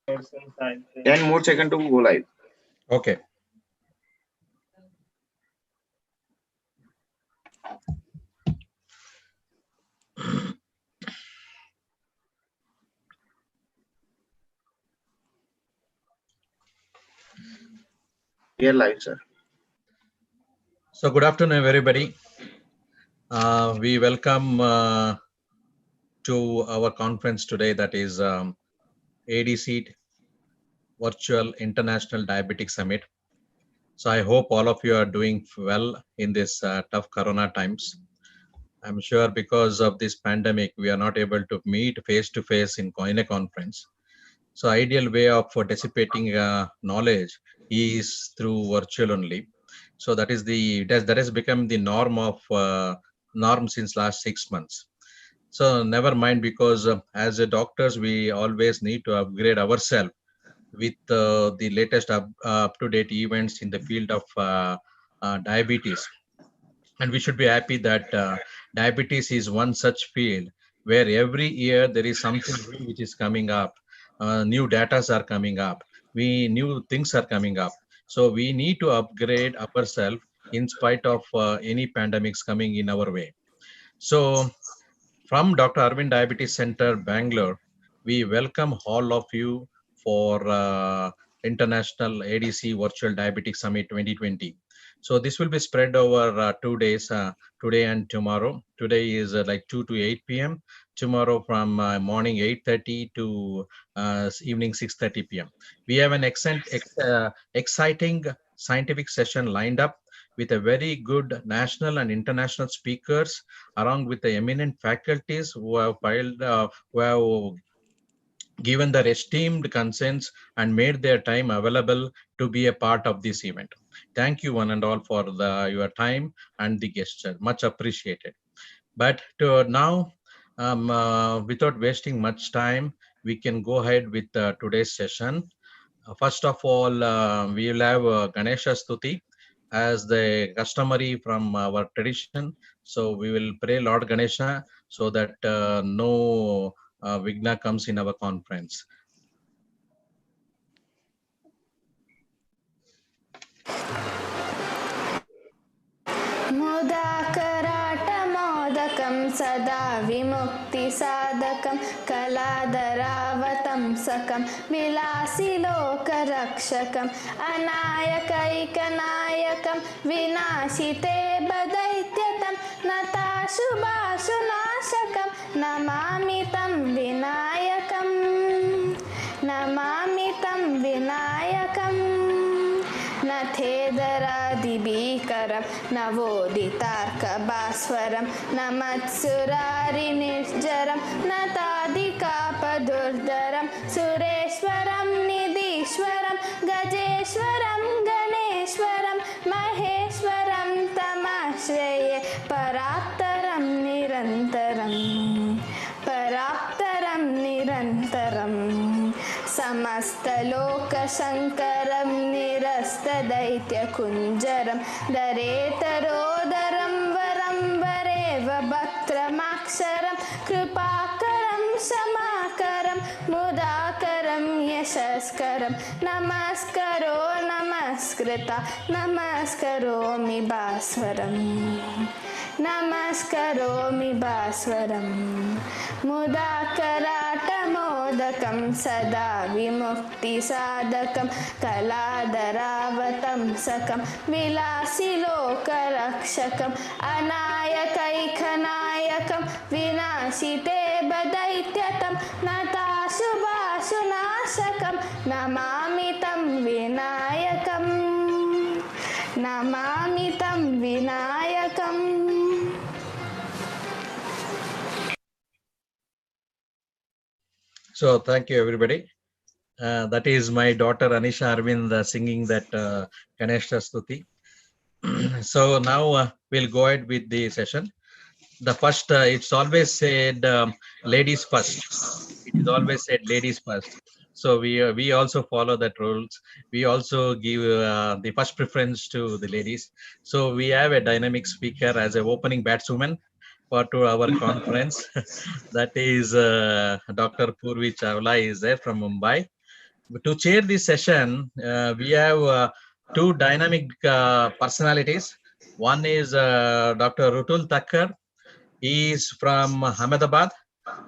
10 more seconds to go live. Okay. We are live, sir. So good afternoon, everybody. We welcome to our conference today, that is ADC Virtual International Diabetic Summit. So I hope all of you are doing well in this tough Corona times. I'm sure because of this pandemic, we are not able to meet face to face in a conference. So ideal way of dissipating knowledge is through virtual only. So that is that has become the norm since last 6 months. So never mind, because as a doctors, we always need to upgrade ourselves with the latest up-to-date events in the field of diabetes. And we should be happy that diabetes is one such field where every year there is something new which is coming up. New datas are coming up. New things are coming up. So we need to upgrade ourselves in spite of any pandemics coming in our way. So from Dr. Arvind Diabetes Center, Bangalore, we welcome all of you for International ADC Virtual Diabetic Summit 2020. So this will be spread over 2 days, today and tomorrow. Today is like 2 to 8 p.m. Tomorrow from morning 8:30 to evening 6:30 p.m. We have an exciting scientific session lined up with a very good national and international speakers, along with the eminent faculties who have given their esteemed consents and made their time available to be a part of this event. Thank you one and all for your time and the gesture. Much appreciated. But now, without wasting much time, we can go ahead with today's session. First of all, we will have Ganesha Stuti as the customary from our tradition. So we will pray Lord Ganesha so that no Vigna comes in our conference. मुदाकराटमोदकं सदा विमुक्तिसाधकं कलाधरावतंसकं विलासिलोकरक्षकम् अनायकैकनायकं विनाशिते बदैत्यतं नताशुभाशुनाशकं नमामि तं विनायकम् नमामि तं विनायकम् नथेदरादिभीकरं नवोदितार्कभास्वरं नमत्सुरारिनिर्जरं नतादिकापदुर्धरं सुरेश्वरं निधीश्वरं गजेश्वरं गणेश्वरं महेश्वरं तमाश्रये परात्तरं निरन्तरम् परात्तरं निरन्तरम् समस्तलोकशङ्करं निरस्तदैत्यकुञ्जरं दरेतरोदरं वरं वरेव भक्त्रमाक्षरं कृपाकरं क्षमाकरं मुदाकरं यशस्करं नमस्करो नमस्कृता नमस्करोमि भास्वरम् नमस्करोमि भास्वरम् मुदाकराटमोदकं सदा विमुक्तिसाधकं कलाधरावतंसकं विलासिलोकरक्षकम् अनायकैकनायकं विनाशिते बदैत्यतं नताशुभाशुनाशकं नमामि तं विनायकम् नमामि तं विनायकम्. So thank you, everybody. That is my daughter Anisha Arvind singing that Ganesha Stuti. So now we'll go ahead with the session. The first, it's always said ladies first. It is always said ladies first. So we also follow that rules. We also give the first preference to the ladies. So we have a dynamic speaker as an opening batswoman to our conference. That is Dr. Purvi Chawla is there from Mumbai. To chair this session, we have two dynamic personalities. One is Dr. Rutul Thakkar. He is from Ahmedabad.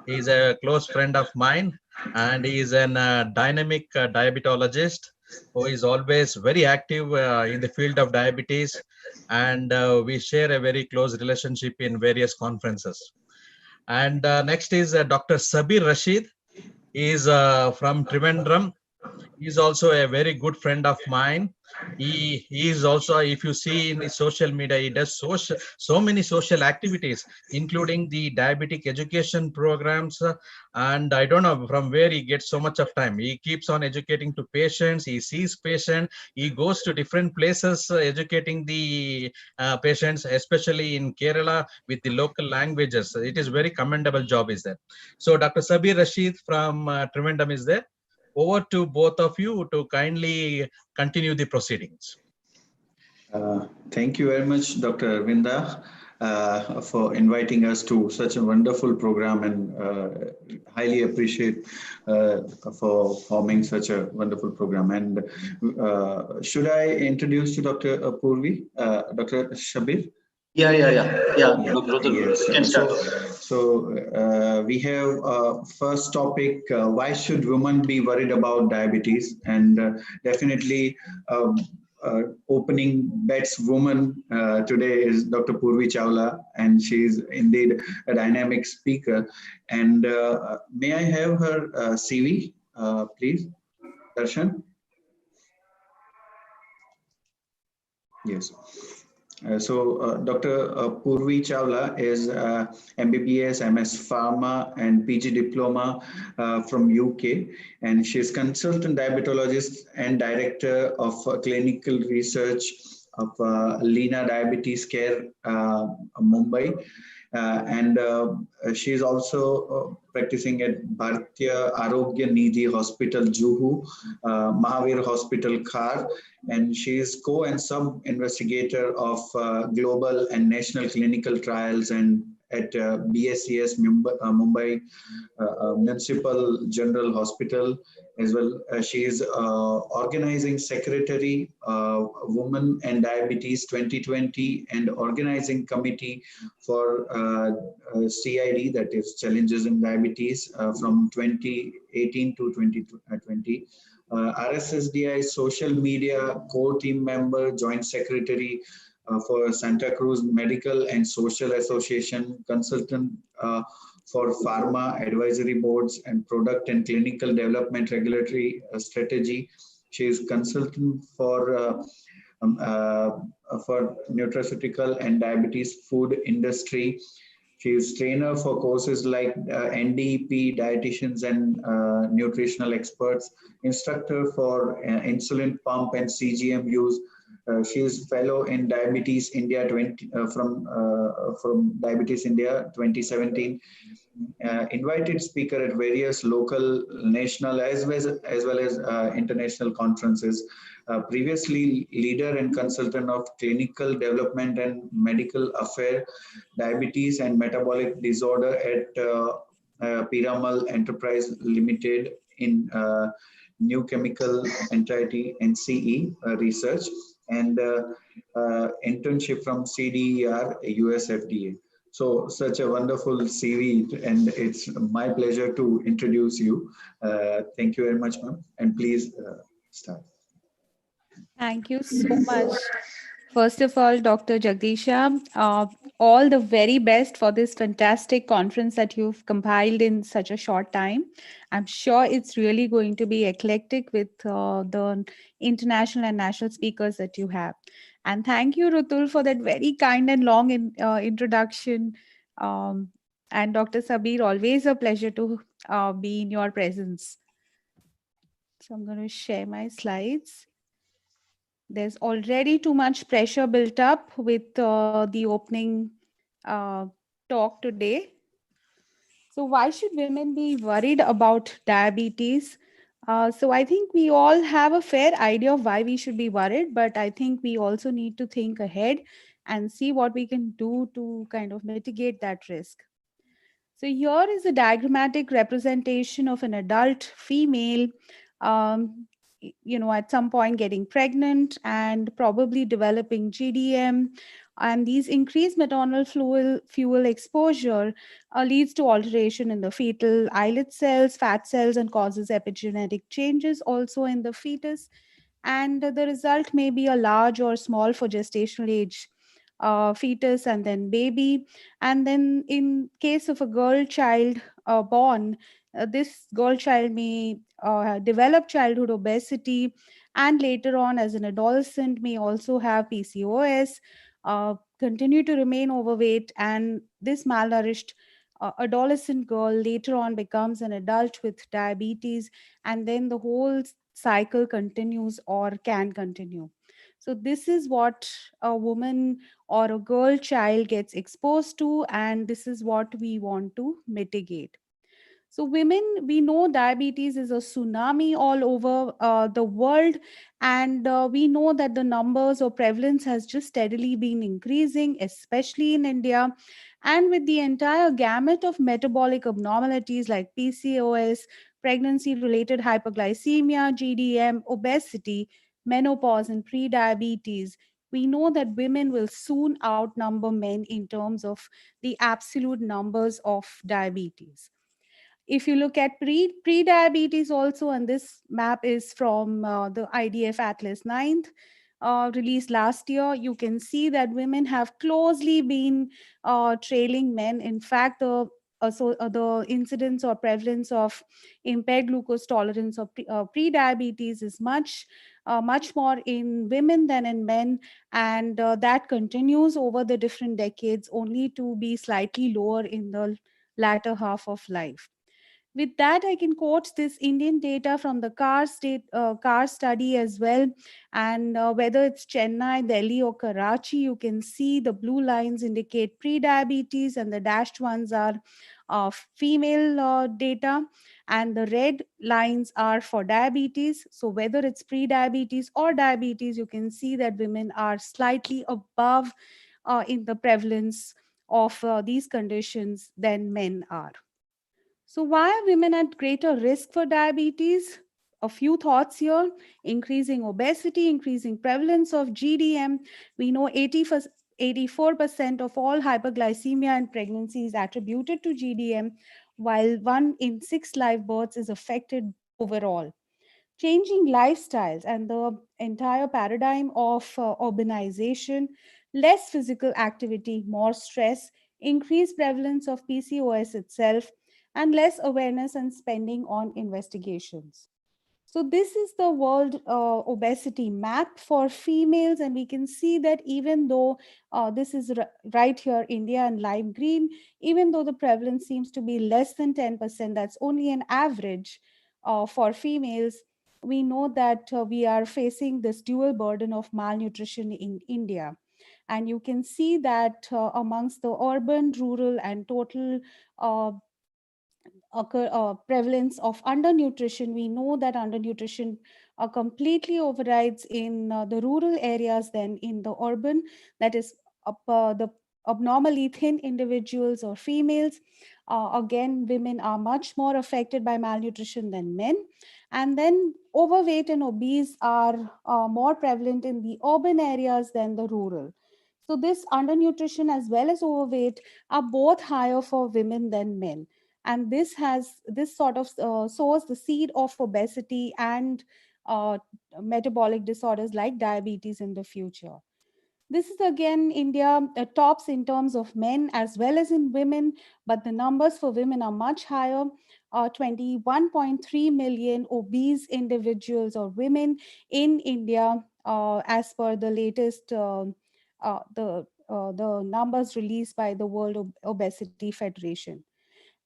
He is a close friend of mine, and he is a dynamic diabetologist who is always very active in the field of diabetes, and we share a very close relationship in various conferences. And next is Dr. Sabir Rashid. He is from Trivandrum. He is also a very good friend of mine. He is also, if you see in his social media, he does so many social activities, including the diabetic education programs. And I don't know from where he gets so much of time. He keeps on educating to patients. He sees patients. He goes to different places educating the patients, especially in Kerala with the local languages. It is very commendable job is there. So Dr. Sabir Rashid from Trivandrum is there. Over to both of you to kindly continue the proceedings. Thank you very much, Dr. Arvinda, for inviting us to such a wonderful program, and highly appreciate for forming such a wonderful program. And should I introduce to Dr. Purvi, Dr. Shabir? Yeah. Dr. Rutul, Yes. you can start. So we have first topic, why should women be worried about diabetes? And definitely opening bets woman today is Dr. Purvi Chawla, and she is indeed a dynamic speaker. And may I have her CV, please, Darshan? Yes. Dr. Purvi Chawla is MBBS, MS Pharma, and PG diploma from UK, and she is consultant diabetologist and director of clinical research of Lina Diabetes Care, Mumbai. And she is also practicing at Bharatiya Arogya Nidhi Hospital, Juhu, Mahavir Hospital, Khar, and she is co and sub investigator of global and national clinical trials and at BSCS Mumbai Municipal General Hospital as well. She is organizing secretary, Women and Diabetes 2020, and organizing committee for CID, that is Challenges in Diabetes, from 2018 to 2020. RSSDI social media core team member, joint secretary for Santa Cruz Medical and Social Association, consultant for pharma advisory boards and product and clinical development regulatory strategy. She is consultant for nutraceutical and diabetes food industry. She is trainer for courses like NDEP, dietitians and nutritional experts, instructor for insulin pump and CGM use. She is fellow in Diabetes India from Diabetes India 2017. Invited speaker at various local, national, as well as international conferences. Previously leader and consultant of clinical development and medical affair, diabetes and metabolic disorder at Piramal Enterprise Limited in New Chemical Entity NCE research, and internship from CDER US FDA. So such a wonderful CV, and it's my pleasure to introduce you. Thank you very much, ma'am, and please start. Thank you so much. First of all, Dr. Jagdisha, all the very best for this fantastic conference that you've compiled in such a short time. I'm sure it's really going to be eclectic with the international and national speakers that you have. And thank you, Rutul, for that very kind and long introduction. And Dr. Sabir, always a pleasure to be in your presence. So I'm going to share my slides. There's already too much pressure built up with the opening talk today. So why should women be worried about diabetes? So I think we all have a fair idea of why we should be worried, but I think we also need to think ahead and see what we can do to kind of mitigate that risk. So here is a diagrammatic representation of an adult female At some point getting pregnant and probably developing GDM. And these increased maternal fuel exposure leads to alteration in the fetal islet cells, fat cells, and causes epigenetic changes also in the fetus. And the result may be a large or small for gestational age fetus and then baby. And then in case of a girl child born, this girl child may develop childhood obesity, and later on as an adolescent may also have PCOS, continue to remain overweight, and this malnourished adolescent girl later on becomes an adult with diabetes, and then the whole cycle continues or can continue. So this is what a woman or a girl child gets exposed to, and this is what we want to mitigate. So, women, we know diabetes is a tsunami all over the world, and we know that the numbers or prevalence has just steadily been increasing, especially in India. And with the entire gamut of metabolic abnormalities like PCOS, pregnancy related hyperglycemia, GDM, obesity, menopause, and pre-diabetes, we know that women will soon outnumber men in terms of the absolute numbers of diabetes. If you look at pre-diabetes also, and this map is from the IDF Atlas 9th, released last year, you can see that women have closely been trailing men. In fact, the incidence or prevalence of impaired glucose tolerance or pre-diabetes is much more in women than in men, and that continues over the different decades, only to be slightly lower in the latter half of life. With that, I can quote this Indian data from the CAR study as well. And whether it's Chennai, Delhi, or Karachi, you can see the blue lines indicate pre-diabetes, and the dashed ones are female data, and the red lines are for diabetes. So whether it's pre-diabetes or diabetes, you can see that women are slightly above in the prevalence of these conditions than men are. So, why are women at greater risk for diabetes? A few thoughts here: increasing obesity, increasing prevalence of GDM. We know 84% of all hyperglycemia in pregnancy is attributed to GDM, while 1 in 6 live births is affected overall. Changing lifestyles and the entire paradigm of urbanization, less physical activity, more stress, increased prevalence of PCOS itself, and less awareness and spending on investigations. So, this is the world obesity map for females, and we can see that even though this is right here, India in lime green, even though the prevalence seems to be less than 10%, that's only an average for females. We know that we are facing this dual burden of malnutrition in India. And you can see that amongst the urban, rural, and total uh, prevalence of undernutrition, we know that undernutrition completely overrides in the rural areas than in the urban. That is, the abnormally thin individuals or females. Again, women are much more affected by malnutrition than men. And then overweight and obese are more prevalent in the urban areas than the rural. So this undernutrition as well as overweight are both higher for women than men, and this sort of sows the seed of obesity and uh, metabolic disorders like diabetes in the future. This is again India tops in terms of men as well as in women, but the numbers for women are much higher. 21.3 million obese individuals or women in India, as per the latest the numbers released by the World Obesity Federation.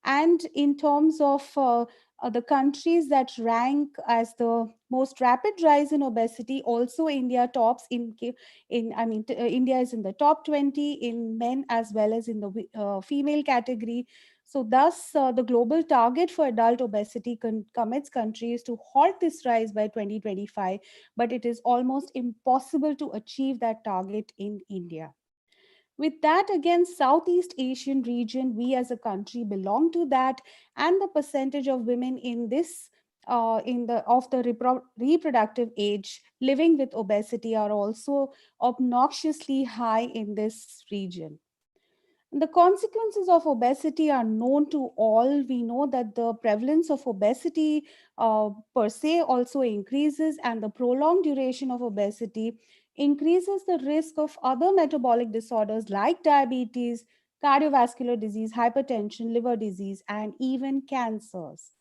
And in terms of the countries that rank as the most rapid rise in obesity, also India tops India is in the top 20 in men as well as in the female category. So thus the global target for adult obesity commits countries to halt this rise by 2025, but it is almost impossible to achieve that target in India. With that, again, Southeast Asian region, we as a country belong to that, and the percentage of women in this of the reproductive age living with obesity are also obnoxiously high in this region. The consequences of obesity are known to all. We know that the prevalence of obesity per se also increases, and the prolonged duration of obesity increases the risk of other metabolic disorders like diabetes, cardiovascular disease, hypertension, liver disease, and even cancers.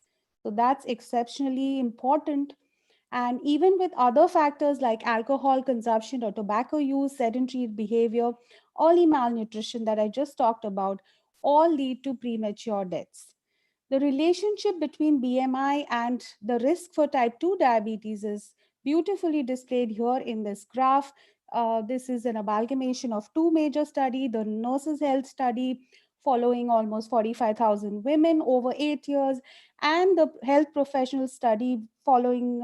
So that's exceptionally important. And even with other factors like alcohol consumption or tobacco use, sedentary behavior, early malnutrition that I just talked about, all lead to premature deaths. The relationship between BMI and the risk for type 2 diabetes is beautifully displayed here in this graph. This is an amalgamation of two major studies, the Nurses Health study following almost 45,000 women over 8 years, and the health professional study following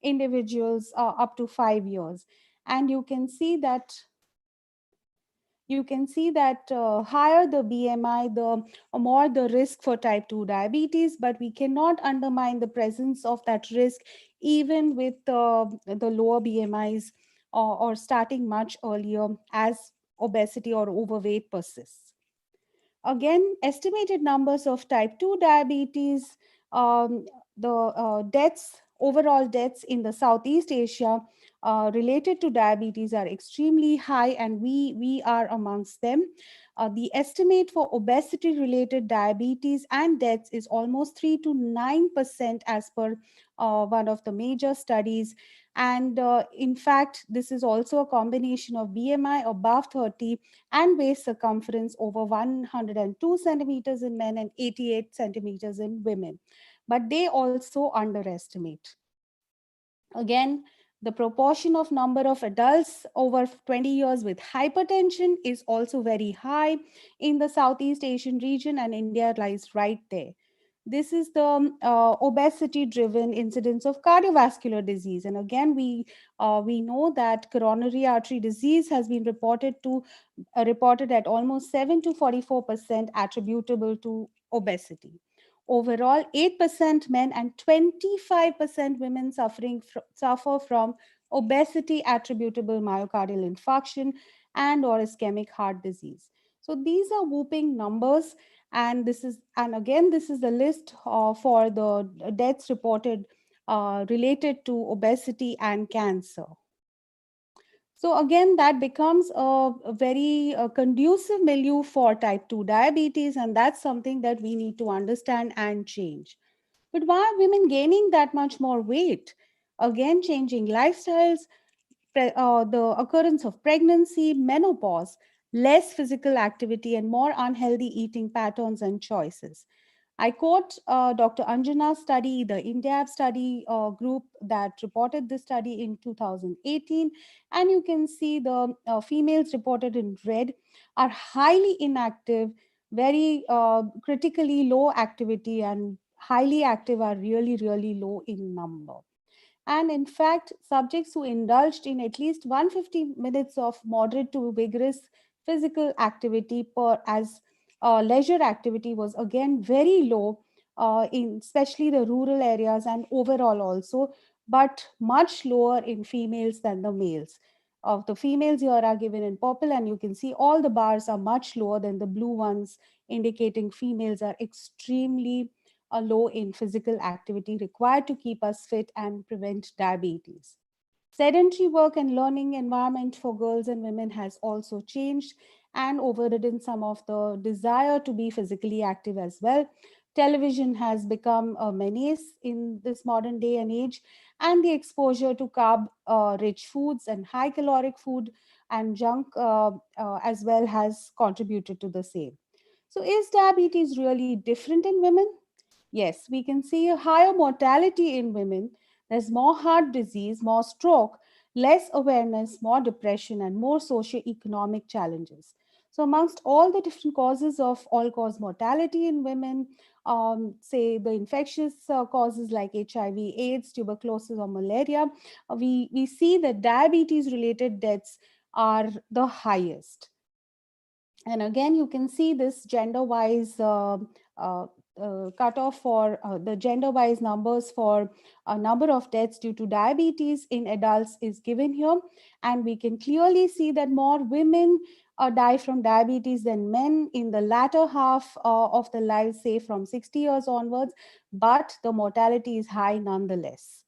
individuals up to 5 years. And you can see that higher the BMI, the more the risk for type 2 diabetes, but we cannot undermine the presence of that risk even with the lower BMIs or starting much earlier as obesity or overweight persists. Again, estimated numbers of type 2 diabetes, the overall deaths in the Southeast Asia related to diabetes are extremely high, and we are amongst them. The estimate for obesity related diabetes and deaths is almost 3 to 9% as per one of the major studies. And in fact, this is also a combination of BMI above 30 and waist circumference over 102 centimeters in men and 88 centimeters in women. But they also underestimate. Again, the proportion of number of adults over 20 years with hypertension is also very high in the Southeast Asian region, and India lies right there. This is the obesity-driven incidence of cardiovascular disease, and again, we know that coronary artery disease has been reported at almost 7 to 44% attributable to obesity. Overall, 8% men and 25% women suffer from obesity attributable myocardial infarction and or ischemic heart disease. So these are whooping numbers, and this is the list for the deaths reported related to obesity and cancer. So again, that becomes a very conducive milieu for type 2 diabetes, and that's something that we need to understand and change. But why are women gaining that much more weight? Again, changing lifestyles, the occurrence of pregnancy, menopause, less physical activity, and more unhealthy eating patterns and choices. I quote Dr. Anjana's study, the INDIAB study group that reported this study in 2018. And you can see the females reported in red are highly inactive, very critically low activity, and highly active are really, really low in number. And in fact, subjects who indulged in at least 150 minutes of moderate to vigorous physical activity per as leisure activity was again very low in especially the rural areas and overall also, but much lower in females than the males. Of the females here are given in purple, and you can see all the bars are much lower than the blue ones, indicating females are extremely low in physical activity required to keep us fit and prevent diabetes. Sedentary work and learning environment for girls and women has also changed and overridden some of the desire to be physically active as well. Television has become a menace in this modern day and age, and the exposure to carb rich foods and high caloric food and junk as well has contributed to the same. So, is diabetes really different in women? Yes, we can see a higher mortality in women. There's more heart disease, more stroke, less awareness, more depression, and more socioeconomic challenges. So, amongst all the different causes of all cause mortality in women, say the infectious causes like HIV, AIDS, tuberculosis, or malaria, we see that diabetes related deaths are the highest. And again, you can see this gender wise cutoff for the gender-wise numbers for a number of deaths due to diabetes in adults is given here. And we can clearly see that more women die from diabetes than men in the latter half of the life, say from 60 years onwards, but the mortality is high nonetheless.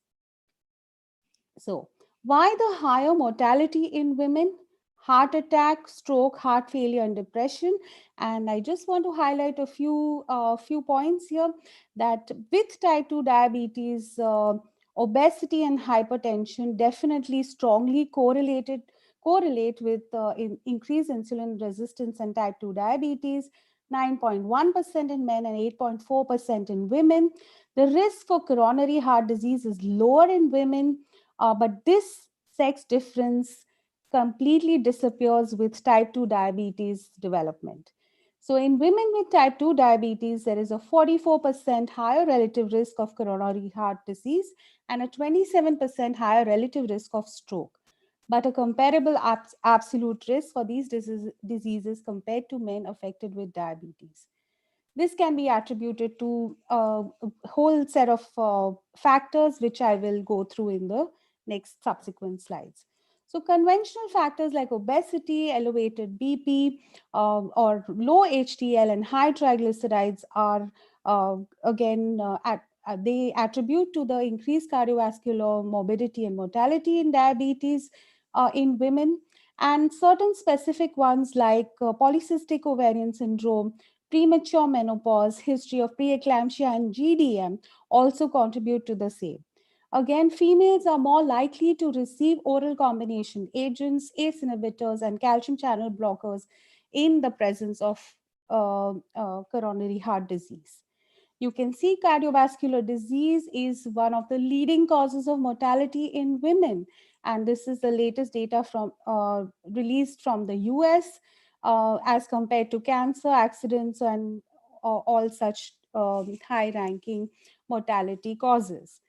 So why the higher mortality in women? Heart attack, stroke, heart failure, and depression. And I just want to highlight a few points here that with type 2 diabetes, obesity and hypertension definitely strongly correlate with increased insulin resistance and type 2 diabetes, 9.1% in men and 8.4% in women. The risk for coronary heart disease is lower in women, but this sex difference completely disappears with type 2 diabetes development. So in women with type 2 diabetes, there is a 44% higher relative risk of coronary heart disease and a 27% higher relative risk of stroke, but a comparable absolute risk for these diseases compared to men affected with diabetes. This can be attributed to a whole set of factors, which I will go through in the next subsequent slides. So conventional factors like obesity, elevated BP, or low HDL and high triglycerides are they attribute to the increased cardiovascular morbidity and mortality in diabetes in women, and certain specific ones like polycystic ovarian syndrome, premature menopause, history of preeclampsia, and GDM also contribute to the same. Again, females are more likely to receive oral combination agents, ACE inhibitors, and calcium channel blockers in the presence of coronary heart disease. You can see cardiovascular disease is one of the leading causes of mortality in women. And this is the latest data from released from the US as compared to cancer, accidents, and all such high-ranking mortality causes.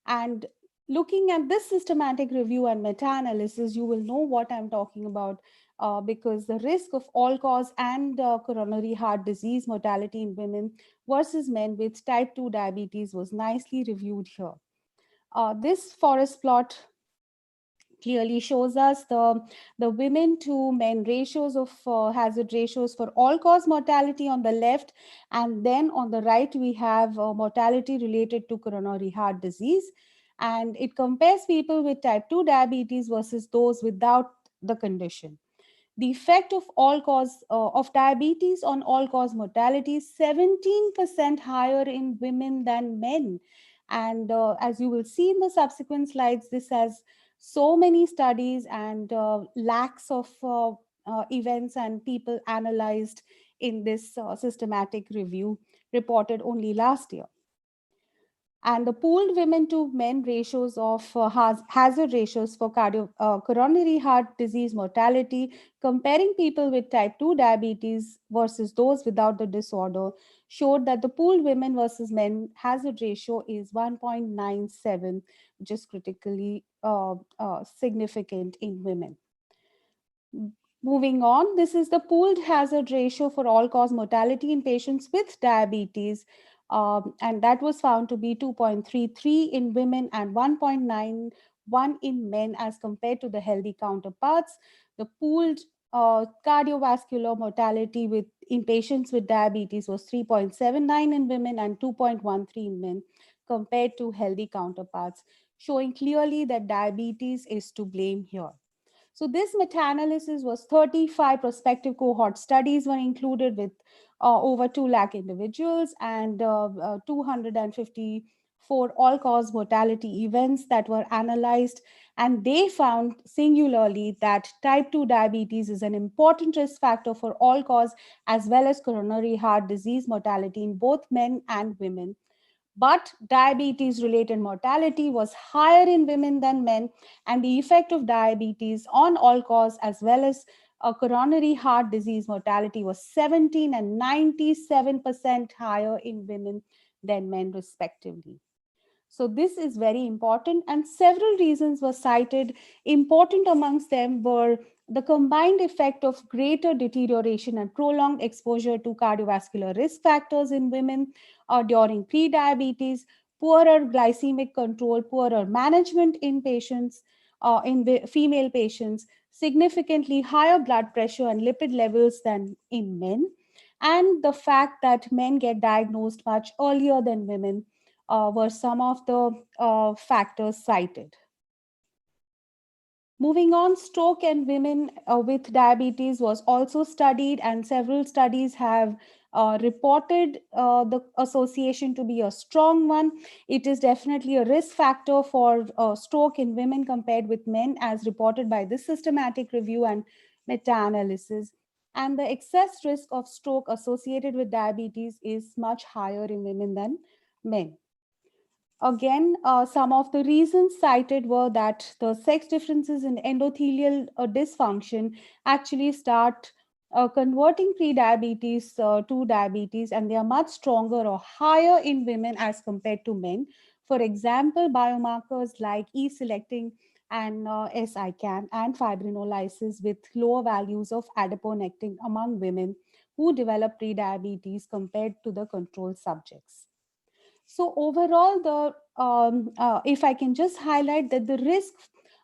And looking at this systematic review and meta-analysis, you will know what I'm talking about because the risk of all-cause and coronary heart disease mortality in women versus men with type 2 diabetes was nicely reviewed here. This forest plot clearly shows us the women to men ratios of hazard ratios for all-cause mortality on the left, and then on the right we have mortality related to coronary heart disease, and it compares people with type 2 diabetes versus those without the condition. The effect of all cause of diabetes on all cause mortality is 17% higher in women than men. And as you will see in the subsequent slides, this has so many studies and lakhs of events and people analyzed in this systematic review reported only last year. And the pooled women to men ratios of hazard ratios for coronary heart disease mortality, comparing people with type 2 diabetes versus those without the disorder, showed that the pooled women versus men hazard ratio is 1.97, which is critically significant in women. Moving on, this is the pooled hazard ratio for all-cause mortality in patients with diabetes. And that was found to be 2.33 in women and 1.91 in men as compared to the healthy counterparts. The pooled cardiovascular mortality in patients with diabetes was 3.79 in women and 2.13 in men compared to healthy counterparts, showing clearly that diabetes is to blame here. So this meta-analysis was 35 prospective cohort studies were included with over 2 lakh individuals and 254 all-cause mortality events that were analyzed. And they found singularly that type 2 diabetes is an important risk factor for all-cause as well as coronary heart disease mortality in both men and women. But diabetes-related mortality was higher in women than men, and the effect of diabetes on all-cause as well as coronary heart disease mortality was 17 and 97% higher in women than men, respectively. So this is very important, and several reasons were cited. Important amongst them were the combined effect of greater deterioration and prolonged exposure to cardiovascular risk factors in women during prediabetes, poorer glycemic control, poorer management in patients, female patients, significantly higher blood pressure and lipid levels than in men, and the fact that men get diagnosed much earlier than women were some of the factors cited. Moving on, stroke in women with diabetes was also studied, and several studies have reported the association to be a strong one. It is definitely a risk factor for stroke in women compared with men, as reported by this systematic review and meta-analysis. And the excess risk of stroke associated with diabetes is much higher in women than men. Again, some of the reasons cited were that the sex differences in endothelial dysfunction actually start converting prediabetes to diabetes, and they are much stronger or higher in women as compared to men. For example, biomarkers like E-selectin and SICAM and fibrinolysis with lower values of adiponectin among women who develop prediabetes compared to the control subjects. So overall, if I can just highlight that the risk,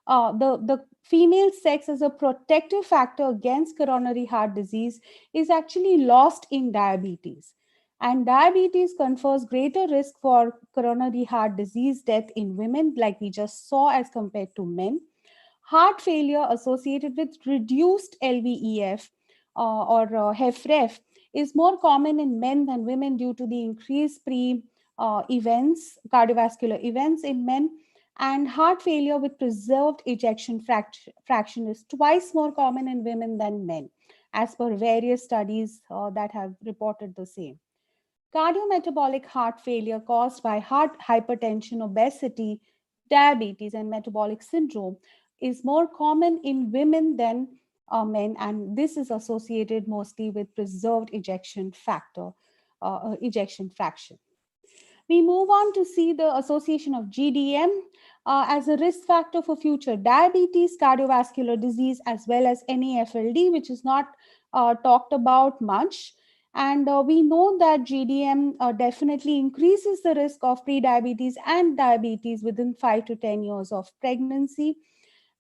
the female sex as a protective factor against coronary heart disease is actually lost in diabetes. And diabetes confers greater risk for coronary heart disease death in women, like we just saw, as compared to men. Heart failure associated with reduced LVEF or HFrEF is more common in men than women due to the increased events, cardiovascular events in men, and heart failure with preserved ejection fraction is twice more common in women than men, as per various studies that have reported the same. Cardiometabolic heart failure caused by heart hypertension, obesity, diabetes, and metabolic syndrome is more common in women than men, and this is associated mostly with preserved ejection ejection fraction. We move on to see the association of GDM as a risk factor for future diabetes, cardiovascular disease, as well as NAFLD, which is not talked about much. And we know that GDM definitely increases the risk of prediabetes and diabetes within 5 to 10 years of pregnancy.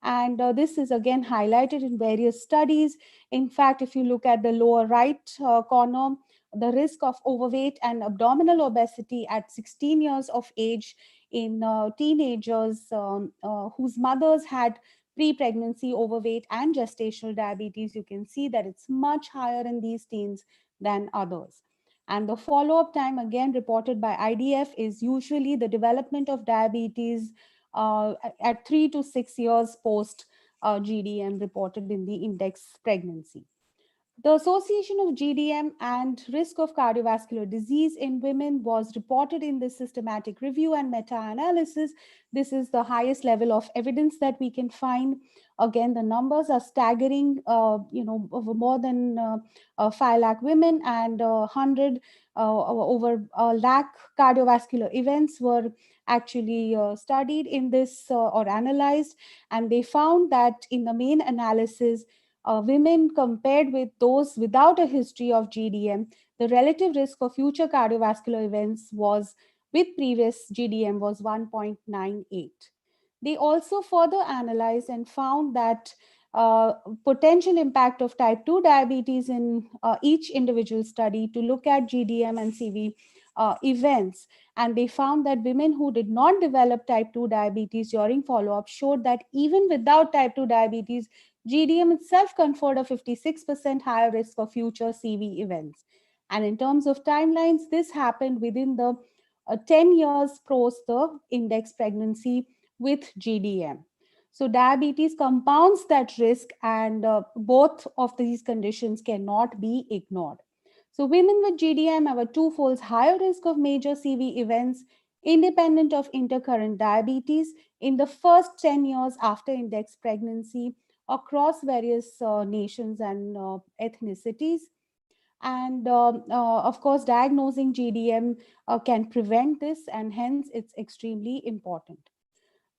And this is again highlighted in various studies. In fact, if you look at the lower right corner, the risk of overweight and abdominal obesity at 16 years of age in teenagers whose mothers had pre-pregnancy overweight and gestational diabetes, you can see that it's much higher in these teens than others. And the follow-up time, again reported by IDF, is usually the development of diabetes at 3 to 6 years post GDM reported in the index pregnancy. The association of GDM and risk of cardiovascular disease in women was reported in this systematic review and meta-analysis. This is the highest level of evidence that we can find. Again, the numbers are staggering, over more than 5 lakh women and 100 over a lakh cardiovascular events were actually studied in this or analyzed, and they found that in the main analysis, women compared with those without a history of GDM, the relative risk of future cardiovascular events was with previous GDM was 1.98. They also further analyzed and found that potential impact of type 2 diabetes in each individual study to look at GDM and CV events. And they found that women who did not develop type 2 diabetes during follow-up showed that even without type 2 diabetes, GDM itself conferred a 56% higher risk of future CV events. And in terms of timelines, this happened within the 10 years post the index pregnancy with GDM. So diabetes compounds that risk, and both of these conditions cannot be ignored. So women with GDM have a twofold higher risk of major CV events independent of intercurrent diabetes in the first 10 years after index pregnancy across various nations and ethnicities. And of course, diagnosing GDM can prevent this, and hence it's extremely important.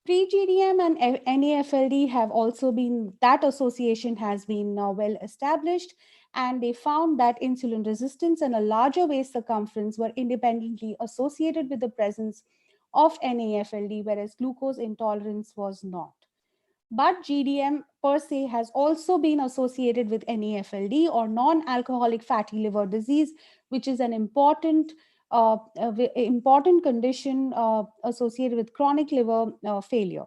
Pre-GDM and NAFLD have also been, that association has been well established, and they found that insulin resistance and a larger waist circumference were independently associated with the presence of NAFLD, whereas glucose intolerance was not. But GDM per se has also been associated with NAFLD, or non-alcoholic fatty liver disease, which is an important condition associated with chronic liver failure.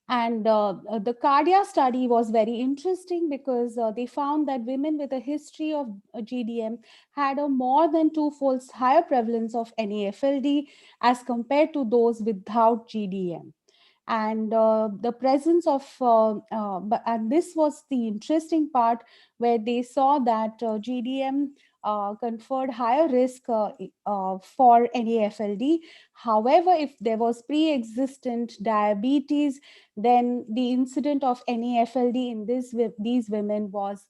And the cardia study was very interesting because they found that women with a history of GDM had a more than twofold higher prevalence of NAFLD as compared to those without GDM. And the presence of, and this was the interesting part, where they saw that GDM conferred higher risk for NAFLD. However, if there was pre-existent diabetes, then the incidence of NAFLD in these women was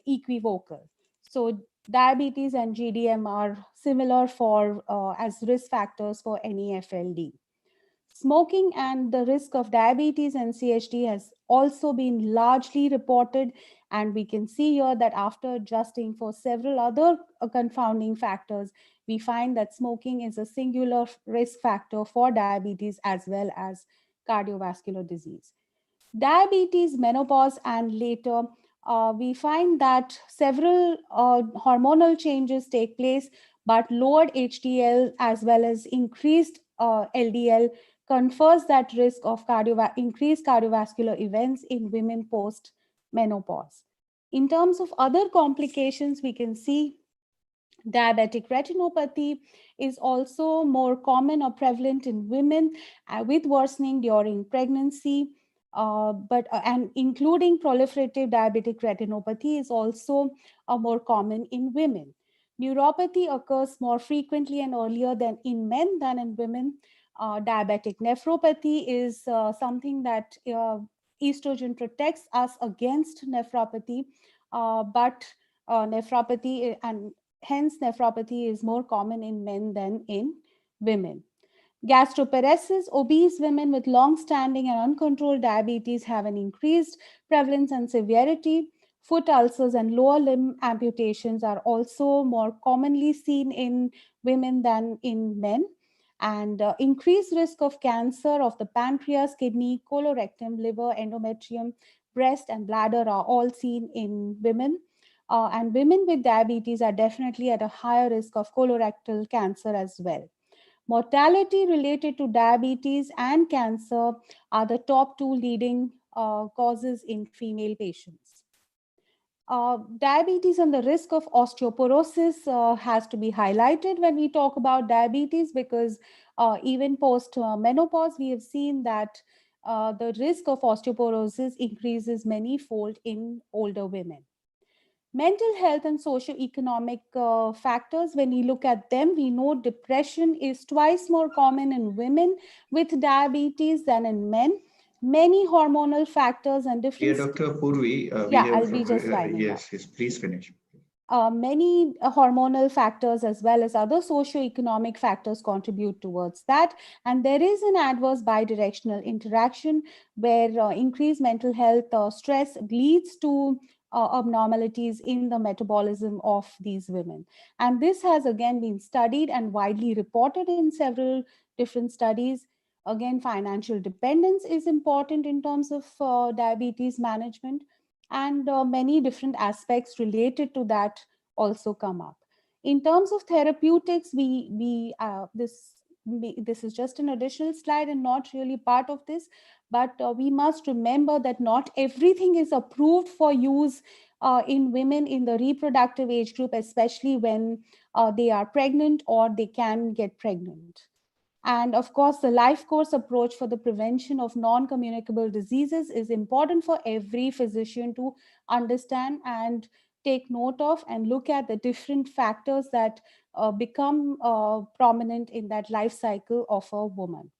equivocal. So diabetes and GDM are similar for as risk factors for NAFLD. Smoking and the risk of diabetes and CHD has also been largely reported, and we can see here that after adjusting for several other confounding factors, we find that smoking is a singular risk factor for diabetes as well as cardiovascular disease. Diabetes, menopause, and later, we find that several hormonal changes take place, but lowered HDL as well as increased LDL confers that risk of increased cardiovascular events in women post menopause. In terms of other complications, we can see diabetic retinopathy is also more common or prevalent in women with worsening during pregnancy, and including proliferative diabetic retinopathy is also more common in women. Neuropathy occurs more frequently and earlier than in men than in women. Diabetic nephropathy is something that estrogen protects us against nephropathy, but nephropathy, and hence nephropathy is more common in men than in women. Gastroparesis, obese women with long-standing and uncontrolled diabetes have an increased prevalence and severity. Foot ulcers and lower limb amputations are also more commonly seen in women than in men. And increased risk of cancer of the pancreas, kidney, colorectum, liver, endometrium, breast, and bladder are all seen in women. And women with diabetes are definitely at a higher risk of colorectal cancer as well. Mortality related to diabetes and cancer are the top two leading causes in female patients. Diabetes and the risk of osteoporosis has to be highlighted when we talk about diabetes, because even post menopause, we have seen that the risk of osteoporosis increases many-fold in older women. Mental health and socioeconomic factors, when we look at them, we know depression is twice more common in women with diabetes than in men. Many hormonal factors and different... Yeah, Dr. Purvi, I'll be just winding yes, yes, please finish. Many hormonal factors as well as other socioeconomic factors contribute towards that. And there is an adverse bidirectional interaction where increased mental health stress leads to abnormalities in the metabolism of these women. And this has again been studied and widely reported in several different studies. Again, financial dependence is important in terms of diabetes management, and many different aspects related to that also come up. In terms of therapeutics, this is just an additional slide and not really part of this, but we must remember that not everything is approved for use in women in the reproductive age group, especially when they are pregnant or they can get pregnant. And of course, the life course approach for the prevention of non-communicable diseases is important for every physician to understand and take note of, and look at the different factors that become prominent in that life cycle of a woman.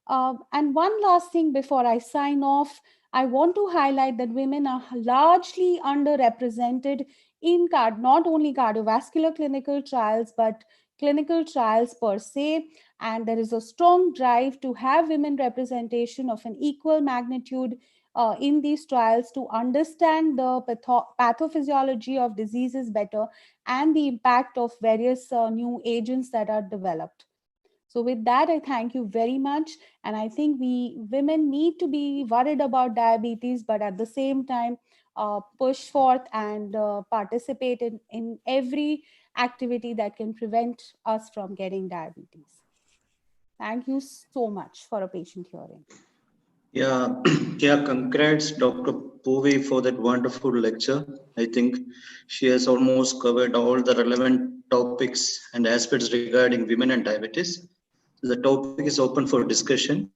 And one last thing before I sign off, I want to highlight that women are largely underrepresented in not only cardiovascular clinical trials, but clinical trials per se, and there is a strong drive to have women representation of an equal magnitude in these trials to understand the pathophysiology of diseases better and the impact of various new agents that are developed. So with that, I thank you very much. And I think we women need to be worried about diabetes, but at the same time, push forth and participate in every activity that can prevent us from getting diabetes. Thank you so much for a patient hearing. Yeah, yeah, congrats, Dr. Poovi, for that wonderful lecture. I think she has almost covered all the relevant topics and aspects regarding women and diabetes. The topic is open for discussion.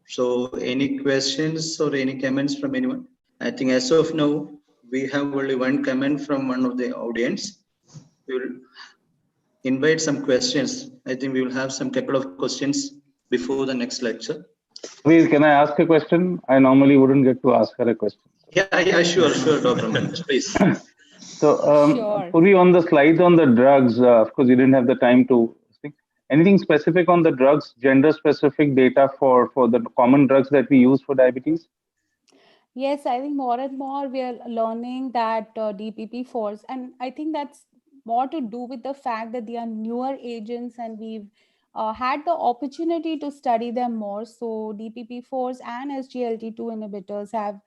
So any questions or any comments from anyone? I think as of now, we have only one comment from one of the audience. We will invite some questions. I think we will have some couple of questions before the next lecture. Please, can I ask a question? I normally wouldn't get to ask her a question. Yeah, sure, Dr. Manoj, please. So, Sure. Puri, on the slides on the drugs, of course, you didn't have the time to speak. Anything specific on the drugs, gender-specific data for the common drugs that we use for diabetes? Yes, I think more and more we are learning that DPP-4s, and I think that's more to do with the fact that they are newer agents and we've had the opportunity to study them more. So DPP-4s and SGLT2 inhibitors have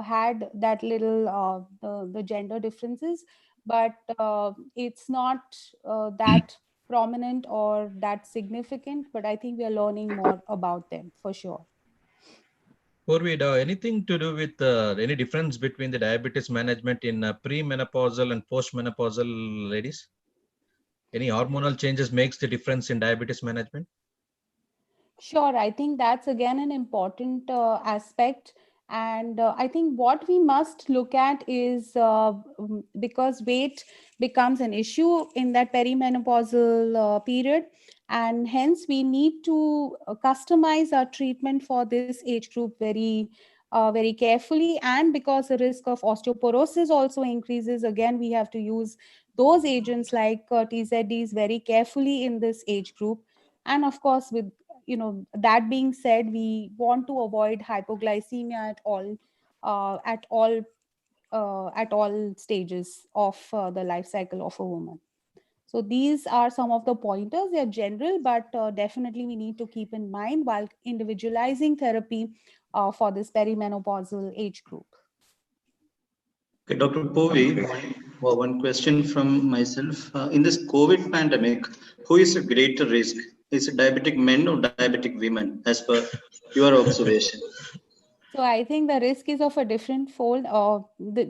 had that little the gender differences, but it's not that prominent or that significant, but I think we are learning more about them for sure. Purvi, anything to do with any difference between the diabetes management in premenopausal and postmenopausal ladies? Any hormonal changes makes the difference in diabetes management? Sure, I think that's again an important aspect. And I think what we must look at is because weight becomes an issue in that perimenopausal period, and hence we need to customize our treatment for this age group very carefully. And because the risk of osteoporosis also increases, again, we have to use those agents like TZDs very carefully in this age group. And of course, with that being said, we want to avoid hypoglycemia at all stages of the life cycle of a woman. So these are some of the pointers. They're general, but definitely we need to keep in mind while individualizing therapy for this perimenopausal age group. Okay, Dr. Poovi, one question from myself. In this COVID pandemic, who is at greater risk? Is it diabetic men or diabetic women, as per your observation? So I think the risk is of a different fold.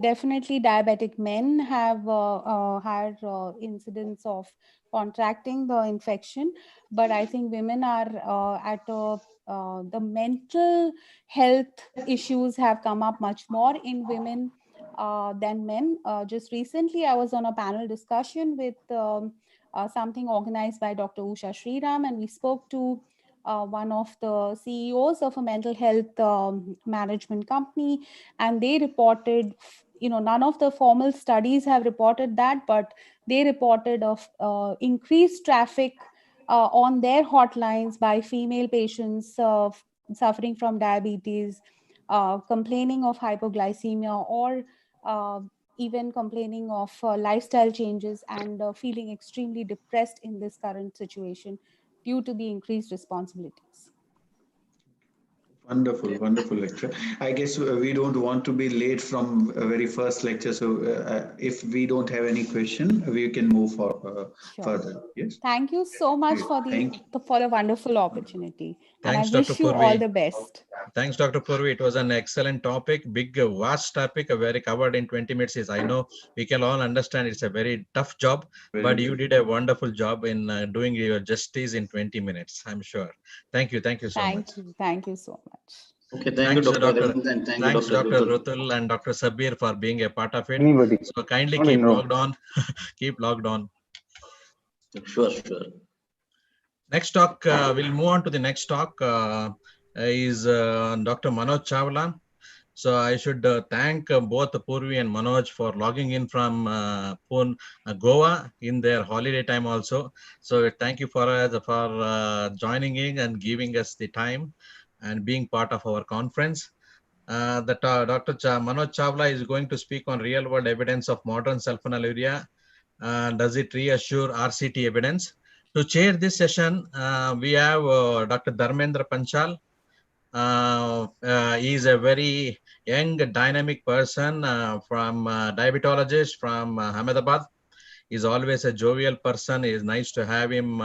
Definitely diabetic men have higher incidence of contracting the infection, but I think women are the mental health issues have come up much more in women than men. Just recently, I was on a panel discussion with something organized by Dr. Usha Sriram, and we spoke to one of the CEOs of a mental health management company, and they reported, none of the formal studies have reported that, but they reported of increased traffic on their hotlines by female patients suffering from diabetes, complaining of hypoglycemia, or even complaining of lifestyle changes and feeling extremely depressed in this current situation due to the increased responsibilities. Wonderful, wonderful lecture. I guess we don't want to be late from a very first lecture. So if we don't have any question, we can move for, further. Yes. Thank you so much for the wonderful opportunity. Thanks, and I wish Dr. you Purvi. all the best. Thanks, Dr. Purvi. It was an excellent topic, big, vast topic, very covered in 20 minutes. I know we can all understand it's a very tough job, but you did a wonderful job in doing your justice in 20 minutes, I'm sure. Thank you so much. Thank you so much. Okay, thank you, Dr. Arvind, and Thanks, Dr. Dr. Rutul and Dr. Sabir for being a part of it. Anybody? So kindly Not keep in row. logged on. Keep logged on. Sure. Next talk, we'll move on to the next talk is Dr. Manoj Chawla. So I should thank both Purvi and Manoj for logging in from Goa in their holiday time also. So thank you for joining in and giving us the time and being part of our conference. Dr. Manoj Chawla is going to speak on real-world evidence of modern sulfonylurea. Does it reassure RCT evidence? To chair this session, we have Dr. Dharmendra Panchal. He is a very young, dynamic person from diabetologist from Ahmedabad. He's always a jovial person. It's nice to have him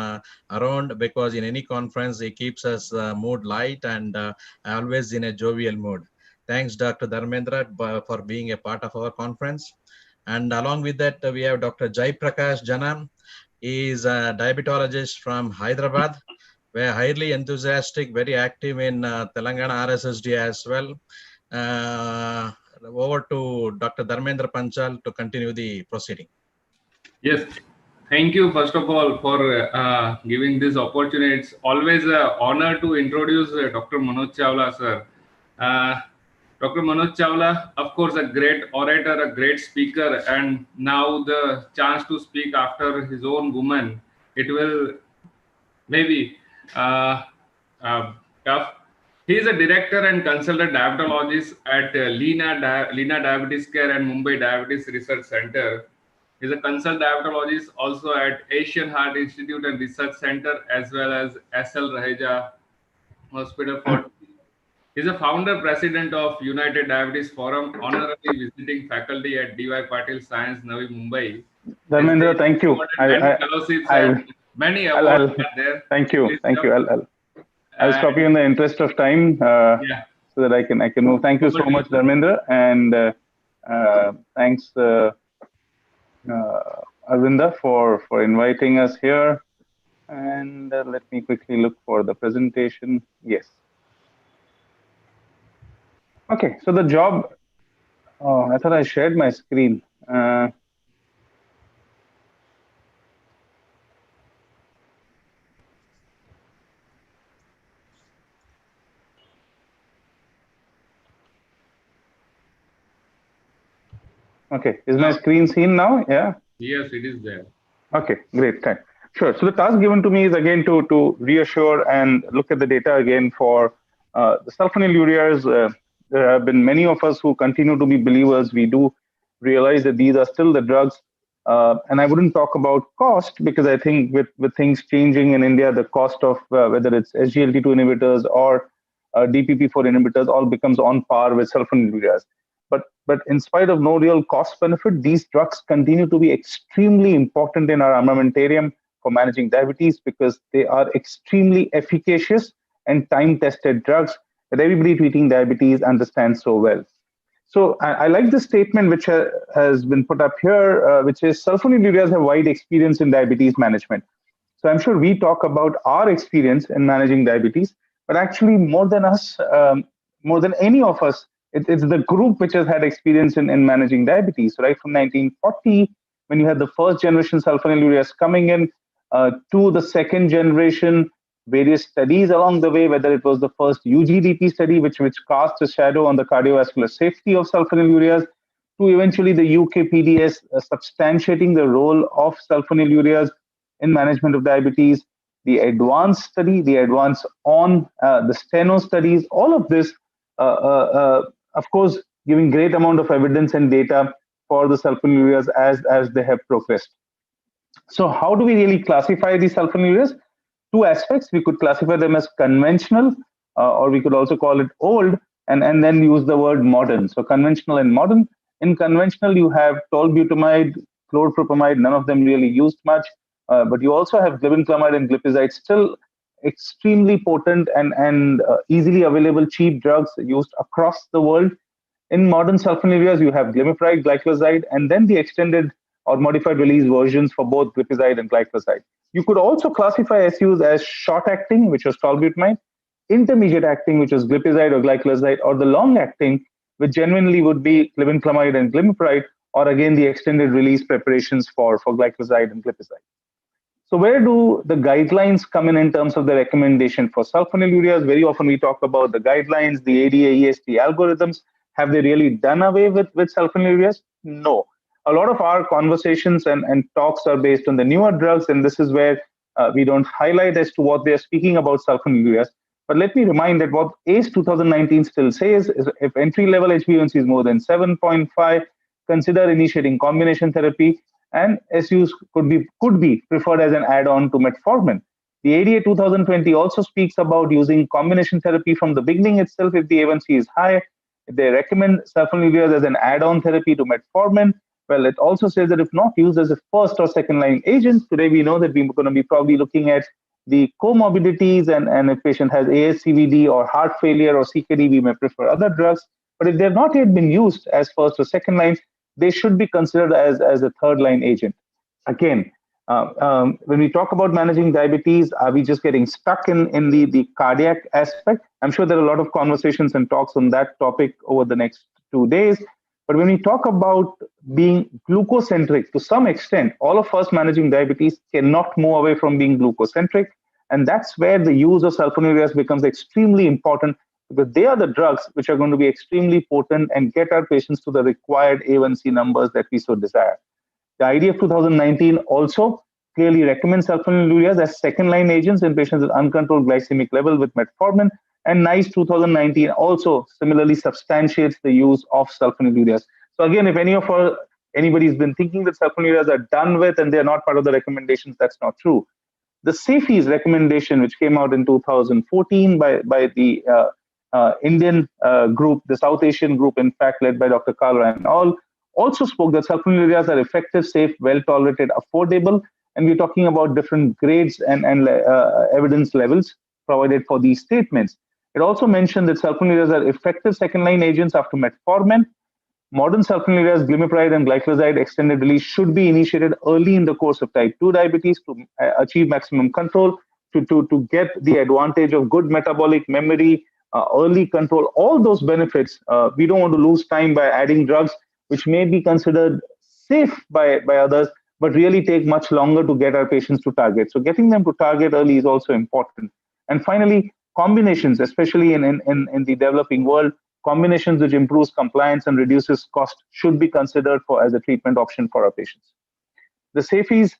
around because in any conference, he keeps us mood light and always in a jovial mood. Thanks, Dr. Dharmendra, for being a part of our conference. And along with that, we have Dr. Jai Prakash Janam. He is a diabetologist from Hyderabad. We're highly enthusiastic, very active in Telangana RSSD as well. Over to Dr. Dharmendra Panchal to continue the proceeding. Yes, thank you first of all for giving this opportunity. It's always an honor to introduce Dr. Manoj Chawla, sir. Dr. Manoj Chawla, of course, a great orator, a great speaker, and now the chance to speak after his own woman, it will maybe tough. He is a director and consultant diabetologist at Lina Diabetes Care and Mumbai Diabetes Research Center. He is a consultant diabetologist also at Asian Heart Institute and Research Center, as well as SL Raheja Hospital. He is a founder president of United Diabetes Forum, honorary visiting faculty at DY Patil Science, Navi Mumbai. Dharmendra, thank you. Many awards are there. Thank you. Thank you. I'll stop you in the interest of time so that I can move. Thank you so much, Dharmendra, and thanks Arvinda for inviting us here. And let me quickly look for the presentation. Yes. Okay, so the job. Oh, I thought I shared my screen. Okay, is my screen seen now? Yeah. Yes, it is there. Okay, great. Thanks. Sure. So the task given to me is again to reassure and look at the data again for the sulfonylureas. There have been many of us who continue to be believers. We do realize that these are still the drugs. And I wouldn't talk about cost because I think with things changing in India, the cost of whether it's SGLT2 inhibitors or DPP4 inhibitors all becomes on par with sulfonylureas. But in spite of no real cost benefit, these drugs continue to be extremely important in our armamentarium for managing diabetes because they are extremely efficacious and time-tested drugs that everybody treating diabetes understands so well. So I like the statement which has been put up here, which is sulfonylureas have wide experience in diabetes management. So I'm sure we talk about our experience in managing diabetes, but actually more than us, more than any of us, it's the group which has had experience in managing diabetes, right? From 1940, when you had the first generation sulfonylureas coming in, to the second generation, various studies along the way, whether it was the first UGDP study, which cast a shadow on the cardiovascular safety of sulfonylureas, to eventually the UK PDS substantiating the role of sulfonylureas in management of diabetes, the advanced study, the advance on the steno studies, all of this, of course, giving great amount of evidence and data for the sulfonylureas as they have progressed. So how do we really classify these sulfonylureas? Two aspects. We could classify them as conventional, or we could also call it old, and then use the word modern. So conventional and modern. In conventional, you have tolbutamide, chlorpropamide, none of them really used much, but you also have glibenclamide and glipizide, still extremely potent and easily available cheap drugs used across the world. In modern sulfonylureas, you have glimepiride, glyclazide, and then the extended or modified release versions for both glipizide and glyclazide. You could also classify SUs as short-acting, which was tolbutamide, intermediate-acting, which was glipizide or glyclazide, or the long-acting, which genuinely would be glibenclamide and glimepiride, or again the extended release preparations for glyclazide and glipizide. So where do the guidelines come in terms of the recommendation for sulfonylureas? Very often we talk about the guidelines, the ADA, EST algorithms, Have they really done away with sulfonylureas? No. A lot of our conversations and talks are based on the newer drugs, and this is where we don't highlight as to what they're speaking about sulfonylureas. But let me remind that what ACE 2019 still says is if entry-level HbA1c is more than 7.5, consider initiating combination therapy, and SUs could be preferred as an add-on to metformin. The ADA 2020 also speaks about using combination therapy from the beginning itself if the A1C is high. They recommend sulfonylureas as an add-on therapy to metformin. Well, it also says that if not used as a first or second line agent, today we know that we're going to be probably looking at the comorbidities, and if patient has ASCVD or heart failure or CKD, we may prefer other drugs. But if they've not yet been used as first or second line, they should be considered as a third line agent. Again, when we talk about managing diabetes, are we just getting stuck in the cardiac aspect? I'm sure there are a lot of conversations and talks on that topic over the next 2 days. But when we talk about being glucocentric, to some extent, all of us managing diabetes cannot move away from being glucocentric. And that's where the use of sulfonylureas becomes extremely important, because they are the drugs which are going to be extremely potent and get our patients to the required A1C numbers that we so desire. The IDF 2019 also clearly recommends sulfonylureas as second-line agents in patients with uncontrolled glycemic level with metformin, and NICE 2019 also similarly substantiates the use of sulfonylureas. So again, if anybody's been thinking that sulfonylureas are done with and they're not part of the recommendations, that's not true. The SAFE's recommendation, which came out in 2014 by the Indian group, the South Asian group, in fact, led by Dr. Kalra and all, also spoke that sulfonylureas are effective, safe, well-tolerated, affordable, and we're talking about different grades and evidence levels provided for these statements. It also mentioned that sulfonylureas are effective second-line agents after metformin. Modern sulfonylureas, glimepiride, and glyclazide extended release should be initiated early in the course of type 2 diabetes to achieve maximum control, to get the advantage of good metabolic memory, early control, all those benefits. We don't want to lose time by adding drugs which may be considered safe by others, but really take much longer to get our patients to target. So getting them to target early is also important. And finally, combinations, especially in the developing world, combinations which improves compliance and reduces cost should be considered as a treatment option for our patients. The SAFEs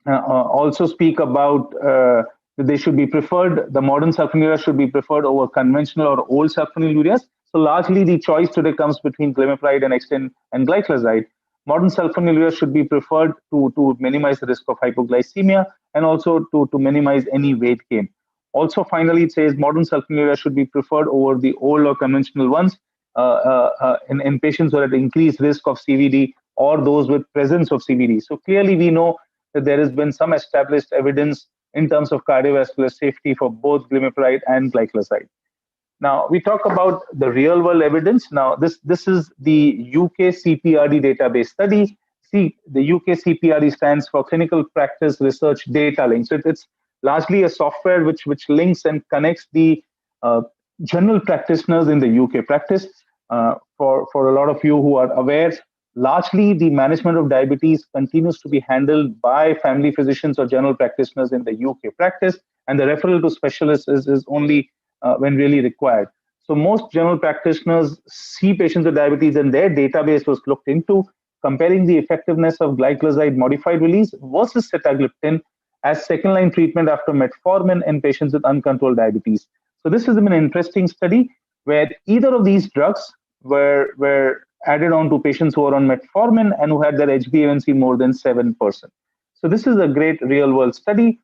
also speak about that they should be preferred, the modern sulfonylureas should be preferred over conventional or old sulfonylureas. So largely the choice today comes between glimepiride and Extend and glyclazide. Modern sulfonylureas should be preferred to minimize the risk of hypoglycemia and also to minimize any weight gain. Also, finally, it says modern sulfonylureas should be preferred over the old or conventional ones in patients who are at increased risk of CVD or those with presence of CVD. So clearly, we know that there has been some established evidence in terms of cardiovascular safety for both glimepiride and glyclazide. Now, we talk about the real-world evidence. Now, this is the UK CPRD database study. See, the UK CPRD stands for Clinical Practice Research Data Link. So it's largely a software which links and connects the general practitioners in the UK practice. For a lot of you who are aware, largely the management of diabetes continues to be handled by family physicians or general practitioners in the UK practice, and the referral to specialists is only when really required. So most general practitioners see patients with diabetes, and their database was looked into, comparing the effectiveness of glyclazide modified release versus sitagliptin as second-line treatment after metformin in patients with uncontrolled diabetes. So this has been an interesting study where either of these drugs were added on to patients who are on metformin and who had their HbA1c more than 7%. So this is a great real-world study.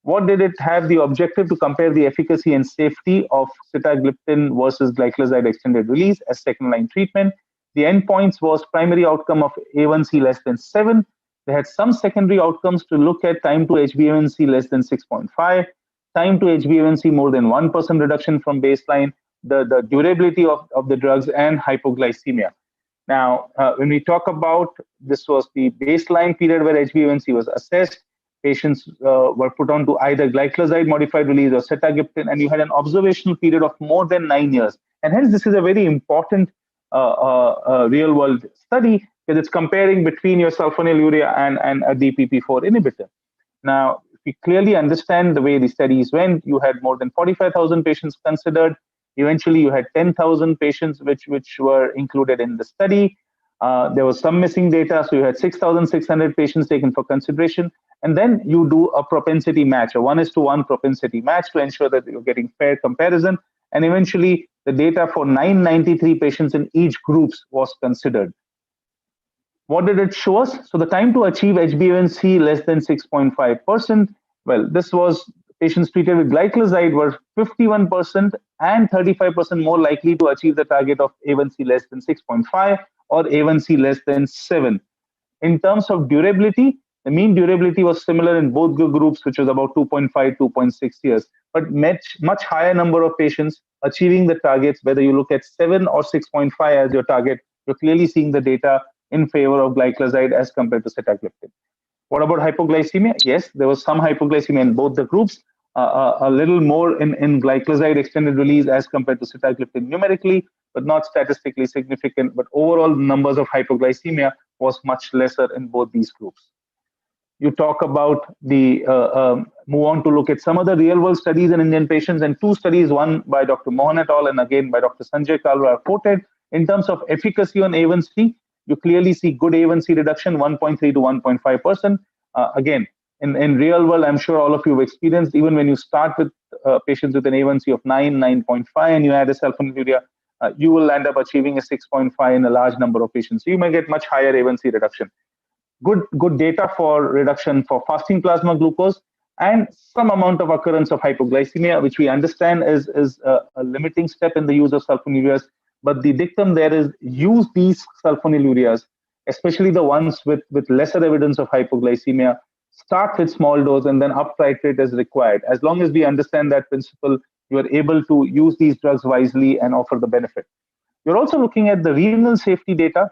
What did it have? The objective to compare the efficacy and safety of sitagliptin versus glyclazide extended release as second-line treatment. The endpoints was primary outcome of A1C less than 7. They had some secondary outcomes to look at time to HbA1c less than 6.5, time to HbA1c more than 1% reduction from baseline, the durability of the drugs, and hypoglycemia. Now, when we talk about, this was the baseline period where HbA1c was assessed. Patients were put on to either glyclazide modified release or sitagliptin, and you had an observational period of more than 9 years. And hence, this is a very important real-world study, because it's comparing between your sulfonylurea and a DPP-4 inhibitor. Now, if you clearly understand the way the studies went, you had more than 45,000 patients considered. Eventually, you had 10,000 patients which were included in the study. There was some missing data, so you had 6,600 patients taken for consideration. And then you do a propensity match, a 1:1 propensity match to ensure that you're getting fair comparison. And eventually, the data for 993 patients in each groups was considered. What did it show us? So the time to achieve HbA1c less than 6.5%, well, this was patients treated with glyclazide were 51% and 35% more likely to achieve the target of A1c less than 6.5 or A1c less than 7. In terms of durability, the mean durability was similar in both groups, which was about 2.5, 2.6 years, but much higher number of patients achieving the targets, whether you look at 7 or 6.5 as your target, you're clearly seeing the data in favor of glyclazide as compared to sitagliptin. What about hypoglycemia? Yes, there was some hypoglycemia in both the groups, a little more in glyclazide extended release as compared to sitagliptin numerically, but not statistically significant. But overall numbers of hypoglycemia was much lesser in both these groups. You talk about the, move on to look at some other real world studies in Indian patients, and two studies, one by Dr. Mohan et al. And again by Dr. Sanjay Kalra are quoted. In terms of efficacy on A1C, you clearly see good A1C reduction, 1.3 to 1.5%. Again, in real world, I'm sure all of you have experienced, even when you start with patients with an A1C of 9, 9.5, and you add a sulfonylurea, you will end up achieving a 6.5 in a large number of patients. So you may get much higher A1C reduction. Good data for reduction for fasting plasma glucose and some amount of occurrence of hypoglycemia, which we understand is a limiting step in the use of sulfonylureas. But the dictum there is use these sulfonylureas, especially the ones with lesser evidence of hypoglycemia, start with small dose and then up titrate as required. As long as we understand that principle, you are able to use these drugs wisely and offer the benefit. You're also looking at the renal safety data,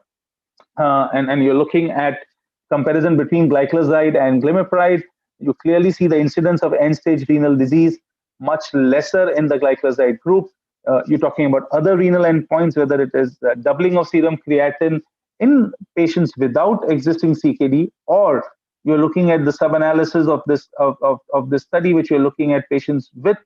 and you're looking at comparison between glyclazide and glimepiride. You clearly see the incidence of end-stage renal disease much lesser in the glyclazide group. You're talking about other renal endpoints, whether it is doubling of serum creatinine in patients without existing CKD, or you're looking at the sub-analysis of this study, which you're looking at patients with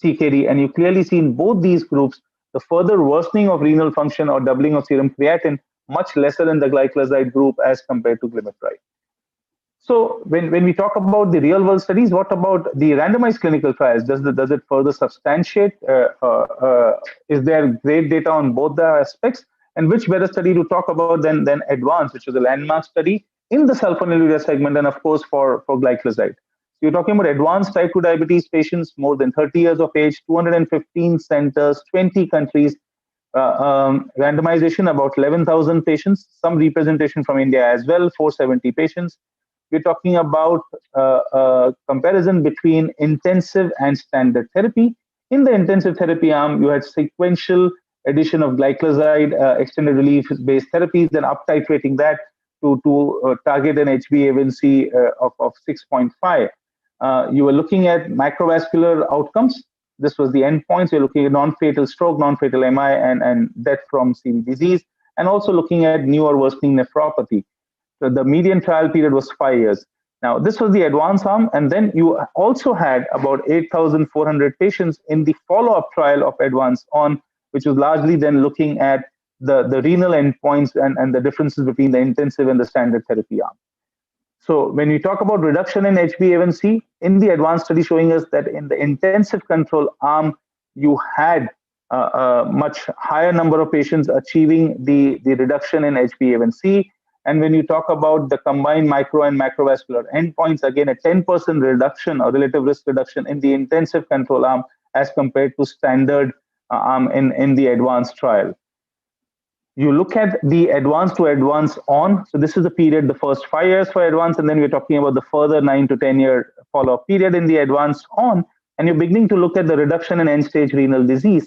CKD, and you clearly see in both these groups the further worsening of renal function or doubling of serum creatinine much lesser in the glyclazide group as compared to glimepiride. So when we talk about the real world studies, what about the randomized clinical trials? Does it further substantiate? Is there great data on both the aspects? And which better study to talk about than ADVANCE, which is a landmark study in the sulfonylurea segment, and of course for glyclazide. So you're talking about advanced type 2 diabetes patients, more than 30 years of age, 215 centers, 20 countries, randomization about 11,000 patients, some representation from India as well, 470 patients. We're talking about comparison between intensive and standard therapy. In the intensive therapy arm, you had sequential addition of glyclazide, extended release-based therapies, then up titrating that to target an HbA1c of 6.5. You were looking at macrovascular outcomes. This was the endpoints. You're looking at non-fatal stroke, non-fatal MI, and death from CV disease, and also looking at new or worsening nephropathy. So the median trial period was 5 years. Now, this was the ADVANCE arm, and then you also had about 8,400 patients in the follow-up trial of ADVANCE on, which was largely then looking at the renal endpoints and the differences between the intensive and the standard therapy arm. So when we talk about reduction in HbA1c, in the ADVANCE study showing us that in the intensive control arm, you had a much higher number of patients achieving the reduction in HbA1c. And when you talk about the combined micro and macrovascular endpoints, again, a 10% reduction or relative risk reduction in the intensive control arm as compared to standard arm in the ADVANCE trial. You look at the ADVANCE to ADVANCE on. So this is the period, the first 5 years for ADVANCE, and then we're talking about the further 9 to 10 year follow-up period in the ADVANCE on, and you're beginning to look at the reduction in end-stage renal disease.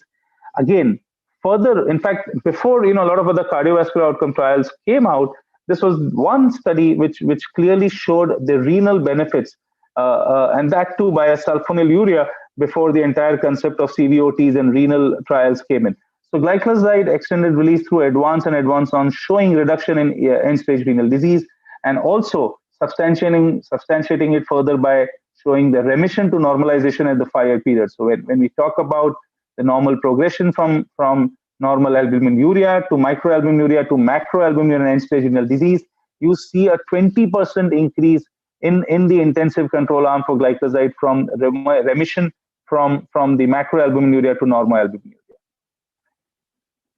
Again, further, in fact, before a lot of other cardiovascular outcome trials came out, this was one study which clearly showed the renal benefits, and that too by a sulfonylurea before the entire concept of CVOTs and renal trials came in. So glyclazide extended release through ADVANCE and ADVANCE on showing reduction in end-stage renal disease, and also substantiating it further by showing the remission to normalization at the 5 year period. So when we talk about the normal progression from normal albuminuria to microalbuminuria to macroalbuminuria and end-stage renal disease, you see a 20% increase in the intensive control arm for glycoside from remission from the macroalbuminuria to normal albuminuria.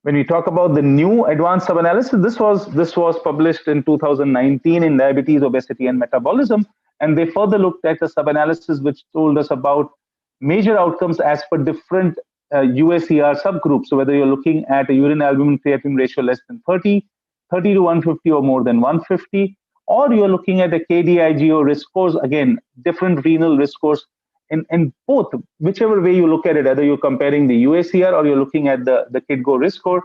When we talk about the new advanced sub-analysis, this was published in 2019 in Diabetes, Obesity, and Metabolism, and they further looked at a sub-analysis which told us about major outcomes as per different UACR subgroups. So whether you're looking at a urine albumin creatinine ratio less than 30 to 150 or more than 150, or you're looking at a KDIGO risk scores, again, different renal risk scores. In both, whichever way you look at it, either you're comparing the UACR or you're looking at the KidGo risk score,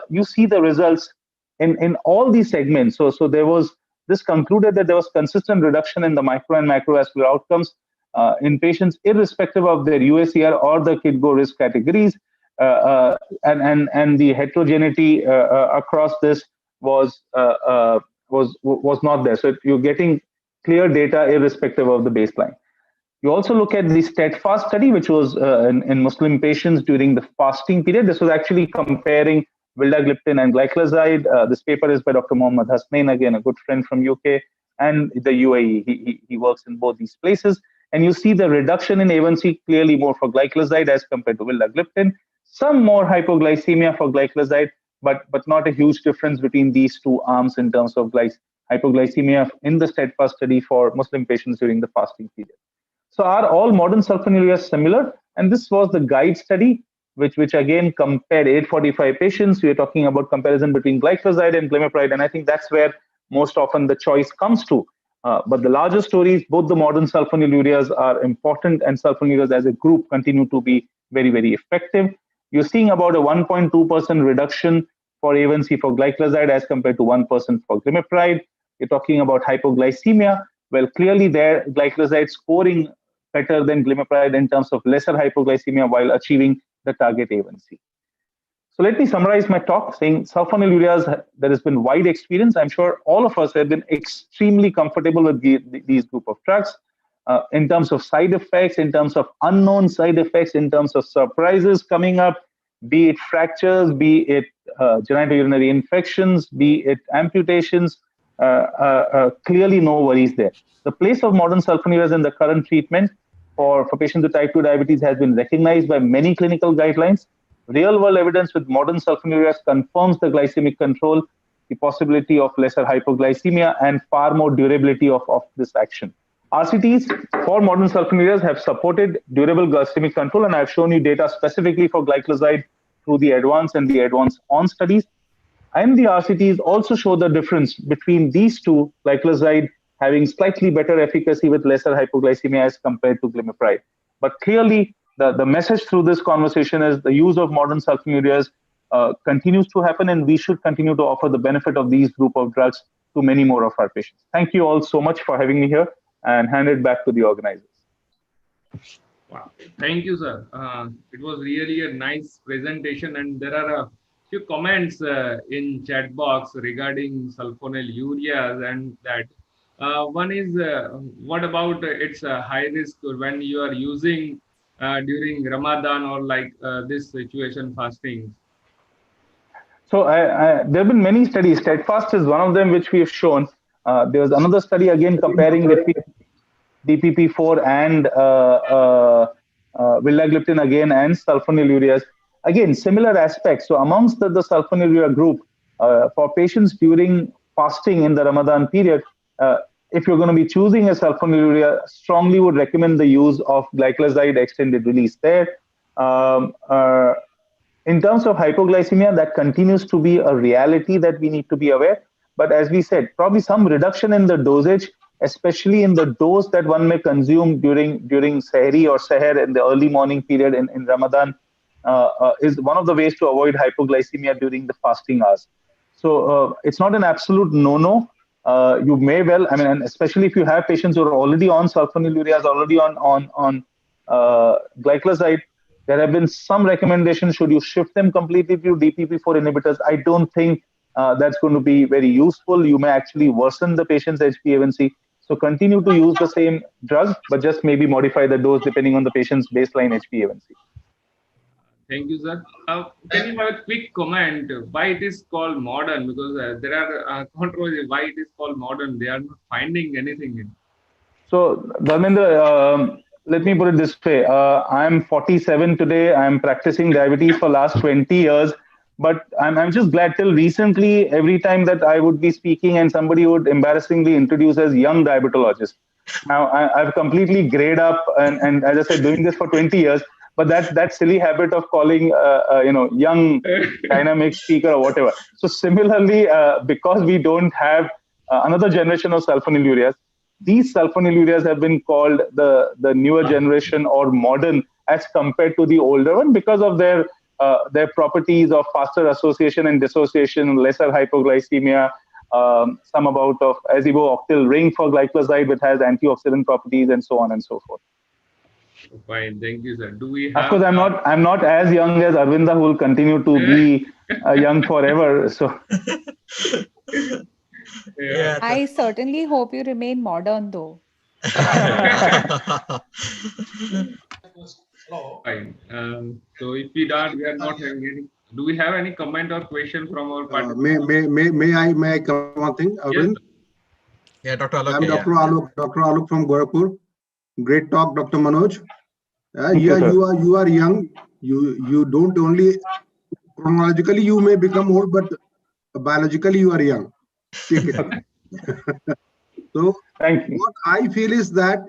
you see the results in all these segments. So this concluded that there was consistent reduction in the micro and macrovascular outcomes in patients, irrespective of their UACR or the KidGo risk categories, and the heterogeneity across this was not there. So you're getting clear data irrespective of the baseline. You also look at the SteadFast study, which was in Muslim patients during the fasting period. This was actually comparing vildagliptin and glyclazide. This paper is by Dr. Mohammad Hasnain, again, a good friend from UK, and the UAE. He works in both these places. And you see the reduction in A1C clearly more for glyclazide as compared to vildagliptin. Some more hypoglycemia for glyclazide, but not a huge difference between these two arms in terms of hypoglycemia in the SteadFast study for Muslim patients during the fasting period. So are all modern sulfonylureas similar? And this was the GUIDE study, which again compared 845 patients. We are talking about comparison between glyclazide and glimepiride, and I think that's where most often the choice comes to. But the larger stories, both the modern sulfonylureas are important, and sulfonylureas as a group continue to be very, very effective. You're seeing about a 1.2% reduction for A1C for glyclazide as compared to 1% for glimepiride. You're talking about hypoglycemia. Well, clearly there, glyclazide scoring better than glimepiride in terms of lesser hypoglycemia while achieving the target A1C. So let me summarize my talk saying sulfonylureas, there has been wide experience. I'm sure all of us have been extremely comfortable with these group of drugs in terms of side effects, in terms of unknown side effects, in terms of surprises coming up, be it fractures, be it genitourinary infections, be it amputations, clearly no worries there. The place of modern sulfonylureas in the current treatment for patients with type 2 diabetes has been recognized by many clinical guidelines. Real world evidence with modern sulfonylureas confirms the glycemic control, the possibility of lesser hypoglycemia, and far more durability of this action. RCTs for modern sulfonylureas have supported durable glycemic control, and I've shown you data specifically for glyclazide through the ADVANCE and the ADVANCE-ON studies. And the RCTs also show the difference between these two, glyclazide having slightly better efficacy with lesser hypoglycemia as compared to glimepiride. But clearly, the message through this conversation is the use of modern sulfonylureas continues to happen, and we should continue to offer the benefit of these group of drugs to many more of our patients. Thank you all so much for having me here, and hand it back to the organizers. Wow. Thank you, sir. It was really a nice presentation, and there are a few comments in chat box regarding sulfonylureas, and that one is what about its high risk when you are using during Ramadan or like this situation fasting? So there have been many studies. SteadFast is one of them which we have shown. There was another study again comparing between DPP-4 and vildagliptin again and sulfonylureas. Again, similar aspects. So amongst the sulfonylurea group, for patients during fasting in the Ramadan period, if you're going to be choosing a sulfonylurea, strongly would recommend the use of glyclazide extended release there. In terms of hypoglycemia, that continues to be a reality that we need to be aware. But as we said, probably some reduction in the dosage, especially in the dose that one may consume during Sahri or Seher in the early morning period in Ramadan, is one of the ways to avoid hypoglycemia during the fasting hours. So it's not an absolute no-no. You may well, I mean, and especially if you have patients who are already on sulfonylureas, already on glyclazide, there have been some recommendations. Should you shift them completely to DPP-4 inhibitors? I don't think that's going to be very useful. You may actually worsen the patient's HbA1c. So continue to use the same drug, but just maybe modify the dose depending on the patient's baseline HbA1c. Thank you, sir. Can you have a quick comment why it is called modern? Because there are controversies why it is called modern. They are not finding anything in. So, Dharmendra, let me put it this way. I'm 47 today. I'm practicing diabetes for last 20 years. But I'm just glad till recently, every time that I would be speaking and somebody would embarrassingly introduce as young diabetologist. Now, I've completely grayed up and as I said, doing this for 20 years. But that silly habit of calling, young dynamic speaker or whatever. So similarly, because we don't have another generation of sulfonylureas, these sulfonylureas have been called the newer generation or modern as compared to the older one because of their properties of faster association and dissociation, lesser hypoglycemia, some amount of azibo-octyl ring for glycoside, which has antioxidant properties, and so on and so forth. Fine, thank you, sir. Do we have? Of course, I'm not as young as Arvinda, who will continue to be young forever. So. Yeah. I certainly hope you remain modern, though. Fine. So if we are not having any. Do we have any comment or question from our participants? May I come one thing, Arvind? Yeah, Dr. Alok. I'm Dr. Alok from Gorakhpur. Great talk, Dr. Manoj. You, you are young. You don't only chronologically you may become old, but biologically you are young. Take it. So thank you. What I feel is that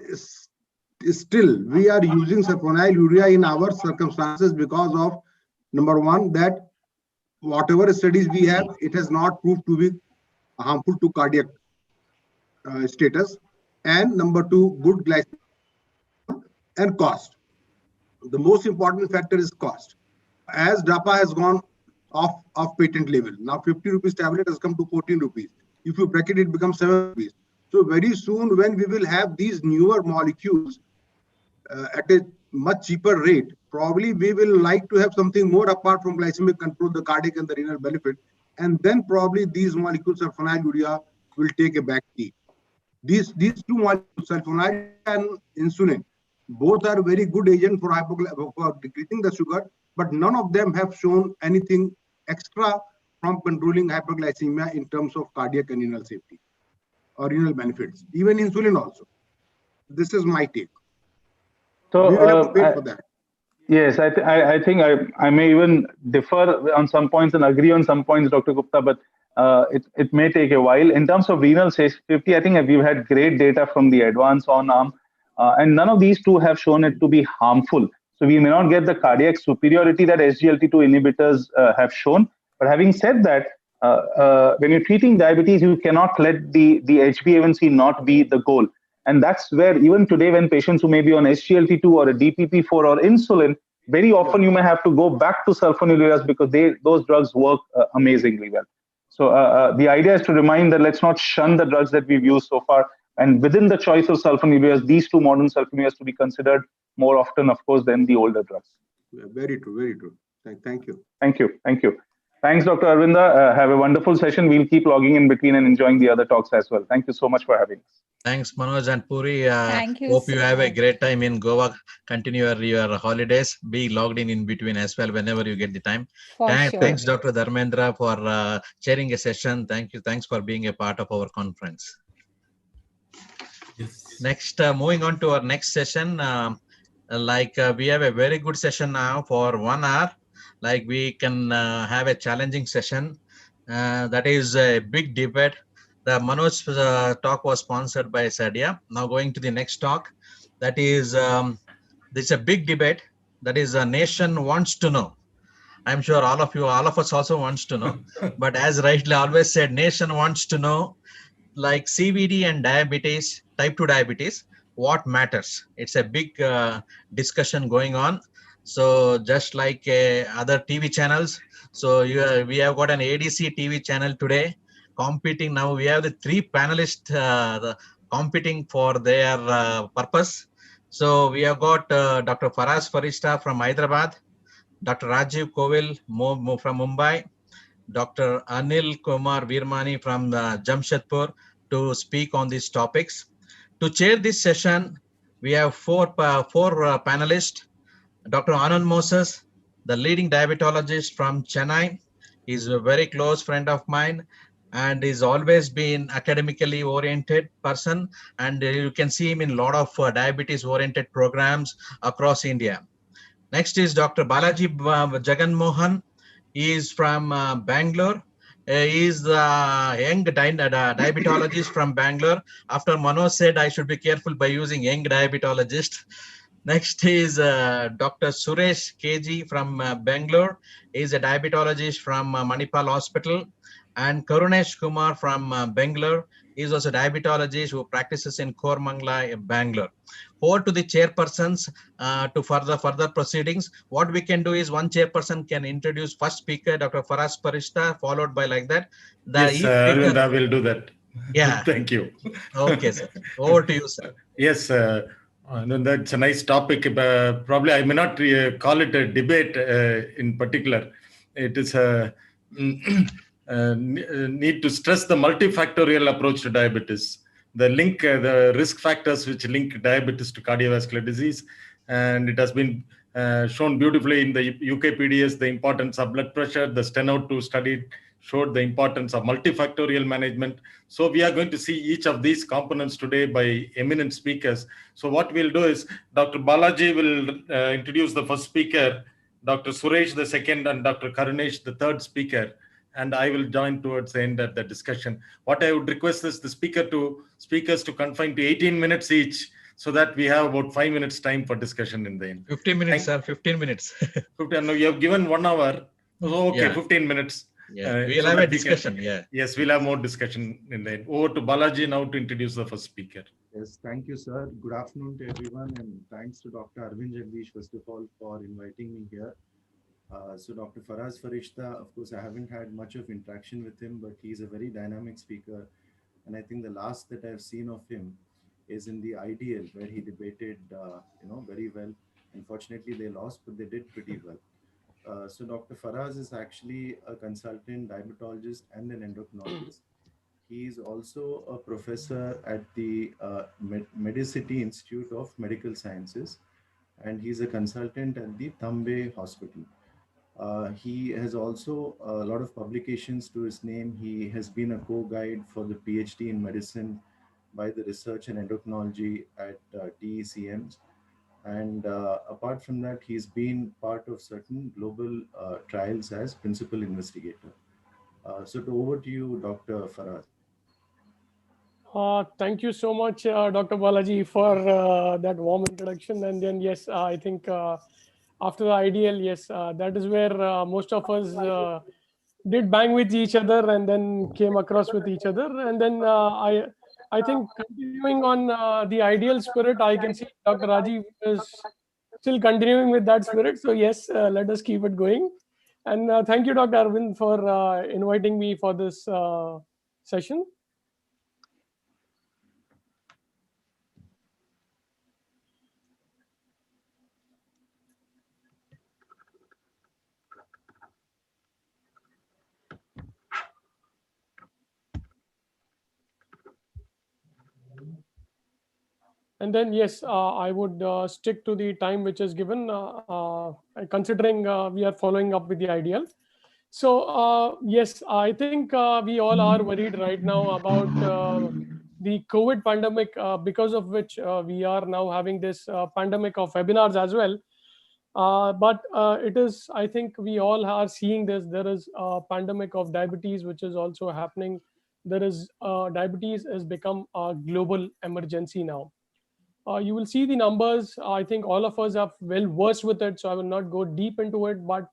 still we are using sulfonylurea in our circumstances because of number one, that whatever studies we have, it has not proved to be harmful to cardiac status, and number two, good glycemia and cost. The most important factor is cost. As DAPA has gone off patent level, now 50 rupees tablet has come to 14 rupees. If you bracket it becomes 7 rupees. So very soon when we will have these newer molecules at a much cheaper rate, probably we will like to have something more apart from glycemic control, the cardiac and the renal benefit, and then probably these molecules of sulfonylurea will take a back seat. These two molecules, sulfonylurea and insulin, both are very good agents for decreasing the sugar, but none of them have shown anything extra from controlling hyperglycemia in terms of cardiac and renal safety or renal benefits. Even insulin also. This is my take. So we will have to wait for that. Yes, I think I may even differ on some points and agree on some points, Dr. Gupta, but it may take a while. In terms of renal safety, I think we've had great data from the advance on arm, and none of these two have shown it to be harmful. So we may not get the cardiac superiority that SGLT2 inhibitors have shown. But having said that, when you're treating diabetes, you cannot let the HbA1c not be the goal. And that's where even today, when patients who may be on SGLT2 or a DPP4 or insulin, very often you may have to go back to sulfonylureas because those drugs work amazingly well. So the idea is to remind that let's not shun the drugs that we've used so far. And within the choice of sulfonylureas, these two modern sulfonylureas to be considered more often, of course, than the older drugs. Yeah, very true, very true. Thank you. Thank you. Thank you. Thanks, Dr. Arvinda. Have a wonderful session. We'll keep logging in between and enjoying the other talks as well. Thank you so much for having us. Thanks, Manoj and Puri. Thank you. Hope you have a great time in Goa. Continue your holidays. Be logged in between as well whenever you get the time. Sure. Thanks, Dr. Dharmendra, for chairing a session. Thank you. Thanks for being a part of our conference. Yes. Next, moving on to our next session. We have a very good session now for 1 hour. Like we can have a challenging session. That is a big debate. The Manoj talk was sponsored by Sadia. Now going to the next talk. That is, this is a big debate. That is, a nation wants to know. I'm sure all of us also wants to know. But as rightly always said, nation wants to know, like CVD and diabetes, type 2 diabetes, what matters. It's a big discussion going on. So just like other TV channels, so we have got an ADC TV channel today competing. Now we have the 3 panelists competing for their purpose. So we have got Dr. Faraz Farishta from Hyderabad, Dr. Rajiv Kovil from Mumbai, Dr. Anil Kumar Virmani from Jamshedpur to speak on these topics. To chair this session, we have four panelists. Dr. Anand Moses, the leading diabetologist from Chennai. He's a very close friend of mine and is always been academically oriented person. And you can see him in a lot of diabetes oriented programs across India. Next is Dr. Balaji Jagan Mohan. He is from Bangalore. He is the young diabetologist from Bangalore. After Manoj said I should be careful by using young diabetologist. Next is Dr. Suresh KG from Bangalore. He is a diabetologist from Manipal Hospital. And Karunesh Kumar from Bangalore. He is also a diabetologist who practices in Kormangla, Bangalore. Over to the chairpersons to further proceedings. What we can do is one chairperson can introduce first speaker, Dr. Faraz Farishta, followed by like that. Yes, Arvind, I will do that. Yeah. Thank you. Okay, sir. Over to you, sir. Yes, that's a nice topic. Probably I may not call it a debate in particular. It is a need to stress the multifactorial approach to diabetes. The link, the risk factors which link diabetes to cardiovascular disease. And it has been shown beautifully in the UKPDS, the importance of blood pressure. The Steno-2 study showed the importance of multifactorial management. So we are going to see each of these components today by eminent speakers. So what we'll do is Dr. Balaji will introduce the first speaker, Dr. Suresh the second, and Dr. Karunesh the third speaker. And I will join towards the end of the discussion. What I would request is the speakers to confine to 18 minutes each, so that we have about 5 minutes time for discussion in the end. 15 minutes, sir. 15 minutes. 15, no, you have given 1 hour. So, okay, yeah. 15 minutes. Yeah, we'll have a discussion. Yes, we'll have more discussion in the end. Over to Balaji now to introduce the first speaker. Yes, thank you, sir. Good afternoon to everyone, and thanks to Dr. Arvind Jagdish, first of all, for inviting me here. So Dr. Faraz Farishta, of course, I haven't had much of interaction with him, but he's a very dynamic speaker. And I think the last that I've seen of him is in the Ideal, where he debated, very well. Unfortunately, they lost, but they did pretty well. So Dr. Faraz is actually a consultant diabetologist and an endocrinologist. He is also a professor at the Medicity Institute of Medical Sciences, and he's a consultant at the Thambay Hospital. He has also a lot of publications to his name. He has been a co-guide for the PhD in medicine by the Research and Endocrinology at TECMs. And apart from that, he's been part of certain global trials as principal investigator. So over to you, Dr. Faraz. Thank you so much, Dr. Balaji, for that warm introduction. And then, yes, I think after the Ideal, yes, that is where most of us did bang with each other and then came across with each other. And then I think continuing on the Ideal spirit, I can see Dr. Rajiv is still continuing with that spirit. So yes, let us keep it going. And thank you, Dr. Arvind, for inviting me for this session. And then, yes, I would stick to the time which is given, considering we are following up with the Ideal. So, yes, I think we all are worried right now about the COVID pandemic, because of which we are now having this pandemic of webinars as well. But it is, I think we all are seeing this. There is a pandemic of diabetes, which is also happening. There is diabetes has become a global emergency now. You will see the numbers. I think all of us are well versed with it, so I will not go deep into it. But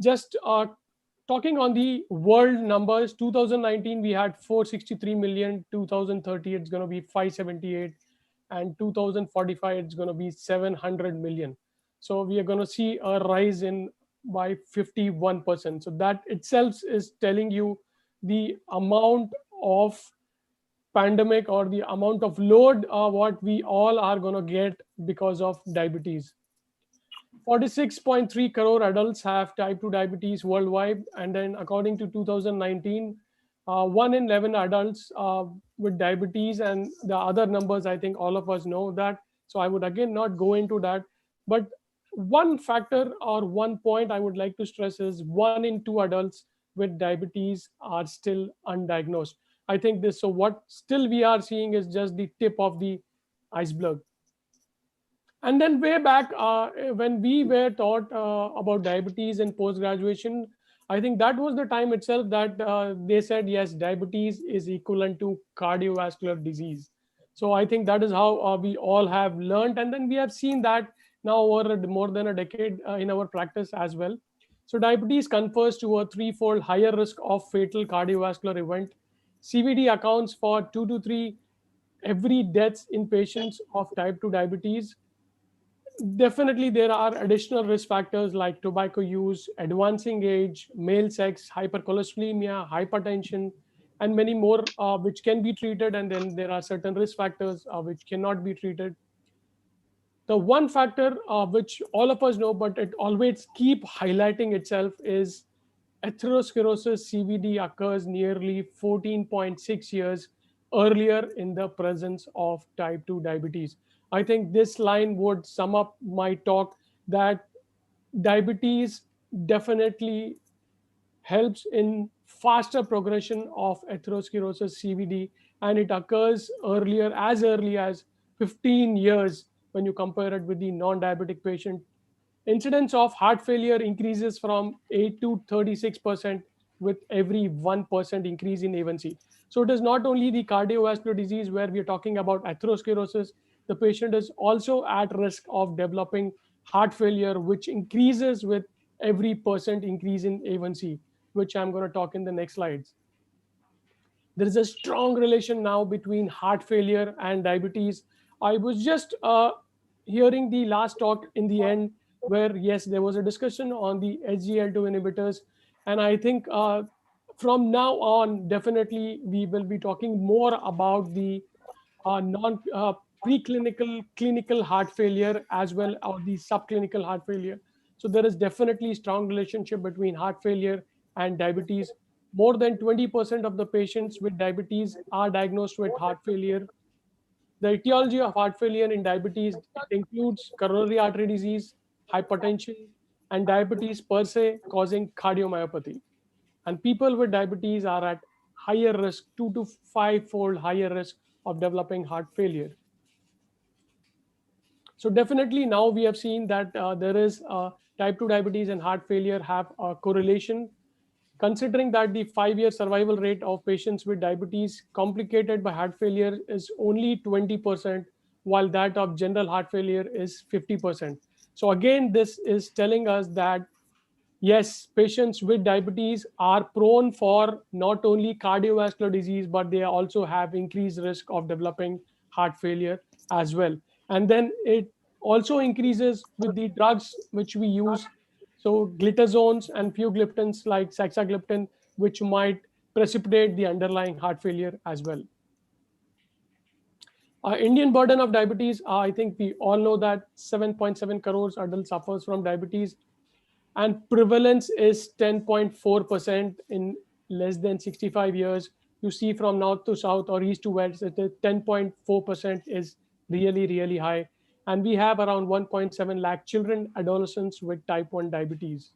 just talking on the world numbers, 2019 we had 463 million. 2030 it's going to be 578, and 2045 it's going to be 700 million. So we are going to see a rise in by 51%. So that itself is telling you the amount of pandemic or the amount of load what we all are going to get because of diabetes. 46.3 crore adults have type 2 diabetes worldwide, and then according to 2019, 1 in 11 adults with diabetes, and the other numbers I think all of us know that, so I would again not go into that. But one factor or one point I would like to stress is 1 in 2 adults with diabetes are still undiagnosed. I think this, so what still we are seeing is just the tip of the iceberg. And then way back when we were taught about diabetes in post-graduation, I think that was the time itself that they said, yes, diabetes is equivalent to cardiovascular disease. So I think that is how we all have learned. And then we have seen that now over more than a decade in our practice as well. So diabetes confers to a threefold higher risk of fatal cardiovascular event. CVD accounts for 2 to 3 every deaths in patients of type 2 diabetes. Definitely, there are additional risk factors like tobacco use, advancing age, male sex, hypercholesterolemia, hypertension, and many more which can be treated. And then there are certain risk factors which cannot be treated. The one factor which all of us know, but it always keep highlighting itself, is atherosclerosis CVD occurs nearly 14.6 years earlier in the presence of type 2 diabetes. I think this line would sum up my talk, that diabetes definitely helps in faster progression of atherosclerosis CVD, and it occurs as early as 15 years when you compare it with the non-diabetic patient. Incidence of heart failure increases from 8 to 36% with every 1% increase in A1C. So it is not only the cardiovascular disease where we are talking about atherosclerosis, the patient is also at risk of developing heart failure, which increases with every percent increase in A1C, which I'm going to talk in the next slides. There is a strong relation now between heart failure and diabetes. I was just hearing the last talk in the end where, yes, there was a discussion on the SGLT2 inhibitors. And I think from now on, definitely we will be talking more about the preclinical, clinical heart failure as well, or the subclinical heart failure. So there is definitely a strong relationship between heart failure and diabetes. More than 20% of the patients with diabetes are diagnosed with heart failure. The etiology of heart failure in diabetes, it includes coronary artery disease, hypertension, and diabetes per se causing cardiomyopathy. And people with diabetes are at higher risk, 2 to 5-fold higher risk of developing heart failure. So definitely now we have seen that there is type 2 diabetes and heart failure have a correlation. Considering that the 5-year survival rate of patients with diabetes complicated by heart failure is only 20%, while that of general heart failure is 50%. So again, this is telling us that yes, patients with diabetes are prone for not only cardiovascular disease, but they also have increased risk of developing heart failure as well. And then it also increases with the drugs which we use. So glitazones and few gliptins like saxagliptin, which might precipitate the underlying heart failure as well. Indian burden of diabetes, I think we all know that 7.7 crores adults suffers from diabetes, and prevalence is 10.4% in less than 65 years. You see from north to south or east to west, 10.4% is really, really high. And we have around 1.7 lakh children, adolescents with type 1 diabetes.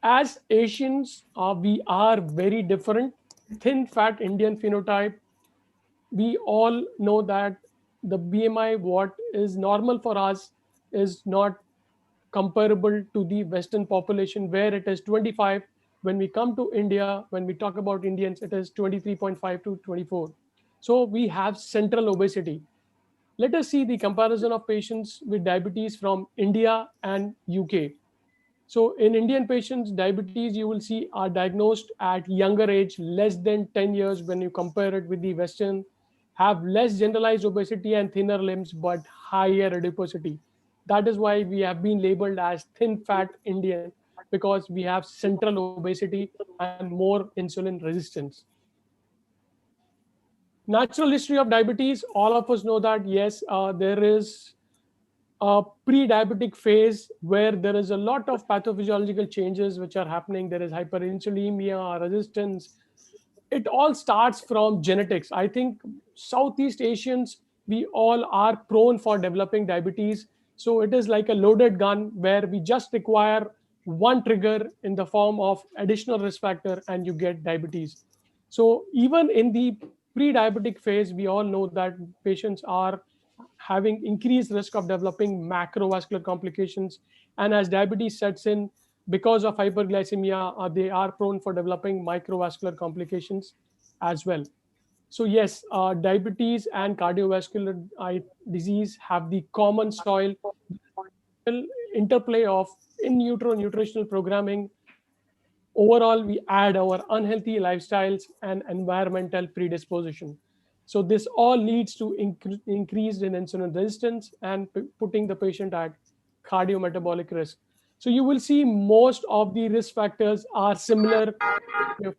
As Asians, we are very different. Thin, fat Indian phenotype. We all know that the BMI, what is normal for us, is not comparable to the Western population where it is 25. When we come to India, when we talk about Indians, it is 23.5 to 24. So we have central obesity. Let us see the comparison of patients with diabetes from India and UK. So in Indian patients, diabetes you will see are diagnosed at younger age, less than 10 years when you compare it with the Western, have less generalized obesity and thinner limbs, but higher adiposity. That is why we have been labeled as thin fat Indian, because we have central obesity and more insulin resistance. Natural history of diabetes, all of us know that yes, there is a pre-diabetic phase where there is a lot of pathophysiological changes which are happening. There is hyperinsulinemia, resistance. It all starts from genetics. I think Southeast Asians we all are prone for developing diabetes. So it is like a loaded gun where we just require one trigger in the form of additional risk factor and you get diabetes. So even in the pre-diabetic phase, we all know that patients are having increased risk of developing macrovascular complications. And as diabetes sets in, because of hyperglycemia, they are prone for developing microvascular complications as well. So yes, diabetes and cardiovascular disease have the common soil interplay of in utero nutritional programming. Overall, we add our unhealthy lifestyles and environmental predisposition. So this all leads to increased in insulin resistance and putting the patient at cardiometabolic risk. So you will see most of the risk factors are similar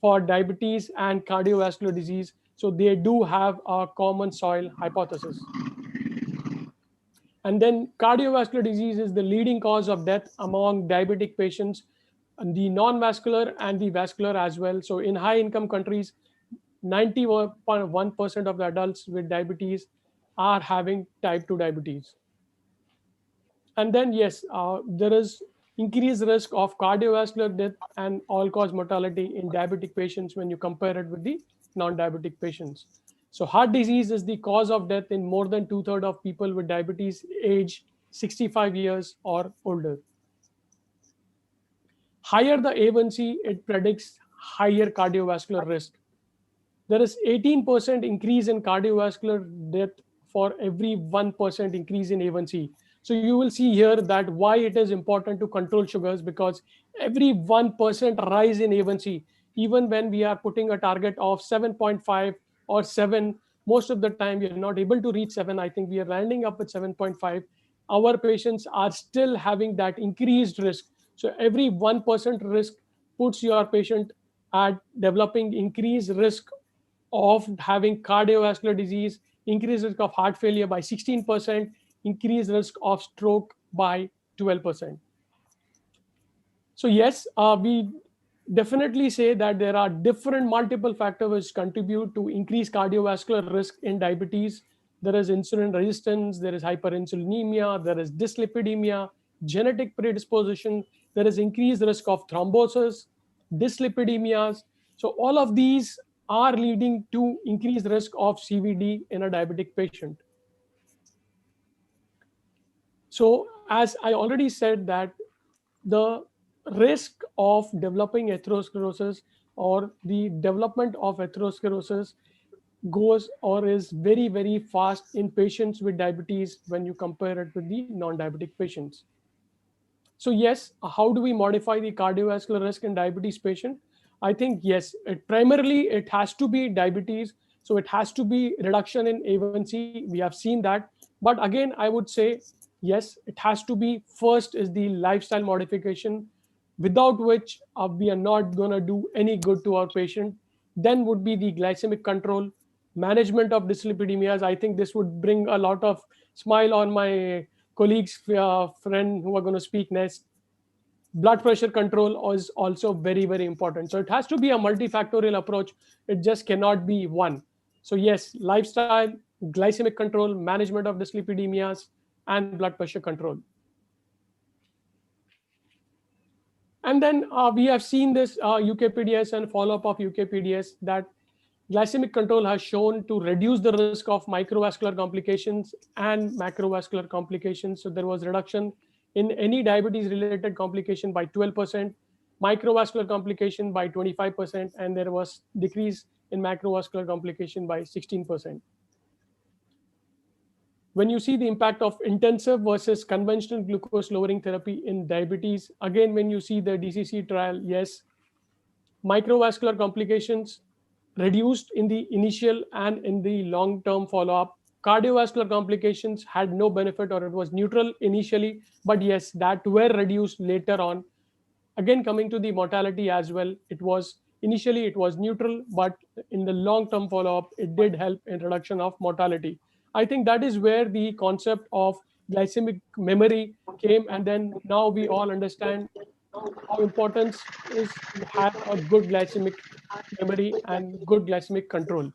for diabetes and cardiovascular disease. So they do have a common soil hypothesis. And then cardiovascular disease is the leading cause of death among diabetic patients, and the non-vascular and the vascular as well. So in high income countries, 91% of the adults with diabetes are having type 2 diabetes. And then, yes, there is increased risk of cardiovascular death and all-cause mortality in diabetic patients when you compare it with the non-diabetic patients. So heart disease is the cause of death in more than 2/3 of people with diabetes age 65 years or older. Higher the A1C, it predicts higher cardiovascular risk. There is 18% increase in cardiovascular death for every 1% increase in A1C. So you will see here that why it is important to control sugars, because every 1% rise in A1C, even when we are putting a target of 7.5 or 7, most of the time we are not able to reach 7. I think we are landing up at 7.5. Our patients are still having that increased risk. So every 1% risk puts your patient at developing increased risk of having cardiovascular disease, increased risk of heart failure by 16%, increased risk of stroke by 12%. So yes, we definitely say that there are different multiple factors which contribute to increased cardiovascular risk in diabetes. There is insulin resistance, there is hyperinsulinemia, there is dyslipidemia, genetic predisposition, there is increased risk of thrombosis, dyslipidemias. So all of these are leading to increased risk of CVD in a diabetic patient. So as I already said, that the risk of developing atherosclerosis or the development of atherosclerosis goes or is very, very fast in patients with diabetes when you compare it with the non-diabetic patients. So yes, how do we modify the cardiovascular risk in diabetes patient? I think yes, primarily it has to be diabetes. So it has to be reduction in A1C. We have seen that. But again, I would say, yes, it has to be first is the lifestyle modification, without which we are not going to do any good to our patient. Then would be the glycemic control, management of dyslipidemias. I think this would bring a lot of smile on my colleagues, friend who are going to speak next. Blood pressure control is also very, very important. So it has to be a multifactorial approach. It just cannot be one. So yes, lifestyle, glycemic control, management of dyslipidemias, and blood pressure control. And then we have seen this UKPDS and follow-up of UKPDS that glycemic control has shown to reduce the risk of microvascular complications and macrovascular complications. So there was reduction in any diabetes-related complication by 12%, microvascular complication by 25%, and there was decrease in macrovascular complication by 16%. When you see the impact of intensive versus conventional glucose lowering therapy in diabetes, again, when you see the DCC trial, yes, microvascular complications reduced in the initial and in the long-term follow-up. Cardiovascular complications had no benefit or it was neutral initially, but yes, that were reduced later on. Again, coming to the mortality as well, it was initially it was neutral, but in the long-term follow-up, it did help in reduction of mortality. I think that is where the concept of glycemic memory came, and then now we all understand how important is to have a good glycemic memory and good glycemic control.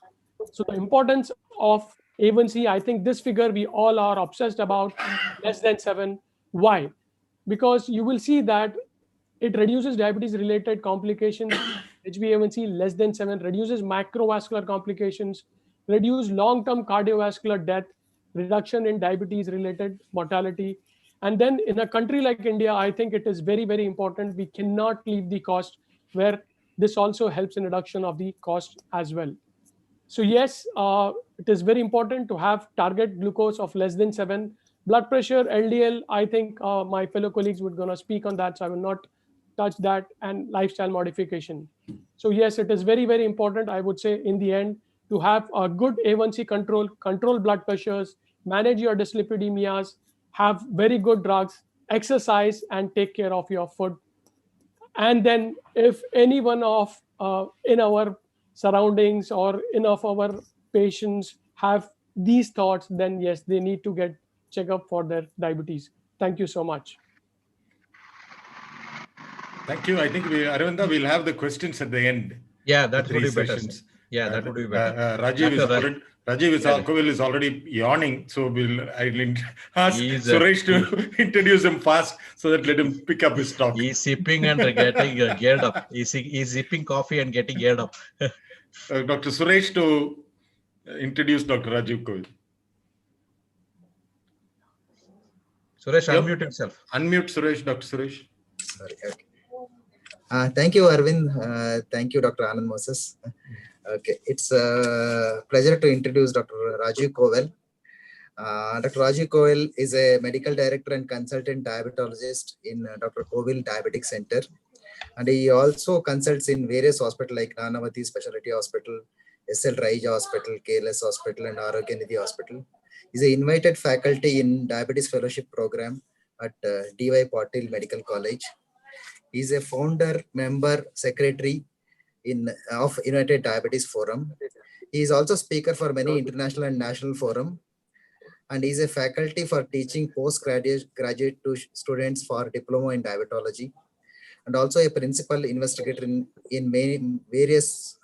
So the importance of A1C, I think this figure we all are obsessed about, less than 7. Why? Because you will see that it reduces diabetes related complications. HbA1c less than 7 reduces macrovascular complications, reduce long-term cardiovascular death, reduction in diabetes related mortality. And then in a country like India, I think it is very, very important. We cannot leave the cost, where this also helps in reduction of the cost as well. So yes, it is very important to have target glucose of less than 7. Blood pressure, LDL, I think my fellow colleagues would gonna speak on that, so I will not touch that, and lifestyle modification. So yes, it is very, very important, I would say, in the end, to have a good A1C control blood pressures, manage your dyslipidemias, have very good drugs, exercise, and take care of your food. And then if anyone of in our surroundings or in of our patients have these thoughts, then yes, they need to get check up for their diabetes. Thank you so much. Thank you. I think Aravinda will have the questions at the end. Yeah, that would be better. Yeah, that would be better. Rajiv Kovel is already yawning, so I'll ask Suresh to introduce him fast so that let him pick up his talk. He's sipping and getting geared up. He's sipping coffee and getting geared up. Dr. Suresh to introduce Dr. Rajiv Kovel. Suresh, unmute himself. Unmute Suresh, Dr. Suresh. Sorry. Okay. Thank you, Arvind. Thank you, Dr. Anand Moses. Okay, it's a pleasure to introduce Dr. Rajiv Kovel. Dr. Rajiv Kovel is a medical director and consultant diabetologist in Dr. Kovel Diabetic Center. And he also consults in various hospitals like Nanavati Specialty Hospital, SL Raija Hospital, KLS Hospital, and Arogyanidhi Hospital. He's an invited faculty in Diabetes Fellowship Program at D.Y. Patil Medical College. He's a founder, member, secretary of United Diabetes Forum. He is also speaker for many international and national forum, and is a faculty for teaching postgraduate to students for diploma in diabetology, and also a principal investigator in many various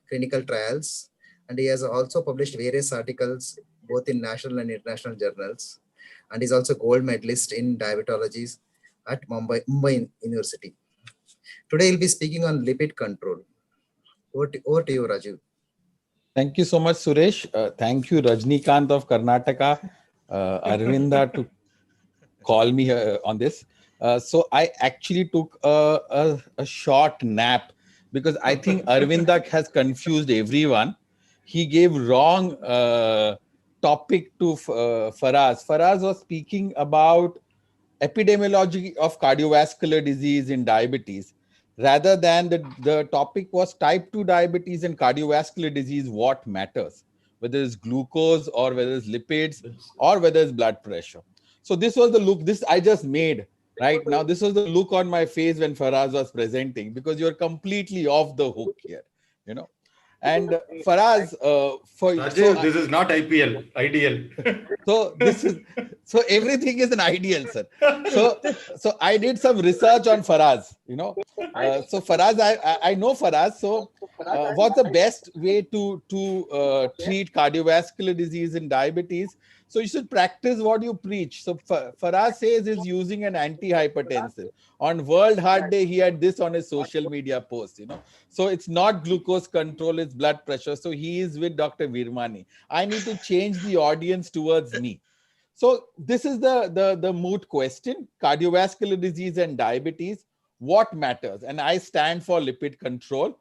clinical trials. And he has also published various articles both in national and international journals, and is also gold medalist in diabetology at Mumbai University. Today he'll be speaking on lipid control. Over to you, Rajiv. Thank you so much, Suresh. Thank you, Rajnikant of Karnataka, Arvinda, to call me on this. So I actually took a short nap because I think Arvinda has confused everyone. He gave wrong topic to Faraz. Faraz was speaking about epidemiology of cardiovascular disease in diabetes, rather than the topic was type 2 diabetes and cardiovascular disease, what matters, whether it's glucose or whether it's lipids or whether it's blood pressure. So this was the look, this I just made right now. This was the look on my face when Faraz was presenting, because you're completely off the hook here, you know. And Faraz, this is not ideal. So everything is an ideal, sir. So I did some research on Faraz, you know. So Faraz, I know Faraz. So what's the best way to treat cardiovascular disease in diabetes? So you should practice what you preach. So Faraz says he's using an antihypertensive. On World Heart Day, he had this on his social media post, you know. So it's not glucose control, it's blood pressure. So he is with Dr. Virmani. I need to change the audience towards me. So this is the moot question: cardiovascular disease and diabetes, what matters? And I stand for lipid control.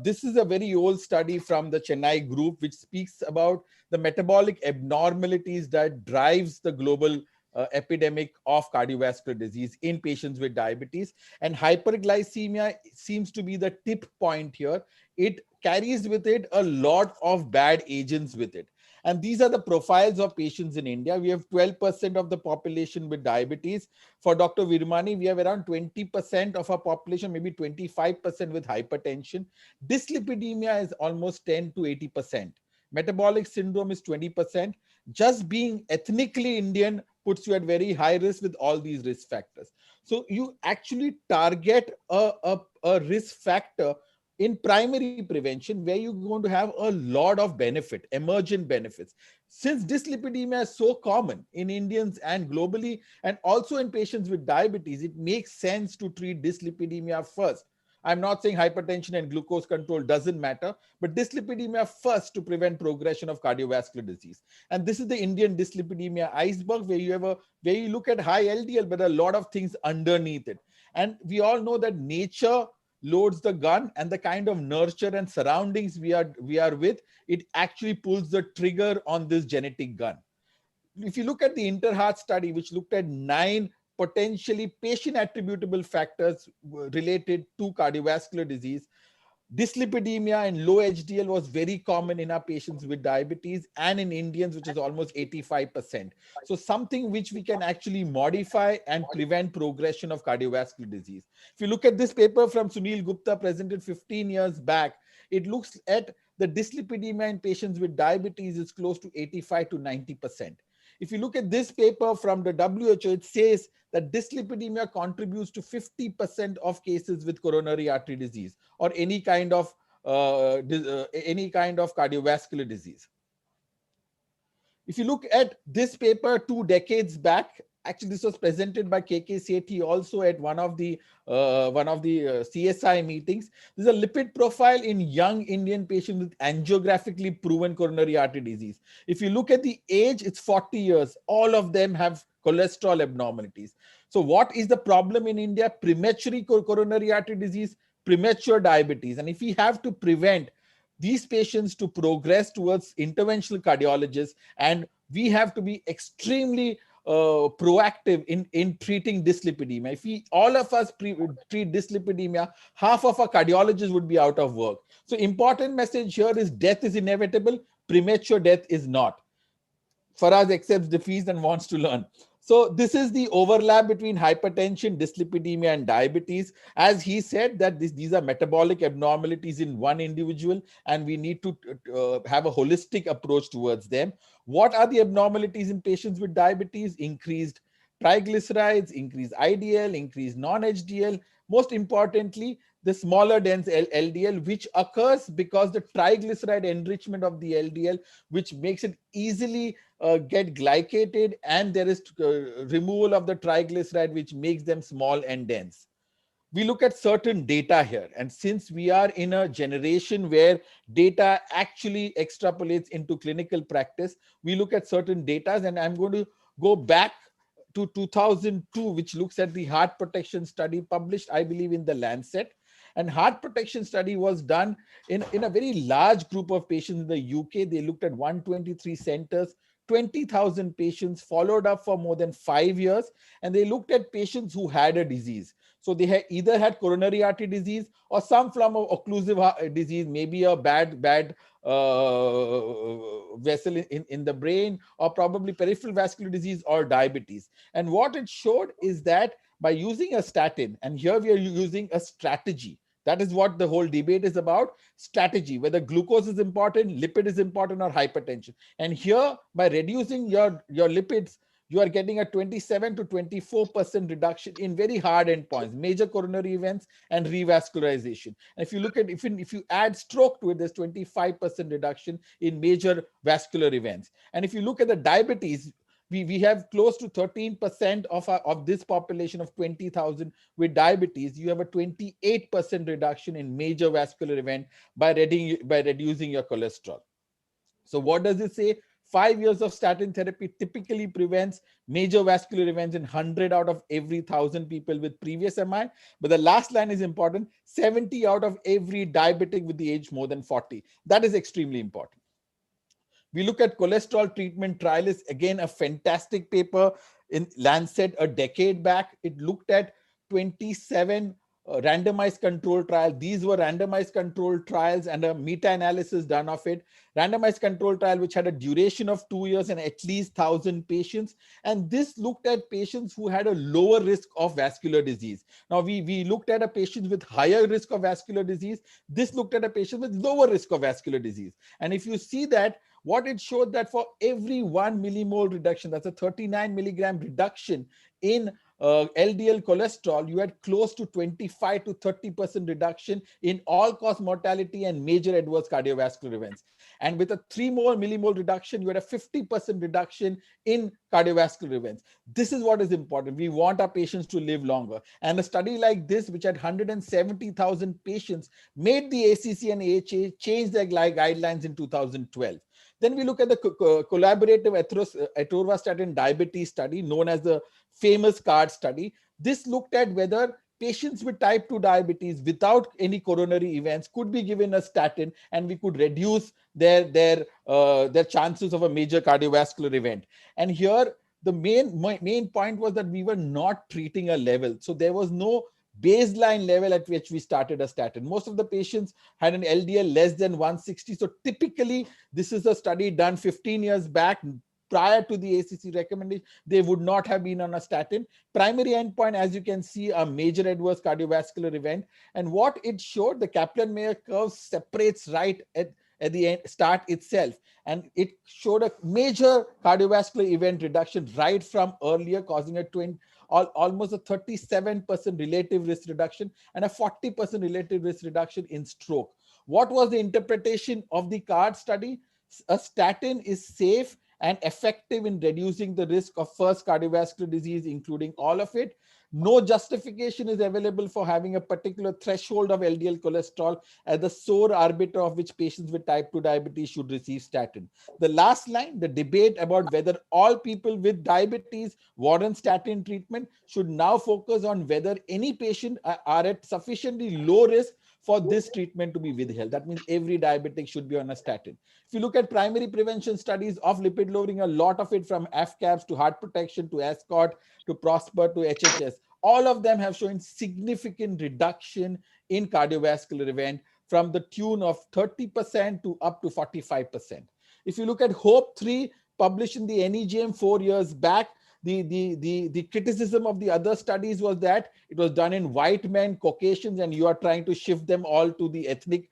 This is a very old study from the Chennai group, which speaks about the metabolic abnormalities that drives the global epidemic of cardiovascular disease in patients with diabetes. And hyperglycemia seems to be the tip point here. It carries with it a lot of bad agents with it. And these are the profiles of patients in India. We have 12% of the population with diabetes. For Dr. Virmani, we have around 20% of our population, maybe 25% with hypertension. Dyslipidemia is almost 10 to 80%. Metabolic syndrome is 20%. Just being ethnically Indian puts you at very high risk with all these risk factors. So you actually target a risk factor in primary prevention, where you're going to have a lot of benefit, emergent benefits. Since dyslipidemia is so common in Indians and globally, and also in patients with diabetes, it makes sense to treat dyslipidemia first. I'm not saying hypertension and glucose control doesn't matter, but dyslipidemia first to prevent progression of cardiovascular disease. And this is the Indian dyslipidemia iceberg, where you look at high LDL, but a lot of things underneath it. And we all know that nature loads the gun, and the kind of nurture and surroundings we are with, it actually pulls the trigger on this genetic gun. If you look at the InterHeart study, which looked at 9 potentially patient attributable factors related to cardiovascular disease, dyslipidemia and low HDL was very common in our patients with diabetes, and in Indians, which is almost 85%. So something which we can actually modify and prevent progression of cardiovascular disease. If you look at this paper from Sunil Gupta presented 15 years back, it looks at the dyslipidemia in patients with diabetes is close to 85 to 90%. If you look at this paper from the WHO, it says that dyslipidemia contributes to 50% of cases with coronary artery disease or any kind of cardiovascular disease. If you look at this paper 2 decades back, actually this was presented by KK Sethi also at one of the CSI meetings. There's a lipid profile in young Indian patients with angiographically proven coronary artery disease. If you look at the age, it's 40 years. All of them have cholesterol abnormalities. So what is the problem in India? Premature coronary artery disease, premature diabetes. And if we have to prevent these patients to progress towards interventional cardiologists, and we have to be extremely proactive in treating dyslipidemia. If all of us treat dyslipidemia, half of our cardiologists would be out of work. So important message here is death is inevitable, premature death is not. Faraz accepts defeat and wants to learn. So this is the overlap between hypertension, dyslipidemia, and diabetes. As he said, that these are metabolic abnormalities in one individual, and we need to have a holistic approach towards them. What are the abnormalities in patients with diabetes? Increased triglycerides, increased IDL, increased non-HDL. Most importantly, the smaller dense LDL, which occurs because the triglyceride enrichment of the LDL, which makes it easily get glycated, and there is removal of the triglyceride, which makes them small and dense. We look at certain data here, and since we are in a generation where data actually extrapolates into clinical practice, we look at certain data, and I'm going to go back to 2002, which looks at the heart protection study published, I believe, in the Lancet. And heart protection study was done in a very large group of patients in the UK. They looked at 123 centers, 20,000 patients, followed up for more than 5 years, and they looked at patients who had a disease. So they had either had coronary artery disease or some form of occlusive heart disease, maybe a bad vessel in the brain, or probably peripheral vascular disease or diabetes. And what it showed is that by using a statin, and here we are using a strategy. That is what the whole debate is about, strategy, whether glucose is important, lipid is important, or hypertension. And here, by reducing your lipids, you are getting a 27 to 24% reduction in very hard endpoints, major coronary events and revascularization. And if you look at, if you add stroke to it, there's 25% reduction in major vascular events. And if you look at the diabetes, we have close to 13% of this population of 20,000 with diabetes. You have a 28% reduction in major vascular event by reducing your cholesterol. So what does it say? 5 years of statin therapy typically prevents major vascular events in 100 out of every 1,000 people with previous MI. But the last line is important, 70 out of every diabetic with the age more than 40. That is extremely important. We look at cholesterol treatment trial, is again a fantastic paper in Lancet a decade back. It looked at 27 randomized control trial. These were randomized control trials and a meta-analysis done of it. Randomized control trial which had a duration of 2 years and at least 1,000 patients. And this looked at patients who had a lower risk of vascular disease. Now we looked at a patient with higher risk of vascular disease. This looked at a patient with lower risk of vascular disease. And if you see that, what it showed that for every 1 millimole reduction, that's a 39 milligram reduction in LDL cholesterol, you had close to 25 to 30% reduction in all-cause mortality and major adverse cardiovascular events. And with a 3 more millimole reduction, you had a 50% reduction in cardiovascular events. This is what is important. We want our patients to live longer. And a study like this, which had 170,000 patients, made the ACC and AHA change their guidelines in 2012. Then we look at the collaborative atorvastatin diabetes study, known as the famous CARD study. This looked at whether patients with type 2 diabetes without any coronary events could be given a statin, and we could reduce their chances of a major cardiovascular event. And here, the main point was that we were not treating a level. So there was no baseline level at which we started a statin. Most of the patients had an LDL less than 160. So typically, this is a study done 15 years back, prior to the ACC recommendation. They would not have been on a statin. Primary endpoint, as you can see, a major adverse cardiovascular event. And what it showed, the Kaplan-Meier curve separates right at the start itself. And it showed a major cardiovascular event reduction right from earlier, causing almost a 37% relative risk reduction and a 40% relative risk reduction in stroke. What was the interpretation of the CARD study? A statin is safe and effective in reducing the risk of first cardiovascular disease, including all of it. No justification is available for having a particular threshold of LDL cholesterol as the sole arbiter of which patients with type 2 diabetes should receive statin. The last line, the debate about whether all people with diabetes warrant statin treatment, should now focus on whether any patient are at sufficiently low risk for this treatment to be withheld. That means every diabetic should be on a statin. If you look at primary prevention studies of lipid lowering, a lot of it from AFCAPS to heart protection to ASCOT to PROSPER to HHS, all of them have shown significant reduction in cardiovascular event from the tune of 30% to up to 45%. If you look at HOPE-3, published in the NEJM 4 years back, the criticism of the other studies was that it was done in white men, Caucasians, and you are trying to shift them all to the ethnic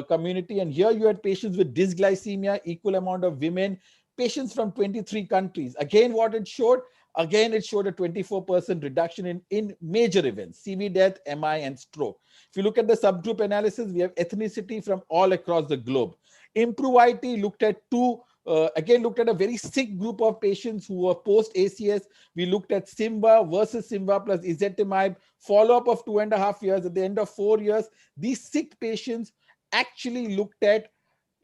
community. And here you had patients with dysglycemia, equal amount of women, patients from 23 countries. Again, what it showed? Again, it showed a 24% reduction in major events, CV death, MI, and stroke. If you look at the subgroup analysis, we have ethnicity from all across the globe. IMPROVE-IT looked at looked at a very sick group of patients who were post-ACS. We looked at Simva versus Simva plus ezetimibe, follow-up of 2.5 years. At the end of 4 years, these sick patients actually looked at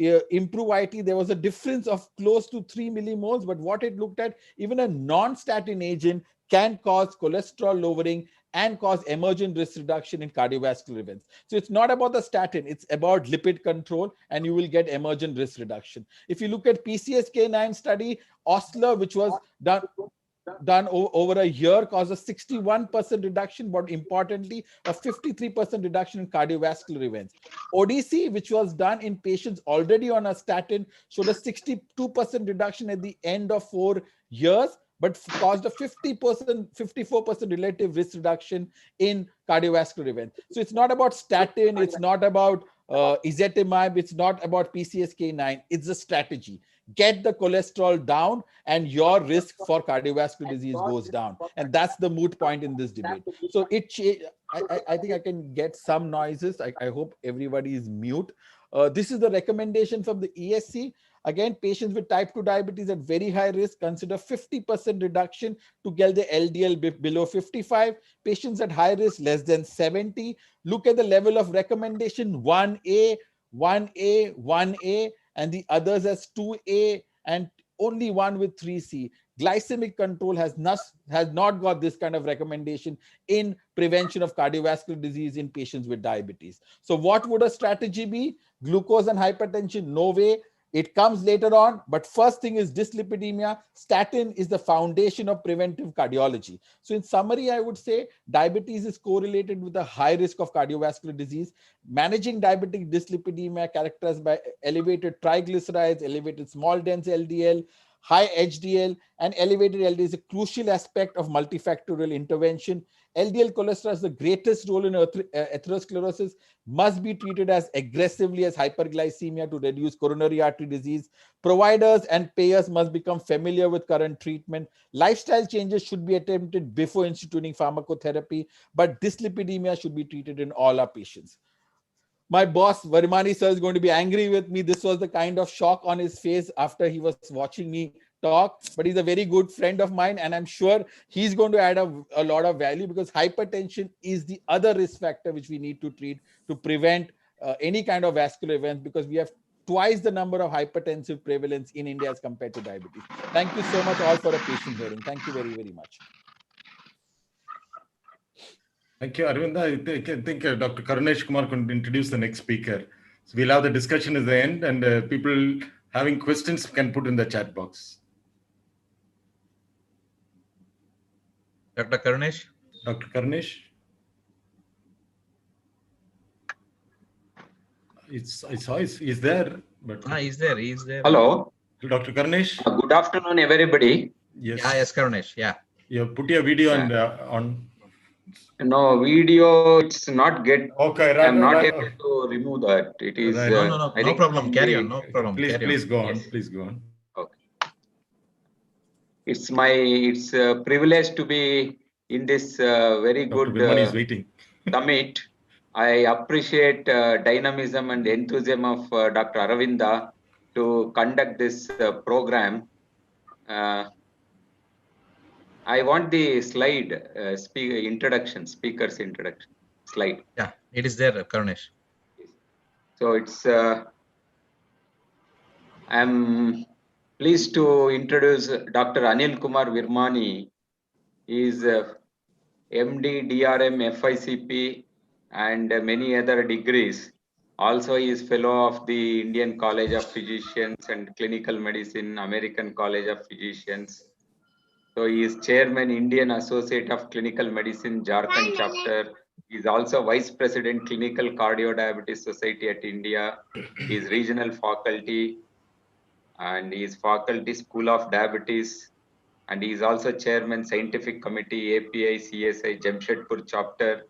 IMPROVE-IT. There was a difference of close to 3 millimoles, but what it looked at, even a non-statin agent can cause cholesterol lowering and cause emergent risk reduction in cardiovascular events. So it's not about the statin, it's about lipid control, and you will get emergent risk reduction. If you look at PCSK9 study, Osler, which was done over a year, caused a 61% reduction, but importantly, a 53% reduction in cardiovascular events. Odyssey, which was done in patients already on a statin, showed a 62% reduction at the end of 4 years, but caused a 54% relative risk reduction in cardiovascular events. So it's not about statin, it's not about ezetimibe, it's not about PCSK9, it's a strategy. Get the cholesterol down and your risk for cardiovascular disease goes down. And that's the moot point in this debate. So I think I can get some noises. I hope everybody is mute. This is the recommendation from the ESC. Again, patients with type 2 diabetes at very high risk, consider 50% reduction to get the LDL below 55. Patients at high risk, less than 70. Look at the level of recommendation, 1A, 1A, 1A, and the others as 2A, and only one with 3C. Glycemic control has not got this kind of recommendation in prevention of cardiovascular disease in patients with diabetes. So what would a strategy be? Glucose and hypertension, no way. It comes later on, but first thing is dyslipidemia. Statin is the foundation of preventive cardiology. So in summary, I would say diabetes is correlated with a high risk of cardiovascular disease. Managing diabetic dyslipidemia characterized by elevated triglycerides, elevated small dense LDL, high HDL, and elevated LDL is a crucial aspect of multifactorial intervention. LDL cholesterol has the greatest role in atherosclerosis, must be treated as aggressively as hyperglycemia to reduce coronary artery disease. Providers and payers must become familiar with current treatment. Lifestyle changes should be attempted before instituting pharmacotherapy, but dyslipidemia should be treated in all our patients. My boss, Varimani sir, is going to be angry with me. This was the kind of shock on his face after he was watching me talk, but he's a very good friend of mine, and I'm sure he's going to add a lot of value, because hypertension is the other risk factor which we need to treat to prevent any kind of vascular events, because we have twice the number of hypertensive prevalence in India as compared to diabetes. Thank you so much all for a patient hearing. Thank you very, very much. Thank you, Arvinda. I think Dr. Karunesh Kumar can introduce the next speaker. So we'll have the discussion at the end, and people having questions can put in the chat box. Dr. Karunesh? Dr. Karunesh? He's there. But he's there. He's there. Hello. Dr. Karunesh? Good afternoon, everybody. Yes. Yes, Karunesh. Yeah. You put your video on. No, video, it's not get. Okay, I'm not able to remove that. It is. Right. No problem. Carry on. No problem. Please go on. Please go on. Okay. It's a privilege to be in this very good summit. I appreciate dynamism and enthusiasm of Dr. Aravinda to conduct this program. I want the slide, speaker's introduction slide. Yeah, it is there, Karunesh. So it's, I'm pleased to introduce Dr. Anil Kumar Virmani. He is MD, DRM, FICP, and many other degrees. Also, he is fellow of the Indian College of Physicians and Clinical Medicine, American College of Physicians. So he is chairman, Indian Associate of Clinical Medicine, Jharkhand chapter. He is also vice president, Clinical Cardiodiabetes Society at India. He is regional faculty, and he is faculty School of Diabetes. And he is also chairman, Scientific Committee, API, CSI, Jamshedpur chapter.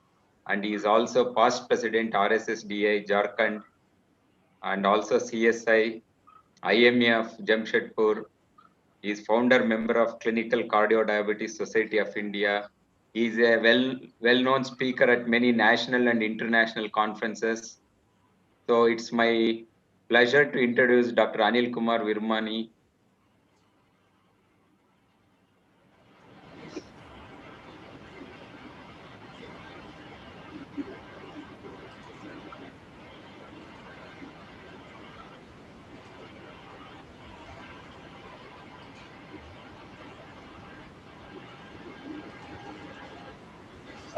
And he is also past president, RSSDI, Jharkhand, and also CSI, IMA of Jamshedpur. He is founder member of Clinical Cardiodiabetes Society of India. He is a well-known speaker at many national and international conferences. So it's my pleasure to introduce Dr. Anil Kumar Virmani.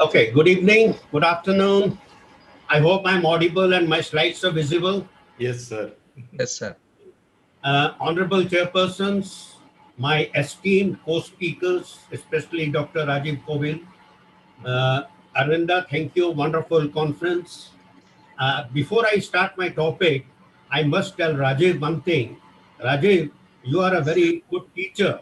Okay, good evening, good afternoon. I hope I'm audible and my slides are visible. Yes, sir. Yes, sir. Honorable chairpersons, my esteemed co-speakers, especially Dr. Rajiv Kovel. Arvinda, thank you, wonderful conference. Before I start my topic, I must tell Rajiv one thing. Rajiv, you are a very good teacher,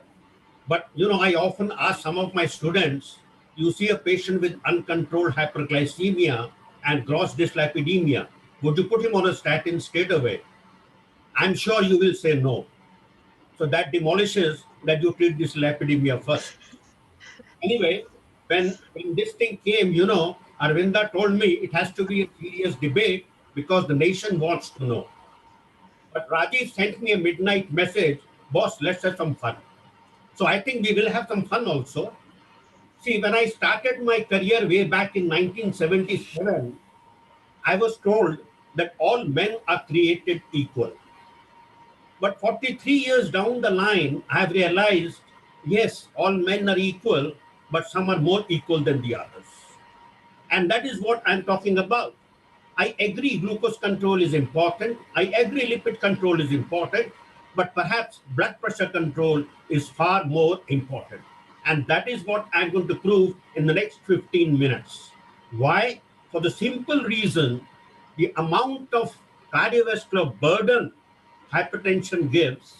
but I often ask some of my students, you see a patient with uncontrolled hyperglycemia and gross dyslipidemia, would you put him on a statin straight away? I'm sure you will say no. So that demolishes that you treat dyslipidemia first. Anyway, when this thing came, Arvinda told me it has to be a serious debate because the nation wants to know. But Rajiv sent me a midnight message, boss, let's have some fun. So I think we will have some fun also. See, when I started my career way back in 1977, I was told that all men are created equal. But 43 years down the line, I have realized, yes, all men are equal, but some are more equal than the others. And that is what I'm talking about. I agree glucose control is important. I agree lipid control is important, but perhaps blood pressure control is far more important. And that is what I'm going to prove in the next 15 minutes. Why? For the simple reason, the amount of cardiovascular burden hypertension gives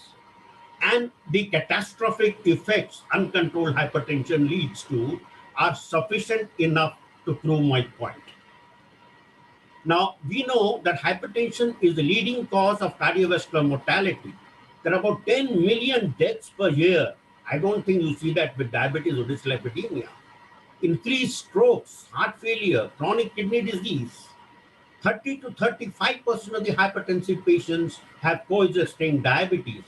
and the catastrophic effects uncontrolled hypertension leads to are sufficient enough to prove my point. Now, we know that hypertension is the leading cause of cardiovascular mortality. There are about 10 million deaths per year. I don't think you see that with diabetes or dyslipidemia. Increased strokes, heart failure, chronic kidney disease. 30 to 35% of the hypertensive patients have coexisting diabetes.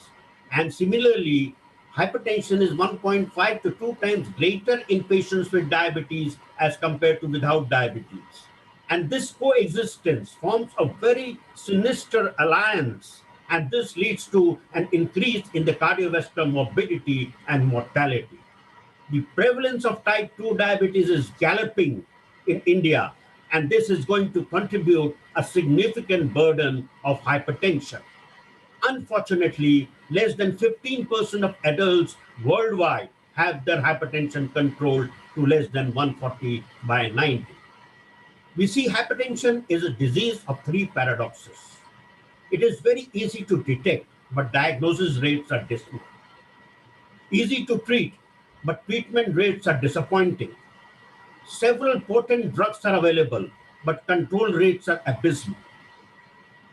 And similarly, hypertension is 1.5 to 2 times greater in patients with diabetes as compared to without diabetes. And this coexistence forms a very sinister alliance, and this leads to an increase in the cardiovascular morbidity and mortality. The prevalence of type 2 diabetes is galloping in India, and this is going to contribute a significant burden of hypertension. Unfortunately, less than 15% of adults worldwide have their hypertension controlled to less than 140 by 90. We see hypertension is a disease of 3 paradoxes. It is very easy to detect, but diagnosis rates are dismal. Easy to treat, but treatment rates are disappointing. Several potent drugs are available, but control rates are abysmal.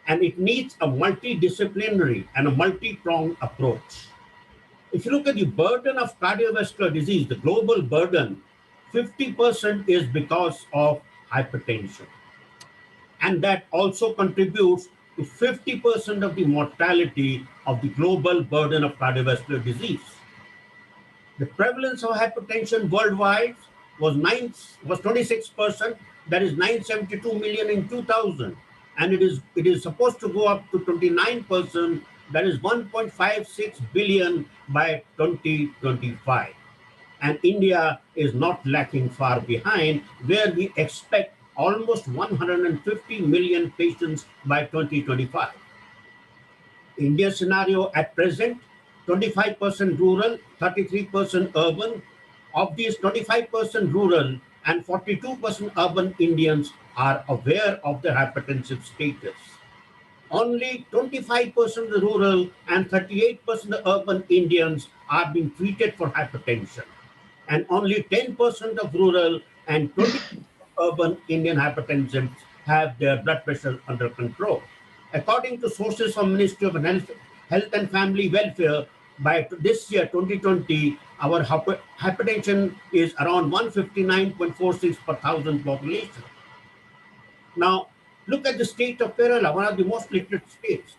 And it needs a multidisciplinary and a multi-pronged approach. If you look at the burden of cardiovascular disease, the global burden, 50% is because of hypertension. And that also contributes to 50% of the mortality of the global burden of cardiovascular disease. The prevalence of hypertension worldwide was 26%, that is 972 million in 2000. And it is supposed to go up to 29%, that is 1.56 billion by 2025. And India is not lacking far behind, where we expect almost 150 million patients by 2025. India's scenario at present, 25% rural, 33% urban. Of these 25% rural and 42% urban Indians are aware of their hypertensive status. Only 25% of the rural and 38% of the urban Indians are being treated for hypertension. And only 10% of rural and 20% of urban Indian hypertensives have their blood pressure under control. According to sources from Ministry of Health and Family Welfare, by this year, 2020, our hypertension is around 159.46 per thousand population. Now, look at the state of Kerala, one of the most literate states.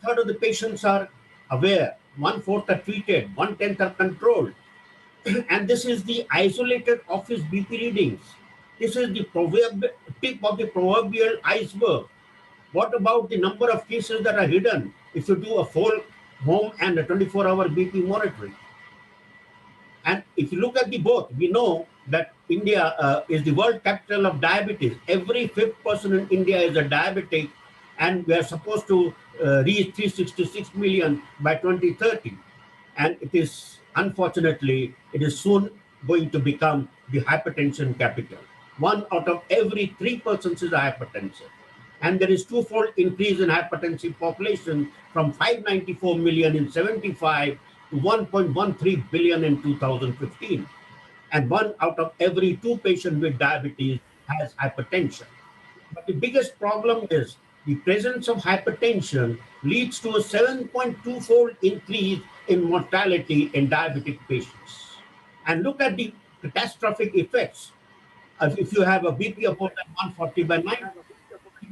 1/3 of the patients are aware, 1/4 are treated, 1/10 are controlled. And this is the isolated office BP readings. This is the tip of the proverbial iceberg. What about the number of cases that are hidden if you do a full home and a 24-hour BP monitoring? And if you look at the both, we know that India is the world capital of diabetes. Every 5th person in India is a diabetic, and we are supposed to reach 366 million by 2030. And it is, unfortunately, it is soon going to become the hypertension capital. 1 out of every 3 persons is a hypertensive. And there is 2-fold increase in hypertensive population from 594 million in 75 to 1.13 billion in 2015. And 1 out of every 2 patients with diabetes has hypertension. But the biggest problem is the presence of hypertension leads to a 7.2-fold increase in mortality in diabetic patients. And look at the catastrophic effects. If you have a BP of more than 140 by 90,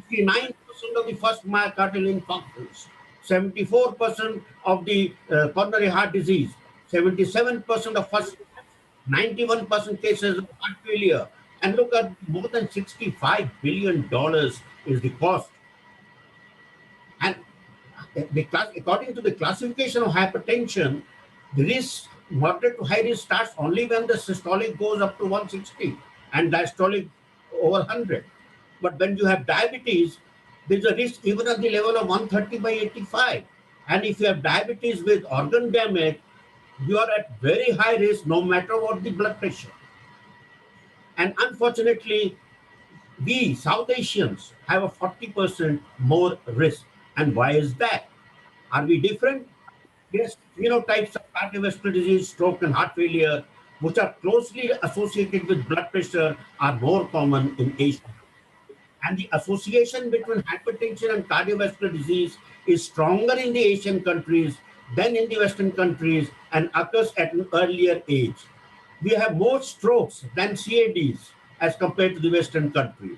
59% of the first myocardial infarctions, 74% of the coronary heart disease, 77% of first, 91% cases of heart failure. And look at more than $65 billion is the cost. And according to the classification of hypertension, the risk, moderate to high risk, starts only when the systolic goes up to 160 and diastolic over 100. But when you have diabetes, there's a risk even at the level of 130 by 85. And if you have diabetes with organ damage, you are at very high risk no matter what the blood pressure. And unfortunately, we South Asians have a 40% more risk. And why is that? Are we different? Yes, phenotypes of cardiovascular disease, stroke, and heart failure, which are closely associated with blood pressure, are more common in Asia. And the association between hypertension and cardiovascular disease is stronger in the Asian countries than in the Western countries and occurs at an earlier age. We have more strokes than CADs as compared to the Western countries.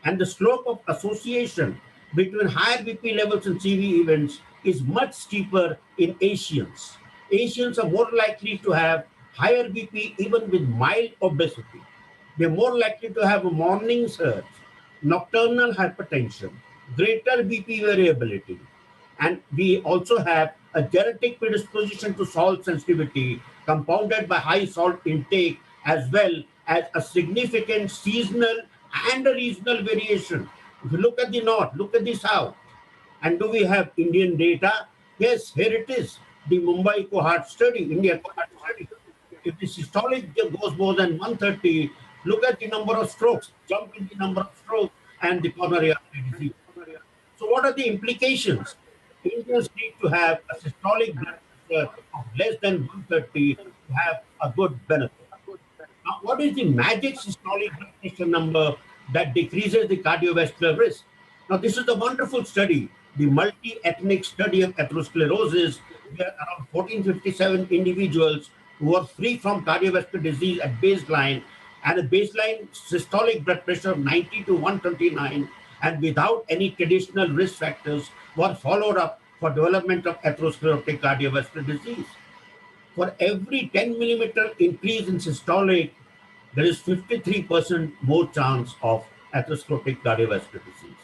And the slope of association between higher BP levels and CV events is much steeper in Asians. Asians are more likely to have higher BP even with mild obesity. They're more likely to have a morning surge, nocturnal hypertension, greater BP variability. And we also have a genetic predisposition to salt sensitivity compounded by high salt intake, as well as a significant seasonal and a regional variation. If you look at the north, look at the south. And do we have Indian data? Yes, here it is. The Mumbai cohort study, India cohort study. If the systolic goes more than 130, look at the number of strokes, jump in the number of strokes and the coronary artery disease. So what are the implications? Indians need to have a systolic blood pressure of less than 130 to have a good benefit. Now, what is the magic systolic blood pressure number that decreases the cardiovascular risk? Now, this is a wonderful study, the multi-ethnic study of atherosclerosis, where around 1457 individuals who were free from cardiovascular disease at baseline and a baseline systolic blood pressure of 90 to 129 and without any traditional risk factors were followed up for development of atherosclerotic cardiovascular disease. For every 10 millimeter increase in systolic, there is 53% more chance of atherosclerotic cardiovascular disease.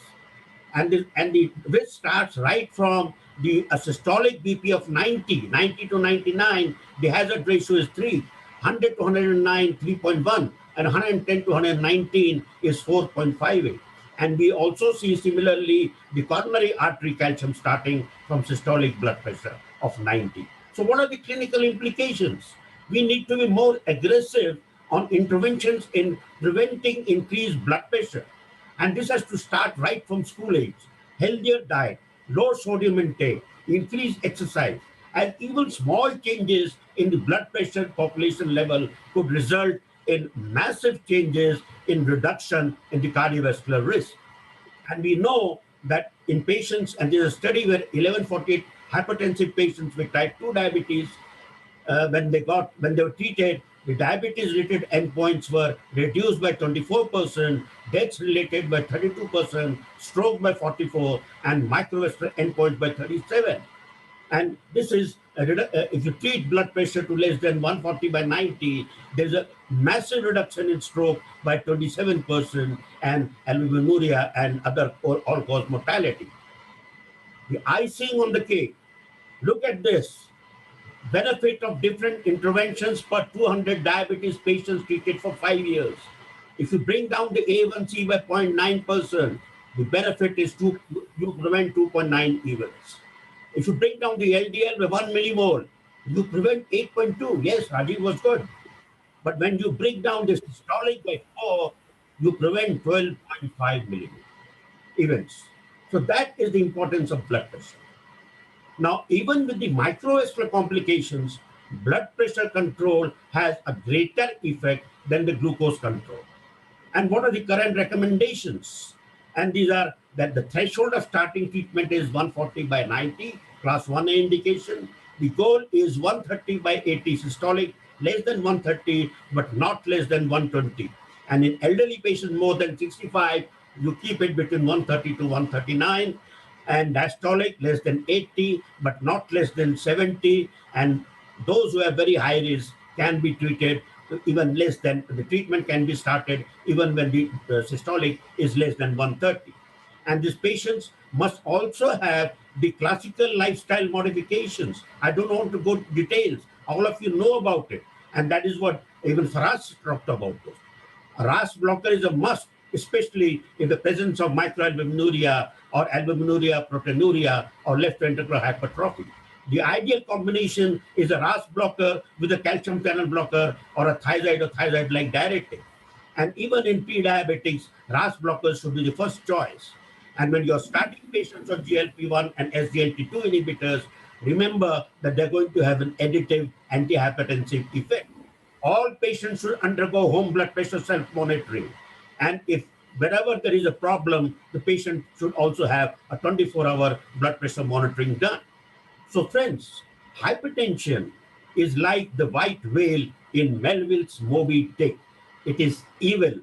And the risk starts right from the systolic BP of 90 to 99, the hazard ratio is 3, 100 to 109, 3.1, and 110 to 119 is 4.58. And we also see similarly the coronary artery calcium starting from systolic blood pressure of 90. So what are the clinical implications? We need to be more aggressive on interventions in preventing increased blood pressure. And this has to start right from school age. Healthier diet, low sodium intake, increased exercise, and even small changes in the blood pressure population level could result in massive changes in reduction in the cardiovascular risk. And we know that in patients, and there's a study where 1148 hypertensive patients with type 2 diabetes, when they were treated, the diabetes-related endpoints were reduced by 24%, deaths related by 32%, stroke by 44%, and microvascular endpoints by 37%. And this is, if you treat blood pressure to less than 140 by 90, there's a massive reduction in stroke by 27% and albuminuria and other all-cause mortality. The icing on the cake, look at this. Benefit of different interventions per 200 diabetes patients treated for 5 years. If you bring down the A1C by 0.9%, the benefit is you prevent 2.9 events. If you bring down the LDL by 1 millimole, you prevent 8.2. Yes, Rajiv was good. But when you bring down the systolic by 4, you prevent 12.5 millimole events. So that is the importance of blood pressure. Now, even with the microvascular complications, blood pressure control has a greater effect than the glucose control. And what are the current recommendations? And these are that the threshold of starting treatment is 140 by 90, class 1A indication. The goal is 130 by 80 systolic, less than 130, but not less than 120. And in elderly patients more than 65, you keep it between 130 to 139. And diastolic less than 80, but not less than 70. And those who have very high risk can be treated even less than, the treatment can be started even when the systolic is less than 130. And these patients must also have the classical lifestyle modifications. I don't want to go to details. All of you know about it. And that is what even Faraz talked about. A RAS blocker is a must, especially in the presence of microalbuminuria or albuminuria, proteinuria, or left ventricular hypertrophy. The ideal combination is a RAS blocker with a calcium channel blocker or a thiazide or thiazide-like diuretic. And even in pre-diabetics, RAS blockers should be the first choice. And when you're starting patients on GLP-1 and SGLT2 inhibitors, remember that they're going to have an additive antihypertensive effect. All patients should undergo home blood pressure self-monitoring. And if wherever there is a problem, the patient should also have a 24-hour blood pressure monitoring done. So friends, hypertension is like the white whale in Melville's Moby Dick. It is evil,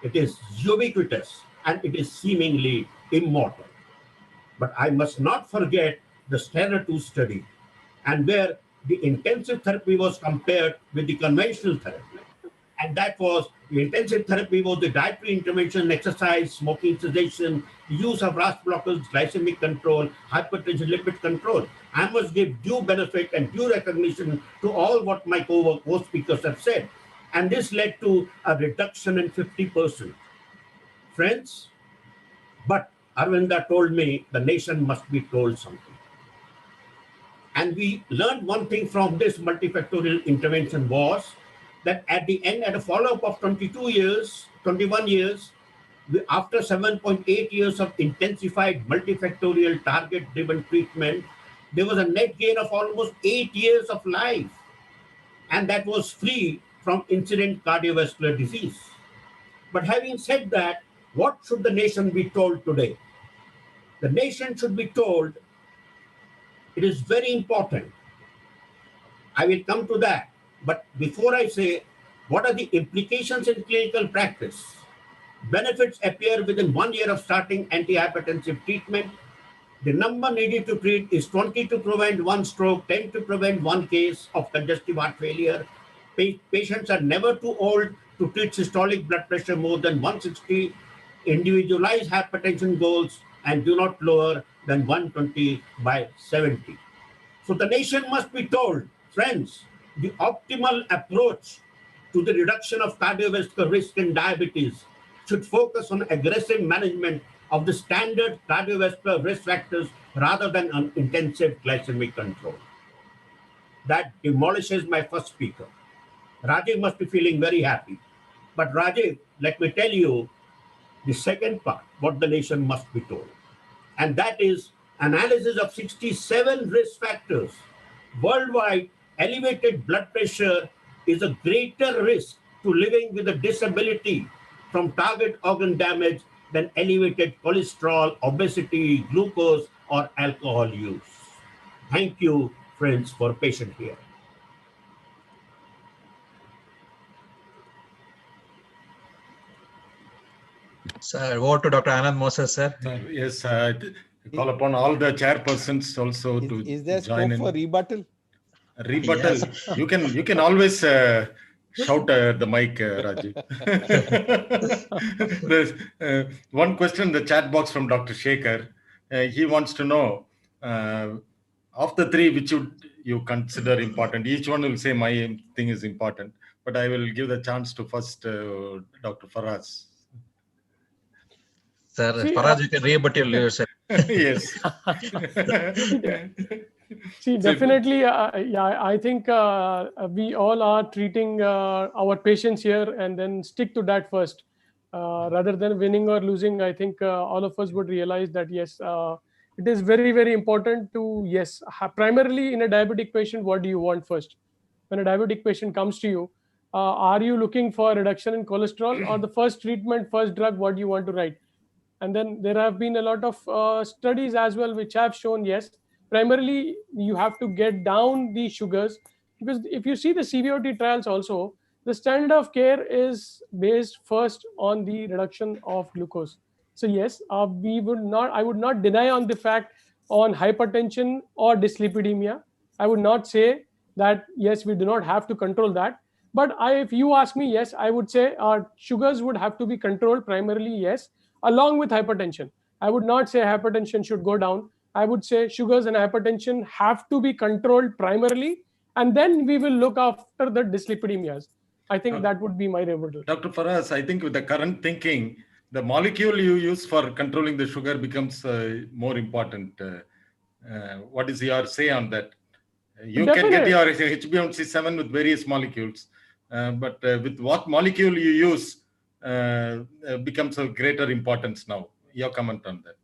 it is ubiquitous, and it is seemingly immortal. But I must not forget the STELLAR 2 study, and where the intensive therapy was compared with the conventional therapy. And that was, the intensive therapy was the dietary intervention, exercise, smoking cessation, use of RAS blockers, glycemic control, hypertension, lipid control. I must give due benefit and due recognition to all what my co-speakers have said. And this led to a reduction in 50%. Friends, but Arvinda told me the nation must be told something. And we learned one thing from this multifactorial intervention was that at the end, at a follow-up of 21 years, after 7.8 years of intensified multifactorial target-driven treatment, there was a net gain of almost 8 years of life. And that was free from incident cardiovascular disease. But having said that, what should the nation be told today? The nation should be told it is very important. I will come to that. But before I say, what are the implications in clinical practice? Benefits appear within 1 year of starting antihypertensive treatment. The number needed to treat is 20 to prevent 1 stroke, 10 to prevent 1 case of congestive heart failure. Patients are never too old to treat systolic blood pressure more than 160, individualize hypertension goals, and do not lower than 120 by 70. So the nation must be told, friends, the optimal approach to the reduction of cardiovascular risk in diabetes should focus on aggressive management of the standard cardiovascular risk factors rather than on intensive glycemic control. That demolishes my first speaker. Rajiv must be feeling very happy. But Rajiv, let me tell you the second part, what the nation must be told. And that is analysis of 67 risk factors. Worldwide, elevated blood pressure is a greater risk to living with a disability from target organ damage than elevated cholesterol, obesity, glucose, or alcohol use. Thank you, friends, for patient here. Sir, over to Dr. Anand Moses, sir. Yes, call upon all the chairpersons also to Is there join scope in. for rebuttal? Rebuttal. Yes. You can always shout the mic, Rajiv. There's one question in the chat box from Dr. Shekhar. He wants to know, of the three, which would you consider important? Each one will say my thing is important, but I will give the chance to first Dr. Faraz. Sir, See, Faraz, you can rebut yourself. Yes. See, definitely, yeah, I think we all are treating our patients here and then stick to that first. Rather than winning or losing, I think all of us would realize that, yes, it is very, very important to, yes, primarily in a diabetic patient, what do you want first? When a diabetic patient comes to you, are you looking for a reduction in cholesterol or the first treatment, first drug, what do you want to write? And then there have been a lot of studies as well, which have shown, yes, primarily you have to get down the sugars, because if you see the CVOT trials also, the standard of care is based first on the reduction of glucose. So yes, I would not deny on the fact on hypertension or dyslipidemia. I would not say that, yes, we do not have to control that. But if you ask me, yes, I would say sugars would have to be controlled primarily, yes, along with hypertension. I would not say hypertension should go down. I would say sugars and hypertension have to be controlled primarily, and then we will look after the dyslipidemias. I think that would be my rebuttal. Dr. Faraz, I think with the current thinking, the molecule you use for controlling the sugar becomes more important. What is your say on that? You can get your HbA1c7 with various molecules, but with what molecule you use becomes of greater importance now. Your comment on that?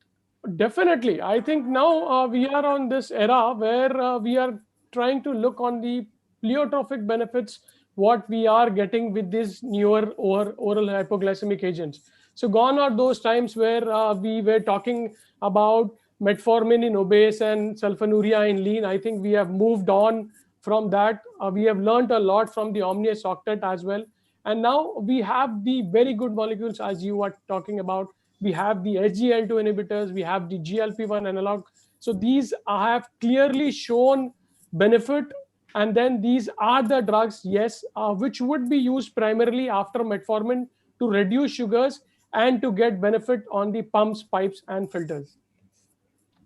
Definitely. I think now we are on this era where we are trying to look on the pleiotropic benefits, what we are getting with these newer oral hypoglycemic agents. So gone are those times where we were talking about metformin in obese and sulfonylurea in lean. I think we have moved on from that. We have learned a lot from the Omnius Octet as well. And now we have the very good molecules as you were talking about. We have the SGL2 inhibitors, we have the GLP-1 analog. So these have clearly shown benefit. And then these are the drugs, yes, which would be used primarily after metformin to reduce sugars and to get benefit on the pumps, pipes, and filters.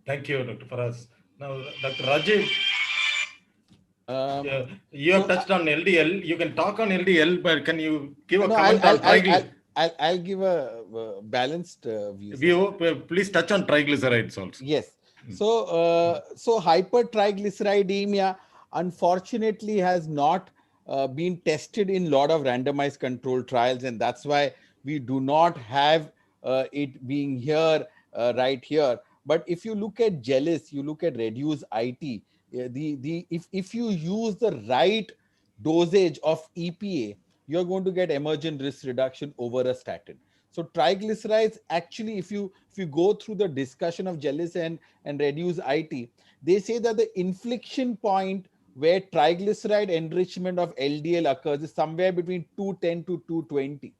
Thank you, Dr. Faraz. Now, Dr. Rajiv, you have touched on LDL. You can talk on LDL, but can you give a comment on triglycerides? I'll give a balanced view. Please touch on triglycerides also. Yes. So, so hypertriglyceridemia unfortunately has not been tested in a lot of randomized controlled trials, and that's why we do not have it being here right here. But if you look at GELIS, you look at reduce IT. If you use the right dosage of EPA, you're going to get emergent risk reduction over a statin. So triglycerides, actually, if you go through the discussion of GELIS and reduce IT, they say that the inflection point where triglyceride enrichment of LDL occurs is somewhere between 210 to 220.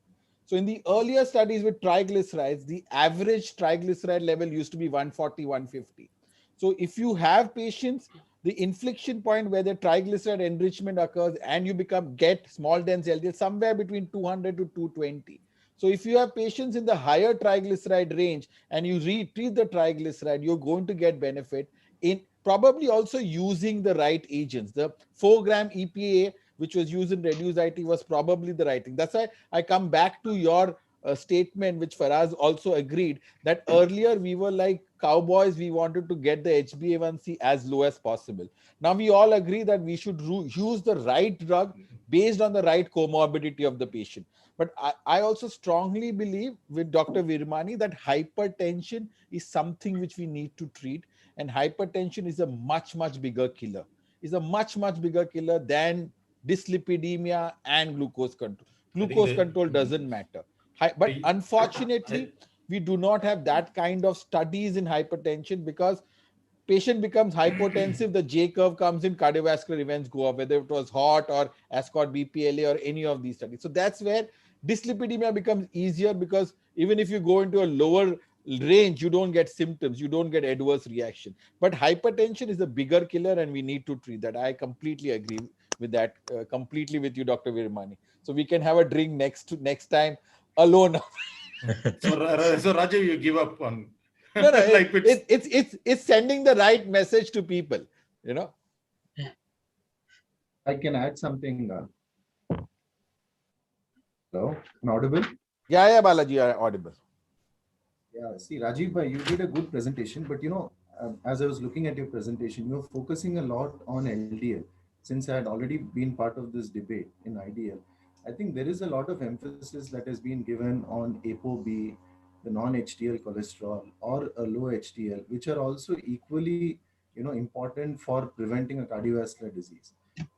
So in the earlier studies with triglycerides, the average triglyceride level used to be 140, 150. So if you have patients, the inflection point where the triglyceride enrichment occurs and you get small dense LDL somewhere between 200 to 220. So if you have patients in the higher triglyceride range and you retreat the triglyceride, you're going to get benefit in probably also using the right agents. The 4 gram EPA, which was used in reduced IT, was probably the right thing. That's why I come back to your statement, which Faraz also agreed, that earlier we were like cowboys. We wanted to get the HbA1c as low as possible. Now we all agree that we should use the right drug based on the right comorbidity of the patient. But I also strongly believe with Dr. Virmani that hypertension is something which we need to treat. And hypertension is a much, much bigger killer. It's a much, much bigger killer than dyslipidemia and glucose control. Glucose control doesn't matter. But unfortunately, we do not have that kind of studies in hypertension because patient becomes hypotensive, the J curve comes in, cardiovascular events go up, whether it was HOT or ASCOT BPLA or any of these studies. So that's where dyslipidemia becomes easier, because even if you go into a lower range, you don't get symptoms, you don't get adverse reaction. But hypertension is a bigger killer and we need to treat that. I completely agree with that, completely with you, Dr. Virmani. So we can have a drink next time alone. So Rajiv, you give up on no, like it's sending the right message to people, you know. I can add something. Hello, am I audible? Yeah, Balaji, you are audible. Yeah, see, Rajiv, you did a good presentation, but you know, as I was looking at your presentation, you're focusing a lot on LDL. Since I had already been part of this debate in IDL, I think there is a lot of emphasis that has been given on ApoB, the non-HDL cholesterol, or a low HDL, which are also equally, you know, important for preventing a cardiovascular disease.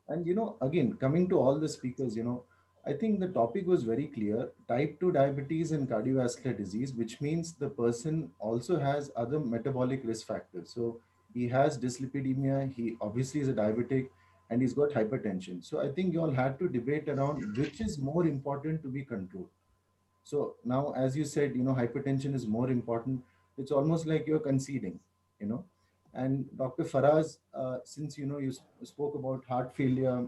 And, you know, again, coming to all the speakers, you know, I think the topic was very clear: type 2 diabetes and cardiovascular disease, which means the person also has other metabolic risk factors. So he has dyslipidemia, he obviously is a diabetic, and he's got hypertension. So I think you all had to debate around which is more important to be controlled. So now, as you said, you know, hypertension is more important. It's almost like you're conceding, you know. And Dr. Faraz, since, you know, you spoke about heart failure,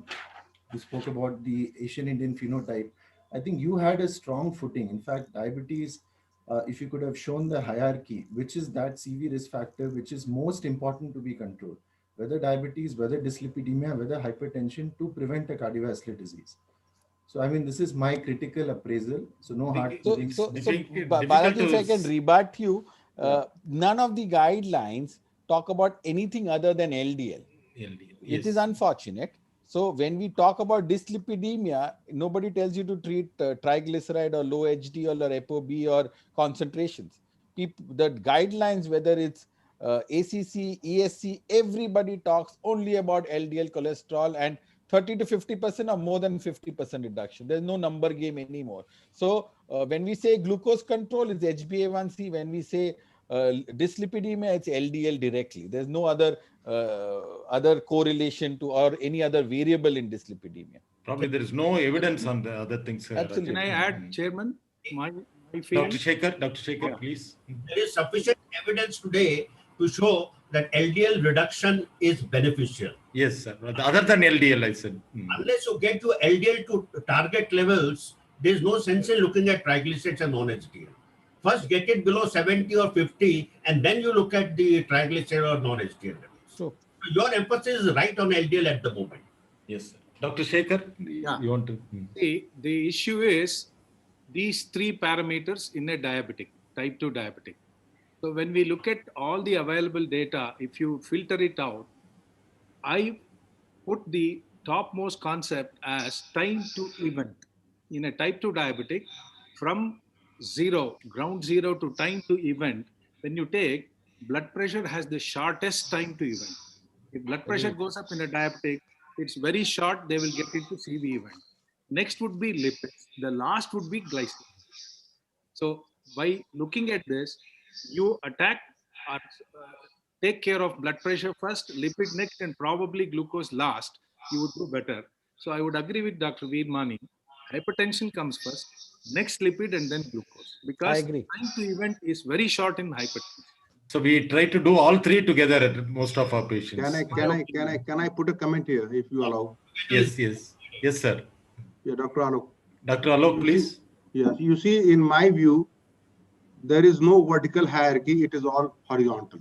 you spoke about the Asian Indian phenotype, I think you had a strong footing. In fact, diabetes, if you could have shown the hierarchy, which is that CV risk factor, which is most important to be controlled, whether diabetes, whether dyslipidemia, whether hypertension, to prevent a cardiovascular disease. So, I mean, this is my critical appraisal. So, no hard feelings. Balaji, if I can rebut you, none of the guidelines talk about anything other than LDL. It is unfortunate. So when we talk about dyslipidemia, nobody tells you to treat triglyceride or low HDL or ApoB or concentrations. the guidelines, whether it's ACC, ESC, everybody talks only about LDL cholesterol and 30 to 50% or more than 50% reduction. There's no number game anymore. So when we say glucose control, it's HbA1c. When we say dyslipidemia, it's LDL directly. There's no other other correlation to or any other variable in dyslipidemia. Probably there is no evidence on the other things. Absolutely. Can I add, Chairman? My feeling? Dr. Shekhar, please. There is sufficient evidence today to show that LDL reduction is beneficial. Yes, sir. Other than LDL, I said. Unless you get to LDL to target levels, there's no sense in looking at triglycerides and non-HDL. First, get it below 70 or 50, and then you look at the triglyceride or non-HDL levels. So your emphasis is right on LDL at the moment. Yes, sir. Dr. Shekhar, you want to? The issue is these three parameters in a diabetic, type 2 diabetic. So when we look at all the available data, if you filter it out, I put the topmost concept as time to event. In a type 2 diabetic, from ground zero to time to event, when you take, blood pressure has the shortest time to event. If blood pressure goes up in a diabetic, it's very short, they will get into CV event. Next would be lipids. The last would be glycemic. So by looking at this, you attack or take care of blood pressure first, lipid next, and probably glucose last, you would do better. So I would agree with Dr. Veermani. Hypertension comes first, next lipid, and then glucose. Because time to event is very short in hypertension. So we try to do all three together at most of our patients. Can I put a comment here, if you allow? Yes, sir. Yeah, Dr. Alok. Dr. Alok, please. Yes, you see, in my view, there is no vertical hierarchy, it is all horizontal.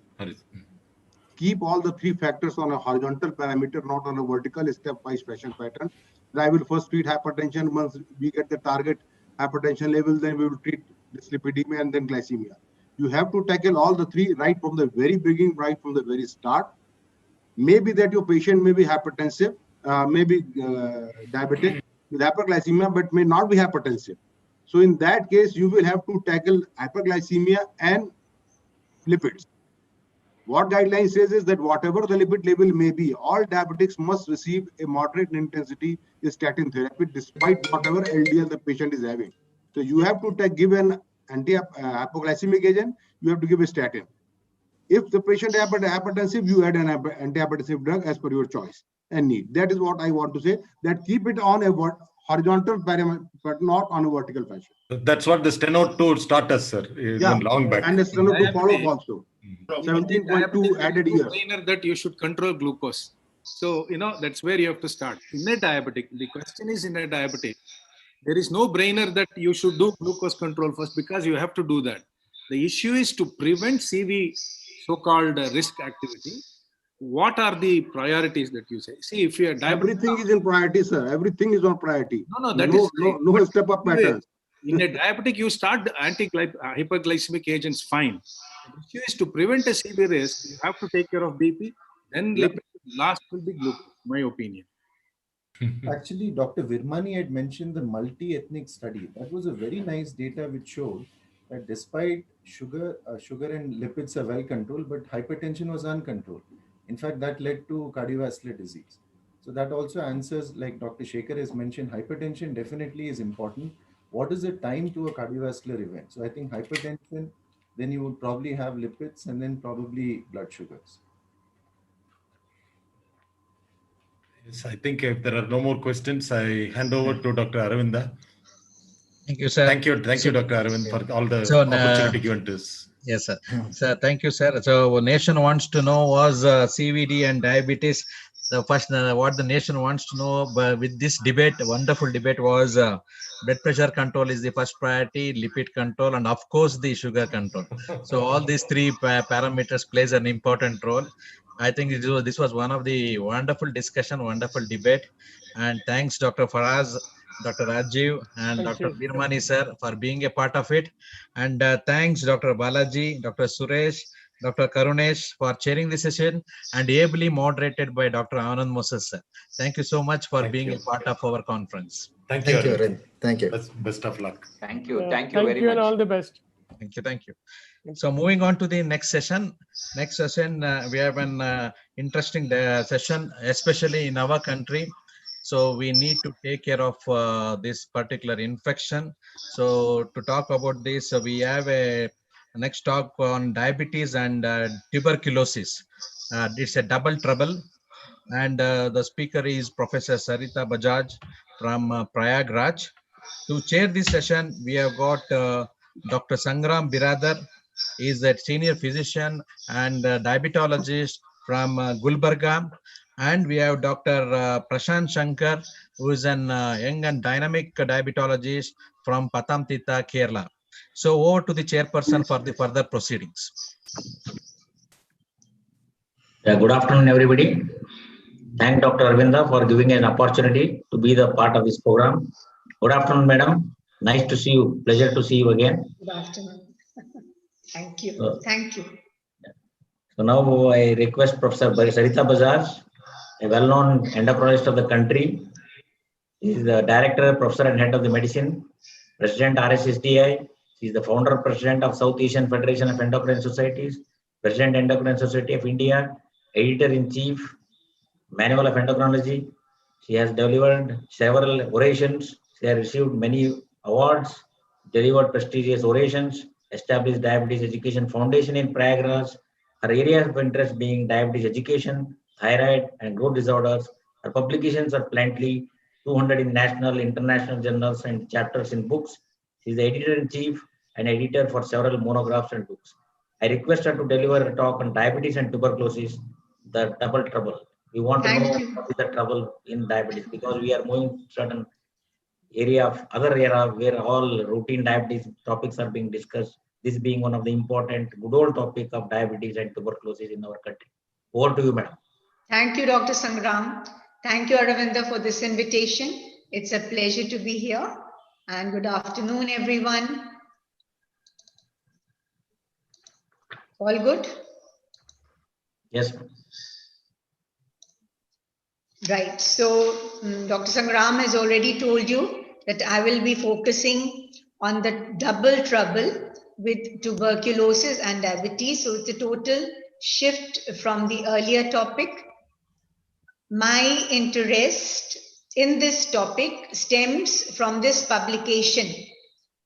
Keep all the three factors on a horizontal parameter, not on a vertical stepwise fashion pattern. I will first treat hypertension. Once we get the target hypertension level, then we will treat dyslipidemia and then glycemia. You have to tackle all the three right from the very beginning, right from the very start. Maybe that your patient may be hypertensive, maybe diabetic with hyperglycemia, but may not be hypertensive. So in that case, you will have to tackle hyperglycemia and lipids. What guideline says is that whatever the lipid level may be, all diabetics must receive a moderate intensity statin therapy despite whatever LDL the patient is having. So you have to give an anti-hypoglycemic agent, you have to give a statin. If the patient is hypertensive, you add an antihypertensive drug as per your choice and need. That is what I want to say, that keep it on a horizontal parameter, but not on a vertical fashion. That's what the Steno 2 started, sir, long back. And the Steno 2 follow-up also. 17.2 added years. That you should control glucose. So, that's where you have to start. In a diabetic, the question is in a diabetic, there is no brainer that you should do glucose control first because you have to do that. The issue is to prevent CV so-called risk activity. What are the priorities that you say? See, if you are diabetic, everything is in priority, sir. Everything is on priority. No step-up patterns. In a diabetic, you start the hyperglycemic agents fine. The issue is to prevent a CV risk. You have to take care of BP. Then last will be glucose. My opinion. Actually, Dr. Veermani had mentioned the multi-ethnic study. That was a very nice data which showed that despite sugar and lipids are well controlled, but hypertension was uncontrolled. In fact, that led to cardiovascular disease. So that also answers, like Dr. Shekhar has mentioned, hypertension definitely is important. What is the time to a cardiovascular event? So I think hypertension, then you would probably have lipids and then probably blood sugars. Yes, I think if there are no more questions, I hand over to Dr. Aravinda. Thank you, sir. Thank you, Dr. Aravind, for all the opportunity given to us. Yes, sir. Sir, thank you, sir. So, nation wants to know was CVD and diabetes. The first, what the nation wants to know with this debate, wonderful debate, was blood pressure control is the first priority, lipid control, and of course the sugar control. So, all these three parameters plays an important role. I think this was one of the wonderful discussion, wonderful debate, and thanks, Dr. Faraz, Dr. Rajiv, and Dr. Veermani, sir, for being a part of it. And thanks, Dr. Balaji, Dr. Suresh, Dr. Karunesh for chairing the session and ably moderated by Dr. Anand Moses, sir. Thank you so much for being a part of our conference. Thank you. Thank you. Best of luck. Thank you. Thank you very much. Thank you and all the best. Thank you. Thank you. So moving on to the next session. Next session, we have an interesting session, especially in our country. So we need to take care of this particular infection. So to talk about this, we have a next talk on diabetes and tuberculosis. It's a double trouble. And the speaker is Professor Sarita Bajaj from Prayagraj. To chair this session, we have got Dr. Sangram Biradar. He is a senior physician and diabetologist from Gulbarga. And we have Dr. Prashant Shankar, who is an young and dynamic diabetologist from Patamtita, Kerala. So over to the chairperson for the further proceedings. Good afternoon, everybody. Thank Dr. Arvinda for giving an opportunity to be the part of this program. Good afternoon, madam. Nice to see you. Pleasure to see you again. Good afternoon. Thank you. Thank you. So now I request Professor Sarita Bajaj, a well-known endocrinologist of the country. He is the director, professor and head of the medicine, president RSSDI. He is the founder president of South Asian Federation of Endocrine Societies, president Endocrine Society of India, editor-in-chief, Manual of Endocrinology. She has delivered several orations. She has received many awards, delivered prestigious orations, established Diabetes Education Foundation in Prayagraj. Her areas of interest being diabetes education, thyroid, and growth disorders. Her publications are plenty, 200 in national, international journals and chapters in books. She is the editor-in-chief and editor for several monographs and books. I request her to deliver a talk on diabetes and tuberculosis, the double trouble. We want to know what is the trouble in diabetes, because we are moving to certain area of other era where all routine diabetes topics are being discussed. This being one of the important good old topic of diabetes and tuberculosis in our country. Over to you, madam. Thank you, Dr. Sangram. Thank you, Aravinda, for this invitation. It's a pleasure to be here. And good afternoon, everyone. All good? Yes. Right. So Dr. Sangram has already told you that I will be focusing on the double trouble with tuberculosis and diabetes. So it's a total shift from the earlier topic. My interest in this topic stems from this publication.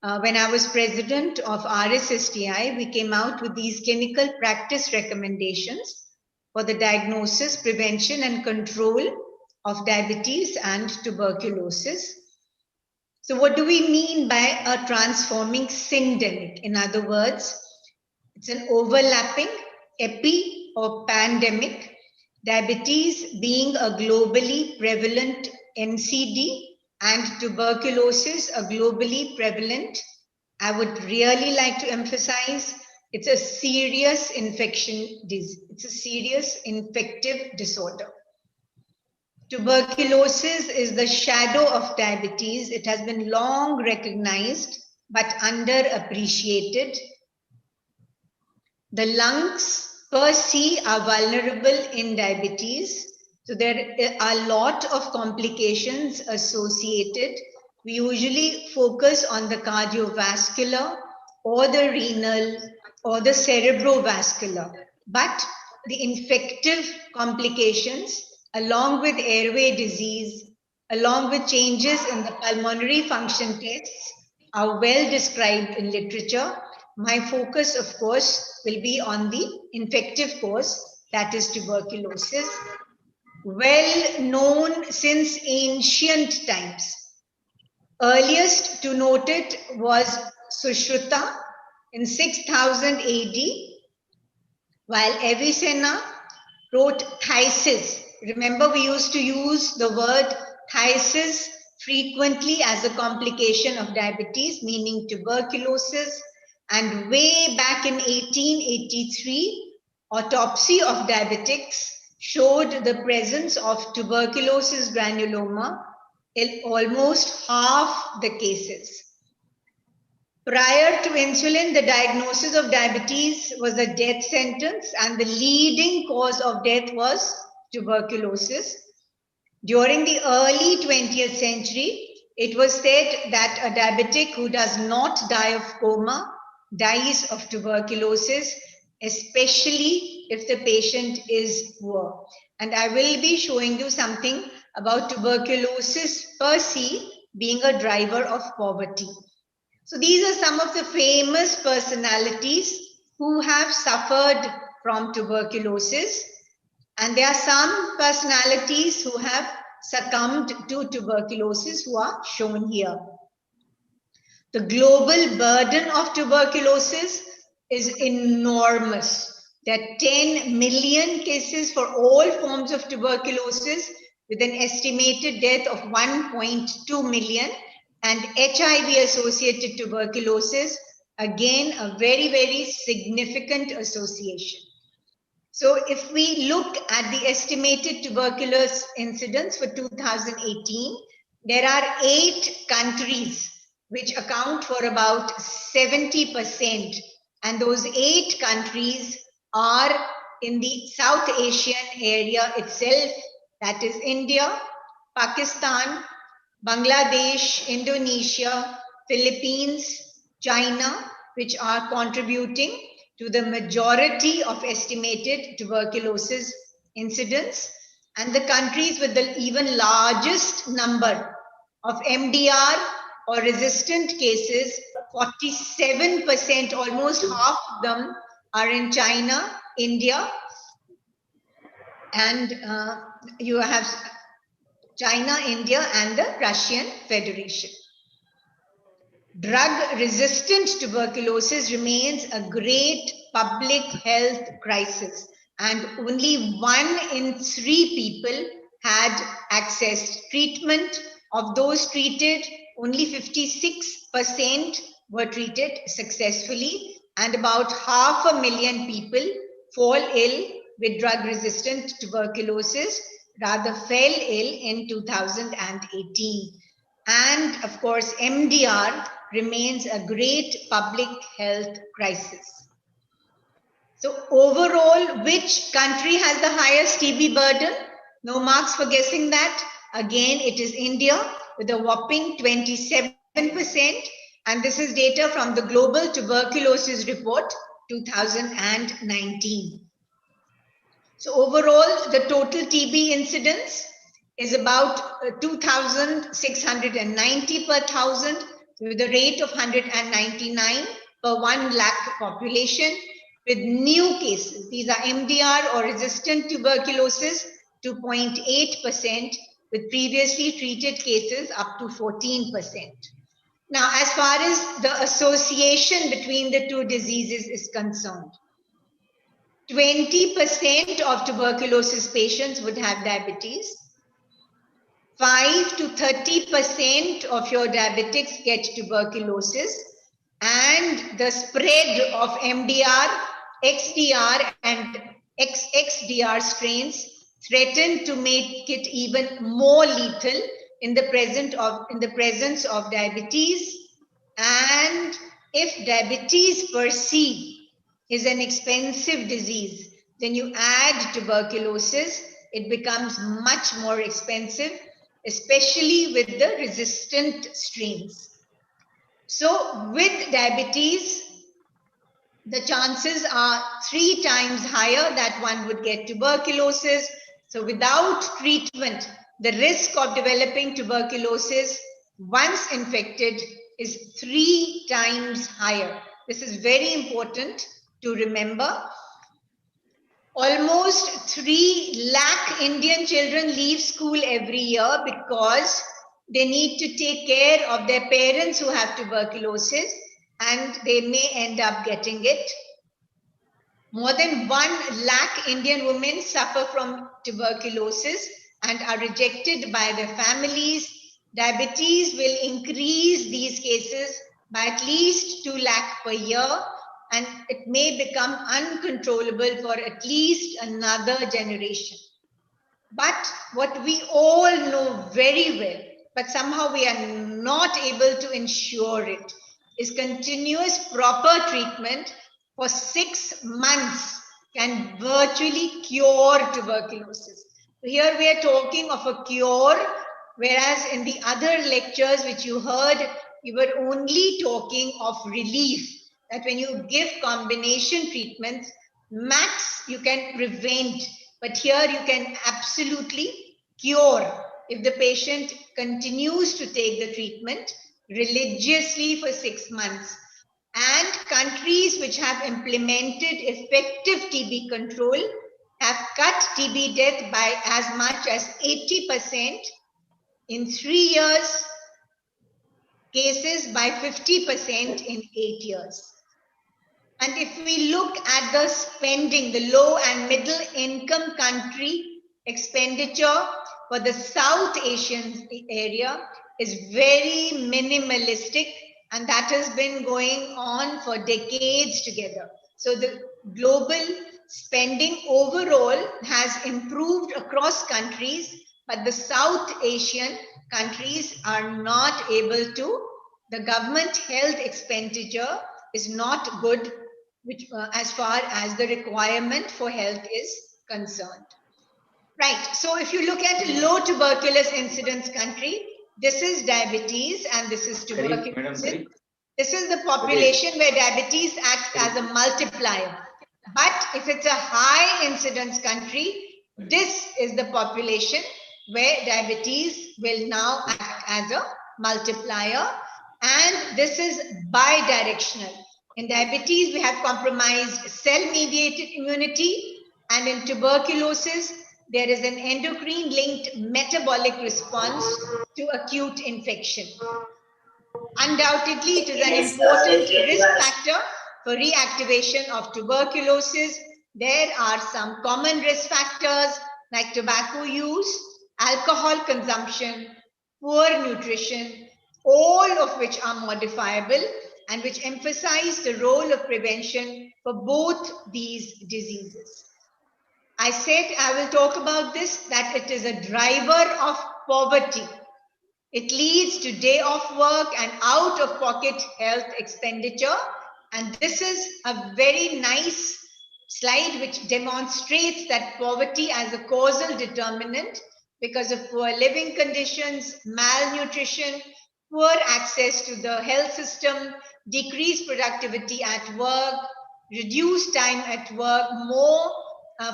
When I was president of RSSDI, we came out with these clinical practice recommendations for the diagnosis, prevention, and control of diabetes and tuberculosis. So what do we mean by a transforming syndemic? In other words, it's an overlapping epi or pandemic, diabetes being a globally prevalent NCD and tuberculosis a globally prevalent. I would really like to emphasize it's a serious infection disease. It's a serious infective disorder. Tuberculosis is the shadow of diabetes. It has been long recognized but underappreciated. The lungs per se are vulnerable in diabetes. So there are a lot of complications associated. We usually focus on the cardiovascular or the renal or the cerebrovascular, but the infective complications along with airway disease, along with changes in the pulmonary function tests are well described in literature. My focus, of course, will be on the infective cause, that is tuberculosis. Well known since ancient times. Earliest to note it was Sushruta in 6000 AD, while Avicenna wrote Thysis. Remember, we used to use the word Thysis frequently as a complication of diabetes, meaning tuberculosis. And way back in 1883, autopsy of diabetics showed the presence of tuberculosis granuloma in almost half the cases. Prior to insulin, the diagnosis of diabetes was a death sentence, and the leading cause of death was tuberculosis. During the early 20th century, it was said that a diabetic who does not die of coma dies of tuberculosis, especially if the patient is poor. And I will be showing you something about tuberculosis per se being a driver of poverty. So these are some of the famous personalities who have suffered from tuberculosis. And there are some personalities who have succumbed to tuberculosis who are shown here. The global burden of tuberculosis is enormous. There are 10 million cases for all forms of tuberculosis, with an estimated death of 1.2 million, and HIV-associated tuberculosis, again, a very, very significant association. So if we look at the estimated tuberculosis incidence for 2018, there are 8 countries which account for about 70%. And those 8 countries are in the South Asian area itself, that is India, Pakistan, Bangladesh, Indonesia, Philippines, China, which are contributing to the majority of estimated tuberculosis incidence, and the countries with the even largest number of MDR or resistant cases, 47%, almost half of them are in China, India, and you have China, India, and the Russian Federation. Drug-resistant tuberculosis remains a great public health crisis, and only 1 in 3 people had accessed treatment. Of those treated, only 56% were treated successfully, and about 500,000 people fall ill with drug-resistant tuberculosis, rather fell ill in 2018. And of course, MDR remains a great public health crisis. So overall, which country has the highest TB burden? No marks for guessing that. Again, it is India with a whopping 27%. And this is data from the Global Tuberculosis Report 2019. So overall, the total TB incidence is about 2,690 per 1,000, with a rate of 199 per 1 lakh population, with new cases. These are MDR or resistant tuberculosis, 2.8%, with previously treated cases up to 14%. Now, as far as the association between the two diseases is concerned, 20% of tuberculosis patients would have diabetes. 5 to 30% of your diabetics get tuberculosis, and the spread of MDR, XDR, and XXDR strains threaten to make it even more lethal in the presence of diabetes. And if diabetes per se is an expensive disease, then you add tuberculosis, it becomes much more expensive, especially with the resistant strains. So with diabetes, the chances are 3 times higher that one would get tuberculosis. So without treatment, the risk of developing tuberculosis once infected is 3 times higher. This is very important to remember. Almost 3 lakh Indian children leave school every year because they need to take care of their parents who have tuberculosis, and they may end up getting it. More than 1 lakh Indian women suffer from tuberculosis and are rejected by their families. Diabetes will increase these cases by at least 2 lakh per year, and it may become uncontrollable for at least another generation. But what we all know very well, but somehow we are not able to ensure it, is continuous proper treatment for 6 months can virtually cure tuberculosis. So here we are talking of a cure, whereas in the other lectures which you heard, we were only talking of relief. that when you give combination treatments, max you can prevent, but here you can absolutely cure if the patient continues to take the treatment religiously for 6 months. And countries which have implemented effective TB control have cut TB death by as much as 80%, in 3 years, cases by 50% in 8 years. And if we look at the spending, the low and middle income country expenditure for the South Asian area is very minimalistic, and that has been going on for decades together. So the global spending overall has improved across countries, but the South Asian countries are not able to, the government health expenditure is not good, which as far as the requirement for health is concerned. Right, so if you look at a low tuberculosis incidence country, this is diabetes and this is tuberculosis. This is the population where diabetes acts as a multiplier. But if it's a high incidence country, this is the population where diabetes will now act as a multiplier, and this is bidirectional. In diabetes, we have compromised cell-mediated immunity, and in tuberculosis, there is an endocrine-linked metabolic response to acute infection. Undoubtedly, it is an important risk factor for reactivation of tuberculosis. There are some common risk factors like tobacco use, alcohol consumption, poor nutrition, all of which are modifiable and which emphasize the role of prevention for both these diseases. I said I will talk about this, that it is a driver of poverty. It leads to day off work and out of pocket health expenditure. And this is a very nice slide which demonstrates that poverty as a causal determinant because of poor living conditions, malnutrition, poor access to the health system, decreased productivity at work, reduced time at work, more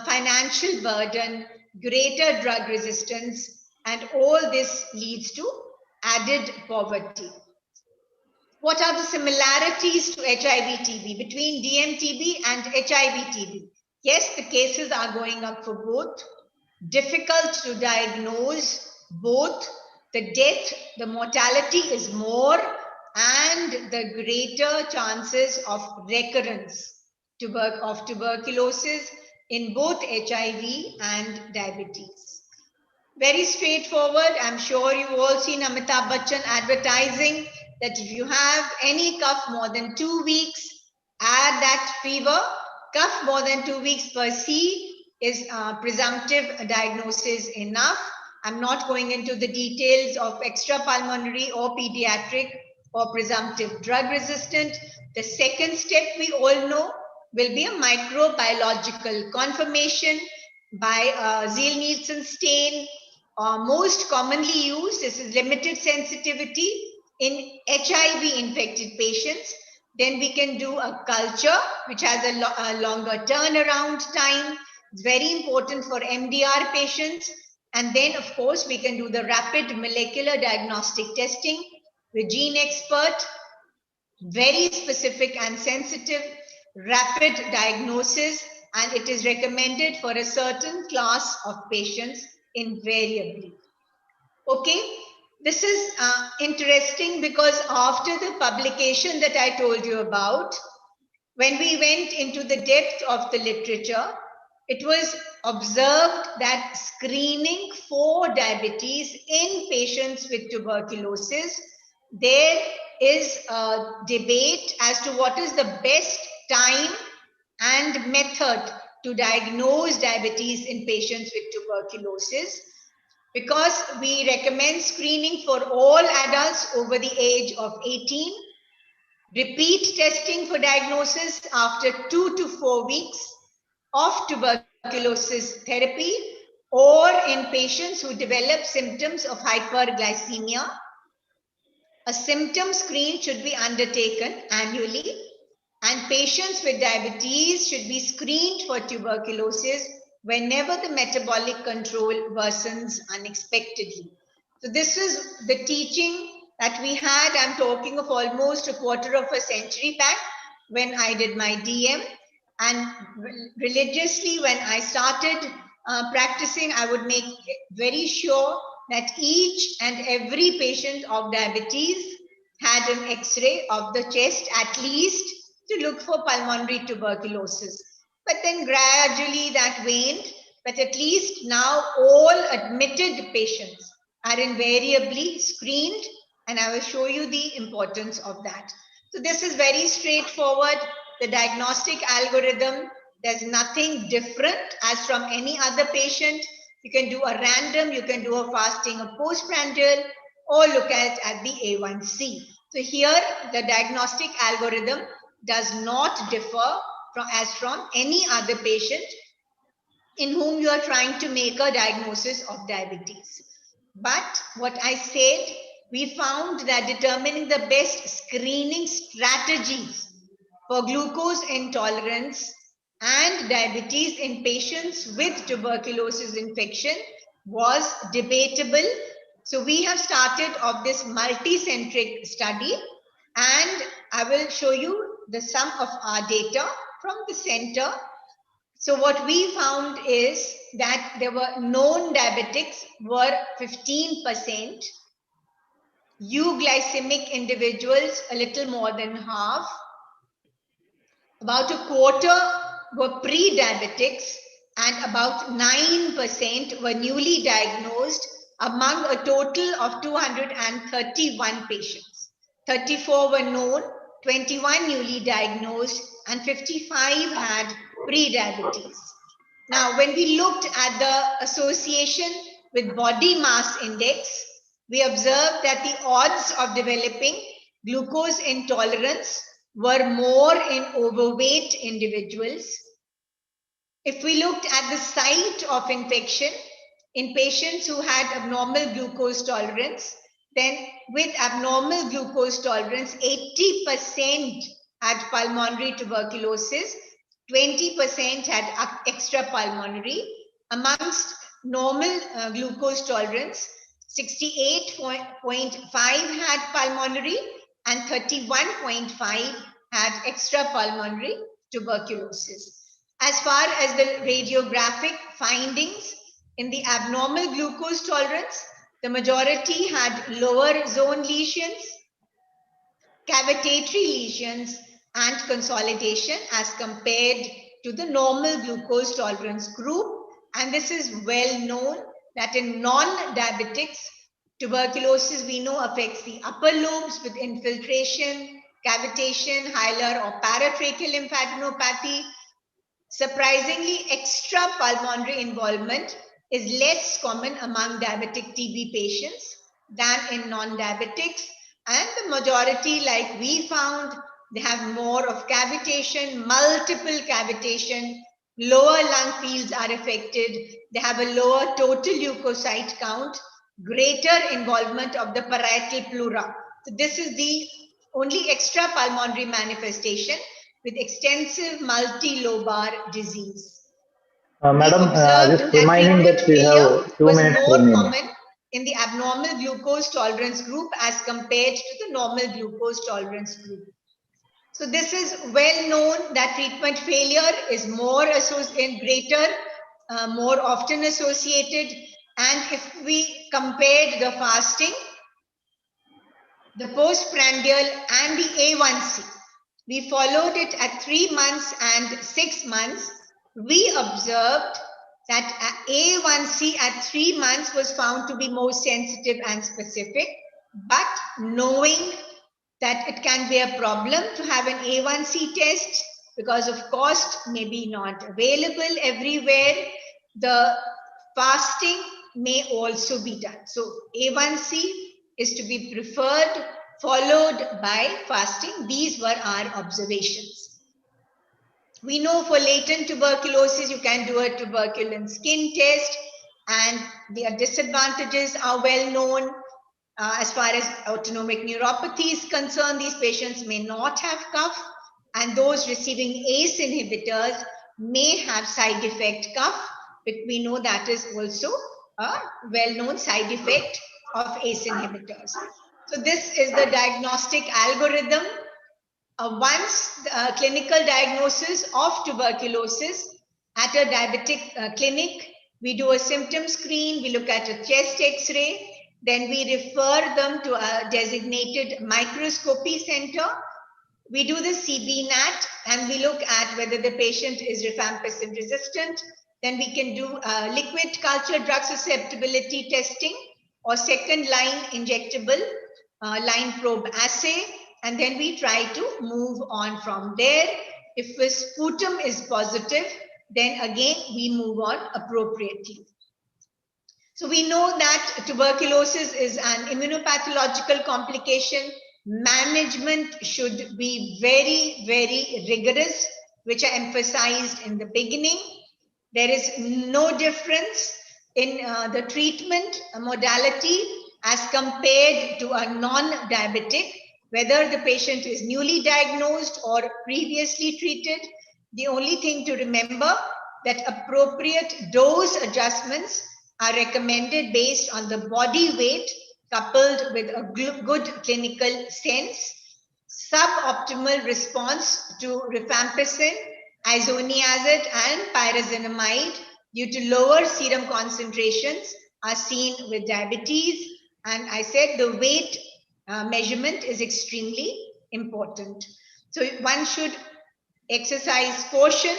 financial burden, greater drug resistance, and all this leads to added poverty. What are the similarities to HIV-TB between DMTB and HIV-TB? Yes, the cases are going up for both. Difficult to diagnose both. The death, the mortality is more, and the greater chances of recurrence of tuberculosis in both HIV and diabetes. Very straightforward. I'm sure you've all seen Amitabh Bachchan advertising that if you have any cough more than 2 weeks, add that fever. Cough more than 2 weeks per se is presumptive diagnosis enough. I'm not going into the details of extrapulmonary or pediatric or presumptive drug resistant. The second step we all know will be a microbiological confirmation by Ziel-Nielsen stain. Most commonly used, this is limited sensitivity in HIV infected patients. Then we can do a culture which has a longer turnaround time. It's very important for MDR patients. And then of course we can do the rapid molecular diagnostic testing with GeneXpert, very specific and sensitive, rapid diagnosis, and it is recommended for a certain class of patients invariably. Okay, this is interesting because after the publication that I told you about, when we went into the depth of the literature, it was observed that screening for diabetes in patients with tuberculosis, there is a debate as to what is the best time and method to diagnose diabetes in patients with tuberculosis, because we recommend screening for all adults over the age of 18, repeat testing for diagnosis after 2 to 4 weeks of tuberculosis therapy, or in patients who develop symptoms of hyperglycemia. A symptom screen should be undertaken annually, and patients with diabetes should be screened for tuberculosis whenever the metabolic control worsens unexpectedly. So this is the teaching that we had. I'm talking of almost a quarter of a century back when I did my DM, and religiously when I started practicing, I would make very sure that each and every patient of diabetes had an X-ray of the chest at least to look for pulmonary tuberculosis. But then gradually that waned, but at least now all admitted patients are invariably screened, and I will show you the importance of that. So this is very straightforward. The diagnostic algorithm, there's nothing different as from any other patient. You can do a random, you can do a fasting, a postprandial, or look at the A1C. So here the diagnostic algorithm does not differ from any other patient in whom you are trying to make a diagnosis of diabetes. But what I said, we found that determining the best screening strategies for glucose intolerance and diabetes in patients with tuberculosis infection was debatable. So we have started of this multi-centric study, and I will show you the sum of our data from the center. So what we found is that there were known diabetics were 15%, euglycemic individuals a little more than half, about a quarter were pre-diabetics, and about 9% were newly diagnosed among a total of 231 patients. 34 were known, 21 newly diagnosed, and 55 had pre-diabetes. Now, when we looked at the association with body mass index, we observed that the odds of developing glucose intolerance were more in overweight individuals. If we looked at the site of infection in patients who had abnormal glucose tolerance, then with abnormal glucose tolerance, 80% had pulmonary tuberculosis, 20% had extrapulmonary. Amongst normal glucose tolerance, 68.5 had pulmonary and 31.5 had extrapulmonary tuberculosis. As far as the radiographic findings in the abnormal glucose tolerance, the majority had lower zone lesions, cavitatory lesions, and consolidation as compared to the normal glucose tolerance group. And this is well known that in non-diabetics, tuberculosis we know affects the upper lobes with infiltration, cavitation, hilar or paratracheal lymphadenopathy. Surprisingly, extrapulmonary involvement is less common among diabetic TB patients than in non-diabetics, and the majority, like we found, they have more of cavitation, multiple cavitation, lower lung fields are affected, they have a lower total leukocyte count, greater involvement of the parietal pleura. So this is the only extrapulmonary manifestation with extensive multilobar disease. Madam, just reminding that we have 2 minutes remaining. Common in the abnormal glucose tolerance group as compared to the normal glucose tolerance group. So this is well known that treatment failure is more greater, more often associated. And if we compared the fasting, the postprandial and the A1C, we followed it at 3 months and 6 months. We observed that A1C at 3 months was found to be more sensitive and specific, but knowing that it can be a problem to have an A1C test because of cost may be not available everywhere, the fasting may also be done. So A1C is to be preferred, followed by fasting. These were our observations. We know for latent tuberculosis, you can do a tuberculin skin test, and their disadvantages are well known. As far as autonomic neuropathy is concerned, these patients may not have cough, and those receiving ACE inhibitors may have side effect cough, but we know that is also a well-known side effect of ACE inhibitors. So this is the diagnostic algorithm. Once clinical diagnosis of tuberculosis at a diabetic clinic, we do a symptom screen, we look at a chest x-ray, then we refer them to a designated microscopy center. We do the CBNAT and we look at whether the patient is rifampicin resistant. Then we can do liquid culture drug susceptibility testing or second line injectable line probe assay. And then we try to move on from there. If the sputum is positive, then again we move on appropriately. So we know that tuberculosis is an immunopathological complication. Management should be very, very rigorous, which I emphasized in the beginning. There is no difference in the treatment modality as compared to a non-diabetic, whether the patient is newly diagnosed or previously treated. The only thing to remember that appropriate dose adjustments are recommended based on the body weight coupled with a good clinical sense. Suboptimal response to rifampicin, isoniazid and pyrazinamide due to lower serum concentrations are seen with diabetes. And I said the weight measurement is extremely important. So one should exercise caution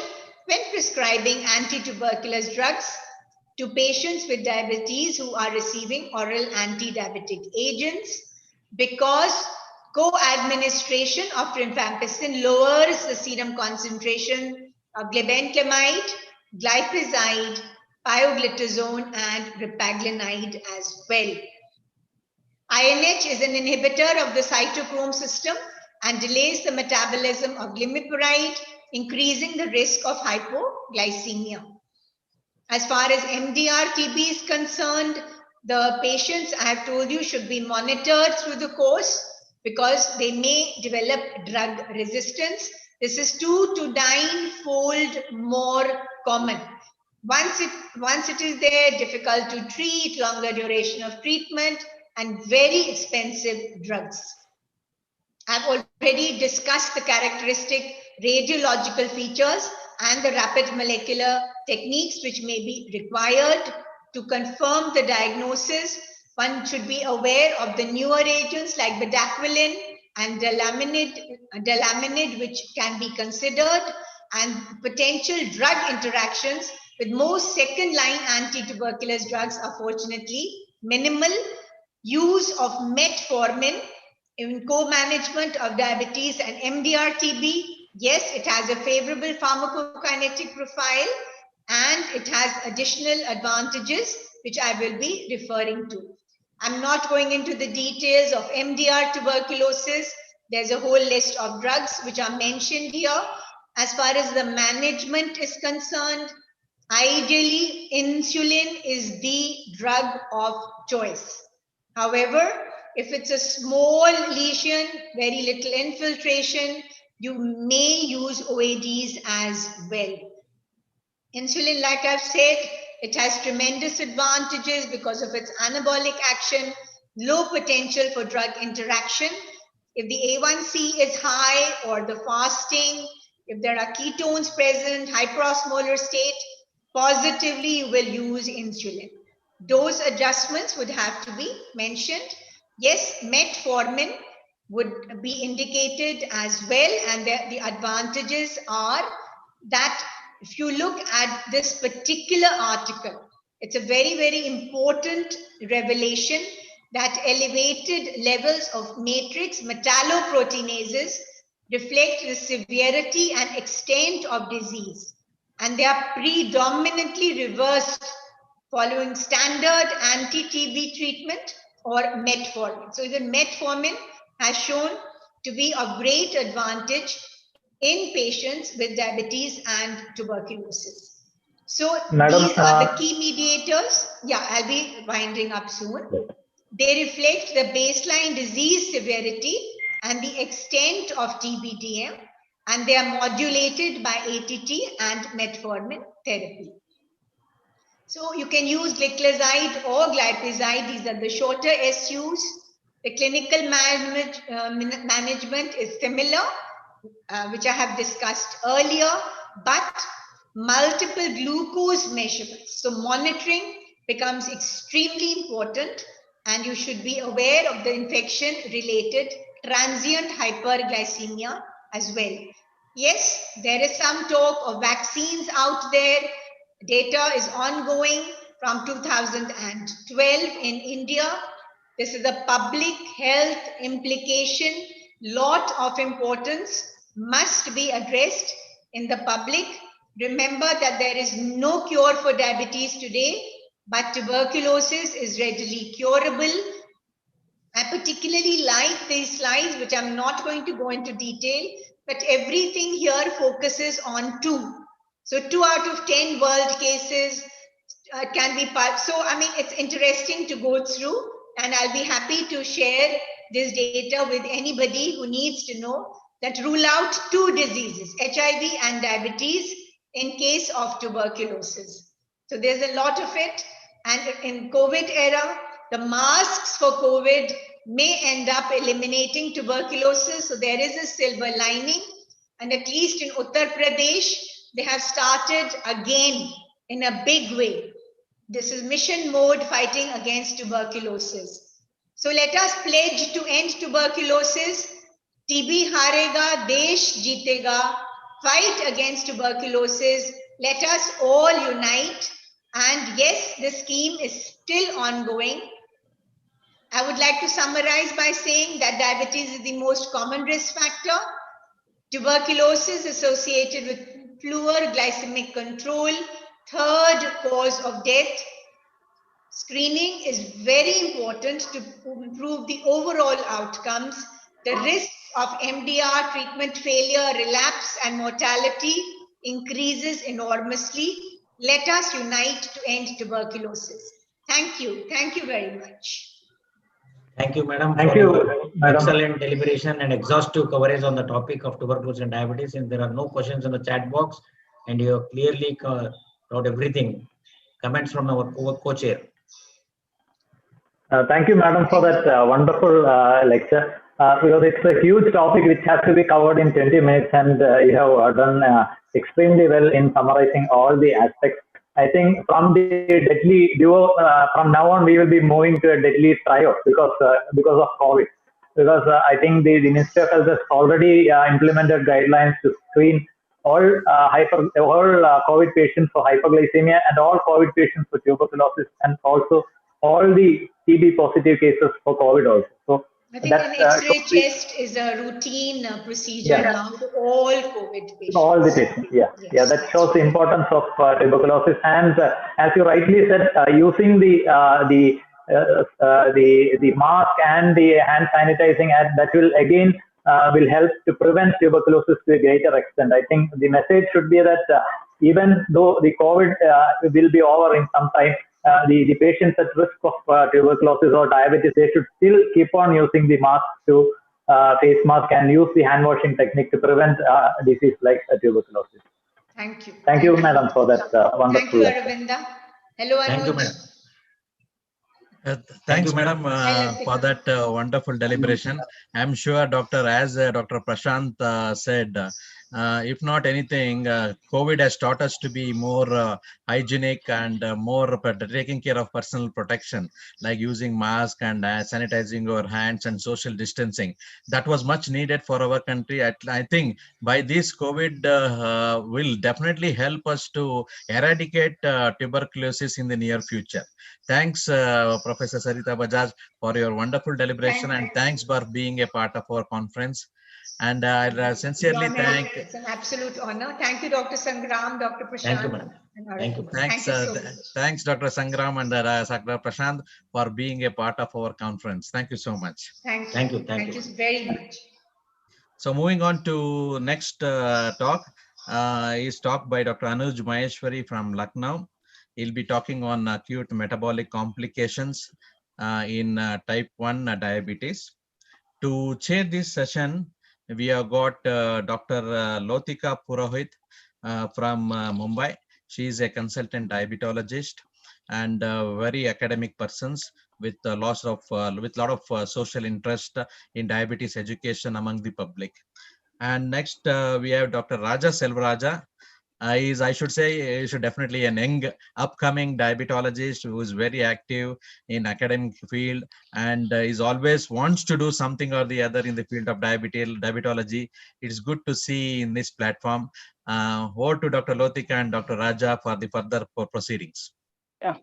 when prescribing anti-tuberculous drugs to patients with diabetes who are receiving oral anti-diabetic agents, because co-administration of rifampicin lowers the serum concentration of glibenclamide, glipizide, pioglitazone, and repaglinide as well. INH is an inhibitor of the cytochrome system and delays the metabolism of glimepiride, increasing the risk of hypoglycemia. As far as MDR-TB is concerned, the patients, I have told you, should be monitored through the course because they may develop drug resistance. This is 2 to 9-fold more common. Once it is there, difficult to treat, longer duration of treatment, and very expensive drugs. I've already discussed the characteristic radiological features and the rapid molecular techniques which may be required to confirm the diagnosis. One should be aware of the newer agents like bedaquiline and delaminid, which can be considered, and potential drug interactions with most second-line anti-tuberculous drugs are fortunately minimal. Use of metformin in co-management of diabetes and MDR-TB, yes, it has a favorable pharmacokinetic profile and it has additional advantages which I will be referring to. I'm not going into the details of MDR tuberculosis. There's a whole list of drugs which are mentioned here. As far as the management is concerned, ideally insulin is the drug of choice. However, if it's a small lesion, very little infiltration, you may use OADs as well. Insulin, like I've said, it has tremendous advantages because of its anabolic action, low potential for drug interaction. If the A1C is high or the fasting, if there are ketones present, hyperosmolar state, positively you will use insulin. Dose adjustments would have to be mentioned. Yes, metformin would be indicated as well, and the advantages are that if you look at this particular article, it's a very, very important revelation that elevated levels of matrix metalloproteinases reflect the severity and extent of disease, and they are predominantly reversed following standard anti-TB treatment or metformin. So even metformin has shown to be of great advantage in patients with diabetes and tuberculosis. So Madam, these are the key mediators. Yeah, I'll be winding up soon. They reflect the baseline disease severity and the extent of TBDM. and they are modulated by ATT and metformin therapy. So you can use gliclazide or glipizide. These are the shorter SUs. The clinical management is similar, which I have discussed earlier, but multiple glucose measurements. So monitoring becomes extremely important, and you should be aware of the infection-related transient hyperglycemia as well. Yes, there is some talk of vaccines out there. Data is ongoing from 2012 in India. This is a public health implication. Lot of importance must be addressed in the public. Remember that there is no cure for diabetes today, but tuberculosis is readily curable. I particularly like these slides, which I'm not going to go into detail, but everything here focuses on 2. So 2 out of 10 world cases can be part. So, I mean, it's interesting to go through, and I'll be happy to share this data with anybody who needs to know that rule out 2 diseases, HIV and diabetes, in case of tuberculosis. So there's a lot of it. And in COVID era, the masks for COVID may end up eliminating tuberculosis. So there is a silver lining. And at least in Uttar Pradesh, they have started again in a big way. This is mission mode fighting against tuberculosis. So let us pledge to end tuberculosis. TB harega, desh jeetega. Fight against tuberculosis. Let us all unite. And yes, the scheme is still ongoing. I would like to summarize by saying that diabetes is the most common risk factor. Tuberculosis associated with poor glycemic control, 3rd cause of death. Screening is very important to improve the overall outcomes. The risks of MDR, treatment failure, relapse, and mortality increases enormously. Let us unite to end tuberculosis. Thank you. Thank you very much. Thank you, madam. Thank for you, your madam. Excellent deliberation and exhaustive coverage on the topic of tuberculosis and diabetes. And there are no questions in the chat box, and you have clearly covered everything. Comments from our co-chair. Thank you, madam, for that wonderful lecture. Because it's a huge topic which has to be covered in 20 minutes, and you have done extremely well in summarizing all the aspects. I think from the deadly duo, from now on, we will be moving to a deadly trio because of COVID. Because I think the Ministry of Health has already implemented guidelines to screen all COVID patients for hyperglycemia and all COVID patients for tuberculosis, and also all the TB positive cases for COVID also. So I think an X-ray chest is a routine procedure now for all COVID patients. All the patients, yeah, that shows the importance of tuberculosis. And as you rightly said, using the mask and the hand sanitizing, that will again will help to prevent tuberculosis to a greater extent. I think the message should be that even though the COVID will be over in some time, the patients at risk of tuberculosis or diabetes, they should still keep on using the mask face mask and use the hand washing technique to prevent disease like tuberculosis. Thank you. Thank you, madam, for that wonderful. Thank you, Aravinda. Hello, Anuj. Thank you, madam. Thanks, madam, for that wonderful deliberation. I'm sure, as Dr. Prashant said, if not anything, COVID has taught us to be more hygienic and more taking care of personal protection, like using mask and sanitizing our hands and social distancing. That was much needed for our country. I think by this COVID will definitely help us to eradicate tuberculosis in the near future. Thanks, Professor Sarita Bajaj, for your wonderful deliberation, and thanks for being a part of our conference. And I sincerely thank. It's an absolute honor. Thank you, Dr. Sangram, Dr. Prashant. Thank you, madam. Thank you. Thanks, Dr. Sangram and Dr. Prashant, for being a part of our conference. Thank you so much. Thank you. Thank you very much. So moving on to next talk is talk by Dr. Anuj Maheshwari from Lucknow. He'll be talking on acute metabolic complications in type 1 diabetes. To chair this session, we have got Dr. Lotika Purohit from Mumbai. She is a consultant diabetologist and very academic persons with a lot of social interest in diabetes education among the public. And next we have Dr. Raja Selvaraja. I should say, is definitely an young upcoming diabetologist who is very active in academic field and is always wants to do something or the other in the field of diabetology. It's good to see in this platform. Over to Dr. Lotika and Dr. Raja for the further proceedings. Yeah.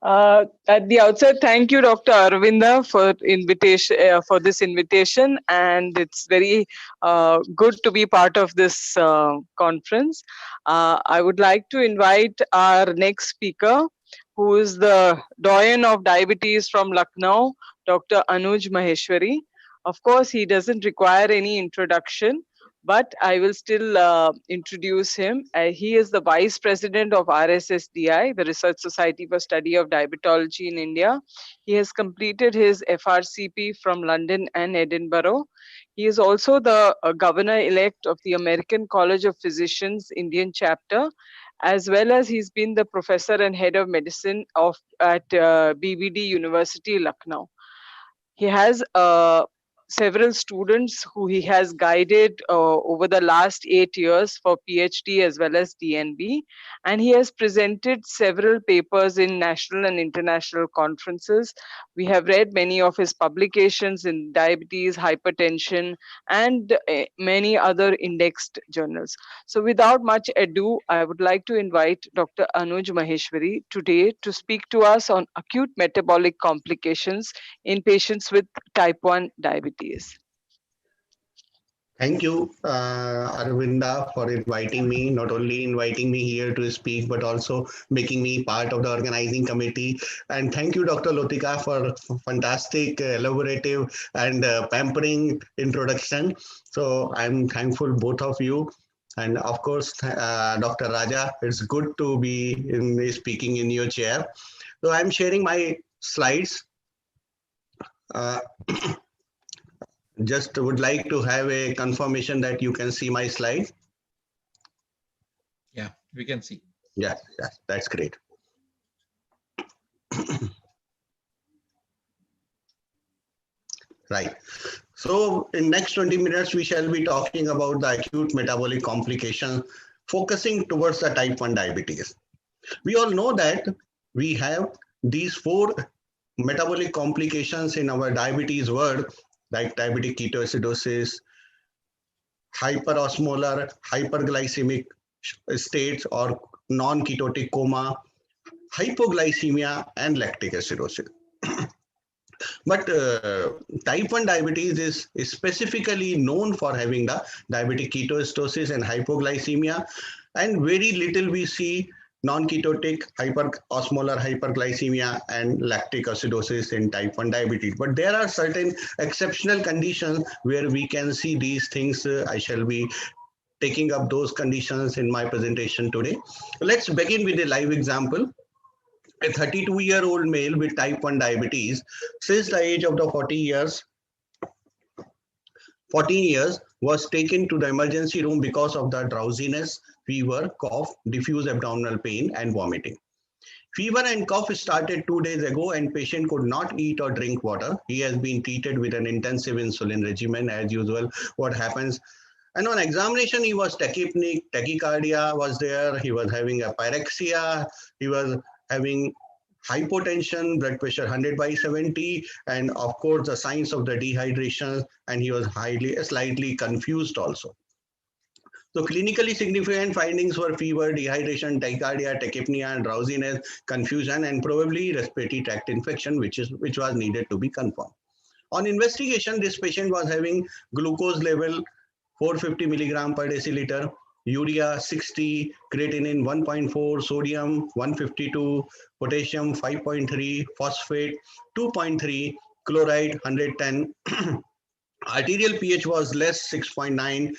At the outset, thank you, Dr. Arvinda, for this invitation, and it's very good to be part of this conference. I would like to invite our next speaker, who is the doyen of diabetes from Lucknow, Dr. Anuj Maheshwari. Of course, he doesn't require any introduction, but I will still introduce him. He is the Vice President of RSSDI, the Research Society for Study of Diabetology in India. He has completed his FRCP from London and Edinburgh. He is also the Governor-elect of the American College of Physicians Indian chapter, as well as he's been the Professor and Head of Medicine at BBD University, Lucknow. He has several students who he has guided over the last 8 years for PhD as well as DNB, and he has presented several papers in national and international conferences. We have read many of his publications in diabetes, hypertension, and many other indexed journals. So without much ado, I would like to invite Dr. Anuj Maheshwari today to speak to us on acute metabolic complications in patients with type 1 diabetes. Thank you, Arvinda, for inviting me, not only inviting me here to speak, but also making me part of the organizing committee. And thank you, Dr. Lotika, for fantastic, elaborative and pampering introduction. So I'm thankful both of you. And of course, Dr. Raja, it's good to be speaking in your chair. So I'm sharing my slides. Just would like to have a confirmation that you can see my slide. Yeah, we can see. Yeah, that's great. Right. So in next 20 minutes, we shall be talking about the acute metabolic complications, focusing towards the type 1 diabetes. We all know that we have these 4 metabolic complications in our diabetes world, like diabetic ketoacidosis, hyperosmolar, hyperglycemic states or non-ketotic coma, hypoglycemia, and lactic acidosis. But type 1 diabetes is specifically known for having the diabetic ketoacidosis and hypoglycemia, and very little we see non-ketotic, hyperosmolar hyperglycemia and lactic acidosis in type 1 diabetes. But there are certain exceptional conditions where we can see these things. I shall be taking up those conditions in my presentation today. Let's begin with a live example. A 32-year-old male with type 1 diabetes, since the age of the 14 years, was taken to the emergency room because of the drowsiness, fever, cough, diffuse abdominal pain, and vomiting. Fever and cough started 2 days ago, and patient could not eat or drink water. He has been treated with an intensive insulin regimen as usual. What happens? And on examination, he was tachypneic, tachycardia was there. He was having a pyrexia. He was having hypotension, blood pressure 100/70, and of course the signs of the dehydration, and he was slightly confused also. So clinically significant findings were fever, dehydration, tachycardia, tachypnea, and drowsiness, confusion, and probably respiratory tract infection, which was needed to be confirmed. On investigation, this patient was having glucose level 450 milligram per deciliter, urea 60, creatinine 1.4, sodium 152, potassium 5.3, phosphate 2.3, chloride 110. Arterial pH was less 6.9.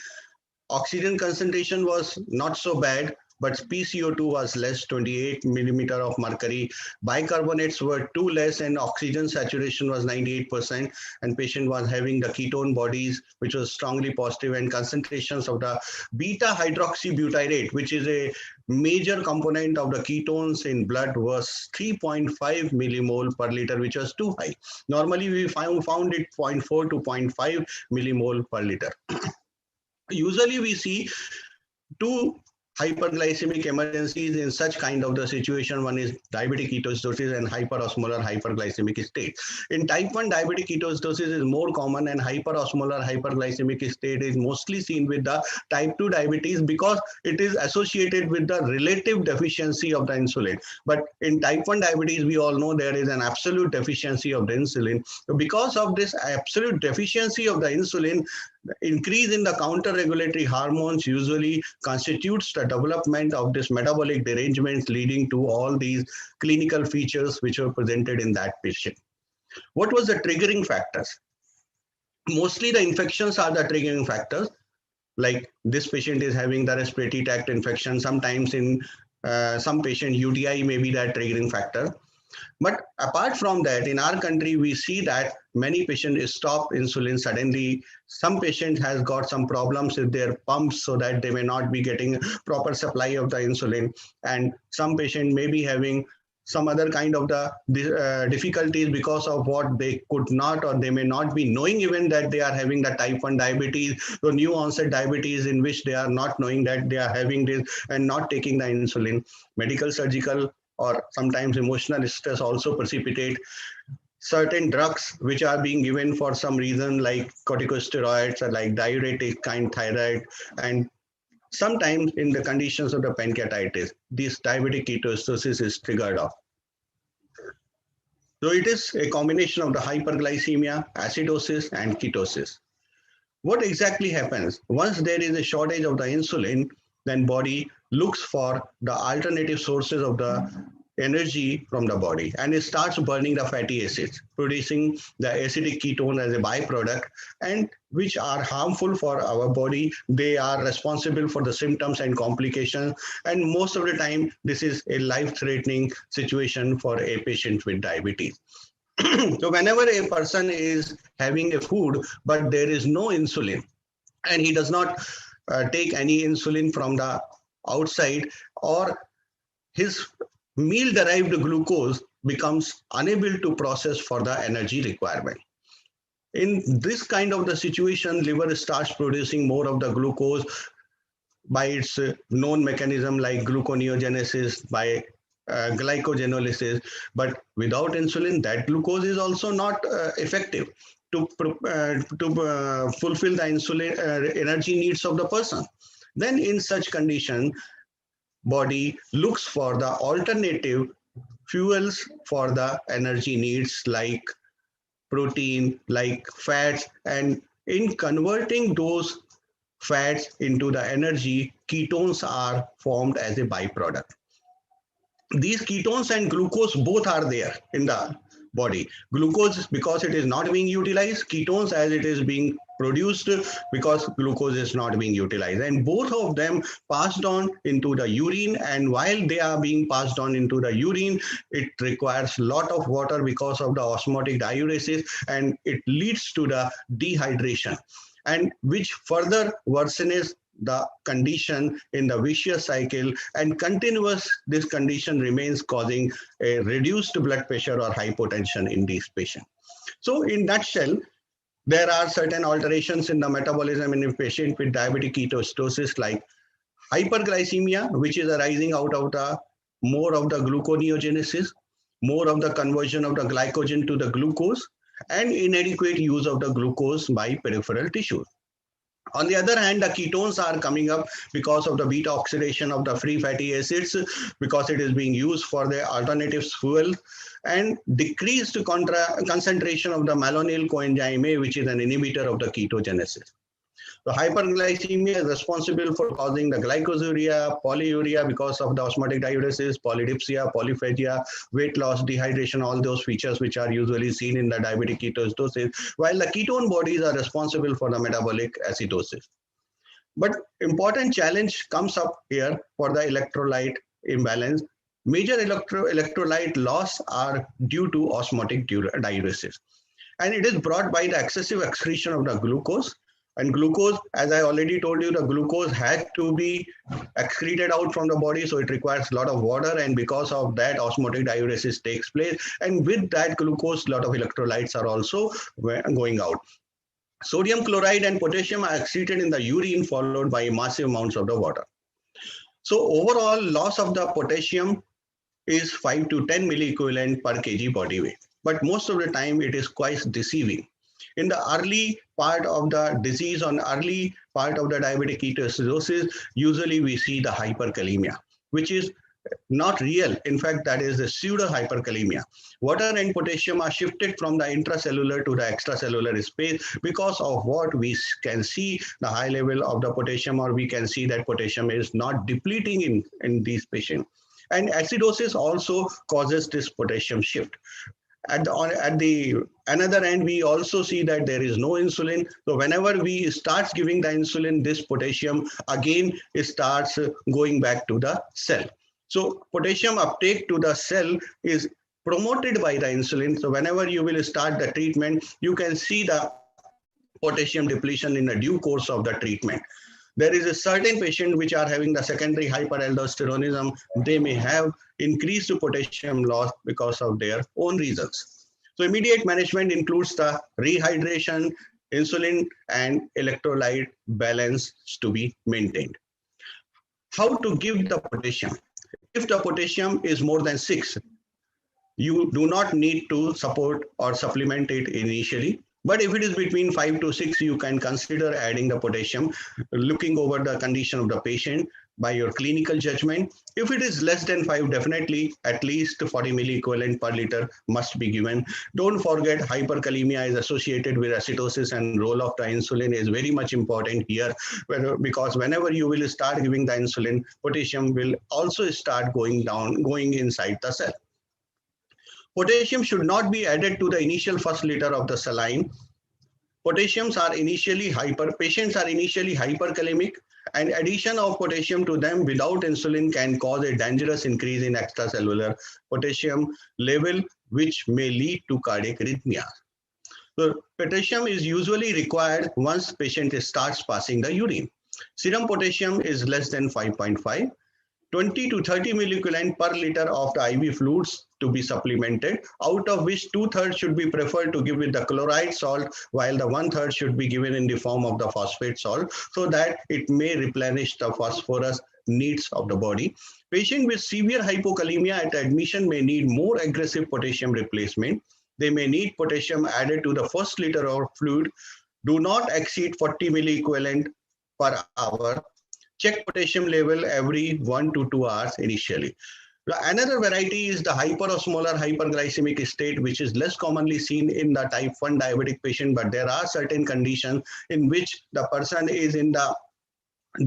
Oxygen concentration was not so bad, but PCO2 was less, 28 millimeter of mercury. Bicarbonates were 2 less, and oxygen saturation was 98%, and patient was having the ketone bodies, which was strongly positive, and concentrations of the beta hydroxybutyrate, which is a major component of the ketones in blood, was 3.5 millimole per liter, which was too high. Normally we found it 0.4 to 0.5 millimole per liter. Usually we see two hyperglycemic emergencies in such kind of the situation. One is diabetic ketoacidosis and hyperosmolar hyperglycemic state. In type 1 diabetic ketoacidosis is more common, and hyperosmolar hyperglycemic state is mostly seen with the type 2 diabetes because it is associated with the relative deficiency of the insulin. But in type 1 diabetes, we all know there is an absolute deficiency of the insulin. So because of this absolute deficiency of the insulin, the increase in the counter-regulatory hormones usually constitutes the development of this metabolic derangements, leading to all these clinical features which were presented in that patient. What was the triggering factors? Mostly the infections are the triggering factors. Like this patient is having the respiratory tract infection. Sometimes in some patient, UTI may be that triggering factor. But apart from that, in our country, we see that many patients stop insulin suddenly. Some patient has got some problems with their pumps so that they may not be getting proper supply of the insulin. And some patient may be having some other kind of the difficulties because of what they could not, or they may not be knowing even that they are having the type 1 diabetes, so new onset diabetes in which they are not knowing that they are having this and not taking the insulin. Medical, surgical, or sometimes emotional stress also precipitate certain drugs which are being given for some reason, like corticosteroids or like diuretic kind thyroid, and sometimes in the conditions of the pancreatitis, this diabetic ketoacidosis is triggered off. So it is a combination of the hyperglycemia, acidosis, and ketosis. What exactly happens? Once there is a shortage of the insulin, then body looks for the alternative sources of the energy from the body, and it starts burning the fatty acids, producing the acidic ketone as a byproduct, and which are harmful for our body. They are responsible for the symptoms and complications, and most of the time this is a life-threatening situation for a patient with diabetes. So whenever a person is having a food but there is no insulin, and he does not take any insulin from the outside, or his meal derived glucose becomes unable to process for the energy requirement. In this kind of the situation, liver starts producing more of the glucose by its known mechanism like gluconeogenesis, by glycogenolysis. But without insulin, that glucose is also not effective to fulfill the insulin energy needs of the person. Then in such condition, body looks for the alternative fuels for the energy needs, like protein, like fats, and in converting those fats into the energy, ketones are formed as a byproduct. These ketones and glucose both are there in the body. Glucose because it is not being utilized, ketones as it is being produced because glucose is not being utilized, and both of them passed on into the urine. And while they are being passed on into the urine, it requires a lot of water because of the osmotic diuresis, and it leads to the dehydration, and which further worsens the condition in the vicious cycle, and continuous this condition remains, causing a reduced blood pressure or hypotension in these patients. So in nutshell, there are certain alterations in the metabolism in a patient with diabetic ketoacidosis, like hyperglycemia, which is arising out of the more of the gluconeogenesis, more of the conversion of the glycogen to the glucose, and inadequate use of the glucose by peripheral tissues. On the other hand, the ketones are coming up because of the beta oxidation of the free fatty acids, because it is being used for the alternative fuel, and decreased concentration of the malonyl coenzyme A, which is an inhibitor of the ketogenesis. The hyperglycemia is responsible for causing the glycosuria, polyuria because of the osmotic diuresis, polydipsia, polyphagia, weight loss, dehydration, all those features which are usually seen in the diabetic ketoacidosis, while the ketone bodies are responsible for the metabolic acidosis. But important challenge comes up here for the electrolyte imbalance. Major electrolyte loss are due to osmotic diuresis. And it is brought by the excessive excretion of the glucose. And glucose, as I already told you, the glucose has to be excreted out from the body. So it requires a lot of water. And because of that, osmotic diuresis takes place. And with that glucose, a lot of electrolytes are also going out. Sodium chloride and potassium are excreted in the urine, followed by massive amounts of the water. So overall loss of the potassium is 5 to 10 milliequivalent per kg body weight. But most of the time it is quite deceiving. In the early part of the disease, on early part of the diabetic ketoacidosis, usually we see the hyperkalemia, which is not real. In fact, that is the pseudo hyperkalemia. Water and potassium are shifted from the intracellular to the extracellular space because of what we can see the high level of the potassium, or we can see that potassium is not depleting in these patients. And acidosis also causes this potassium shift. At the another end, we also see that there is no insulin. So whenever we start giving the insulin, this potassium again starts going back to the cell. So potassium uptake to the cell is promoted by the insulin. So whenever you will start the treatment, you can see the potassium depletion in the due course of the treatment. There is a certain patient which are having the secondary hyperaldosteronism. They may have increased potassium loss because of their own reasons. So immediate management includes the rehydration, insulin, and electrolyte balance to be maintained. How to give the potassium? If the potassium is more than 6, you do not need to support or supplement it initially. But if it is between 5 to 6, you can consider adding the potassium, looking over the condition of the patient by your clinical judgment. If it is less than 5, definitely at least 40 milliequivalent per liter must be given. Don't forget, hyperkalemia is associated with acidosis, and role of the insulin is very much important here, because whenever you will start giving the insulin, potassium will also start going down, going inside the cell. Potassium should not be added to the initial first liter of the saline. Patients are initially hyperkalemic, and addition of potassium to them without insulin can cause a dangerous increase in extracellular potassium level, which may lead to cardiac arrhythmia. So potassium is usually required once patient starts passing the urine. Serum potassium is less than 5.5. 20 to 30 milliequivalent per liter of the IV fluids to be supplemented, out of which 2/3 should be preferred to give with the chloride salt, while the 1/3 should be given in the form of the phosphate salt, so that it may replenish the phosphorus needs of the body. Patient with severe hypokalemia at admission may need more aggressive potassium replacement. They may need potassium added to the first liter of fluid. Do not exceed 40 milliequivalent per hour. Check potassium level every 1 to 2 hours initially. Another variety is the hyperosmolar hyperglycemic state, which is less commonly seen in the type 1 diabetic patient, but there are certain conditions in which the person is in the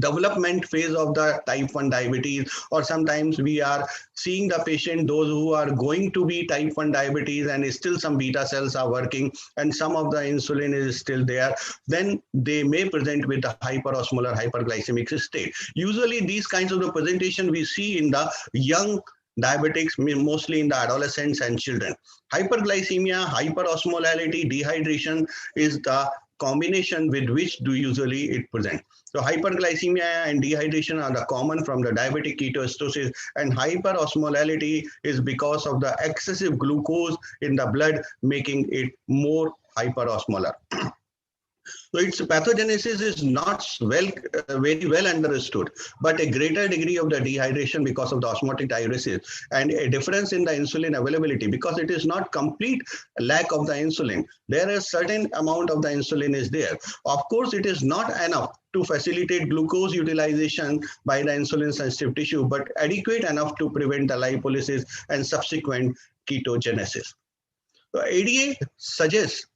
development phase of the type 1 diabetes, or sometimes we are seeing the patient, those who are going to be type 1 diabetes and still some beta cells are working and some of the insulin is still there, then they may present with the hyperosmolar hyperglycemic state. Usually these kinds of the presentation we see in the young diabetics, mostly in the adolescents and children. Hyperglycemia, hyperosmolality, dehydration is the combination with which usually it present. So hyperglycemia and dehydration are the common from the diabetic ketoacidosis, and hyperosmolality is because of the excessive glucose in the blood, making it more hyperosmolar. So its pathogenesis is not very well understood, but a greater degree of the dehydration because of the osmotic diuresis, and a difference in the insulin availability because it is not complete lack of the insulin. There is certain amount of the insulin is there. Of course, it is not enough to facilitate glucose utilization by the insulin sensitive tissue, but adequate enough to prevent the lipolysis and subsequent ketogenesis. So ADA suggests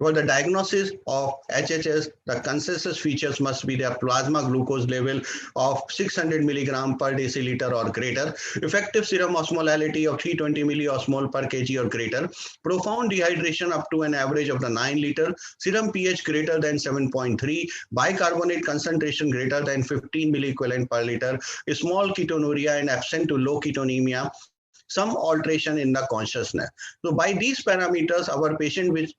For the diagnosis of HHS, the consensus features must be their plasma glucose level of 600 milligram per deciliter or greater, effective serum osmolality of 320 milliosmol per kg or greater, profound dehydration up to an average of the 9 liter, serum pH greater than 7.3, bicarbonate concentration greater than 15 milliequivalent per liter, small ketonuria and absent to low ketonemia, some alteration in the consciousness. So by these parameters, our patient with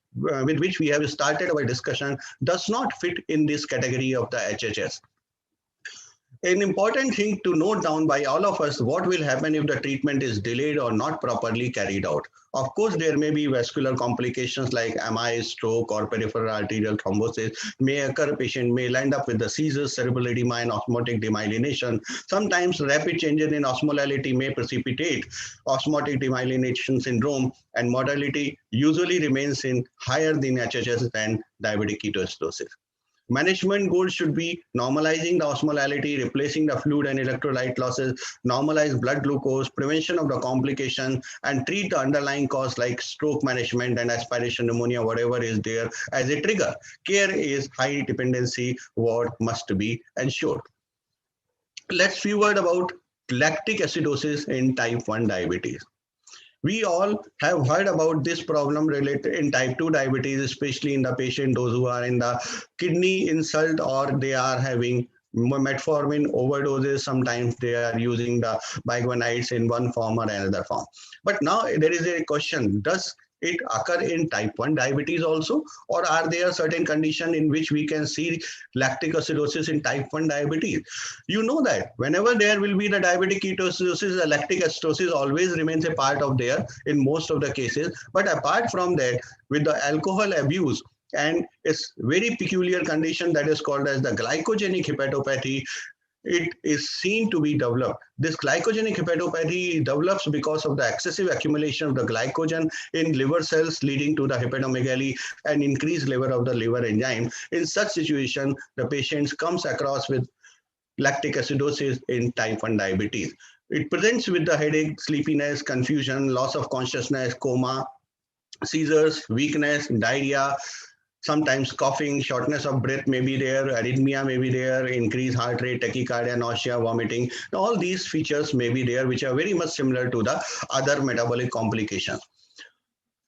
which we have started our discussion does not fit in this category of the HHS. An important thing to note down by all of us, what will happen if the treatment is delayed or not properly carried out. Of course, there may be vascular complications like MI, stroke, or peripheral arterial thrombosis may occur. Patient may land up with the seizures, cerebral edema, and osmotic demyelination. Sometimes rapid changes in osmolality may precipitate osmotic demyelination syndrome, and mortality usually remains in higher than HHS than diabetic ketoacidosis. Management goals should be normalizing the osmolality, replacing the fluid and electrolyte losses, normalize blood glucose, prevention of the complication, and treat the underlying cause like stroke management and aspiration pneumonia, whatever is there as a trigger. Care is high dependency, what must be ensured. Let's few word about lactic acidosis in type 1 diabetes. We all have heard about this problem related in type 2 diabetes, especially in the patient, those who are in the kidney insult or they are having metformin overdoses. Sometimes they are using the biguanides in one form or another form. But now there is a question, does it occur in type 1 diabetes also, or are there certain conditions in which we can see lactic acidosis in type 1 diabetes? You know that whenever there will be the diabetic ketoacidosis, the lactic acidosis always remains a part of there in most of the cases. But apart from that, with the alcohol abuse and its very peculiar condition that is called as the glycogenic hepatopathy, it is seen to be developed. This glycogenic hepatopathy develops because of the excessive accumulation of the glycogen in liver cells, leading to the hepatomegaly and increased level of the liver enzyme. In such situation, the patient comes across with lactic acidosis in type 1 diabetes. It presents with the headache, sleepiness, confusion, loss of consciousness, coma, seizures, weakness, diarrhea, sometimes coughing, shortness of breath may be there, arrhythmia may be there, increased heart rate, tachycardia, nausea, vomiting. All these features may be there, which are very much similar to the other metabolic complications.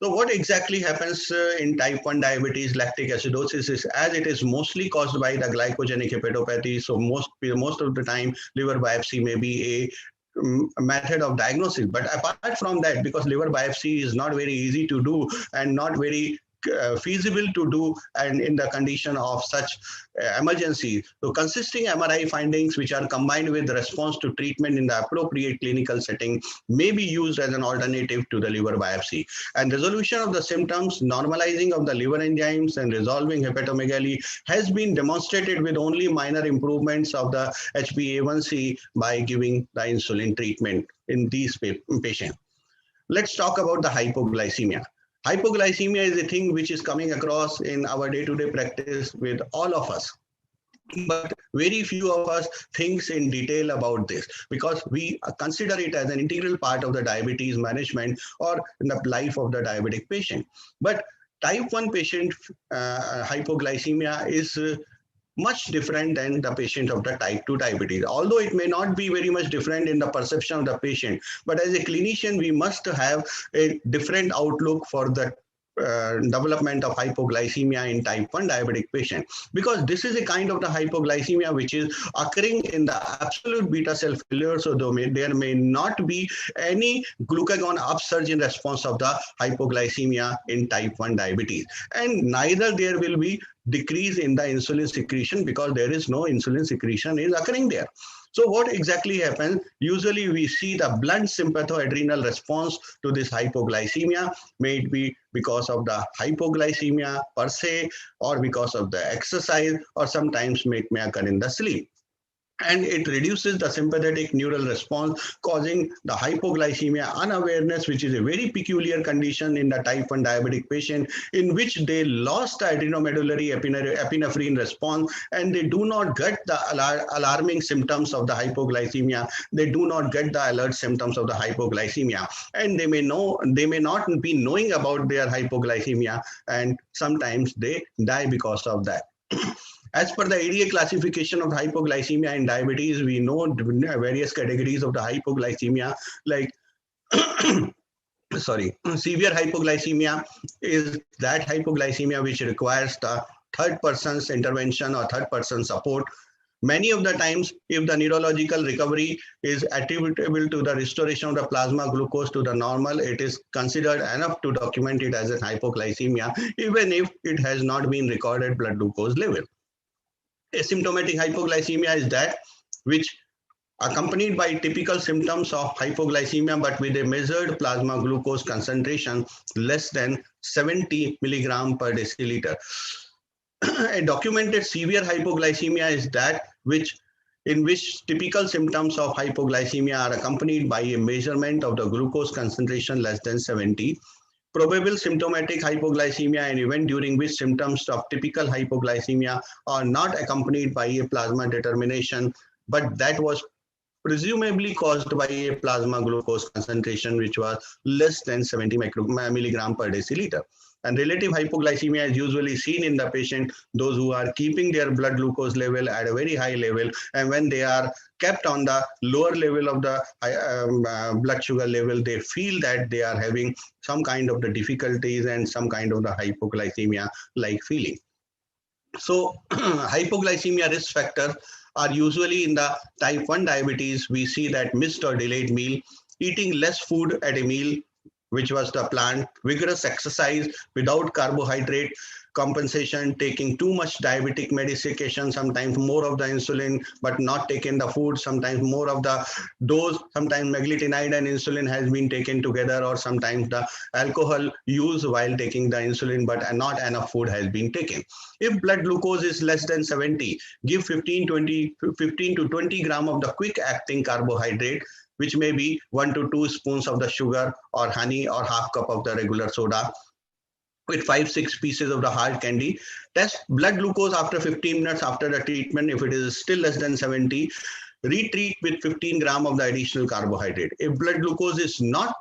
So what exactly happens in type 1 diabetes lactic acidosis is, as it is mostly caused by the glycogenic hepatopathy, so most of the time liver biopsy may be a method of diagnosis. But apart from that, because liver biopsy is not very easy to do and not very feasible to do, and in the condition of such emergency, so consisting MRI findings which are combined with response to treatment in the appropriate clinical setting may be used as an alternative to the liver biopsy. And resolution of the symptoms, normalizing of the liver enzymes, and resolving hepatomegaly has been demonstrated with only minor improvements of the HbA1c by giving the insulin treatment in these patients. Let's talk about the hypoglycemia. Hypoglycemia is a thing which is coming across in our day-to-day practice with all of us. But very few of us thinks in detail about this because we consider it as an integral part of the diabetes management or in the life of the diabetic patient. But type 1 patient hypoglycemia is much different than the patient of the type 2 diabetes. Although it may not be very much different in the perception of the patient, but as a clinician, we must have a different outlook for the development of hypoglycemia in type 1 diabetic patient, because this is a kind of the hypoglycemia which is occurring in the absolute beta cell failure. So there may not be any glucagon upsurge in response of the hypoglycemia in type 1 diabetes, and neither there will be decrease in the insulin secretion because there is no insulin secretion is occurring there. So what exactly happens? Usually we see the blunt sympathoadrenal response to this hypoglycemia, may it be because of the hypoglycemia per se or because of the exercise, or sometimes it may occur in the sleep. and it reduces the sympathetic neural response, causing the hypoglycemia unawareness, which is a very peculiar condition in the type 1 diabetic patient, in which they lost the adrenomedullary epinephrine response, and they do not get the alarming symptoms of the hypoglycemia. They do not get the alert symptoms of the hypoglycemia, and they may not be knowing about their hypoglycemia, and sometimes they die because of that. As per the ADA classification of hypoglycemia in diabetes, we know various categories of the hypoglycemia, like severe hypoglycemia is that hypoglycemia which requires the third person's intervention or third person support. Many of the times, if the neurological recovery is attributable to the restoration of the plasma glucose to the normal, it is considered enough to document it as a hypoglycemia, even if it has not been recorded blood glucose level. Asymptomatic hypoglycemia is that which accompanied by typical symptoms of hypoglycemia, but with a measured plasma glucose concentration less than 70 milligram per deciliter. A documented severe hypoglycemia is that in which typical symptoms of hypoglycemia are accompanied by a measurement of the glucose concentration less than 70. Probable symptomatic hypoglycemia, an event during which symptoms of typical hypoglycemia are not accompanied by a plasma determination, but that was presumably caused by a plasma glucose concentration which was less than 70 milligram per deciliter. And relative hypoglycemia is usually seen in the patient, those who are keeping their blood glucose level at a very high level, and when they are kept on the lower level of the blood sugar level, they feel that they are having some kind of the difficulties and some kind of the hypoglycemia like feeling. So hypoglycemia risk factors are usually in the type 1 diabetes. We see that missed or delayed meal, eating less food at a meal, which was the planned, vigorous exercise without carbohydrate compensation, taking too much diabetic medication, sometimes more of the insulin, but not taking the food, sometimes more of the dose, sometimes meglitinide and insulin has been taken together, or sometimes the alcohol used while taking the insulin, but not enough food has been taken. If blood glucose is less than 70, give 15 to 20 gram of the quick acting carbohydrate, which may be 1 to 2 spoons of the sugar or honey or half cup of the regular soda, with 5-6 pieces of the hard candy. Test blood glucose after 15 minutes after the treatment. If it is still less than 70, retreat with 15 gram of the additional carbohydrate. If blood glucose is not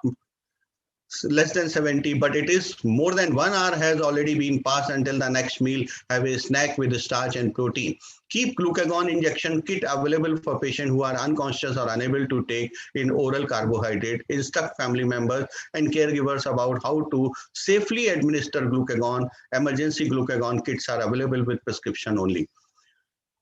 less than 70, but it is more than 1 hour has already been passed until the next meal, have a snack with starch and protein. Keep glucagon injection kit available for patients who are unconscious or unable to take in oral carbohydrate. Instruct family members and caregivers about how to safely administer glucagon. Emergency glucagon kits are available with prescription only.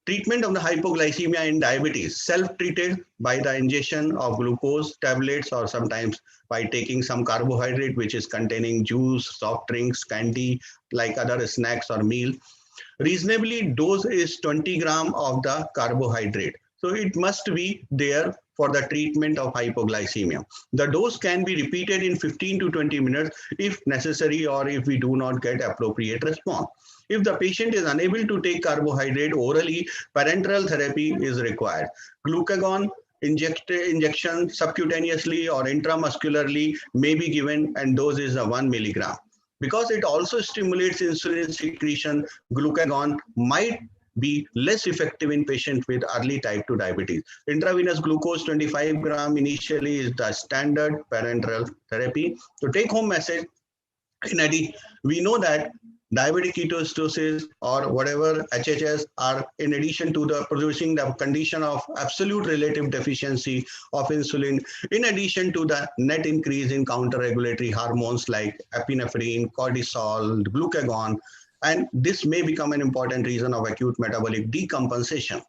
Treatment of the hypoglycemia in diabetes, self-treated by the ingestion of glucose tablets, or sometimes by taking some carbohydrate which is containing juice, soft drinks, candy, like other snacks or meal. Reasonably dose is 20 gram of the carbohydrate. So it must be there for the treatment of hypoglycemia. The dose can be repeated in 15 to 20 minutes if necessary, or if we do not get appropriate response. If the patient is unable to take carbohydrate orally, parenteral therapy is required. Glucagon injection subcutaneously or intramuscularly may be given, and dose is 1 milligram. Because it also stimulates insulin secretion, glucagon might be less effective in patients with early type 2 diabetes. Intravenous glucose 25 gram initially is the standard parenteral therapy. So take home message, in addition, we know that diabetic ketoacidosis or whatever HHS are, in addition to the producing the condition of absolute relative deficiency of insulin, in addition to the net increase in counter-regulatory hormones like epinephrine, cortisol, glucagon, and this may become an important reason of acute metabolic decompensation.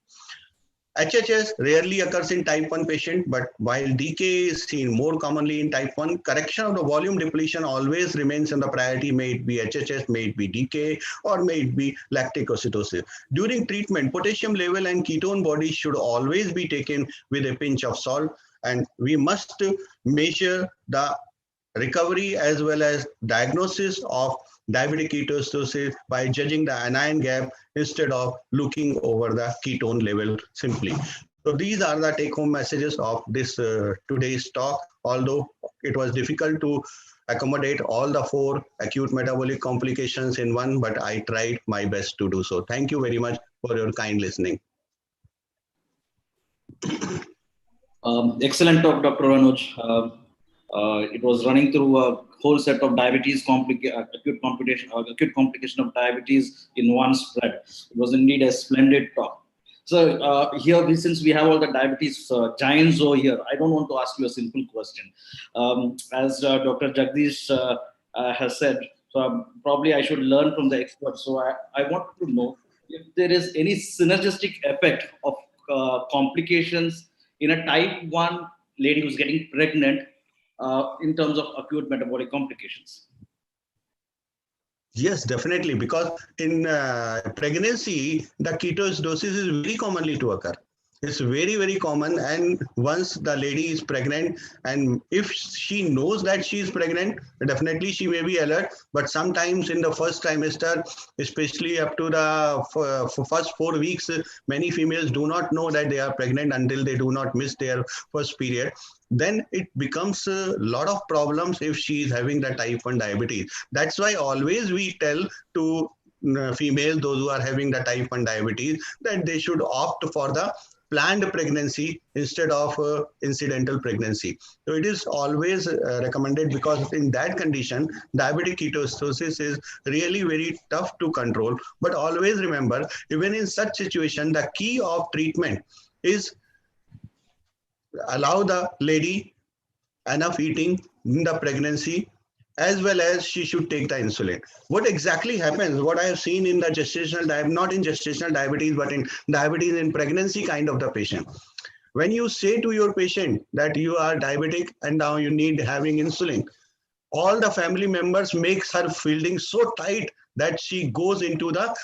HHS rarely occurs in type 1 patient, but while DKA is seen more commonly in type 1, correction of the volume depletion always remains in the priority, may it be HHS, may it be DKA, or may it be lactic acidosis. During treatment, potassium level and ketone bodies should always be taken with a pinch of salt, and we must measure the recovery as well as diagnosis of diabetic ketoacidosis by judging the anion gap instead of looking over the ketone level simply. So these are the take-home messages of this today's talk. Although it was difficult to accommodate all the 4 acute metabolic complications in one, but I tried my best to do so. Thank you very much for your kind listening. Excellent talk, Dr. Anuj. It was running through a whole set of diabetes acute complication of diabetes in one spread. It was indeed a splendid talk. So here, since we have all the diabetes giants over here, I don't want to ask you a simple question. As Dr. Jagdish has said, so probably I should learn from the experts. So I want to know if there is any synergistic effect of complications in a type 1 lady who's getting pregnant in terms of acute metabolic complications. Yes, definitely, because in pregnancy, the ketoacidosis is very commonly to occur. It's very, very common. And once the lady is pregnant, and if she knows that she is pregnant, definitely she may be alert. But sometimes in the first trimester, especially up to the first 4 weeks, many females do not know that they are pregnant until they do not miss their first period. Then it becomes a lot of problems if she is having the type 1 diabetes. That's why always we tell to females, those who are having the type 1 diabetes, that they should opt for the planned pregnancy instead of incidental pregnancy. So it is always recommended, because in that condition, diabetic ketoacidosis is really very tough to control. But always remember, even in such situation, the key of treatment is allow the lady enough eating in the pregnancy, as well as she should take the insulin. What exactly happens, what I have seen in the gestational diabetes, not in gestational diabetes, but in diabetes in pregnancy kind of the patient. When you say to your patient that you are diabetic and now you need having insulin, all the family members makes her feeling so tight that she goes into the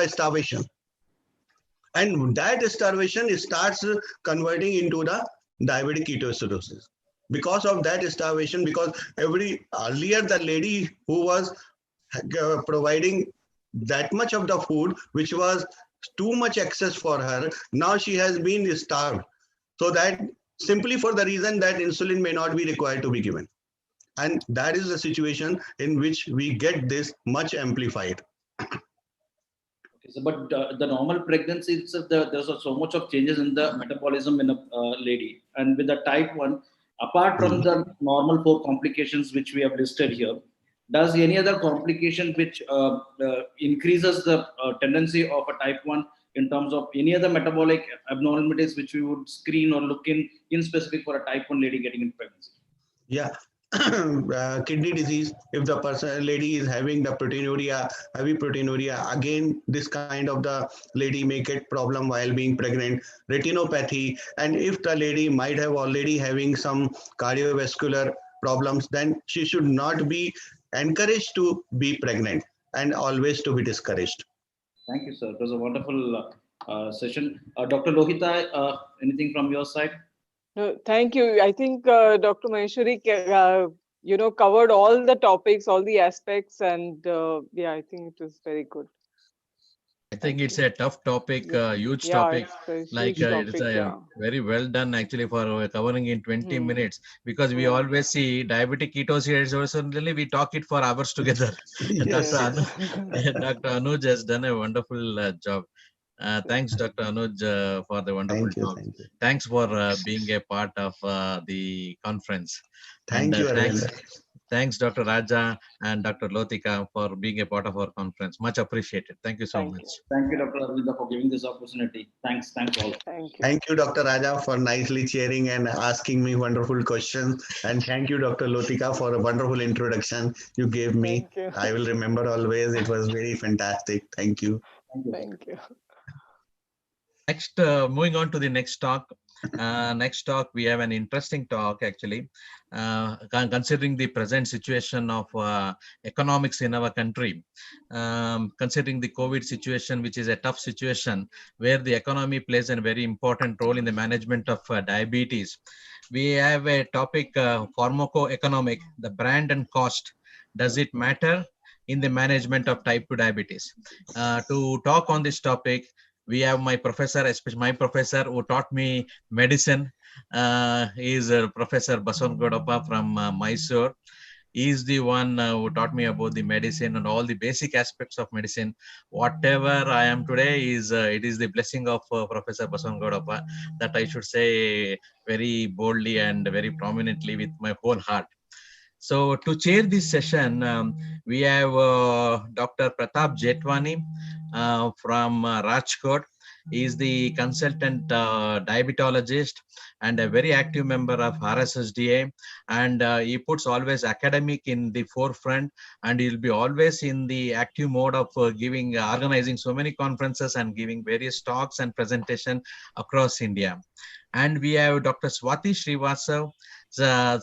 starvation. And that starvation starts converting into the diabetic ketoacidosis. Because of that starvation, because earlier the lady who was providing that much of the food, which was too much excess for her, now she has been starved. So that simply for the reason that insulin may not be required to be given. And that is the situation in which we get this much amplified. But the normal pregnancy, there's so much of changes in the metabolism in a lady. And with the type 1, apart from the normal 4 complications which we have listed here, does any other complication which increases the tendency of a type 1 in terms of any other metabolic abnormalities which we would screen or look in specific for a type 1 lady getting in pregnancy? Yeah. Kidney disease, if the lady is having the proteinuria, heavy proteinuria, again this kind of the lady may get problem while being pregnant. Retinopathy, and if the lady might have already having some cardiovascular problems, then she should not be encouraged to be pregnant and always to be discouraged. Thank you, sir. It was a wonderful session. Dr. Lohita, anything from your side? No, thank you. I think Dr. Maheshwari, covered all the topics, all the aspects, and yeah, I think it was very good. I think it's a tough topic, huge topic. Like it's very well done actually for covering in 20 minutes, because we always see diabetic ketoacidosis. Suddenly we talk it for hours together. Yes. Dr. Anuj has done a wonderful job. Thanks, Dr. Anuj, for the wonderful talk. Thanks for being a part of the conference. Thank you. Thanks, Dr. Raja and Dr. Lotika, for being a part of our conference. Much appreciated. Thank you so much. Thank you, Dr. Arvinda, for giving this opportunity. Thanks all. Thank you, Dr. Raja, for nicely cheering and asking me wonderful questions. And thank you, Dr. Lotika, for a wonderful introduction you gave me. I will remember always. It was very fantastic. Thank you. Thank you. Next, moving on to the next talk. Next talk, we have an interesting talk actually, considering the present situation of economics in our country, considering the COVID situation, which is a tough situation where the economy plays a very important role in the management of diabetes. We have a topic, pharmacoeconomic, the brand and cost. Does it matter in the management of type 2 diabetes? To talk on this topic, We have my professor, especially my professor who taught me medicine. He is Professor Basangodappa from Mysore. He is the one who taught me about the medicine and all the basic aspects of medicine. Whatever I am today is it is the blessing of Professor Basangodappa, that I should say very boldly and very prominently with my whole heart. So to chair this session, we have Dr. Pratap Jetwani from Rajkot. He is the consultant diabetologist and a very active member of RSSDA, and he puts always academic in the forefront, and he'll be always in the active mode of organizing so many conferences and giving various talks and presentation across India. And we have Dr. Swati Srivastav.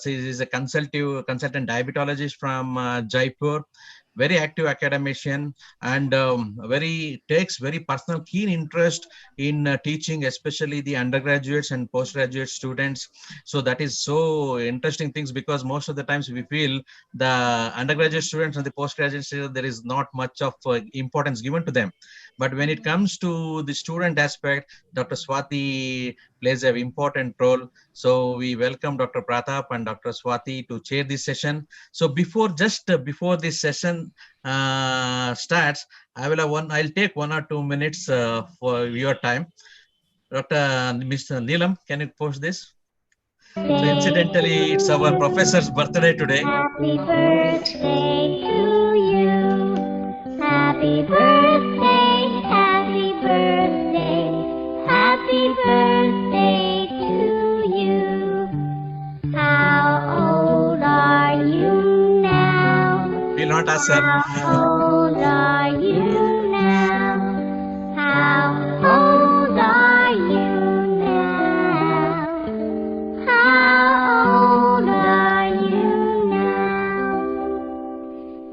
She is a consultant diabetologist from Jaipur, very active academician, and takes very personal keen interest in teaching, especially the undergraduates and postgraduate students. So that is so interesting things, because most of the times we feel the undergraduate students and the postgraduate students, there is not much of importance given to them. But when it comes to the student aspect, Dr. Swati plays an important role. So we welcome Dr. Pratap and Dr. Swati to chair this session. So before this session starts, I'll take 1 or 2 minutes for your time. Mr. Neelam, can you post this? So incidentally, it's our professor's birthday today. Happy birthday to you. Happy birthday, happy birthday, happy birthday to you. How old are you now? We'll not ask, sir. How old are you now? How old are you now? How old are you now?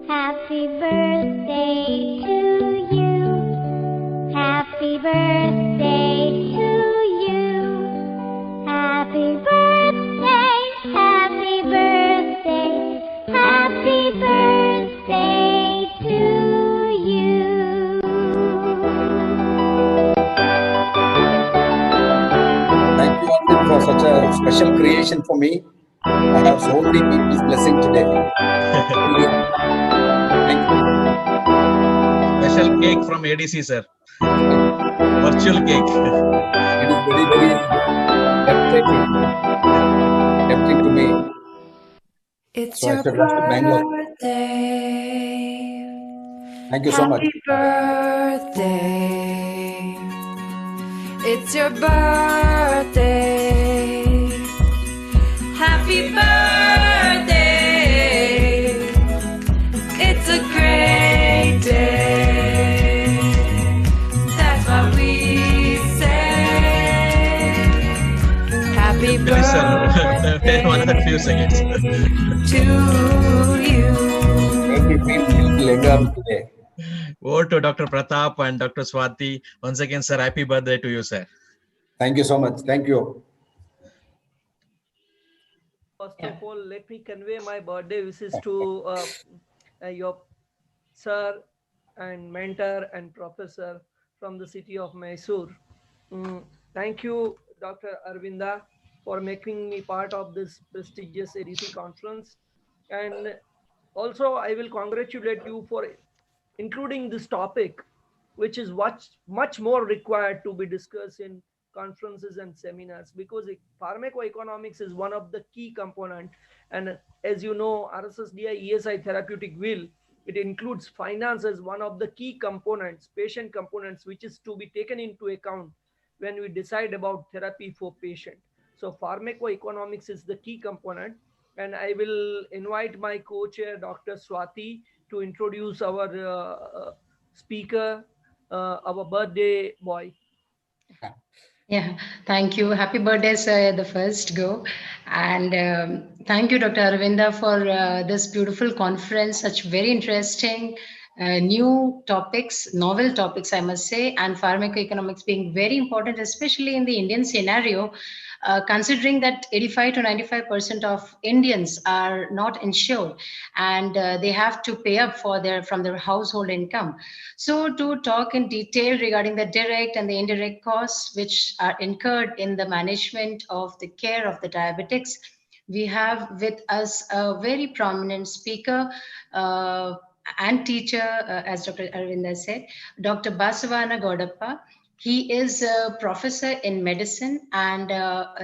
Happy birthday to you. Happy birthday to you. Happy birthday, happy birthday, happy birthday to you. Thank you, Arvind, for such a special creation for me. I have so many people's blessing today. Thank you. Special cake from ADC, sir. Virtual cake. It is very, very tempting to me. It's So I your should rush to Bangalore. birthday. Thank you so much. Happy birthday. It's your birthday. Happy birthday. It's a great day. That's what we say. Happy Please, sir. birthday 1 few seconds. to you. Make me feel little younger today. Over to Dr. Pratap and Dr. Swati. Once again, sir, happy birthday to you, sir. Thank you so much. Thank you. First of all, let me convey my birthday wishes to your sir and mentor and professor from the city of Mysore. Thank you, Dr. Arvinda, for making me part of this prestigious ADC conference. And also, I will congratulate you for including this topic, which is much more required to be discussed in conferences and seminars, because pharmacoeconomics is one of the key component. And as you know, RSSDI ESI therapeutic wheel, it includes finance as one of the key components, patient components, which is to be taken into account when we decide about therapy for patient. So pharmacoeconomics is the key component. And I will invite my co-chair, Dr. Swati, to introduce our speaker, our birthday boy. Yeah, thank you. Happy birthday, sir, the first go. And thank you, Dr. Arvinda, for this beautiful conference, such very interesting new topics, novel topics, I must say, and pharmacoeconomics being very important, especially in the Indian scenario, considering that 85 to 95% of Indians are not insured, and they have to pay up from their household income. So to talk in detail regarding the direct and the indirect costs which are incurred in the management of the care of the diabetics, we have with us a very prominent speaker and teacher, as Dr. Arvinda said, Dr. Basavana Gaudappa. He is a professor in medicine, and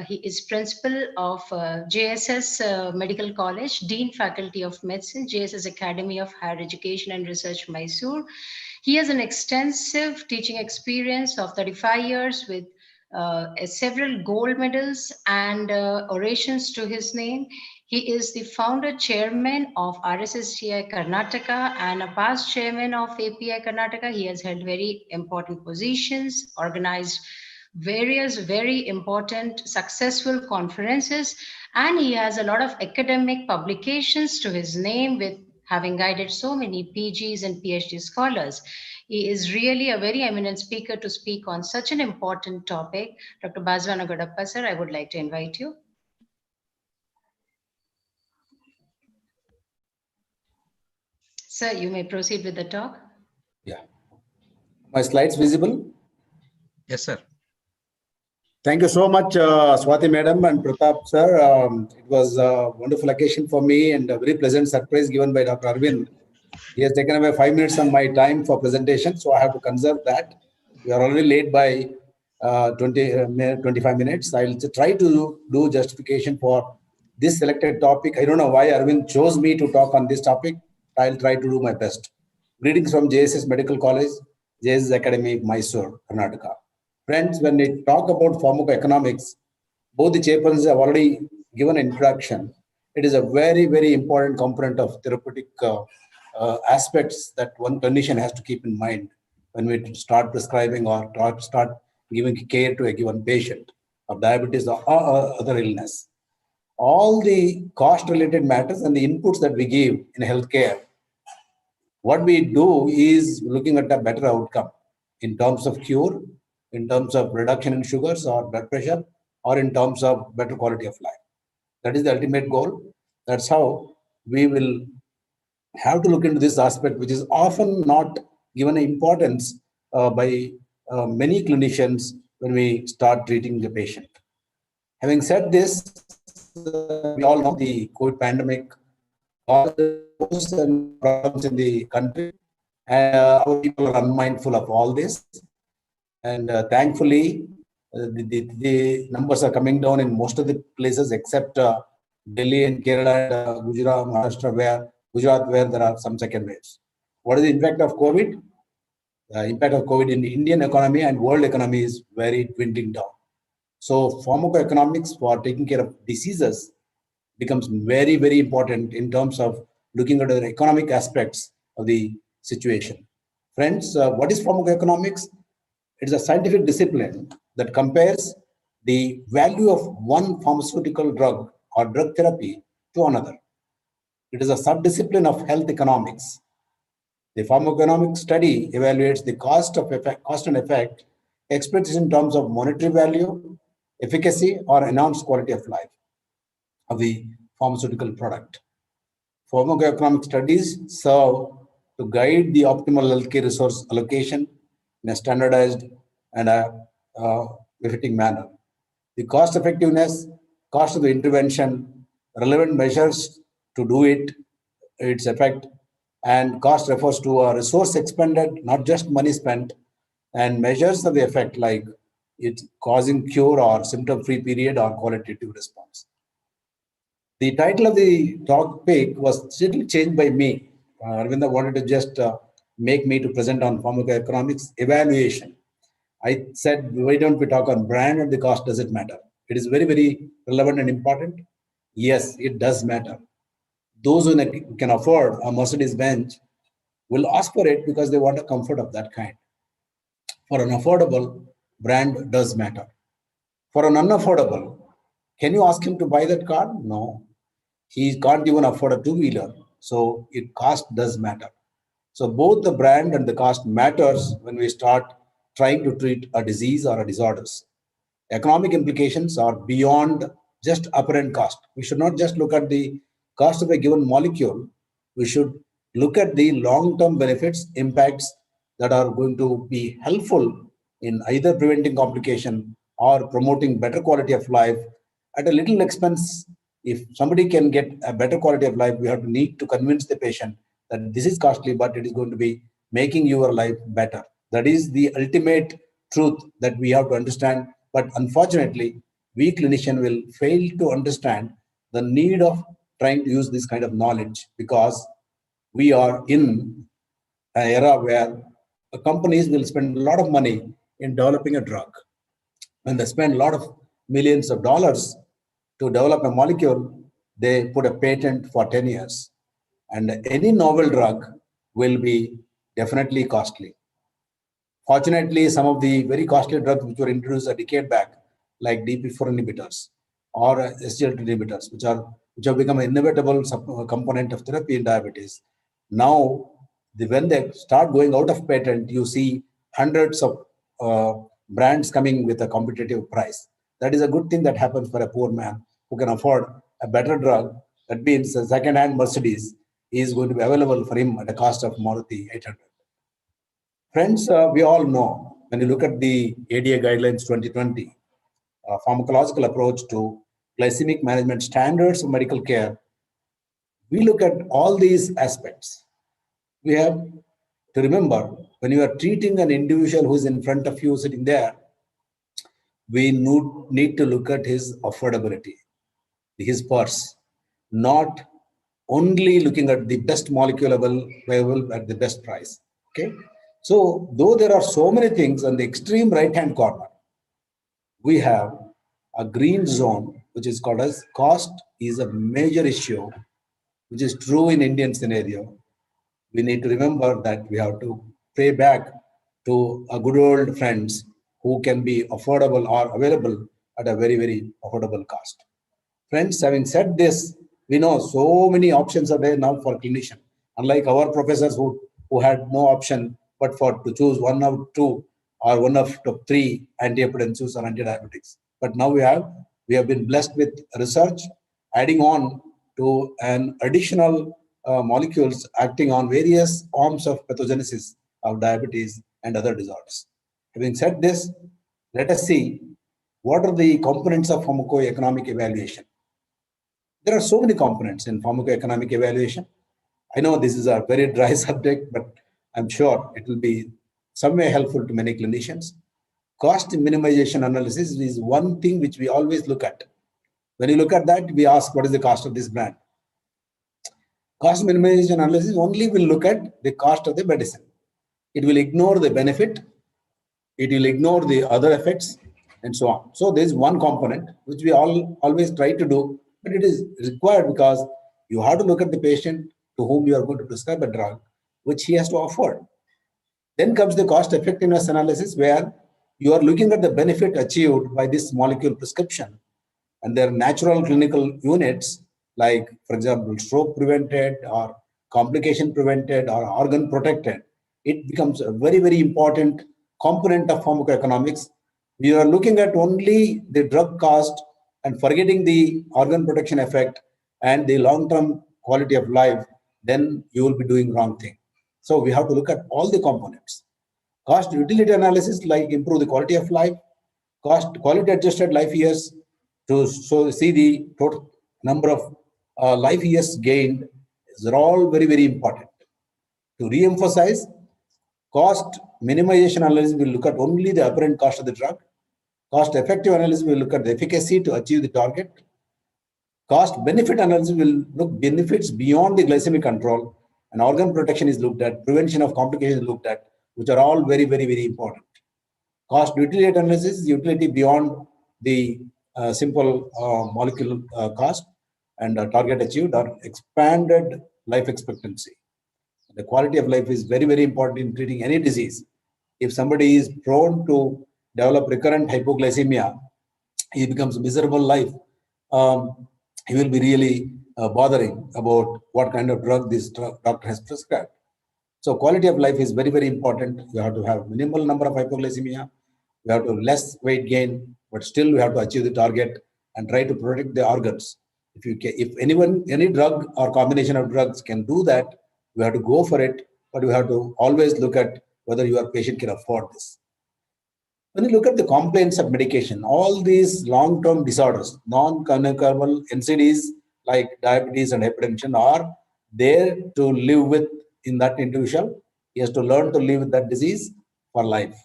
he is principal of JSS Medical College, Dean Faculty of Medicine, JSS Academy of Higher Education and Research, Mysore. He has an extensive teaching experience of 35 years with several gold medals and orations to his name. He is the founder chairman of RSSTI Karnataka and a past chairman of API Karnataka. He has held very important positions, organized various very important successful conferences, and he has a lot of academic publications to his name, with having guided so many PGs and PhD scholars. He is really a very eminent speaker to speak on such an important topic. Dr. Basavana Gaudappa, sir, I would like to invite you. Sir, you may proceed with the talk. Yeah. My slides visible? Yes, sir. Thank you so much, Swati Madam and Pratap Sir. It was a wonderful occasion for me and a very pleasant surprise given by Dr. Arvind. He has taken away 5 minutes of my time for presentation, so I have to conserve that. We are already late by 25 minutes. I'll try to do justification for this selected topic. I don't know why Arvind chose me to talk on this topic. I'll try to do my best. Greetings from JSS Medical College, JSS Academy, Mysore, Karnataka. Friends, when we talk about pharmacoeconomics, both the chairpersons have already given an introduction. It is a very, very important component of therapeutic aspects that one clinician has to keep in mind when we start prescribing or start giving care to a given patient of diabetes or other illness. All the cost-related matters and the inputs that we give in healthcare, what we do is looking at a better outcome in terms of cure, in terms of reduction in sugars or blood pressure, or in terms of better quality of life. That is the ultimate goal. That's how we will have to look into this aspect, which is often not given importance by many clinicians when we start treating the patient. Having said this, we all know the COVID pandemic, all the problems in the country, and our people are unmindful of all this. And thankfully, the numbers are coming down in most of the places except Delhi and Kerala and Gujarat, Maharashtra, where there are some second waves. What is the impact of COVID? The impact of COVID in the Indian economy and world economy is very dwindling down. So pharmacoeconomics for taking care of diseases becomes very, very important in terms of looking at the economic aspects of the situation. Friends, what is pharmacoeconomics? It is a scientific discipline that compares the value of one pharmaceutical drug or drug therapy to another. It is a subdiscipline of health economics. The pharmacoeconomic study evaluates the cost and effect expressed in terms of monetary value, efficacy, or enhanced quality of life of the pharmaceutical product. Pharmacoeconomic studies serve to guide the optimal healthcare resource allocation in a standardized and befitting manner. The cost effectiveness, cost of the intervention, relevant measures to do it, its effect, and cost refers to a resource expended, not just money spent, and measures of the effect like it causing cure or symptom-free period or qualitative response. The title of the topic was slightly changed by me. Arvinda wanted to just make me to present on pharmacoeconomics evaluation. I said, why don't we talk on brand and the cost? Does it matter? It is very, very relevant and important. Yes, it does matter. Those who can afford a Mercedes-Benz will ask for it because they want a comfort of that kind. For an affordable, brand does matter. For an unaffordable, can you ask him to buy that car? No. He can't even afford a two-wheeler. So cost does matter. So both the brand and the cost matters when we start trying to treat a disease or a disorders. Economic implications are beyond just apparent cost. We should not just look at the cost of a given molecule. We should look at the long-term benefits, impacts that are going to be helpful in either preventing complication or promoting better quality of life at a little expense. If somebody can get a better quality of life, we have to need to convince the patient that this is costly, but it is going to be making your life better. That is the ultimate truth that we have to understand. But unfortunately, we clinicians will fail to understand the need of trying to use this kind of knowledge, because we are in an era where the companies will spend a lot of money in developing a drug. When they spend a lot of millions of dollars to develop a molecule, they put a patent for 10 years. And any novel drug will be definitely costly. Fortunately, some of the very costly drugs which were introduced a decade back, like DP4 inhibitors or SGLT inhibitors, which have become an inevitable component of therapy in diabetes. Now, when they start going out of patent, you see hundreds of brands coming with a competitive price. That is a good thing that happens for a poor man who can afford a better drug. That means a second-hand Mercedes is going to be available for him at a cost of Maruti 800. Friends, we all know, when you look at the ADA guidelines 2020, pharmacological approach to glycemic management standards of medical care, we look at all these aspects. We have to remember, when you are treating an individual who is in front of you sitting there, we need to look at his affordability, his purse, not only looking at the best molecule available at the best price. Okay. So, though there are so many things on the extreme right-hand corner, we have a green zone, which is called as cost is a major issue, which is true in Indian scenario. We need to remember that we have to pay back to a good old friends who can be affordable or available at a very, very affordable cost. Friends, having said this, we know so many options are there now for clinician. Unlike our professors who had no option but to choose one of two or one of the three antihypertensives or antidiabetics. But now we have been blessed with research adding on to an additional molecules acting on various forms of pathogenesis of diabetes and other disorders. Having said this, let us see what are the components of pharmacoeconomic evaluation. There are so many components in pharmacoeconomic evaluation. I know this is a very dry subject, but I'm sure it will be some way helpful to many clinicians. Cost minimization analysis is one thing which we always look at. When you look at that, we ask, what is the cost of this brand? Cost minimization analysis only will look at the cost of the medicine. It will ignore the benefit. It will ignore the other effects and so on. So there is one component which we always try to do, but it is required because you have to look at the patient to whom you are going to prescribe a drug, which he has to afford. Then comes the cost effectiveness analysis, where you are looking at the benefit achieved by this molecule prescription. And there are natural clinical units, like, for example, stroke prevented or complication prevented or organ protected. It becomes a very, very important component of pharmacoeconomics. We are looking at only the drug cost and forgetting the organ protection effect and the long-term quality of life, then you will be doing wrong thing. So we have to look at all the components. Cost utility analysis, like improve the quality of life, cost quality adjusted life years, to see the total number of life years gained. These are all very, very important. To re-emphasize, cost minimization analysis will look at only the apparent cost of the drug. Cost effective analysis will look at the efficacy to achieve the target. Cost benefit analysis will look benefits beyond the glycemic control, and organ protection is looked at, prevention of complications is looked at, which are all very, very, very important. Cost utility analysis is utility beyond the simple molecule cost and target achieved, or expanded life expectancy. The quality of life is very, very important in treating any disease. If somebody is prone to develop recurrent hypoglycemia, he becomes miserable life. He will be really bothering about what kind of drug this doctor has prescribed. So quality of life is very, very important. You have to have minimal number of hypoglycemia. You have to less weight gain, but still we have to achieve the target and try to protect the organs. If any drug or combination of drugs can do that, we have to go for it, but we have to always look at whether your patient can afford this. When you look at the complaints of medication, all these long-term disorders, non-communicable NCDs like diabetes and hypertension are there to live with in that individual. He has to learn to live with that disease for life.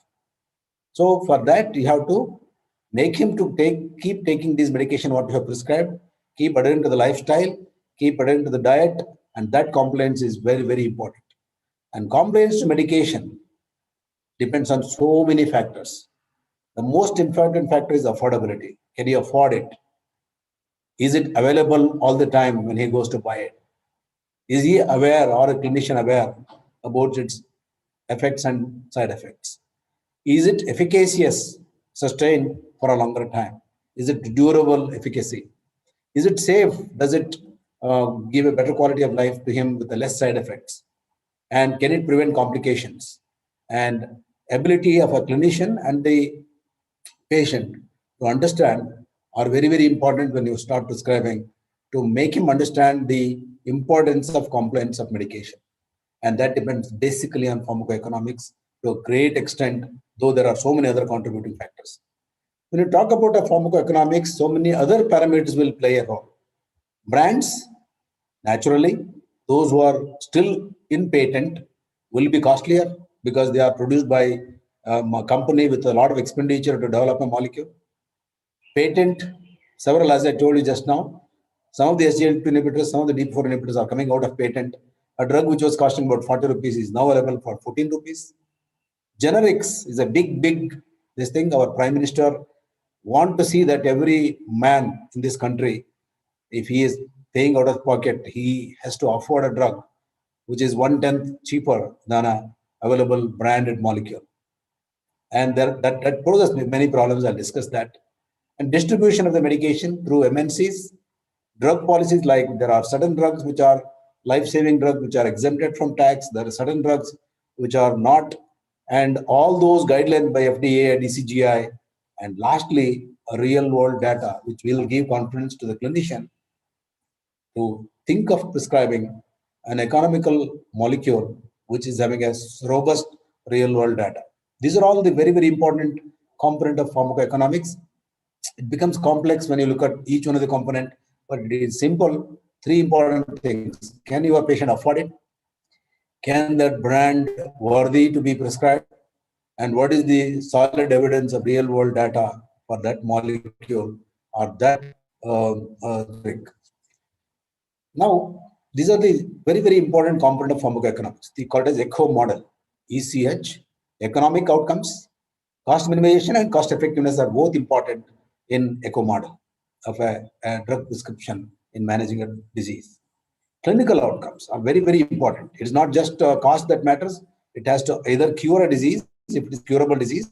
So for that, you have to make him to keep taking this medication what you have prescribed, keep adhering to the lifestyle, keep adhering to the diet, and that compliance is very, very important. And compliance to medication depends on so many factors. The most important factor is affordability. Can he afford it? Is it available all the time when he goes to buy it? Is he aware or a clinician aware about its effects and side effects? Is it efficacious, sustained for a longer time? Is it durable efficacy? Is it safe? Does it give a better quality of life to him with the less side effects? And can it prevent complications? And ability of a clinician and the patient to understand are very, very important when you start prescribing, to make him understand the importance of compliance of medication. And that depends basically on pharmacoeconomics to a great extent, though there are so many other contributing factors. When you talk about a pharmacoeconomics, so many other parameters will play a role. Brands, naturally, those who are still in patent will be costlier because they are produced by a company with a lot of expenditure to develop a molecule. Patent, several, as I told you just now, some of the SGLT2 inhibitors, some of the DP4 inhibitors are coming out of patent. A drug which was costing about 40 rupees is now available for 14 rupees. Generics is a big, this thing. Our Prime Minister wants to see that every man in this country, if he is paying out of pocket, he has to afford a drug which is 1/10 cheaper than a available branded molecule. And that poses many problems. I'll discuss that. And distribution of the medication through MNCs, drug policies, like there are certain drugs which are life-saving drugs which are exempted from tax. There are certain drugs which are not, and all those guidelines by FDA and DCGI. And lastly, a real-world data which will give confidence to the clinician to think of prescribing an economical molecule which is having a robust real-world data. These are all the very, very important component of pharmacoeconomics. It becomes complex when you look at each one of the component, but it is simple. Three important things. Can your patient afford it? Can that brand worthy to be prescribed? And what is the solid evidence of real world data for that molecule or that drug? Now, these are the very, very important component of pharmacoeconomics. They call it as ECHO model. ECH, economic outcomes, cost minimization and cost effectiveness are both important in ECHO model of a drug prescription in managing a disease. Clinical outcomes are very, very important. It's not just cost that matters. It has to either cure a disease, if it is curable disease,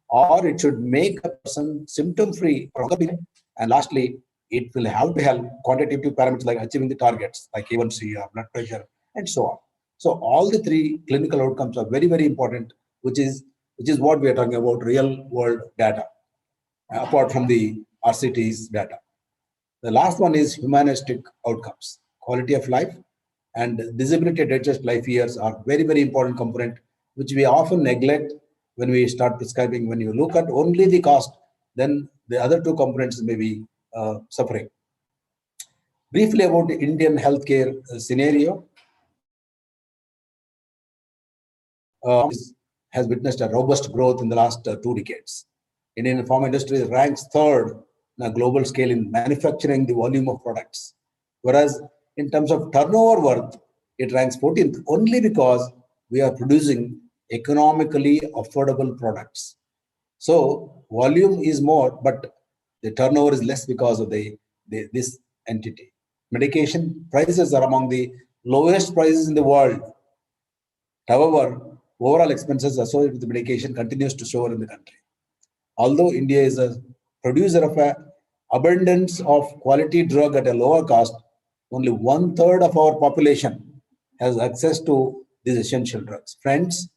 or it should make a person symptom-free for a period. And lastly, it will have to help quantitative parameters like achieving the targets, like A1C or blood pressure, and so on. So all the three clinical outcomes are very, very important, which is what we are talking about, real-world data, apart from the RCT's data. The last one is humanistic outcomes. Quality of life and disability adjusted life years are very, very important component, which we often neglect when we start prescribing. When you look at only the cost, then the other two components may be suffering. Briefly about the Indian healthcare scenario. Has witnessed a robust growth in the last 2 decades. Indian pharma industry ranks third on a global scale in manufacturing the volume of products, whereas in terms of turnover worth, it ranks 14th only because we are producing economically affordable products. So volume is more, but the turnover is less because of this entity. Medication prices are among the lowest prices in the world. However, overall expenses associated with the medication continues to soar in the country. Although India is a producer of an abundance of quality drug at a lower cost, only 1/3 of our population has access to these essential drugs. Friends,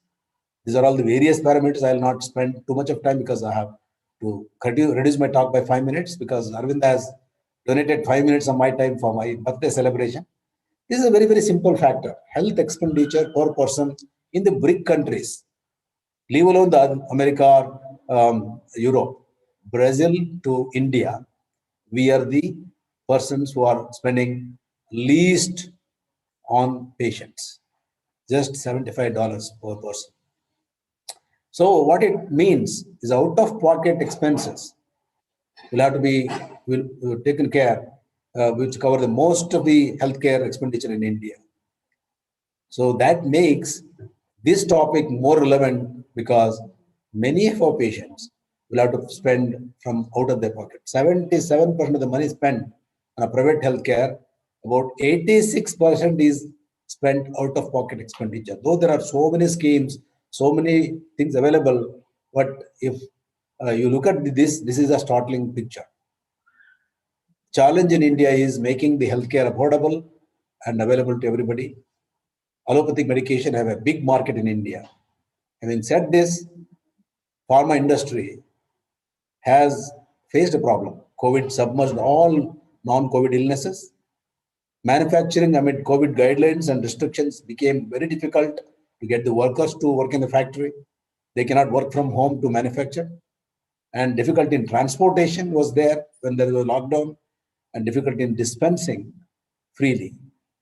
these are all the various parameters. I will not spend too much of time because I have to reduce my talk by 5 minutes because Arvind has donated 5 minutes of my time for my birthday celebration. This is a very, very simple factor. Health expenditure per person in the BRIC countries, leave alone the America, Europe, Brazil to India, we are the persons who are spending least on patients, just $75 per person. So what it means is out-of-pocket expenses will have to be taken care, which cover the most of the healthcare expenditure in India. So that makes this topic more relevant because many of our patients will have to spend from out of their pocket. 77% of the money spent on a private healthcare, about 86% is spent out of pocket expenditure. Though there are so many schemes, so many things available, but if you look at this is a startling picture. Challenge in India is making the healthcare affordable and available to everybody. Allopathic medication have a big market in India. Having said this, pharma industry has faced a problem. COVID submerged all non-COVID illnesses. Manufacturing amid COVID guidelines and restrictions became very difficult to get the workers to work in the factory. They cannot work from home to manufacture. And difficulty in transportation was there when there was a lockdown, and difficulty in dispensing freely.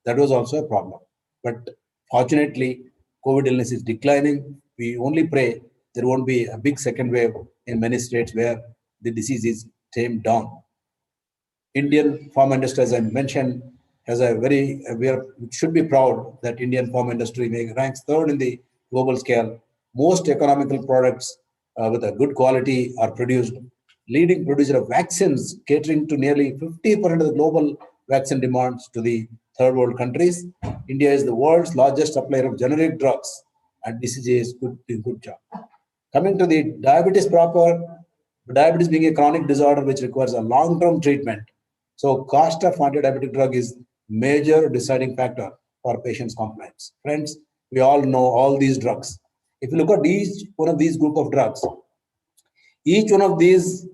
That was also a problem. But fortunately, COVID illness is declining. We only pray there won't be a big second wave in many states where the disease is tamed down. Indian pharma industry, as I mentioned, has a very, should be proud that Indian pharma industry ranks third in the global scale. Most economical products with a good quality are produced. Leading producer of vaccines, catering to nearly 50% of the global vaccine demands to the third world countries. India is the world's largest supplier of generic drugs, and DCGI is doing a good job. Coming to the diabetes proper, diabetes being a chronic disorder which requires a long-term treatment. So cost of anti-diabetic drug is major deciding factor for patients' compliance. Friends, we all know all these drugs. If you look at each one of these group of drugs, each one of these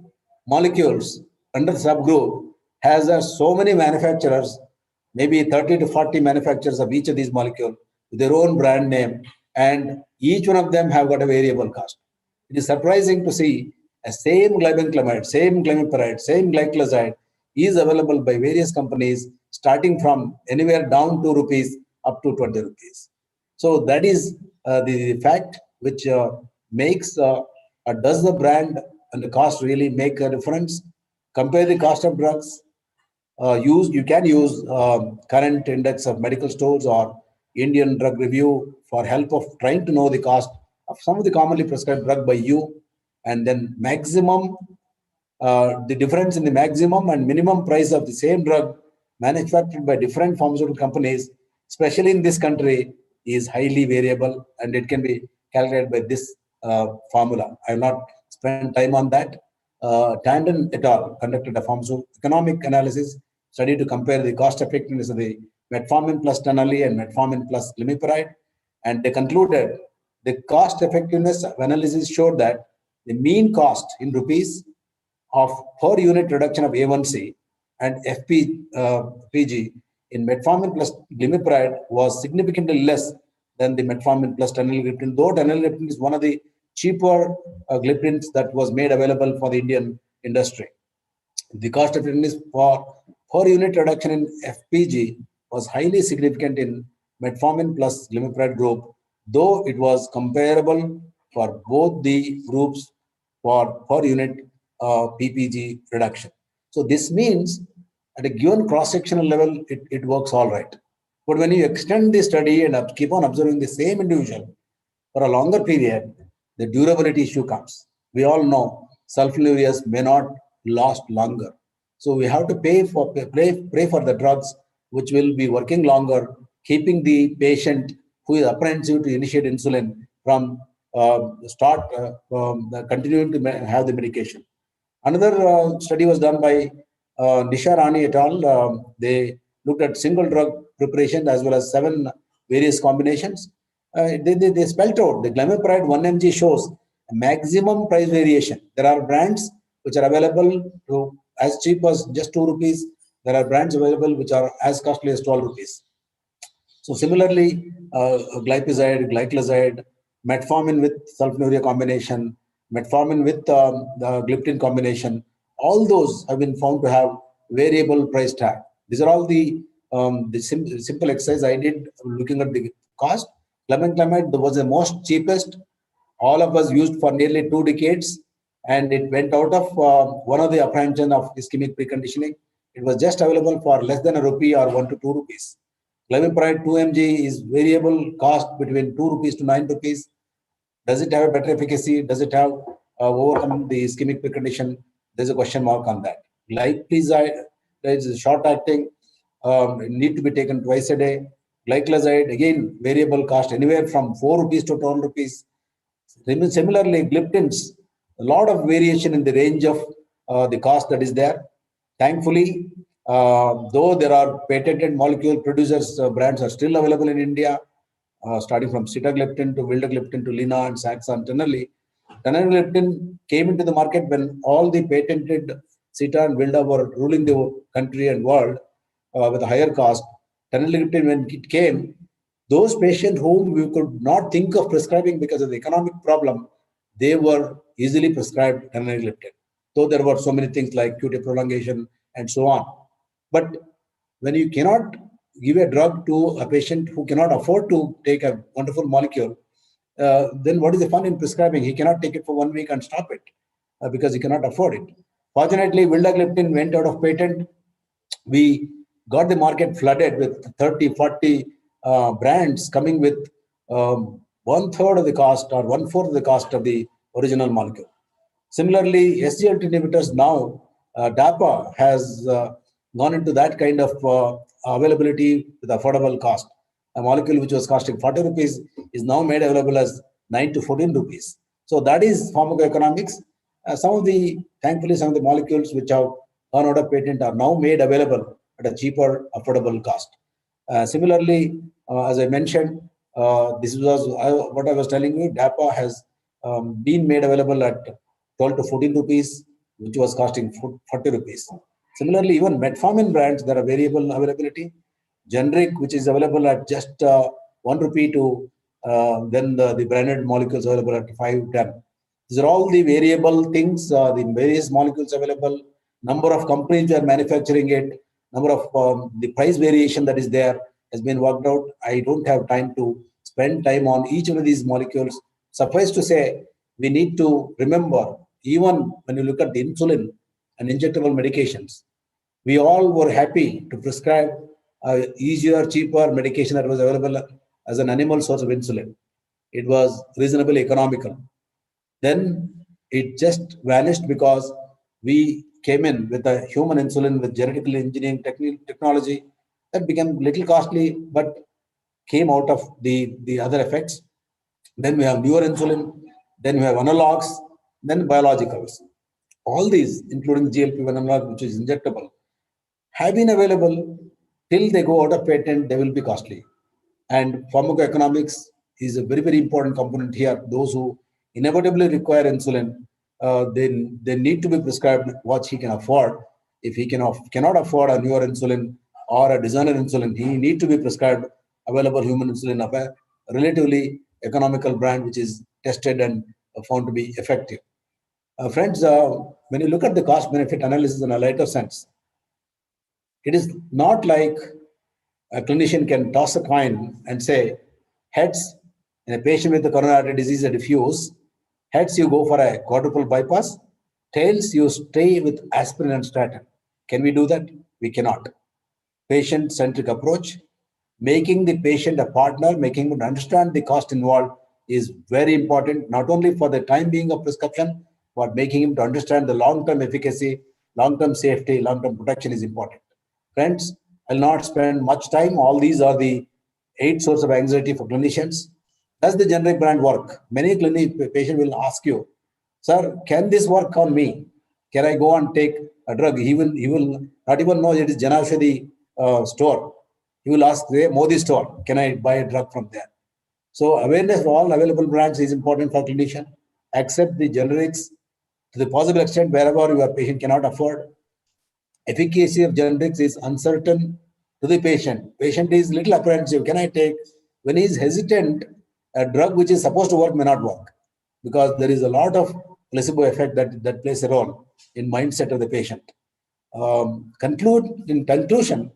molecules under subgroup has so many manufacturers, maybe 30 to 40 manufacturers of each of these molecules with their own brand name, and each one of them have got a variable cost. It is surprising to see a same glibenclamide, same glimepiride, same glyclazide is available by various companies starting from anywhere down 2 rupees up to 20 rupees. So that is the fact which makes, does the brand and the cost really make a difference? Compare the cost of drugs. You can use current index of medical stores or Indian Drug Review for help of trying to know the cost of some of the commonly prescribed drug by you, and then maximum, the difference in the maximum and minimum price of the same drug manufactured by different pharmaceutical companies, especially in this country, is highly variable, and it can be calculated by this formula. I will not spend time on that. Tandon et al. Conducted a pharmaceutical economic analysis study to compare the cost effectiveness of the metformin plus Denali and metformin plus glimepiride, and they concluded the cost effectiveness analysis showed that the mean cost in rupees of per unit reduction of A1C and FPG in metformin plus glimepiride was significantly less than the metformin plus teneligliptin, though teneligliptin is one of the cheaper gliptins that was made available for the Indian industry. The cost effectiveness for per unit reduction in FPG was highly significant in metformin plus glimepiride group, though it was comparable for both the groups for per unit PPG reduction. So this means at a given cross-sectional level, it works all right. But when you extend the study and keep on observing the same individual for a longer period, the durability issue comes. We all know sulfonylureas may not last longer. So we have to pray for the drugs which will be working longer, keeping the patient who is apprehensive to initiate insulin from continuing to have the medication. Another study was done by Nisha Rani et al. They looked at single drug preparation as well as 7 various combinations. They spelled out the glimepiride 1 mg shows a maximum price variation. There are brands which are available to as cheap as just 2 rupees. There are brands available which are as costly as 12 rupees. So similarly, glipizide, glyclazide, metformin with sulfonylurea combination, metformin with the gliptin combination, all those have been found to have variable price tag. These are all the simple exercise I did looking at the cost. Clemend was the most cheapest. All of us used for nearly 2 decades, and it went out of one of the apprehension of ischemic preconditioning. It was just available for less than a rupee or 1 to 2 rupees. Glimepiride 2 mg is variable cost between 2 rupees to 9 rupees. Does it have a better efficacy? Does it have overcome the ischemic precondition? There's a question mark on that. Glipizide, there is a short acting, need to be taken twice a day. Glyclazide, again, variable cost anywhere from 4 rupees to 12 rupees. Similarly, gliptins, a lot of variation in the range of the cost that is there. Thankfully, though there are patented molecule producers, brands are still available in India, starting from sitagliptin to vildagliptin to Lina and Saxa and Tenali. Tenaligliptin came into the market when all the patented Sita and Vilda were ruling the country and world with a higher cost. Tenaligliptin, when it came, those patients whom we could not think of prescribing because of the economic problem, they were easily prescribed teneligliptin. Though there were so many things like QT prolongation and so on. But when you cannot give a drug to a patient who cannot afford to take a wonderful molecule, then what is the fun in prescribing? He cannot take it for 1 week and stop it because he cannot afford it. Fortunately, vildagliptin went out of patent. We got the market flooded with 30, 40 brands coming with 1/3 of the cost or 1/4 of the cost of the original molecule. Similarly, SGLT inhibitors now, DAPA has gone into that kind of availability with affordable cost. A molecule which was costing 40 rupees is now made available as 9 to 14 rupees. So that is pharmacoeconomics. Thankfully, some of the molecules which have gone out of patent are now made available at a cheaper, affordable cost. Similarly, as I mentioned, this was what I was telling you, DAPA has been made available at 12 to 14 rupees, which was costing 40 rupees. Similarly, even metformin brands, there are variable availability. Generic, which is available at just 1 rupee to then the branded molecules available at 5, 10. These are all the variable things, the various molecules available, number of companies that are manufacturing it, number of the price variation that is there has been worked out. I don't have time to spend time on each one of these molecules. Suffice to say, we need to remember, even when you look at the insulin and injectable medications, we all were happy to prescribe easier, cheaper medication that was available as an animal source of insulin. It was reasonably economical. Then it just vanished because we came in with a human insulin with genetically engineering technology that became a little costly, but came out of the other effects. Then we have newer insulin, then we have analogs, then biologicals. All these, including GLP-1 analog, which is injectable, have been available till they go out of patent, they will be costly. And pharmacoeconomics is a very, very important component here. Those who inevitably require insulin, they need to be prescribed what he can afford. If he cannot afford a newer insulin or a designer insulin, he need to be prescribed available human insulin of a relatively economical brand, which is tested and found to be effective. Friends, when you look at the cost benefit analysis in a lighter sense, it is not like a clinician can toss a coin and say, heads, in a patient with the coronary artery disease and diffuse, heads, you go for a quadruple bypass, tails, you stay with aspirin and statin. Can we do that? We cannot. Patient-centric approach, making the patient a partner, making him understand the cost involved is very important, not only for the time being of prescription, but making him to understand the long-term efficacy, long-term safety, long-term protection is important. Friends, I'll not spend much time. All these are the 8 sources of anxiety for clinicians. Does the generic brand work? Many patients will ask you, sir, can this work on me? Can I go and take a drug? He will not even know it is Janaushadhi store. he will ask, "Hey, Modi store, can I buy a drug from there?" So awareness of all available brands is important for clinician. Accept the generics to the possible extent wherever your patient cannot afford. Efficacy of generics is uncertain to the patient. Patient is little apprehensive. Can I take? When he is hesitant, a drug which is supposed to work may not work, because there is a lot of placebo effect that plays a role in mindset of the patient. In conclusion,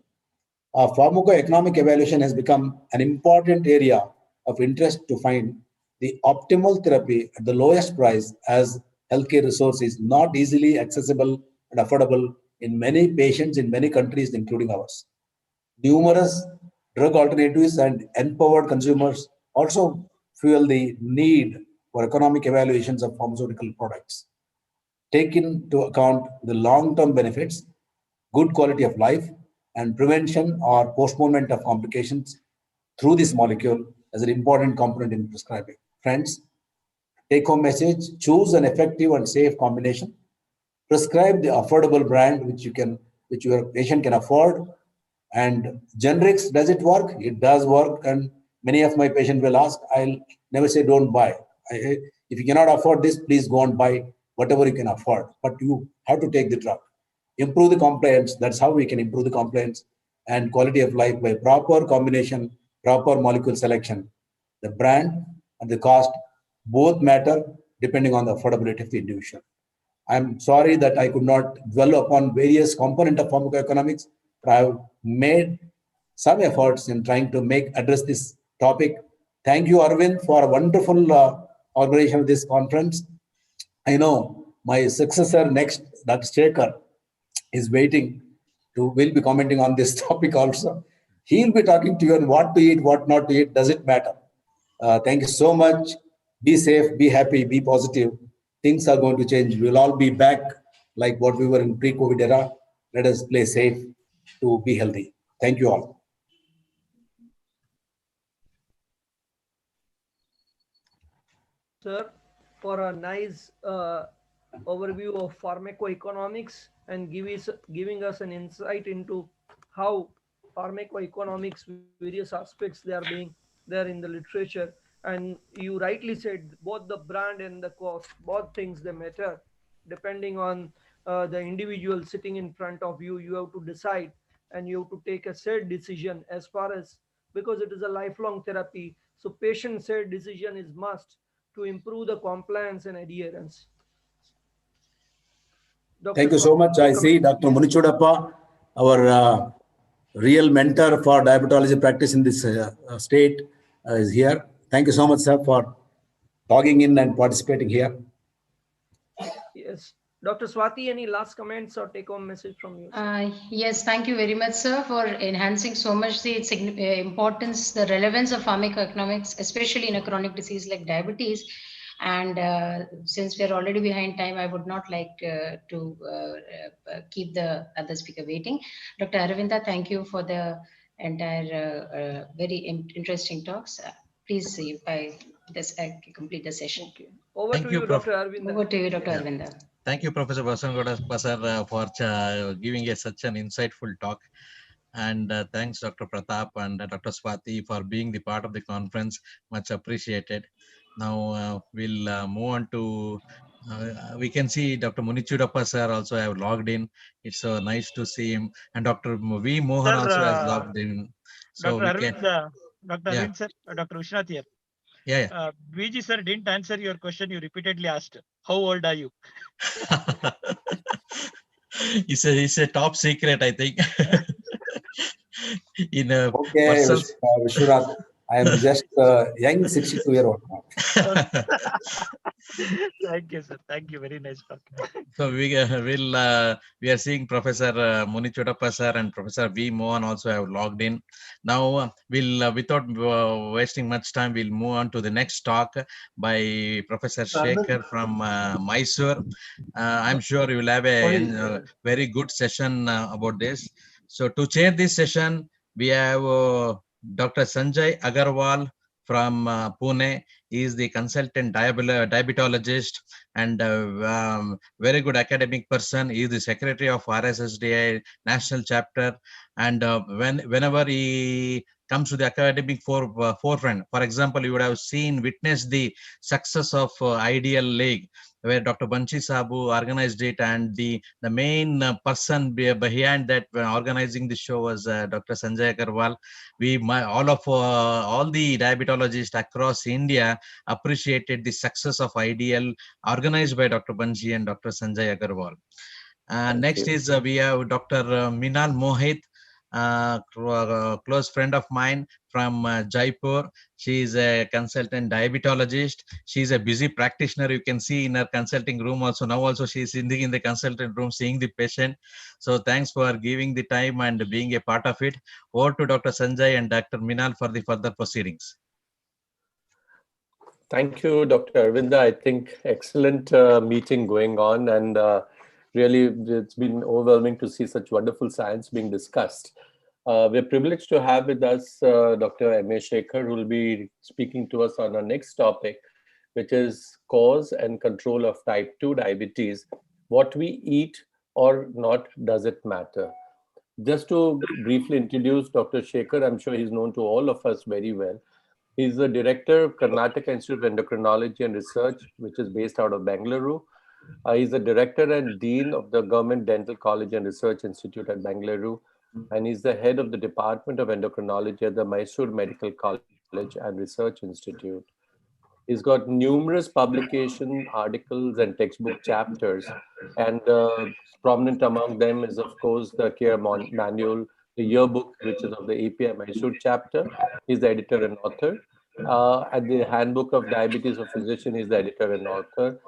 pharmacoeconomic evaluation has become an important area of interest to find the optimal therapy at the lowest price, as healthcare resource is not easily accessible and affordable in many patients in many countries, including ours. Numerous drug alternatives and empowered consumers also fuel the need for economic evaluations of pharmaceutical products. Take into account the long-term benefits, good quality of life, and prevention or postponement of complications through this molecule as an important component in prescribing. Friends, take-home message: choose an effective and safe combination. Prescribe the affordable brand which your patient can afford. And generics, does it work? It does work, and many of my patients will ask. I'll never say don't buy. If you cannot afford this, please go and buy whatever you can afford. But you have to take the drug. Improve the compliance. That's how we can improve the compliance and quality of life by proper combination, proper molecule selection. The brand and the cost both matter depending on the affordability of the individual. I'm sorry that I could not dwell upon various components of pharmacoeconomics, but I have made some efforts in trying to address this topic. Thank you, Arvind, for a wonderful organization of this conference. I know my successor next, Dr. Shekhar, is waiting will be commenting on this topic also. He'll be talking to you on what to eat, what not to eat, does it matter? Thank you so much. Be safe, be happy, be positive. Things are going to change. We'll all be back like what we were in pre-COVID era. Let us play safe to be healthy. Thank you all. Sir, for a nice overview of pharmacoeconomics and giving us an insight into how pharmacoeconomics, various aspects they are being there in the literature. And you rightly said both the brand and the cost, both things they matter. Depending on the individual sitting in front of you, you have to decide and you have to take a said decision as far as, because it is a lifelong therapy. So patient said decision is must to improve the compliance and adherence. Thank you so much. I see Dr. Munichudappa, our real mentor for diabetology practice in this state, is here. Thank you so much, sir, for logging in and participating here. Yes. Dr. Swati, any last comments or take-home message from you? Yes, thank you very much, sir, for enhancing so much the importance, the relevance of pharmacoeconomics, especially in a chronic disease like diabetes. And since we're already behind time, I would not like to keep the other speaker waiting. Dr. Aravinda, thank you for the entire very interesting talks. Please complete the session. Over to you, Dr. Aravinda. Over to you, Dr. Aravinda. Thank you, Professor Vasangoda sir, for giving us such an insightful talk. And thanks, Dr. Pratap and Dr. Swati, for being the part of the conference. Much appreciated. Now we'll move on to, we can see Dr. Munichudappa sir also have logged in. It's so nice to see him. And Dr. V. Mohan also has logged in. So Dr. we Arvind, can, Dr. yeah. Arvind sir, Dr. Vishnath here. Yeah. VG sir didn't answer your question. You repeatedly asked, how old are you? It's a top secret, I think. In a okay, Vishwanath, I am just a young 62-year-old now. Thank you, sir. Thank you. Very nice talk. So we are seeing Professor Munichudappa sir and Professor V. Mohan also have logged in. Now we'll without wasting much time, we'll move on to the next talk by Professor Shekhar from Mysore. I'm sure you will have a very good session about this. So to chair this session, we have Dr. Sanjay Agarwal from Pune. He is the consultant diabetologist and very good academic person. He is the secretary of RSSDI national chapter. And whenever he comes to the academic forefront, for example, you would have witnessed the success of Ideal League, where Dr. Banshi Sabu organized it, and the main person behind that organizing the show was Dr. Sanjay Agarwal. All the diabetologists across India appreciated the success of Ideal organized by Dr. Banshi and Dr. Sanjay Agarwal. Next is we have Dr. Minal Mohit, close friend of mine from Jaipur. She is a consultant diabetologist. She is a busy practitioner. You can see in her consulting room also. Now also she is sitting in the consultant room seeing the patient. So thanks for giving the time and being a part of it. Over to Dr. Sanjay and Dr. Minal for the further proceedings. Thank you, Dr. Arvinda. I think excellent meeting going on, and really it's been overwhelming to see such wonderful science being discussed. We're privileged to have with us Dr. M.A. Shekhar, who will be speaking to us on our next topic, which is cause and control of type 2 diabetes. What we eat or not, does it matter? Just to briefly introduce Dr. Shekhar, I'm sure he's known to all of us very well. He's the director of Karnataka Institute of Endocrinology and Research, which is based out of Bengaluru. He's the director and dean of the Government Dental College and Research Institute at Bengaluru. And he's the head of the Department of Endocrinology at the Mysore Medical College and Research Institute. He's got numerous publication articles and textbook chapters. And prominent among them is, of course, the Care Manual, the yearbook, which is of the API Mysore chapter. He's the editor and author. At the Handbook of Diabetes of Physician, he's the editor and author.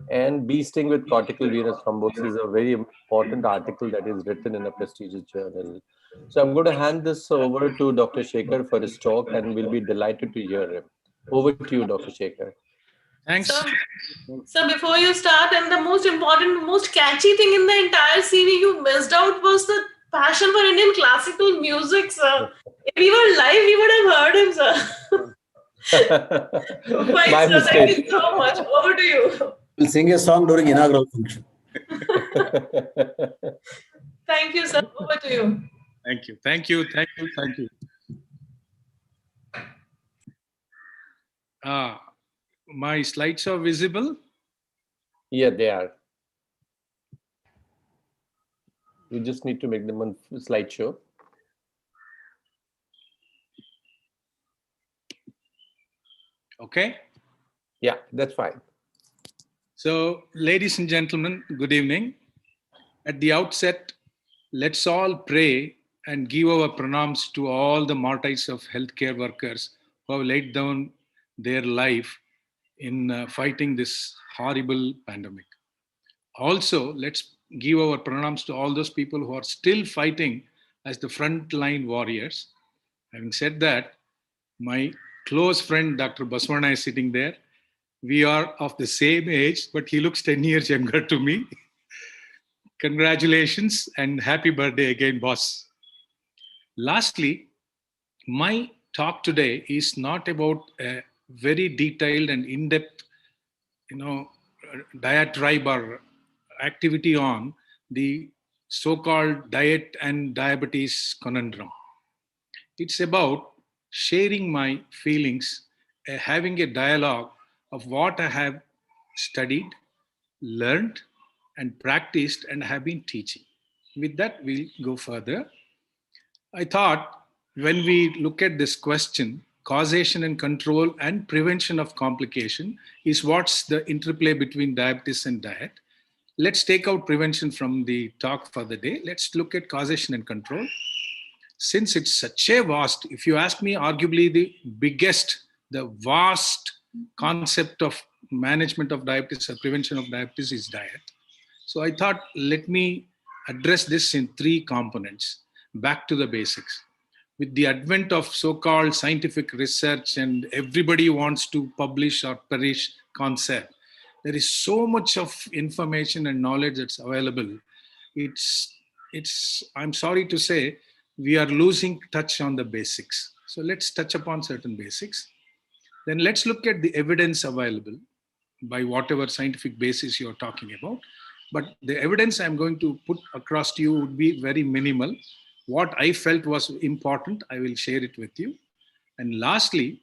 And Bee Sting with Cortical Venous Thrombosis is a very important article that is written in a prestigious journal. So I'm going to hand this over to Dr. Shekhar for his talk, and we'll be delighted to hear him. Over to you, Dr. Shekhar. Thanks. So before you start, and the most important, most catchy thing in the entire CV you missed out was the passion for Indian classical music, sir. If we were live, we would have heard him, sir. My mistake. Thank you so much. Over to you. We'll sing a song during inaugural function. Thank you, sir. Over to you. Thank you. Thank you. Thank you. Thank you. My slides are visible? Yeah, they are. You just need to make them on slideshow. Okay. Yeah, that's fine. So, ladies and gentlemen, good evening. At the outset, let's all pray and give our pranams to all the martyrs of healthcare workers who have laid down their life in fighting this horrible pandemic. Also, let's give our pranams to all those people who are still fighting as the frontline warriors. Having said that, my close friend, Dr. Baswana, is sitting there. We are of the same age, but he looks 10 years younger to me. Congratulations and happy birthday again, boss. Lastly, my talk today is not about a very detailed and in-depth, diatribe or activity on the so-called diet and diabetes conundrum. It's about sharing my feelings, having a dialogue of what I have studied, learned, and practiced, and have been teaching. With that, we'll go further. I thought when we look at this question, causation and control and prevention of complication is what's the interplay between diabetes and diet. Let's take out prevention from the talk for the day. Let's look at causation and control. Since it's such a vast, if you ask me, arguably the biggest, the vast concept of management of diabetes or prevention of diabetes is diet. So I thought, let me address this in three components, back to the basics. With the advent of so-called scientific research and everybody wants to publish or perish concept, there is so much of information and knowledge that's available. I'm sorry to say, we are losing touch on the basics. So let's touch upon certain basics. Then let's look at the evidence available by whatever scientific basis you're talking about. But the evidence I'm going to put across to you would be very minimal. What I felt was important, I will share it with you. And lastly,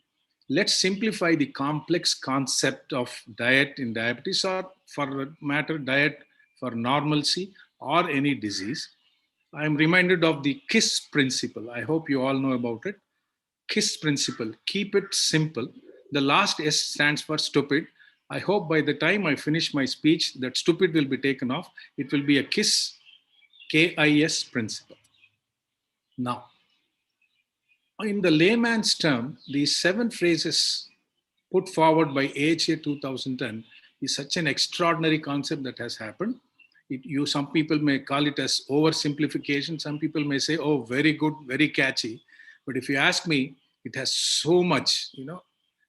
let's simplify the complex concept of diet in diabetes, or for that matter, diet for normalcy or any disease. I'm reminded of the KISS principle. I hope you all know about it. KISS principle, keep it simple. The last S stands for stupid. I hope by the time I finish my speech, that stupid will be taken off. It will be a KISS, K-I-S principle. Now, in the layman's term, these 7 phrases put forward by AHA 2010 is such an extraordinary concept that has happened. Some people may call it as oversimplification. Some people may say, oh, very good, very catchy. But if you ask me, it has so much,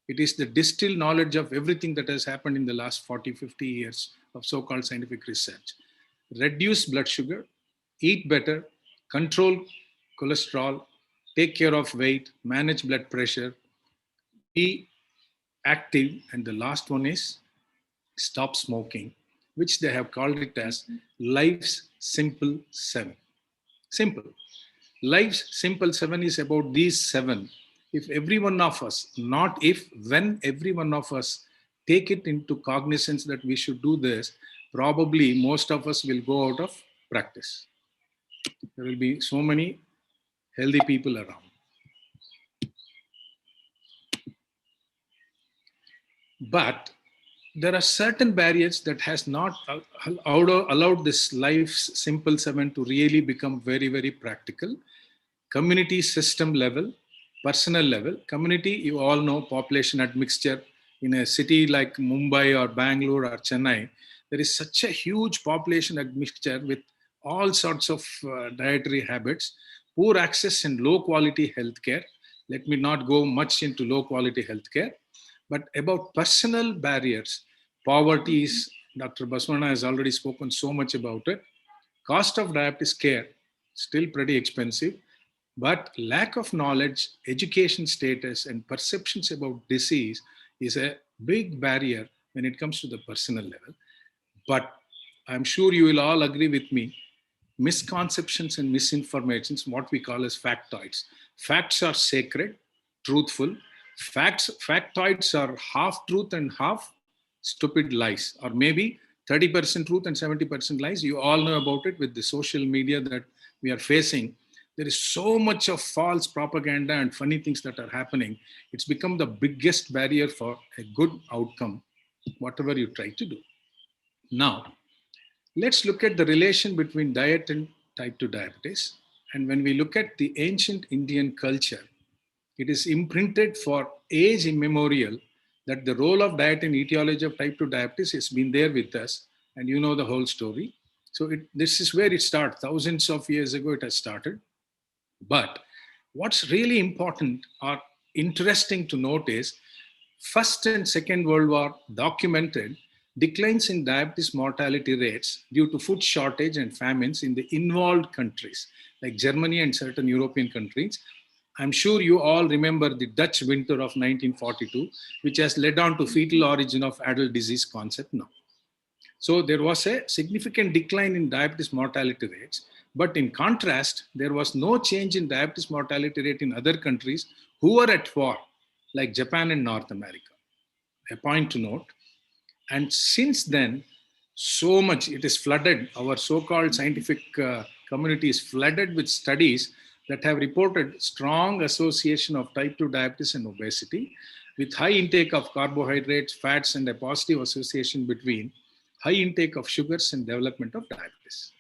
it is the distilled knowledge of everything that has happened in the last 40, 50 years of so-called scientific research. Reduce blood sugar, eat better, control cholesterol, take care of weight, manage blood pressure, be active, and the last one is stop smoking, which they have called it as Life's Simple 7. Simple. Life's Simple 7 is about these 7. If every one of us, not if, when every one of us take it into cognizance that we should do this, probably most of us will go out of practice. There will be so many healthy people around. But there are certain barriers that has not allowed this Life's Simple 7 to really become very, very practical. Community system level, personal level. Community, you all know, population admixture. In a city like Mumbai or Bangalore or Chennai, there is such a huge population admixture with all sorts of dietary habits, poor access and low quality healthcare. Let me not go much into low quality healthcare, but about personal barriers. Poverty is, Dr. Baswana has already spoken so much about it. Cost of diabetes care, still pretty expensive, but lack of knowledge, education status, and perceptions about disease is a big barrier when it comes to the personal level. But I'm sure you will all agree with me, misconceptions and misinformations, what we call as factoids. Facts are sacred, truthful. Factoids are half truth and half stupid lies, or maybe 30% truth and 70% lies. You all know about it with the social media that we are facing. There is so much of false propaganda and funny things that are happening. It's become the biggest barrier for a good outcome, whatever you try to do. Now, let's look at the relation between diet and type 2 diabetes. And when we look at the ancient Indian culture, it is imprinted for age immemorial that the role of diet in etiology of type 2 diabetes has been there with us. And you know the whole story. So this is where it started. Thousands of years ago, it has started. But what's really important or interesting to note is First and Second World War documented declines in diabetes mortality rates due to food shortage and famines in the involved countries like Germany and certain European countries. I'm sure you all remember the Dutch winter of 1942, which has led on to fetal origin of adult disease concept now. So there was a significant decline in diabetes mortality rates, but in contrast, there was no change in diabetes mortality rate in other countries who were at war, like Japan and North America. A point to note. And since then, so much, it is flooded, our so-called scientific community is flooded with studies that have reported strong association of type 2 diabetes and obesity, with high intake of carbohydrates, fats, and a positive association between high intake of sugars and development of diabetes.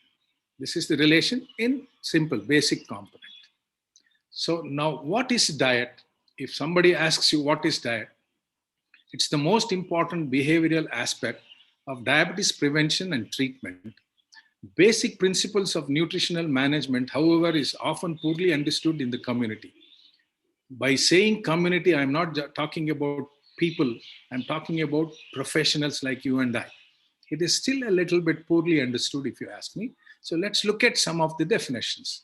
This is the relation in simple, basic component. So now, what is diet? If somebody asks you what is diet, it's the most important behavioral aspect of diabetes prevention and treatment. Basic principles of nutritional management, however, is often poorly understood in the community. By saying community, I'm not talking about people, I'm talking about professionals like you and I. It is still a little bit poorly understood if you ask me. So let's look at some of the definitions.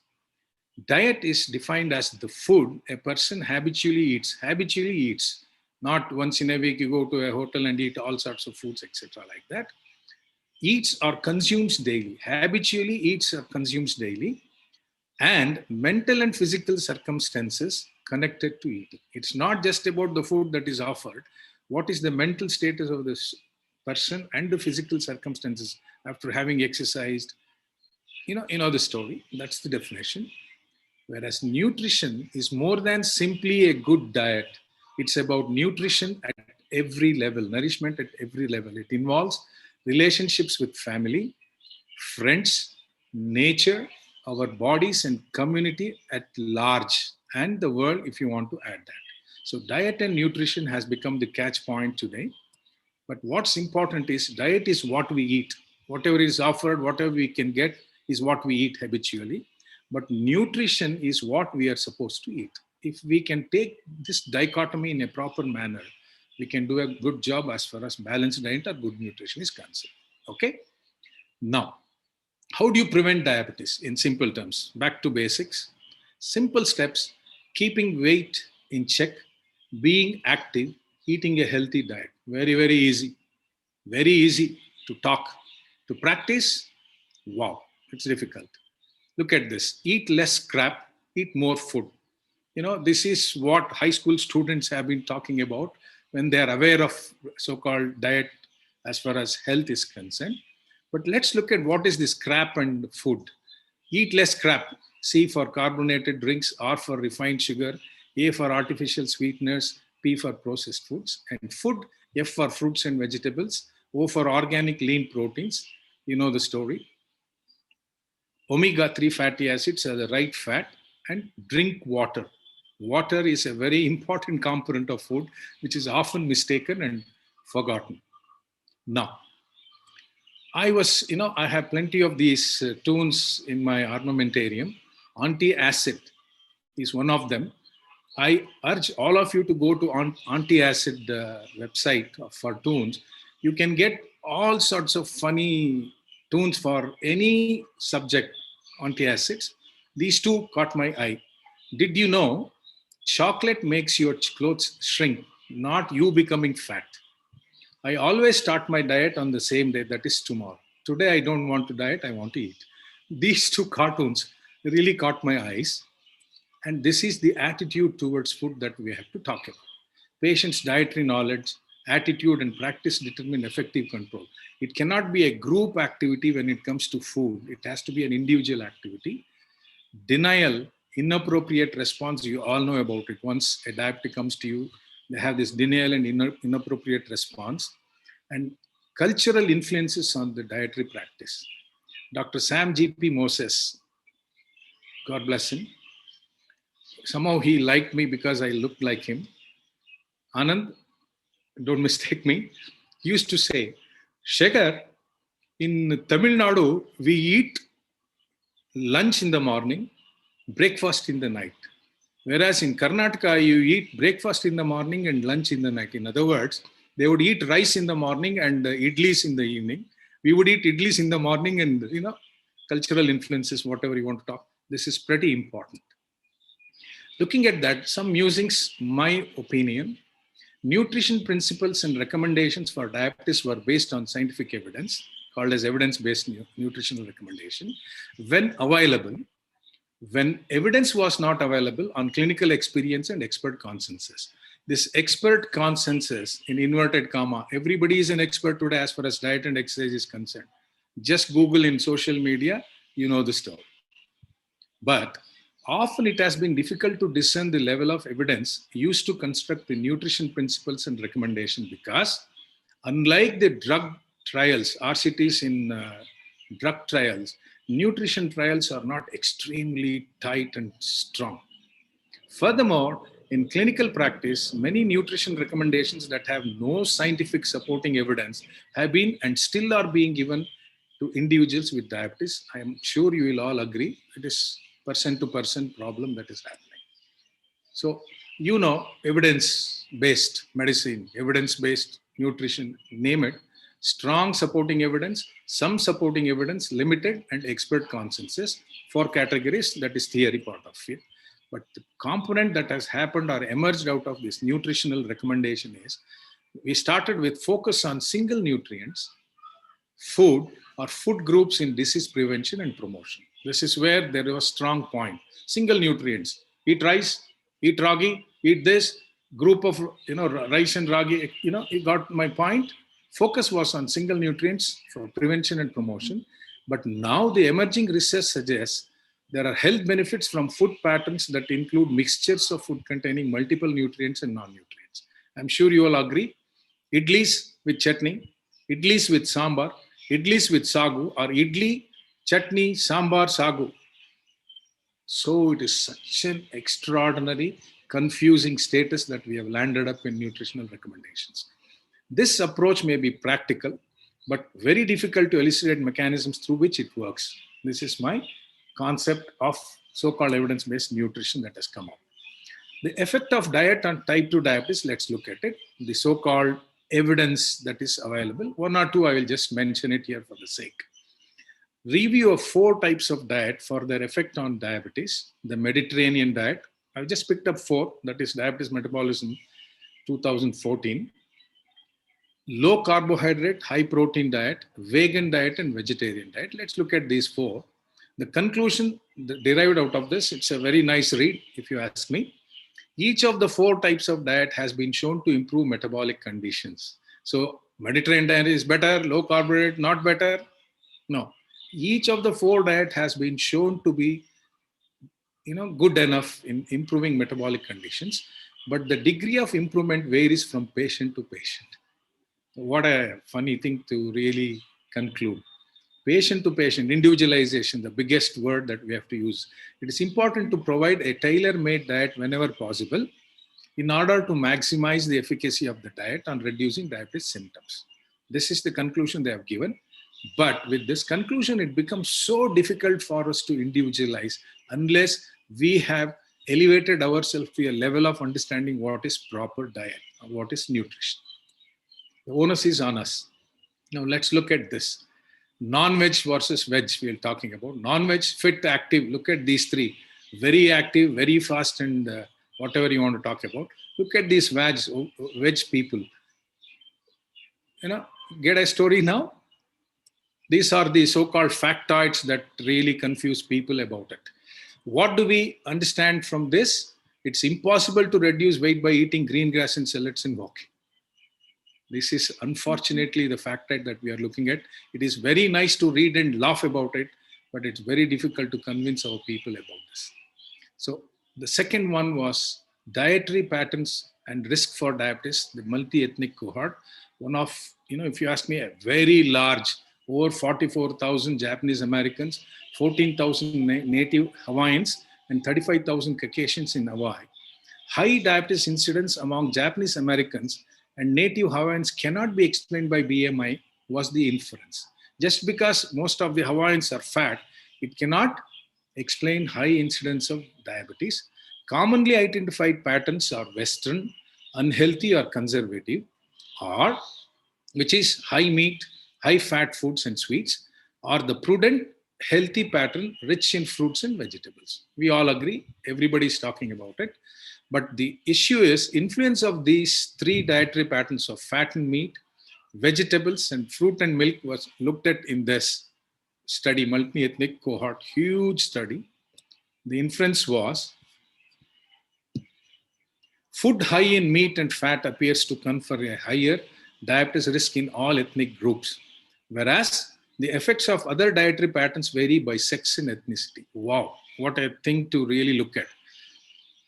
Diet is defined as the food a person habitually eats Not once in a week you go to a hotel and eat all sorts of foods, etc. like that. Eats or consumes daily, habitually eats or consumes daily, and mental and physical circumstances connected to eating. It's not just about the food that is offered. What is the mental status of this person and the physical circumstances after having exercised? You know the story. That's the definition. Whereas nutrition is more than simply a good diet. It's about nutrition at every level, nourishment at every level. It involves relationships with family, friends, nature, our bodies and community at large, and the world if you want to add that. So diet and nutrition has become the catch point today. But what's important is diet is what we eat. Whatever is offered, whatever we can get is what we eat habitually. But nutrition is what we are supposed to eat. If we can take this dichotomy in a proper manner, we can do a good job as far as balanced diet or good nutrition is concerned. Okay? Now, how do you prevent diabetes in simple terms? Back to basics. Simple steps: keeping weight in check, being active, eating a healthy diet. Very, very easy. Very easy to talk. To practice, wow, it's difficult. Look at this. Eat less crap, eat more food. This is what high school students have been talking about when they are aware of so-called diet as far as health is concerned. But let's look at what is this crap and food. Eat less crap. C for carbonated drinks, R for refined sugar, A for artificial sweeteners, P for processed foods. And food, F for fruits and vegetables, O for organic lean proteins. You know the story. Omega-3 fatty acids are the right fat, and drink water. Water is a very important component of food, which is often mistaken and forgotten. Now, I have plenty of these tunes in my armamentarium. Anti-acid is one of them. I urge all of you to go to anti-acid website for tunes. You can get all sorts of funny tunes for any subject, anti-acids. These two caught my eye. Did you know chocolate makes your clothes shrink, not you becoming fat? I always start my diet on the same day, that is tomorrow. Today I don't want to diet, I want to eat. These two cartoons really caught my eyes. And this is the attitude towards food that we have to talk about. Patient's dietary knowledge, attitude, and practice determine effective control. It cannot be a group activity when it comes to food. It has to be an individual activity. Denial, inappropriate response, you all know about it. Once a diabetic comes to you, they have this denial and inappropriate response. And cultural influences on the dietary practice. Dr. Sam G.P. Moses, God bless him. Somehow he liked me because I looked like him. Anand, don't mistake me. He used to say, Shekhar, in Tamil Nadu, we eat lunch in the morning, breakfast in the night. Whereas in Karnataka, you eat breakfast in the morning and lunch in the night. In other words, they would eat rice in the morning and idlis in the evening. We would eat idlis in the morning and, cultural influences, whatever you want to talk. This is pretty important. Looking at that, some musings, my opinion, nutrition principles and recommendations for diabetes were based on scientific evidence, called as evidence-based nutritional recommendation, when available. When evidence was not available, on clinical experience and expert consensus. This expert consensus, in inverted comma, everybody is an expert today as far as diet and exercise is concerned. Just Google in social media, you know the story. But often it has been difficult to discern the level of evidence used to construct the nutrition principles and recommendations, because unlike the drug trials, RCTs in drug trials, nutrition trials are not extremely tight and strong. Furthermore, in clinical practice, many nutrition recommendations that have no scientific supporting evidence have been and still are being given to individuals with diabetes. I am sure you will all agree it is person-to-person problem that is happening. So, evidence-based medicine, evidence-based nutrition, name it, strong supporting evidence, some supporting evidence, limited, and expert consensus. 4 categories, that is theory part of it. But the component that has happened or emerged out of this nutritional recommendation is we started with focus on single nutrients, food or food groups in disease prevention and promotion. This is where there was a strong point. Single nutrients, eat rice, eat ragi, eat this group of, rice and ragi, you got my point. Focus was on single nutrients for prevention and promotion. But now the emerging research suggests there are health benefits from food patterns that include mixtures of food containing multiple nutrients and non-nutrients. I'm sure you all agree. Idlis with chutney, idlis with sambar, idlis with sagu, or idli, chutney, sambar, sagu. So it is such an extraordinary, confusing status that we have landed up in nutritional recommendations. This approach may be practical, but very difficult to elucidate mechanisms through which it works. This is my concept of so-called evidence-based nutrition that has come up. The effect of diet on type 2 diabetes, let's look at it. The so-called evidence that is available. One or two, I will just mention it here for the sake. Review of 4 types of diet for their effect on diabetes. The Mediterranean diet. I've just picked up 4, that is Diabetes Metabolism 2014. Low carbohydrate, high protein diet, vegan diet, and vegetarian diet. Let's look at these 4. The conclusion derived out of this, it's a very nice read, if you ask me. Each of the 4 types of diet has been shown to improve metabolic conditions. So Mediterranean diet is better, low carbohydrate, not better. No, each of the 4 diet has been shown to be, good enough in improving metabolic conditions, but the degree of improvement varies from patient to patient. What a funny thing to really conclude. Patient to patient, individualization, the biggest word that we have to use. It is important to provide a tailor-made diet whenever possible in order to maximize the efficacy of the diet on reducing diabetes symptoms. This is the conclusion they have given. But with this conclusion, it becomes so difficult for us to individualize unless we have elevated ourselves to a level of understanding what is proper diet, what is nutrition. The onus is on us. Now let's look at this. Non-veg versus veg, we are talking about. Non-veg, fit, active. Look at these 3. Very active, very fast, and whatever you want to talk about. Look at these veg people. Get a story now? These are the so-called factoids that really confuse people about it. What do we understand from this? It's impossible to reduce weight by eating green grass and salads and walking. This is unfortunately the factoid that we are looking at. It is very nice to read and laugh about it, but it's very difficult to convince our people about this. So the second one was dietary patterns and risk for diabetes, the multi-ethnic cohort. One of, if you ask me, a very large, over 44,000 Japanese Americans, 14,000 native Hawaiians, and 35,000 Caucasians in Hawaii. High diabetes incidence among Japanese Americans and native Hawaiians cannot be explained by BMI was the inference. Just because most of the Hawaiians are fat, it cannot explain high incidence of diabetes. Commonly identified patterns are Western, unhealthy or conservative, or which is high meat, high fat foods and sweets, or the prudent, healthy pattern rich in fruits and vegetables. We all agree, everybody is talking about it. But the issue is influence of these 3 dietary patterns of fat and meat, vegetables, and fruit and milk was looked at in this study, multi-ethnic cohort, huge study. The inference was food high in meat and fat appears to confer a higher diabetes risk in all ethnic groups, whereas the effects of other dietary patterns vary by sex and ethnicity. Wow, what a thing to really look at.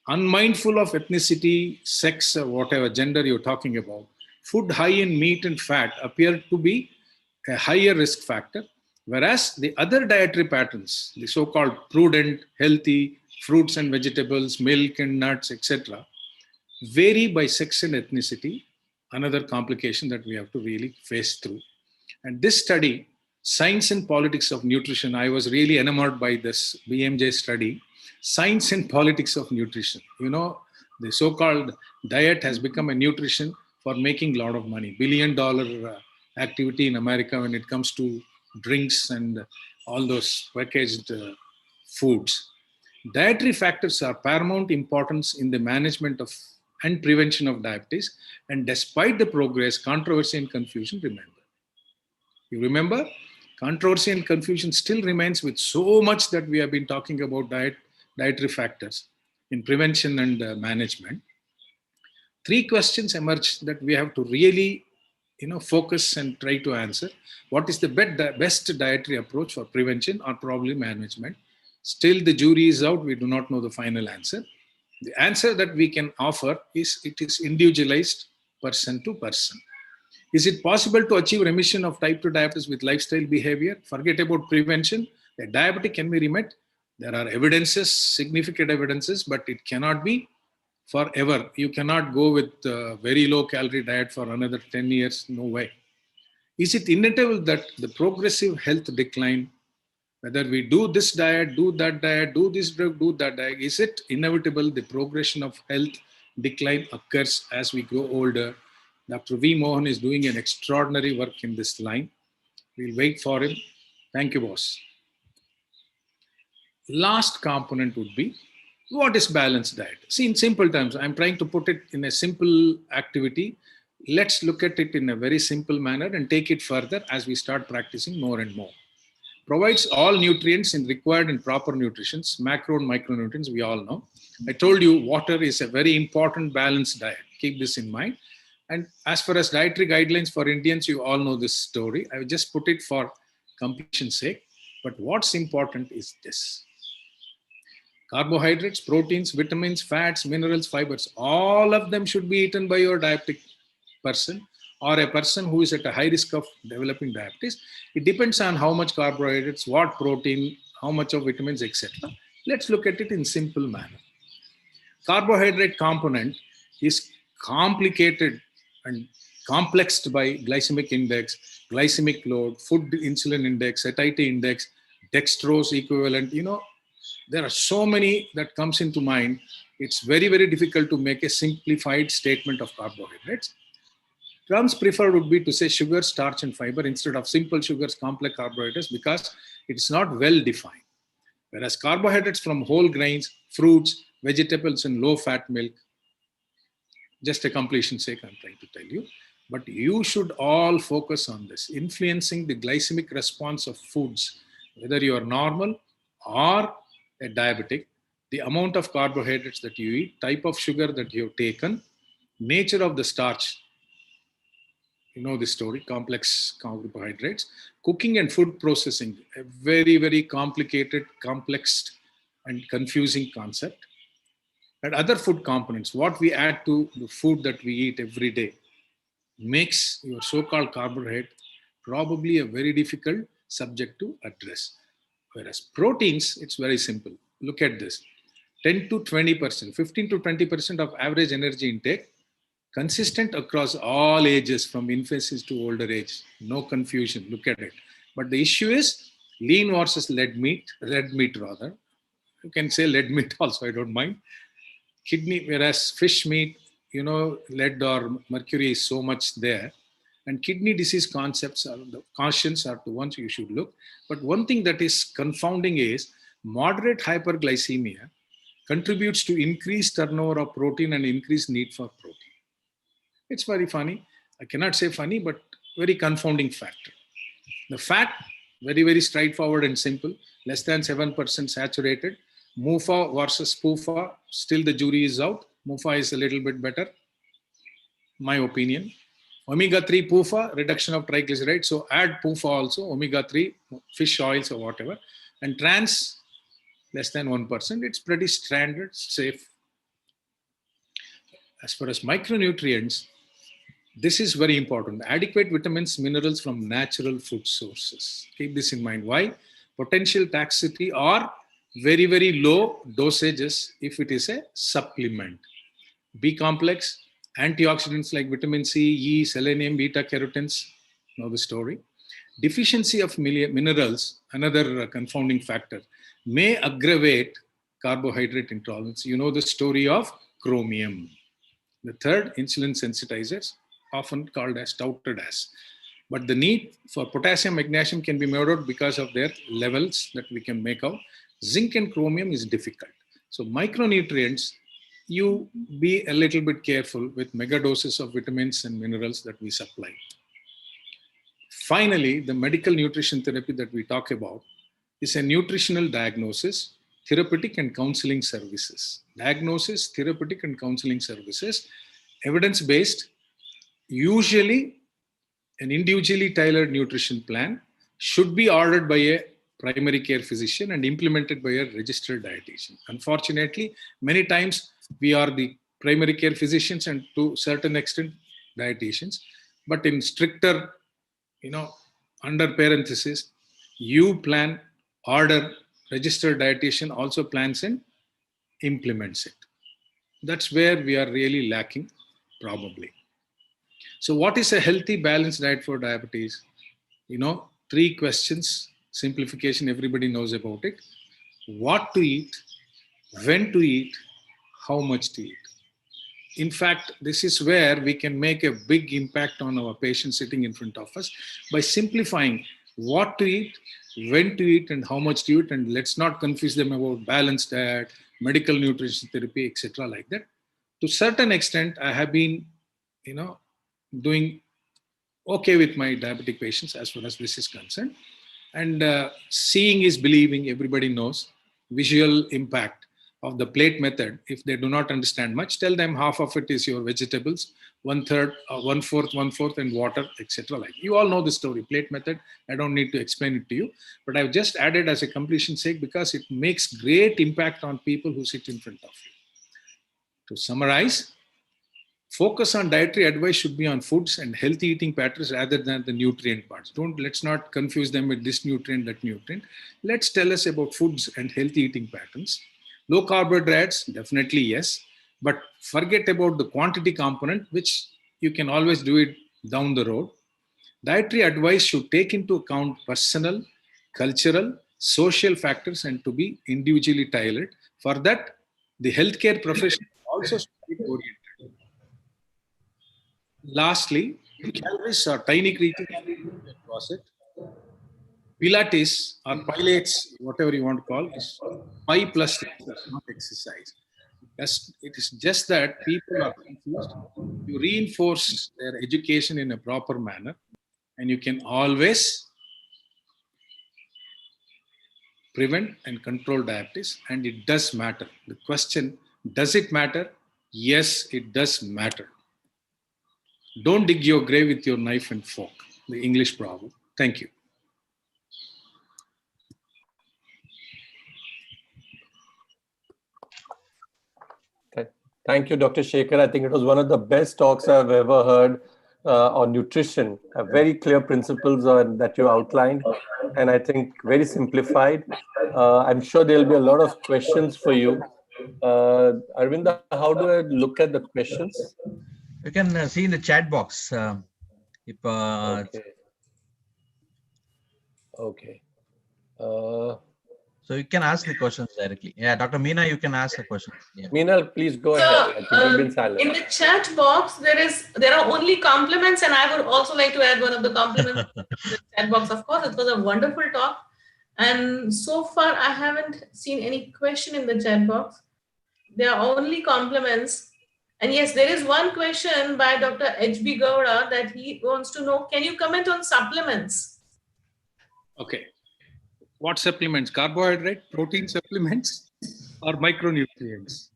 Unmindful of ethnicity, sex, or whatever gender you're talking about, food high in meat and fat appear to be a higher risk factor, whereas the other dietary patterns, the so-called prudent, healthy, fruits and vegetables, milk and nuts, etc., vary by sex and ethnicity, another complication that we have to really face through. And this study, Science and Politics of Nutrition, I was really enamored by this BMJ study, Science and Politics of Nutrition. The so-called diet has become a nutrition for making a lot of money. $1 billion activity in America when it comes to drinks and all those packaged foods. Dietary factors are paramount importance in the management of and prevention of diabetes, and despite the progress, controversy and confusion remain. You remember, controversy and confusion still remains with so much that we have been talking about dietary factors in prevention and management. 3 questions emerge that we have to really focus and try to answer. What is the best dietary approach for prevention or problem management? Still the jury is out, we do not know the final answer. The answer that we can offer is it is individualized person to person. Is it possible to achieve remission of type 2 diabetes with lifestyle behavior? Forget about prevention. The diabetic can be remitted. There are evidences, significant evidences, but it cannot be forever. You cannot go with very low calorie diet for another 10 years. No way. Is it inevitable that the progressive health decline, whether we do this diet, do that diet, do this drug, do that diet, is it inevitable the progression of health decline occurs as we grow older? Dr. V. Mohan is doing an extraordinary work in this line. We'll wait for him. Thank you, boss. Last component would be, what is balanced diet? See, in simple terms, I'm trying to put it in a simple activity. Let's look at it in a very simple manner and take it further as we start practicing more and more. Provides all nutrients required in proper nutrition, macro and micronutrients, we all know. I told you water is a very important balanced diet. Keep this in mind. And as far as dietary guidelines for Indians, you all know this story. I will just put it for completion's sake. But what's important is this. Carbohydrates, proteins, vitamins, fats, minerals, fibers, all of them should be eaten by your diabetic person or a person who is at a high risk of developing diabetes. It depends on how much carbohydrates, what protein, how much of vitamins, etc. Let's look at it in simple manner. Carbohydrate component is complicated and complexed by glycemic index, glycemic load, food insulin index, satiety index, dextrose equivalent. There are so many that comes into mind. It's very, very difficult to make a simplified statement of carbohydrates. Terms preferred would be to say sugar, starch, and fiber instead of simple sugars, complex carbohydrates, because it's not well defined. Whereas carbohydrates from whole grains, fruits, vegetables, and low-fat milk, just a completion's sake, I'm trying to tell you. But you should all focus on this, influencing the glycemic response of foods, whether you are normal or a diabetic, the amount of carbohydrates that you eat, type of sugar that you have taken, nature of the starch. You know the story, complex carbohydrates, cooking and food processing, a very, very complicated, complex and confusing concept. And other food components, what we add to the food that we eat every day, makes your so-called carbohydrate probably a very difficult subject to address. Whereas proteins, it's very simple. Look at this, 10 to 20%, 15 to 20% of average energy intake, consistent across all ages from infancy to older age. No confusion, look at it. But the issue is lean versus red meat rather. You can say lead meat also, I don't mind. Kidney, whereas fish meat, lead or mercury is so much there. And kidney disease concepts are the cautions are the ones you should look. But one thing that is confounding is moderate hyperglycemia contributes to increased turnover of protein and increased need for protein. It's very funny. I cannot say funny, but very confounding factor. The fat, very, very straightforward and simple, less than 7% saturated. MUFA versus PUFA, still the jury is out. MUFA is a little bit better, my opinion. Omega-3 PUFA, reduction of triglycerides. So add PUFA also, omega-3, fish oils or whatever. And trans, less than 1%. It's pretty standard, safe. As far as micronutrients, this is very important. Adequate vitamins, minerals from natural food sources. Keep this in mind. Why? Potential toxicity or very, very low dosages if it is a supplement. B complex, antioxidants like vitamin C, E, selenium, beta carotenes, know the story. Deficiency of minerals, another confounding factor, may aggravate carbohydrate intolerance. You know the story of chromium. The third, insulin sensitizers, often called as touted as. But the need for potassium, magnesium can be made out because of their levels that we can make out. Zinc and chromium is difficult. So micronutrients, you be a little bit careful with mega doses of vitamins and minerals that we supply. Finally, the medical nutrition therapy that we talk about is a nutritional diagnosis, therapeutic and counseling services. Diagnosis, therapeutic and counseling services, evidence-based, usually an individually tailored nutrition plan should be ordered by a primary care physician and implemented by a registered dietitian. Unfortunately, many times we are the primary care physicians and to a certain extent dietitians, but in stricter, under parenthesis, you plan, order, registered dietitian also plans and implements it. That's where we are really lacking, probably. So what is a healthy, balanced diet for diabetes? 3 questions, simplification, everybody knows about it. What to eat, when to eat, how much to eat. In fact, this is where we can make a big impact on our patients sitting in front of us by simplifying what to eat, when to eat, and how much to eat. And let's not confuse them about balanced diet, medical nutrition therapy, etc. like that. To a certain extent, I have been, doing okay with my diabetic patients as far as this is concerned. And seeing is believing, everybody knows. Visual impact of the plate method, if they do not understand much, tell them half of it is your vegetables, 1/3, 1/4, and water, etc. Like you all know the story, plate method. I don't need to explain it to you, but I've just added as a completion sake because it makes great impact on people who sit in front of you. To summarize, focus on dietary advice should be on foods and healthy eating patterns rather than the nutrient parts. Let's not confuse them with this nutrient, that nutrient. Let's tell us about foods and healthy eating patterns. Low carbohydrates, definitely yes, but forget about the quantity component, which you can always do it down the road. Dietary advice should take into account personal, cultural, social factors and to be individually tailored. For that, the healthcare profession also should be oriented. Lastly, calories are tiny creatures in the closet. Pilates or pilates, whatever you want to call, is pi plus exercise, not exercise. It is just that people are confused. You reinforce their education in a proper manner, and you can always prevent and control diabetes, and it does matter. The question, does it matter? Yes, it does matter. Don't dig your grave with your knife and fork, the English proverb. Thank you. Thank you, Dr. Shekhar. I think it was one of the best talks I've ever heard on nutrition. Very clear principles that you outlined, and I think very simplified. I'm sure there'll be a lot of questions for you. Arvinda, how do I look at the questions? You can see in the chat box. Okay. So you can ask the questions directly. Yeah, Dr. Meena, you can ask the question. Yeah. Meena, please go ahead. I think you've been silent. In the chat box, there are only compliments, and I would also like to add one of the compliments to the chat box. Of course, it was a wonderful talk, and so far I haven't seen any question in the chat box. There are only compliments. And yes, there is one question by Dr. H.B. Gowda that he wants to know, can you comment on supplements? Okay. What supplements? Carbohydrate, protein supplements, or micronutrients?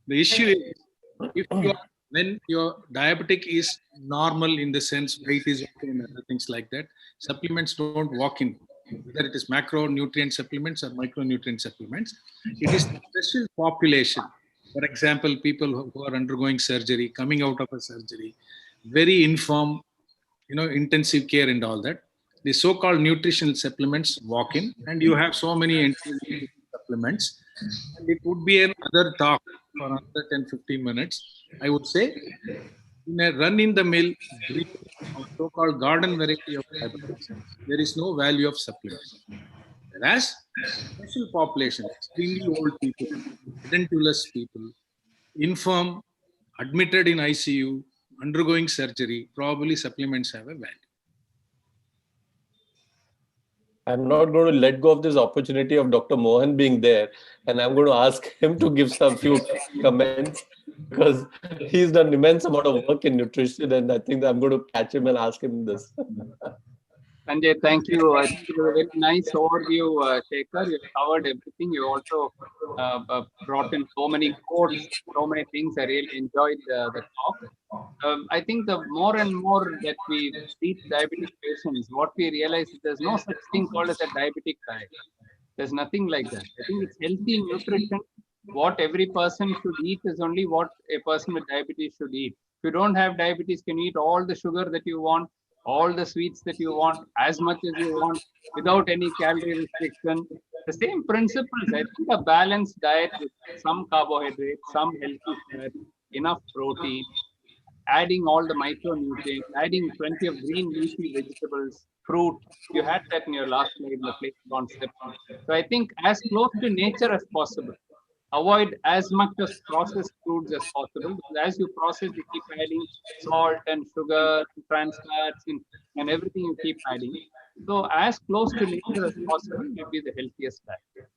The issue is, when your diabetic is normal in the sense weight is okay and other things like that, supplements don't walk in. Whether it is macronutrient supplements or micronutrient supplements, it is the special population. For example, people who are undergoing surgery, coming out of a surgery, very infirm, intensive care and all that. The so-called nutritional supplements walk in, and you have so many supplements. And it would be another talk for another 10-15 minutes. I would say, in a run-in-the-mill so-called garden variety of diabetes, there is no value of supplements. Whereas, special population, extremely old people, edentulous people, infirm, admitted in ICU, undergoing surgery, probably supplements have a value. I'm not going to let go of this opportunity of Dr. Mohan being there, and I'm going to ask him to give some few comments because he's done immense amount of work in nutrition, and I think I'm going to catch him and ask him this. Sanjay, thank you. I think it was a very nice overview, Shekhar. You covered everything. You also brought in so many quotes, so many things. I really enjoyed the talk. I think the more and more that we treat diabetic patients, what we realize is there's no such thing called as a diabetic diet. There's nothing like that. I think it's healthy nutrition. What every person should eat is only what a person with diabetes should eat. If you don't have diabetes, you can eat all the sugar that you want, all the sweets that you want, as much as you want, without any calorie restriction. The same principles. I think a balanced diet with some carbohydrates, some healthy fat, enough protein, adding all the micronutrients, adding plenty of green leafy vegetables, fruit. You had that in your last slide, the plate concept. So I think as close to nature as possible. Avoid as much of processed foods as possible, because as you process, you keep adding salt and sugar, and trans fats, and everything you keep adding. So as close to nature as possible will be the healthiest diet.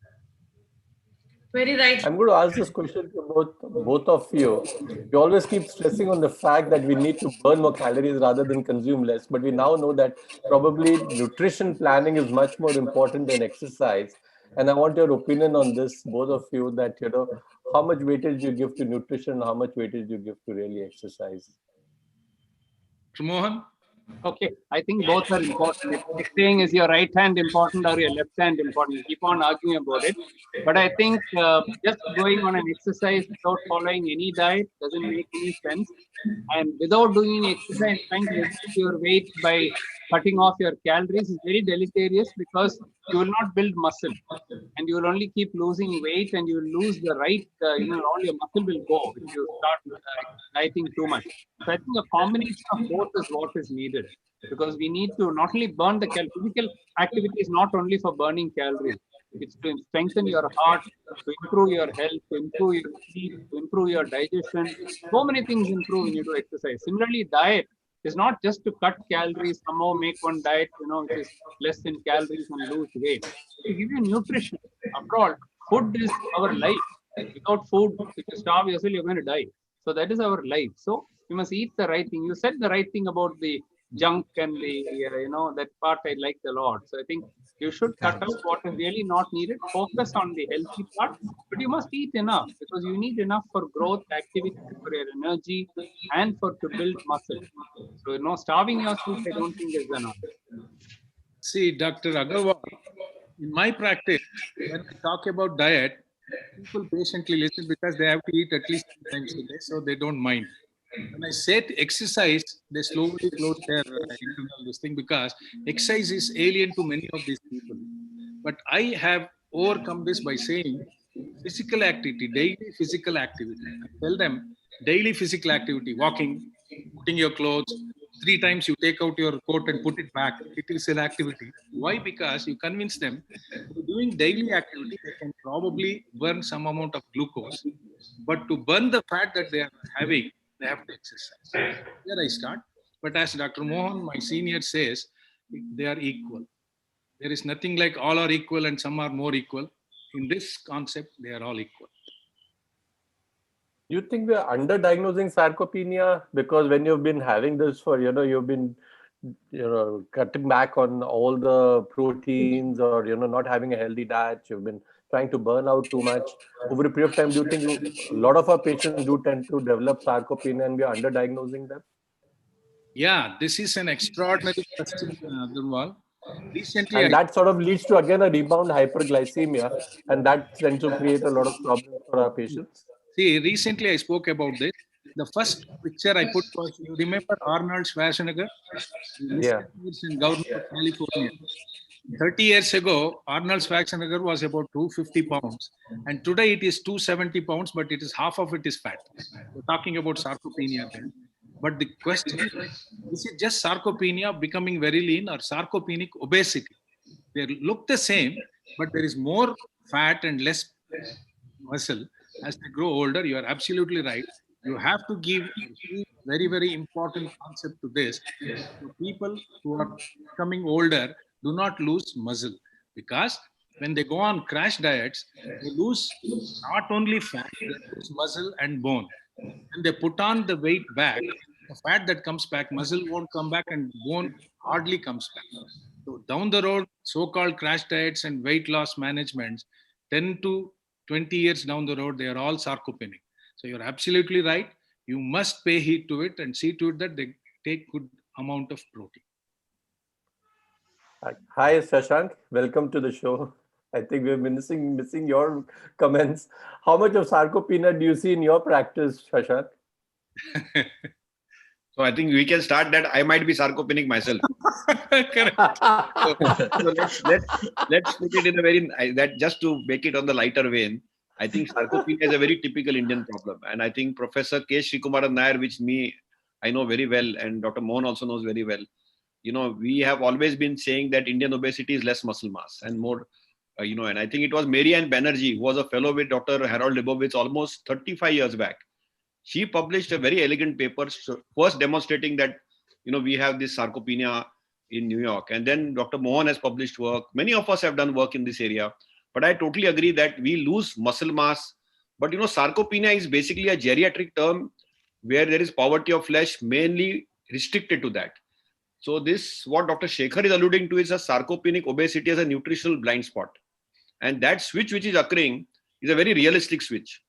Very right. I'm going to ask this question to both of you. You always keep stressing on the fact that we need to burn more calories rather than consume less. But we now know that probably nutrition planning is much more important than exercise. And I want your opinion on this, both of you, that, you know, how much weightage you give to nutrition, how much weightage you give to really exercise. Mohan? Okay, I think both are important. If saying is your right hand important or your left hand important, keep on arguing about it. But I think just going on an exercise without following any diet doesn't make any sense. And without doing any exercise, trying to reduce your weight by cutting off your calories is very deleterious, because you will not build muscle, and you will only keep losing weight, and you will lose the right, all your muscle will go if you start dieting too much. So I think a combination of both is what is needed, because we need to not only burn the physical activity is not only for burning calories. It's to strengthen your heart, to improve your health, to improve your sleep, to improve your digestion. So many things improve when you do exercise. Similarly, diet is not just to cut calories, somehow make one diet, which is less in calories and lose weight. To give you nutrition. After all, food is our life. Without food, if you starve yourself, you're going to die. So that is our life. So you must eat the right thing. You said the right thing about the junk and the, that part I liked a lot. So I think you should cut out what is really not needed, focus on the healthy part, but you must eat enough, because you need enough for growth, activity, for your energy, and to build muscle. So, starving yourself, I don't think is enough. See, Dr. Agarwal, in my practice, when I talk about diet, people patiently listen because they have to eat at least 3 times a day, so they don't mind. When I say exercise, they slowly close their internal this thing, because exercise is alien to many of these people. But I have overcome this by saying physical activity, daily physical activity. I tell them daily physical activity, walking, putting your clothes, 3 times you take out your coat and put it back. It is an activity. Why? Because you convince them doing daily activity, they can probably burn some amount of glucose. But to burn the fat that they are having, they have to exercise. Here I start. But as Dr. Mohan, my senior, says, they are equal. There is nothing like all are equal and some are more equal. In this concept, they are all equal. You think we are underdiagnosing sarcopenia? Because when you've been having this for, you've been, cutting back on all the proteins, or, not having a healthy diet, you've been trying to burn out too much. Over a period of time, do you think a lot of our patients do tend to develop sarcopenia and we are underdiagnosing them? Yeah, this is an extraordinary question, Agarwal. Recently, and that sort of leads to, again, a rebound hyperglycemia, and that tends to create a lot of problems for our patients. See, recently I spoke about this. The first picture I put was, you remember Arnold Schwarzenegger? Yeah. In Governor of California. 30 years ago, Arnold Schwarzenegger was about 250 pounds. And today it is 270 pounds, but it is half of it is fat. We're talking about sarcopenia then. But the question is it just sarcopenia becoming very lean, or sarcopenic obesity? They look the same, but there is more fat and less muscle. As they grow older, you are absolutely right. You have to give a very, very important concept to this. For people who are becoming older, do not lose muscle, because when they go on crash diets, they lose not only fat, they lose muscle and bone. When they put on the weight back, the fat that comes back, muscle won't come back and bone hardly comes back. So down the road, so-called crash diets and weight loss managements, 10 to 20 years down the road, they are all sarcopenic. So you're absolutely right. You must pay heed to it and see to it that they take good amount of protein. Hi, Shashank. Welcome to the show. I think we've been missing your comments. How much of sarcopenia do you see in your practice, Shashank? So I think we can start that. I might be sarcopenic myself. So let's put it in a very, that just to make it on the lighter vein. I think sarcopenia is a very typical Indian problem. And I think Professor K. Srikumaran Nair, which I know very well, and Dr. Mohan also knows very well. You know, we have always been saying that Indian obesity is less muscle mass and more, and I think it was Mary Ann Banerjee, who was a fellow with Dr. Harold Leibovitz almost 35 years back. She published a very elegant paper, first demonstrating that, we have this sarcopenia in New York. And then Dr. Mohan has published work. Many of us have done work in this area. But I totally agree that we lose muscle mass. But, sarcopenia is basically a geriatric term where there is poverty of flesh, mainly restricted to that. So what Dr. Shekhar is alluding to is a sarcopenic obesity as a nutritional blind spot. And that switch which is occurring is a very realistic switch.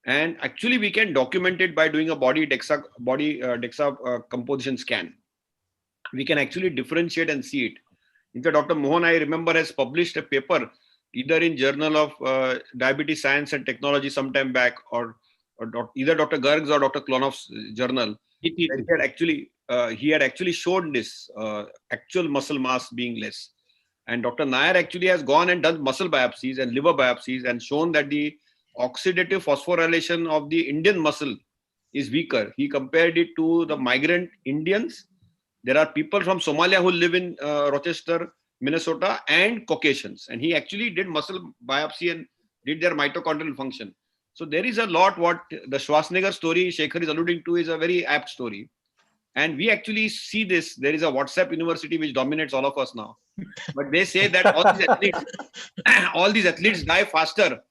And actually we can document it by doing a body DEXA composition scan. We can actually differentiate and see it. In fact, Dr. Mohan, I remember, has published a paper either in Journal of Diabetes Science and Technology sometime back, or either Dr. Garg's or Dr. Klonoff's journal. He had actually shown this actual muscle mass being less. And Dr. Nair actually has gone and done muscle biopsies and liver biopsies and shown that the oxidative phosphorylation of the Indian muscle is weaker. He compared it to the migrant Indians. There are people from Somalia who live in Rochester, Minnesota, and Caucasians. And he actually did muscle biopsy and did their mitochondrial function. So there is a lot. What the Schwarzenegger story Shekhar is alluding to is a very apt story. And we actually see this. There is a WhatsApp university which dominates all of us now. But they say that all these athletes die faster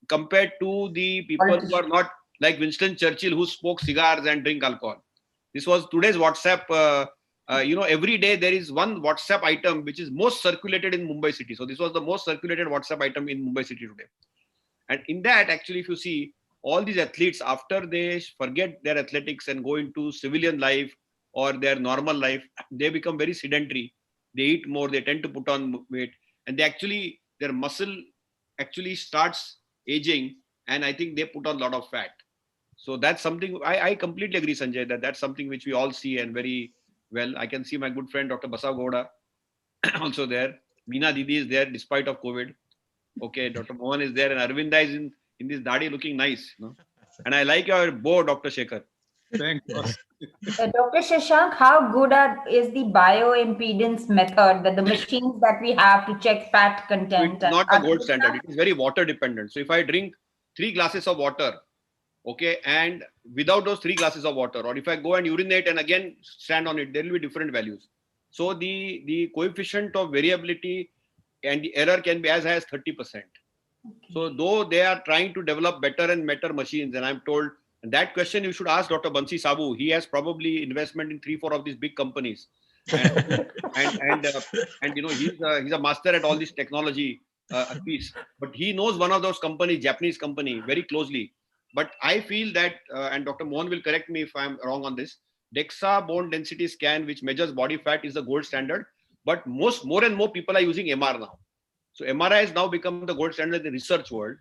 compared to the people who are not like Winston Churchill, who smoke cigars and drink alcohol. This was today's WhatsApp. Every day there is one WhatsApp item which is most circulated in Mumbai city. So this was the most circulated WhatsApp item in Mumbai city today. And in that, actually, if you see all these athletes, after they forget their athletics and go into civilian life or their normal life, they become very sedentary. They eat more, they tend to put on weight, and their muscle actually starts aging, and I think they put on a lot of fat. So that's something I completely agree, Sanjay, that's something which we all see and very well. I can see my good friend Dr. Basa Gowda also there. Meena Didi is there despite of COVID. Okay, Dr. Mohan is there, and Arvinda is in this dadi looking nice. And I like your bow, Dr. Shekhar. Thanks. Dr. Shashank, how good is the bioimpedance method, the machines that we have to check fat content? It's not a gold standard. It is very water dependent. So if I drink 3 glasses of water, okay, and without those 3 glasses of water, or if I go and urinate and again stand on it, there will be different values. So the coefficient of variability and the error can be as high as 30%. Okay. So though they are trying to develop better and better machines, and I'm told, and that question you should ask Dr. Bansi Sabu. He has probably investment in 3-4 of these big companies, and he's a master at all this technology piece. But he knows one of those companies, Japanese company, very closely. But I feel that, and Dr. Mohan will correct me if I'm wrong on this, DEXA bone density scan, which measures body fat, is the gold standard. But more and more people are using MR now. So MRI has now become the gold standard in the research world.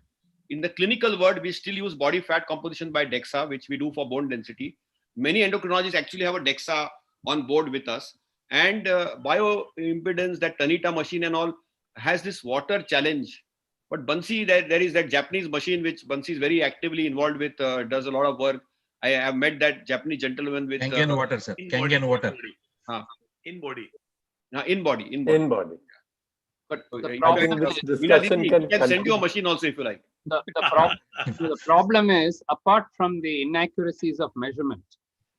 In the clinical world, we still use body fat composition by DEXA, which we do for bone density. Many endocrinologists actually have a DEXA on board with us. And bioimpedance, that Tanita machine and all, has this water challenge. But Bansi, there is that Japanese machine which Bansi is very actively involved with, does a lot of work. I have met that Japanese gentleman with Kangen water, sir. Kangen water. In body. In body. But the problem this discussion can send you a machine also if you like. The problem is, apart from the inaccuracies of measurement,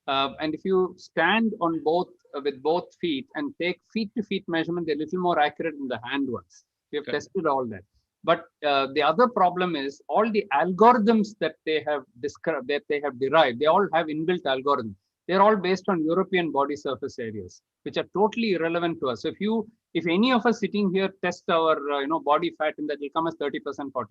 And if you stand on both with both feet and take feet-to-feet measurement, they're a little more accurate than the hand ones. We have tested all that. But the other problem is all the algorithms that they have described, that they have derived, they all have inbuilt algorithms. They're all based on European body surface areas, which are totally irrelevant to us. So if any of us sitting here test our body fat, and that will come as 30%, 40%.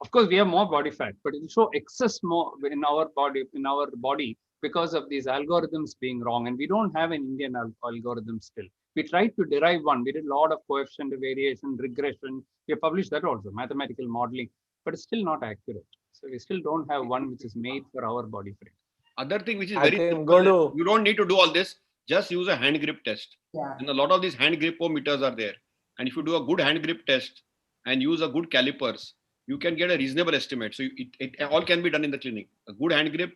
Of course, we have more body fat, but it will show excess more in our body because of these algorithms being wrong. And we don't have an Indian algorithm still. We tried to derive one. We did a lot of coefficient of variation, regression. We published that also, mathematical modeling, but it's still not accurate. So we still don't have one which is made for our body frame. Other thing which is very simple, you don't need to do all this. Just use a hand grip test. Yeah. And a lot of these hand gripometers are there. And if you do a good hand grip test and use a good calipers, you can get a reasonable estimate. So it all can be done in the clinic. A good hand grip,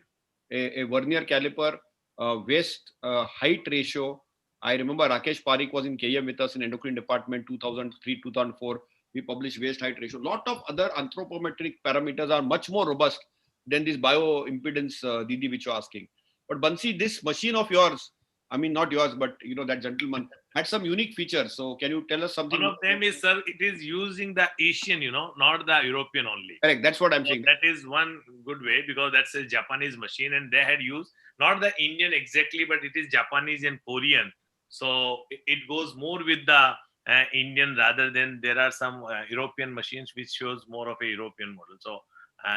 a vernier caliper, waist height ratio. I remember Rakesh Parikh was in KM with us in endocrine department 2003, 2004. We published waist height ratio. Lot of other anthropometric parameters are much more robust than this bioimpedance, Didi, which you're asking. But Bansi, this machine of yours, I mean, not yours, but that gentleman had some unique features. So can you tell us something? One of them is, sir, it is using the Asian, not the European only. Correct. That's what I'm saying. That is one good way, because that's a Japanese machine, and they had used not the Indian exactly, but it is Japanese and Korean. So it goes more with the Indian rather than there are some European machines which shows more of a European model. So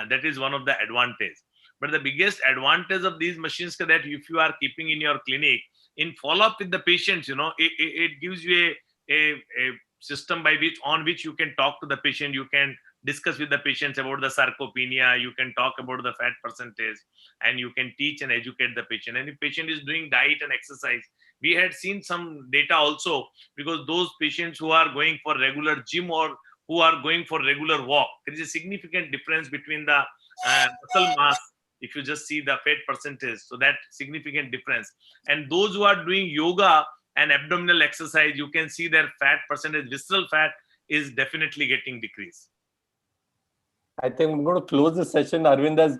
that is one of the advantage. But the biggest advantage of these machines is that if you are keeping in your clinic, in follow-up with the patients, it gives you a system on which you can talk to the patient. You can discuss with the patients about the sarcopenia. You can talk about the fat percentage, and you can teach and educate the patient. And if patient is doing diet and exercise, we had seen some data also, because those patients who are going for regular gym or who are going for regular walk, there is a significant difference between the muscle mass. If you just see the fat percentage, so that significant difference. And those who are doing yoga and abdominal exercise, you can see their fat percentage, visceral fat is definitely getting decreased. I think I'm going to close the session. Arvinda is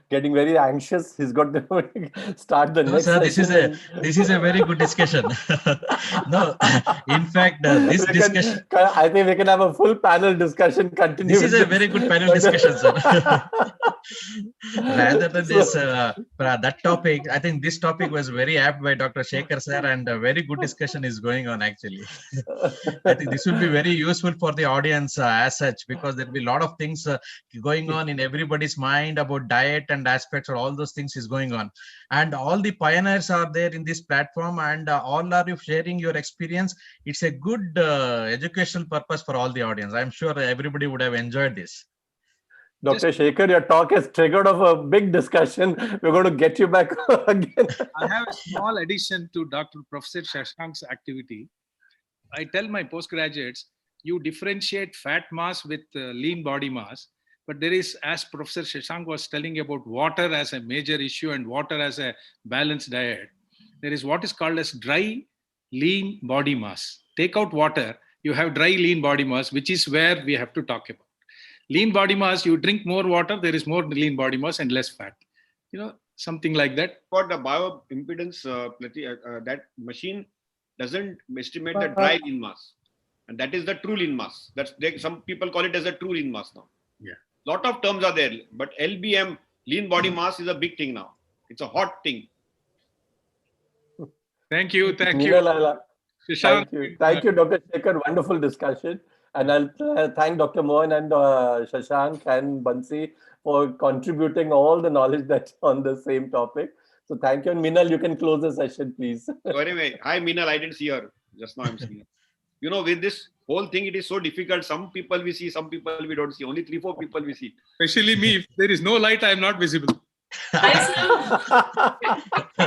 getting very anxious. He's got to start the next session. This is a very good discussion. No, in fact, this discussion. I think we can have a full panel discussion. Continue. This is a very good panel discussion, sir. Rather than this, that topic, I think this topic was very apt by Dr. Shekhar sir, and a very good discussion is going on actually. I think this will be very useful for the audience as such, because there will be a lot of things going on in everybody's mind about diet and aspects, or all those things is going on. And all the pioneers are there in this platform, and all are you sharing your experience. It's a good educational purpose for all the audience. I'm sure everybody would have enjoyed this. Dr. Shekhar, your talk has triggered off a big discussion. We're going to get you back again. I have a small addition to Dr. Professor Shashank's activity. I tell my postgraduates, you differentiate fat mass with lean body mass, but there is, as Professor Shashank was telling about water as a major issue and water as a balanced diet, there is what is called as dry lean body mass. Take out water, you have dry lean body mass, which is where we have to talk about. Lean body mass, you drink more water, there is more lean body mass and less fat. Something like that. For the bioimpedance, that machine doesn't estimate the dry lean mass. And that is the true lean mass. Some people call it as a true lean mass now. Yeah. Lot of terms are there, but LBM, lean body mass, is a big thing now. It's a hot thing. Thank you. Thank you, Dr. Shekhar. Wonderful discussion. And I'll thank Dr. Mohan and Shashank and Bansi for contributing all the knowledge that's on the same topic. So thank you. And Minal, you can close the session, please. So anyway, hi Minal, I didn't see her. Just now I'm seeing her. With this whole thing, it is so difficult. Some people we see, some people we don't see. Only 3-4 people we see. Especially me. If there is no light, I am not visible. It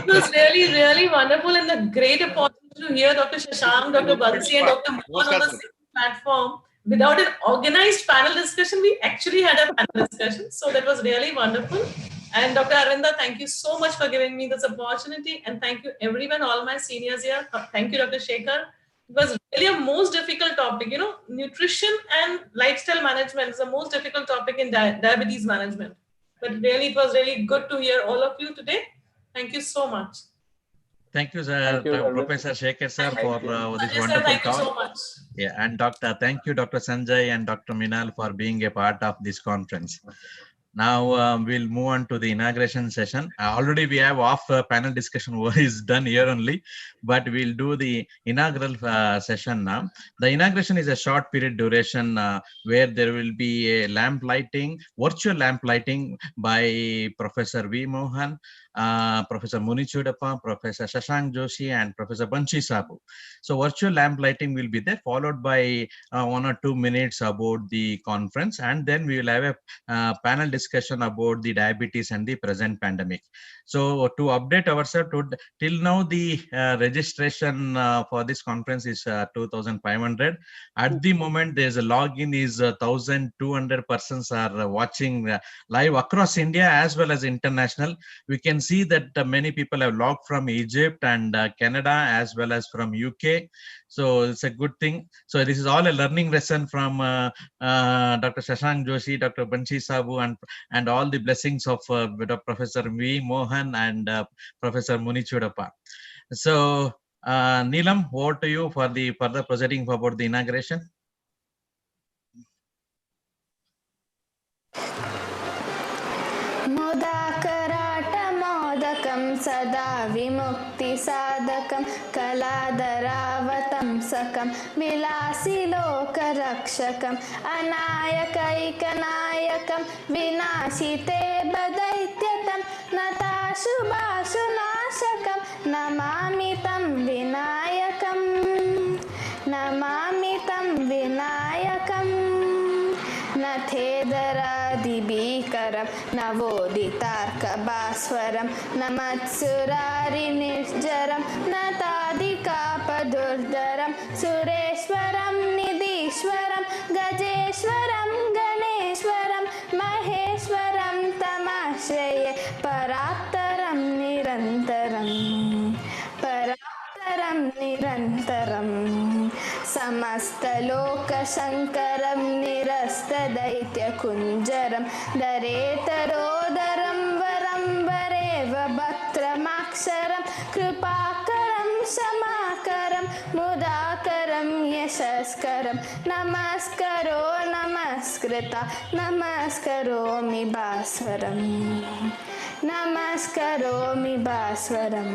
was really, really wonderful, and a great opportunity to hear Dr. Shashank, Dr. Bansi, and Dr. Mohan on the same platform. Without an organized panel discussion, we actually had a panel discussion. So that was really wonderful. And Dr. Arvinda, thank you so much for giving me this opportunity. And thank you everyone, all my seniors here. Thank you, Dr. Shekhar. It was really a most difficult topic. Nutrition and lifestyle management is the most difficult topic in diabetes management. But really, it was really good to hear all of you today. Thank you so much. Thank you, sir, Professor Shekhar sir, for this Sanjay sir, wonderful thank you talk. so much. Yeah, and thank you, Dr. Sanjay and Dr. Minal, for being a part of this conference. Now we'll move on to the inauguration session. Already we have panel discussion is done here only, but we'll do the inaugural session now. The inauguration is a short period duration where there will be a lamp lighting, virtual lamp lighting by Professor V. Mohan, Professor Muni Chudappa, Professor Shashank Joshi, and Professor Banshi Sabu. So virtual lamp lighting will be there, followed by 1 or 2 minutes about the conference, and then we will have a panel discussion about the diabetes and the present pandemic. So to update ourselves, till now the registration for this conference is 2,500. At the moment, there's a login is 1,200 persons are watching live across India as well as international. We can see that many people have logged from Egypt and Canada as well as from UK. So it's a good thing. So this is all a learning lesson from Dr. Shashank Joshi, Dr. Banshi Sabu, and all the blessings of Professor V. Mohan and Professor Muni Chudappa. So Neelam, over to you for the further proceeding about the inauguration. सदा विमुक्ति साधकं कलाधरावतं सकं विलासी लोकरक्षकम् अनायकैकनायकं विनाशिते बदैत्यतं नताशुभाशुनाशकं नमामि तं विनायकं नमामि तं विनायकम् नथेदरादिभीकरं नवोदितार्कभास्वरं नमत्सुरारिनिर्जरं नतादिकापदुर्धरं सुरेश्वरं निधीश्वरं गजेश्वरं गणेश्वरं महेश्वरं तमाश्रये परात्तरं निरन्तरं परात्तरं निरन्तरम् समस्तलोकशङ्करं निरस्तदैत्यकुञ्जरं दरेतरोदरं वरं वरेव भक्त्रमाक्षरं कृपाकरं क्षमाकरं मुदाकरं यशस्करं नमस्करो नमस्कृता नमस्करोमि भास्वरम् नमस्करोमि भास्वरं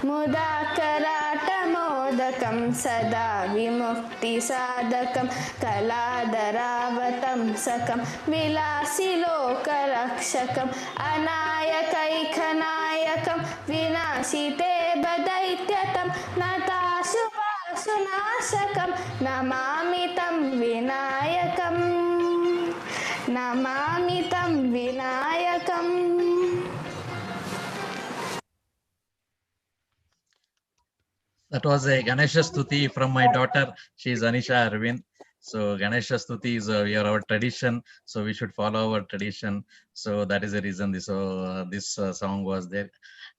मुदाकराटमोदकं सदा विमुक्तिसाधकं कलाधरावतं सकं विलासी लोकरक्षकम् अनायकैकनायकं विनाशिते बदैत्यतं नताशुभाशुनाशकं नमामि तं विनायकं नमामि तं विनायकम्. That was a Ganesha Stuti from my daughter. She is Anisha Arvind. So Ganesha Stuti is our tradition. So we should follow our tradition. So that is the reason this song was there.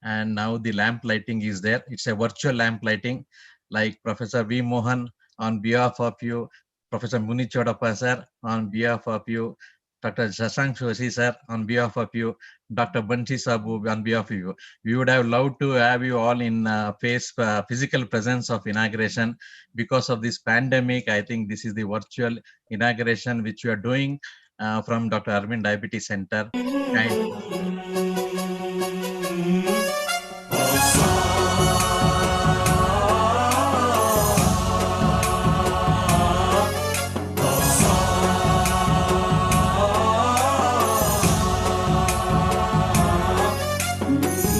And now the lamp lighting is there. It's a virtual lamp lighting, like Professor V. Mohan on behalf of you, Professor Muni Chudappa sir on behalf of you, Dr. Shashank Joshi sir on behalf of you, Dr. Banshi Sabu on behalf of you. We would have loved to have you all in physical presence of inauguration. Because of this pandemic, I think this is the virtual inauguration which we are doing from Dr. Arvind Diabetes Center.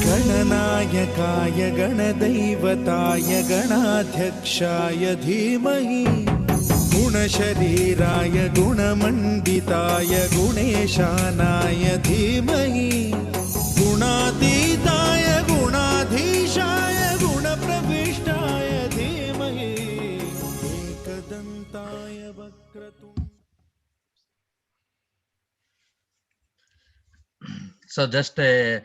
गणनायकाय गणदैवताय गणाध्यक्षाय धीमहि गुणशरीराय गुणमण्डिताय गुणेशानाय धीमहि गुणातीताय गुणाधीशाय गुणप्रविष्टाय धीमहि एकदन्ताय वक्रतुण्ड. So just a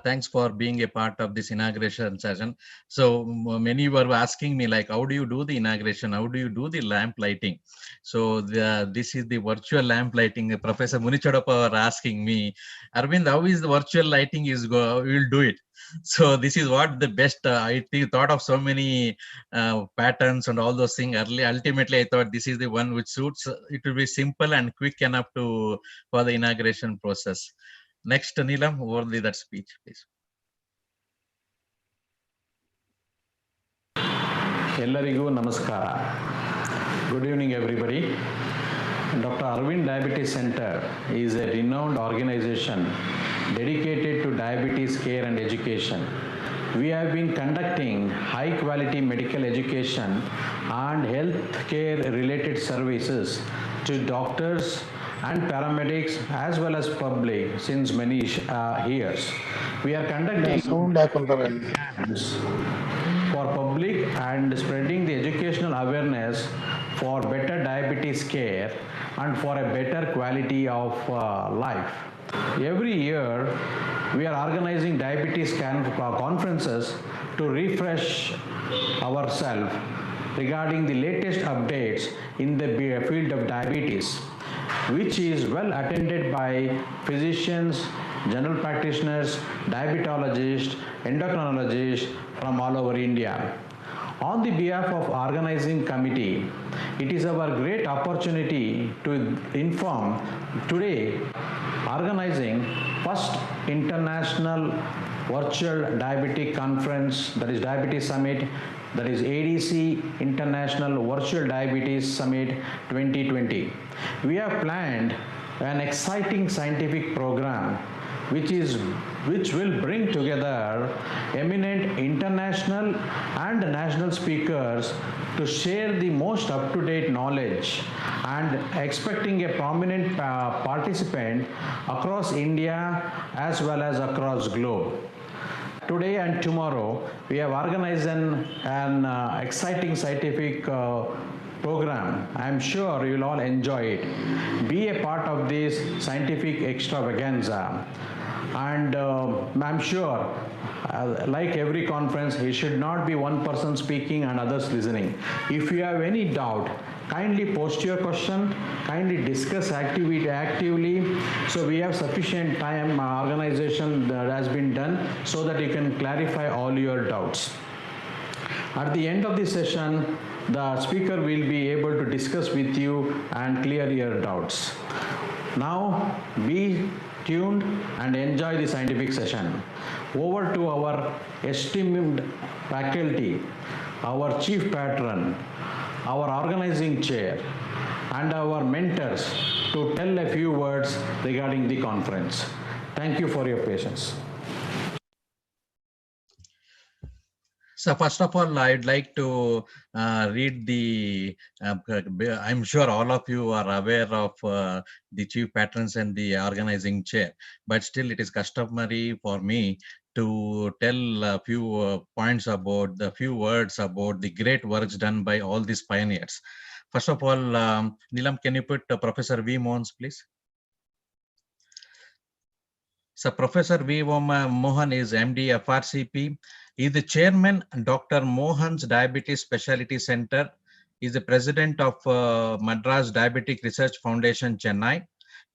Thanks for being a part of this inauguration session. So many were asking me like, how do you do the inauguration? How do you do the lamp lighting? So this is the virtual lamp lighting. Professor Munichodappa were asking me, Arvind, how is the virtual lighting is go? We will do it. So this is what the best. I thought of so many patterns and all those things early. Ultimately, I thought this is the one which suits. It will be simple and quick enough for the inauguration process. Next, Neelam, over that speech, please. ಎಲ್ಲರಿಗೂ ನಮಸ್ಕಾರ. Good evening, everybody. Dr. Arvind Diabetes Center is a renowned organization dedicated to diabetes care and education. We have been conducting high quality medical education and health care related services to doctors and paramedics as well as public since many years. We are conducting camps for public and spreading the educational awareness for better diabetes care and for a better quality of life. Every year, we are organizing diabetes conferences to refresh ourselves regarding the latest updates in the field of diabetes, which is well attended by physicians, general practitioners, diabetologists, endocrinologists from all over India. On the behalf of organizing committee, it is our great opportunity to inform today organizing first international virtual diabetic conference, that is Diabetes Summit, that is ADC International Virtual Diabetes Summit 2020. We have planned an exciting scientific program which will bring together eminent international and national speakers to share the most up-to-date knowledge and expecting a prominent participant across India as well as across globe. Today and tomorrow, we have organized an exciting scientific program. I am sure you will all enjoy it. Be a part of this scientific extravaganza. And I'm sure, like every conference, it should not be one person speaking and others listening. If you have any doubt, kindly post your question, kindly discuss actively. So we have sufficient time, organization that has been done so that you can clarify all your doubts. At the end of the session, the speaker will be able to discuss with you and clear your doubts. Now, be tuned and enjoy the scientific session. Over to our esteemed faculty, our chief patron, our organizing chair, and our mentors to tell a few words regarding the conference. Thank you for your patience. So first of all, I'd like to read the, I'm sure all of you are aware of the chief patrons and the organizing chair, but still it is customary for me to tell a few points about the few words about the great works done by all these pioneers. First of all, Neelam, can you put Professor V. Mohans, please? So Professor V. Mohan is MD FRCP. He is the chairman, Dr. Mohan's Diabetes Specialty Center. He is the president of Madras Diabetic Research Foundation, Chennai.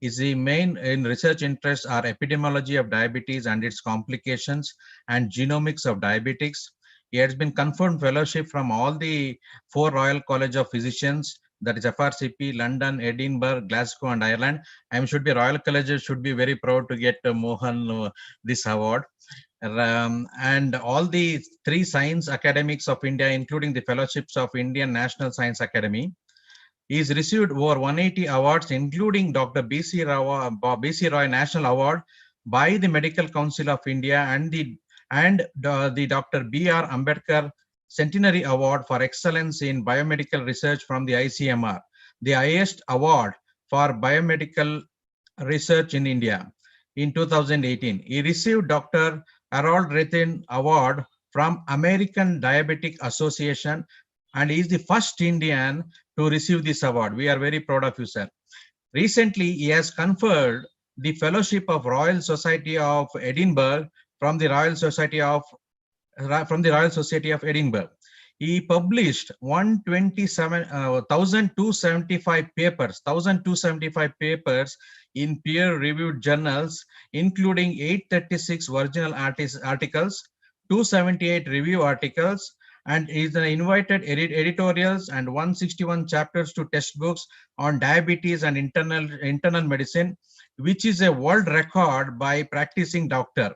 His main research interests are epidemiology of diabetes and its complications and genomics of diabetics. He has been conferred fellowship from all the 4 Royal College of Physicians, that is FRCP, London, Edinburgh, Glasgow, and Ireland. Royal Colleges should be very proud to get Mohan this award. And all the 3 science academics of India, including the fellowships of Indian National Science Academy. He's received over 180 awards, including Dr. B.C. Roy National Award by the Medical Council of India and the Dr. B.R. Ambedkar Centenary Award for Excellence in Biomedical Research from the ICMR, the highest award for biomedical research in India in 2018. He received Dr. Harold Rethen Award from American Diabetic Association, and he is the first Indian to receive this award. We are very proud of you, sir. Recently, he has conferred the Fellowship of Royal Society of Edinburgh from the Royal Society of Edinburgh. He published 1,275 papers in peer-reviewed journals, including 836 original articles, 278 review articles, and is invited editorials and 161 chapters to textbooks on diabetes and internal medicine, which is a world record by practicing doctor.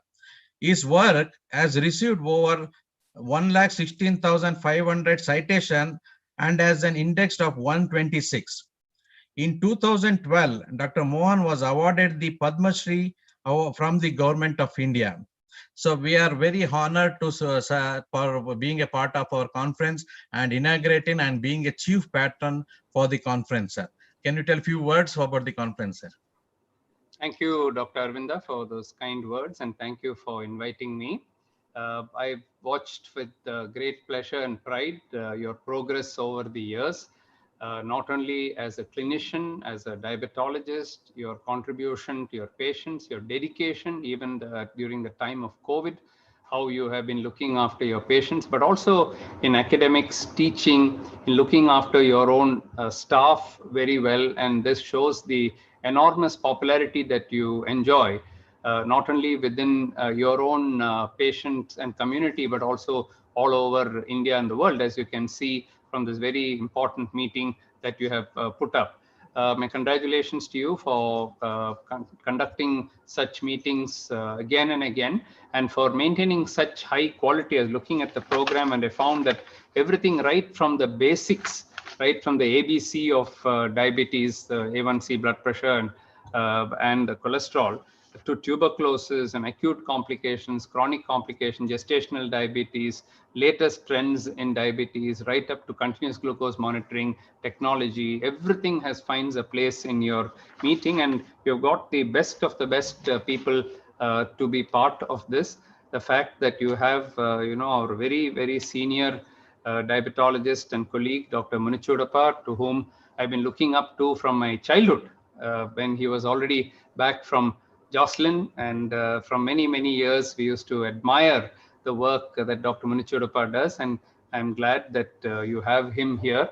His work has received over 116,500 citation and has an index of 126. In 2012, Dr. Mohan was awarded the Padma Shri from the Government of India. So we are very honored to for being a part of our conference and inaugurating and being a chief patron for the conference, sir. Can you tell a few words about the conference, sir? Thank you, Dr. Arvinda, for those kind words, and thank you for inviting me. I've watched with great pleasure and pride your progress over the years, not only as a clinician, as a diabetologist, your contribution to your patients, your dedication, even during the time of COVID, how you have been looking after your patients, but also in academics, teaching, in looking after your own staff very well. And this shows the enormous popularity that you enjoy, not only within your own patients and community, but also all over India and the world, as you can see from this very important meeting that you have put up. My congratulations to you for conducting such meetings again and again, and for maintaining such high quality. As looking at the program, and I found that everything right from the basics, right from the ABC of diabetes, the A1C, blood pressure, and the cholesterol, to tuberculosis and acute complications, chronic complications, gestational diabetes, latest trends in diabetes, right up to continuous glucose monitoring technology. Everything finds a place in your meeting, and you've got the best of the best people to be part of this. The fact that you have, our very, very senior diabetologist and colleague, Dr. Munichudappa, to whom I've been looking up to from my childhood, when he was already back from Jocelyn, and from many, many years, we used to admire the work that Dr. Munichudappa does, and I'm glad that you have him here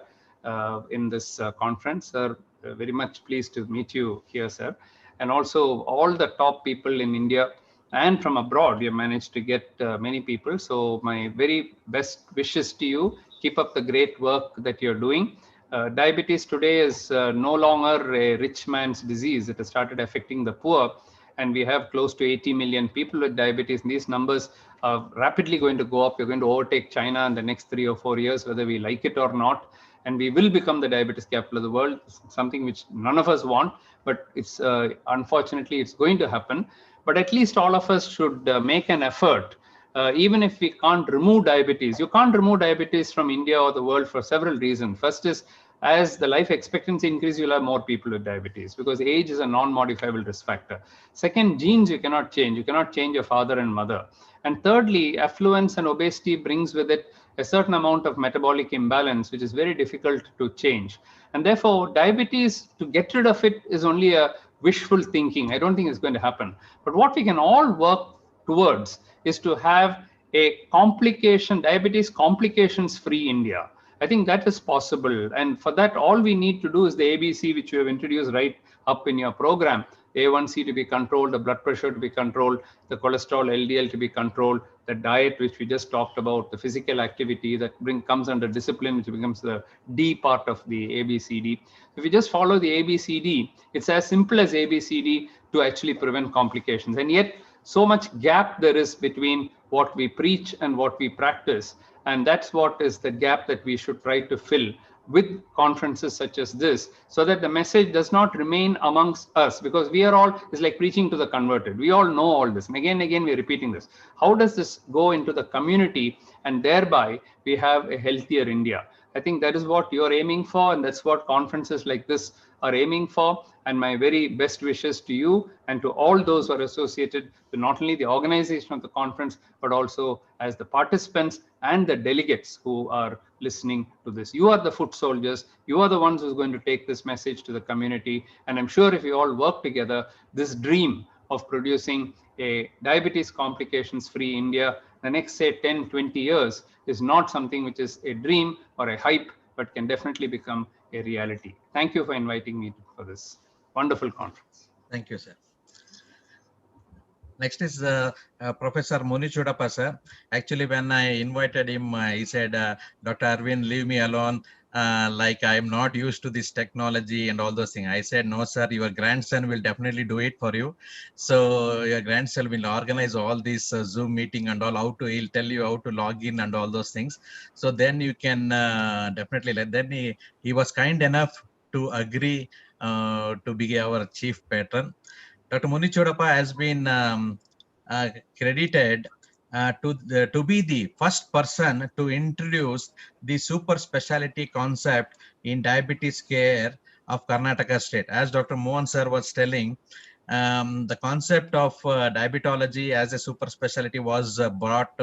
in this conference, sir. Very much pleased to meet you here, sir. And also all the top people in India and from abroad. We have managed to get many people. So my very best wishes to you. Keep up the great work that you're doing. Diabetes today is no longer a rich man's disease. It has started affecting the poor. And we have close to 80 million people with diabetes. And these numbers are rapidly going to go up. We're going to overtake China in the next 3 or 4 years, whether we like it or not. And we will become the diabetes capital of the world, something which none of us want, but it's unfortunately, it's going to happen. But at least all of us should make an effort, even if we can't remove diabetes. You can't remove diabetes from India or the world for several reasons. First is, as the life expectancy increases, you'll have more people with diabetes because age is a non-modifiable risk factor. Second, genes you cannot change. You cannot change your father and mother. And thirdly, affluence and obesity brings with it a certain amount of metabolic imbalance, which is very difficult to change. And therefore, diabetes, to get rid of it is only a wishful thinking. I don't think it's going to happen. But what we can all work towards is to have a diabetes complications-free India. I think that is possible. And for that, all we need to do is the ABC, which you have introduced right up in your program. The A1C to be controlled, the blood pressure to be controlled, the cholesterol, LDL to be controlled, the diet, which we just talked about, the physical activity that comes under discipline, which becomes the D part of the ABCD. If we just follow the ABCD, it's as simple as ABCD to actually prevent complications. And yet, so much gap there is between what we preach and what we practice. And that's what is the gap that we should try to fill with conferences such as this, so that the message does not remain amongst us, because we are all, it's like preaching to the converted. We all know all this. And again, we're repeating this. How does this go into the community, and thereby we have a healthier India? I think that is what you're aiming for, and that's what conferences like this are aiming for. And my very best wishes to you and to all those who are associated to not only the organization of the conference, but also as the participants and the delegates who are listening to this. You are the foot soldiers. You are the ones who's going to take this message to the community. And I'm sure if we all work together, this dream of producing a diabetes complications free India the next say 10, 20 years is not something which is a dream or a hype, but can definitely become a reality. Thank you for inviting me for this wonderful conference. Thank you, sir. Next is Professor Muni Chodappa, sir. Actually, when I invited him, he said, Dr. Arvind, leave me alone. Like I am not used to this technology and all those things. I said, no, sir, your grandson will definitely do it for you. So your grandson will organize all this Zoom meeting and all, he'll tell you how to log in and all those things. So then you can definitely then he was kind enough to agree to be our chief patron. Dr. Muni Chodappa has been credited to be the first person to introduce the super specialty concept in diabetes care of Karnataka state. As Dr. Mohan sir was telling, the concept of diabetology as a super specialty was brought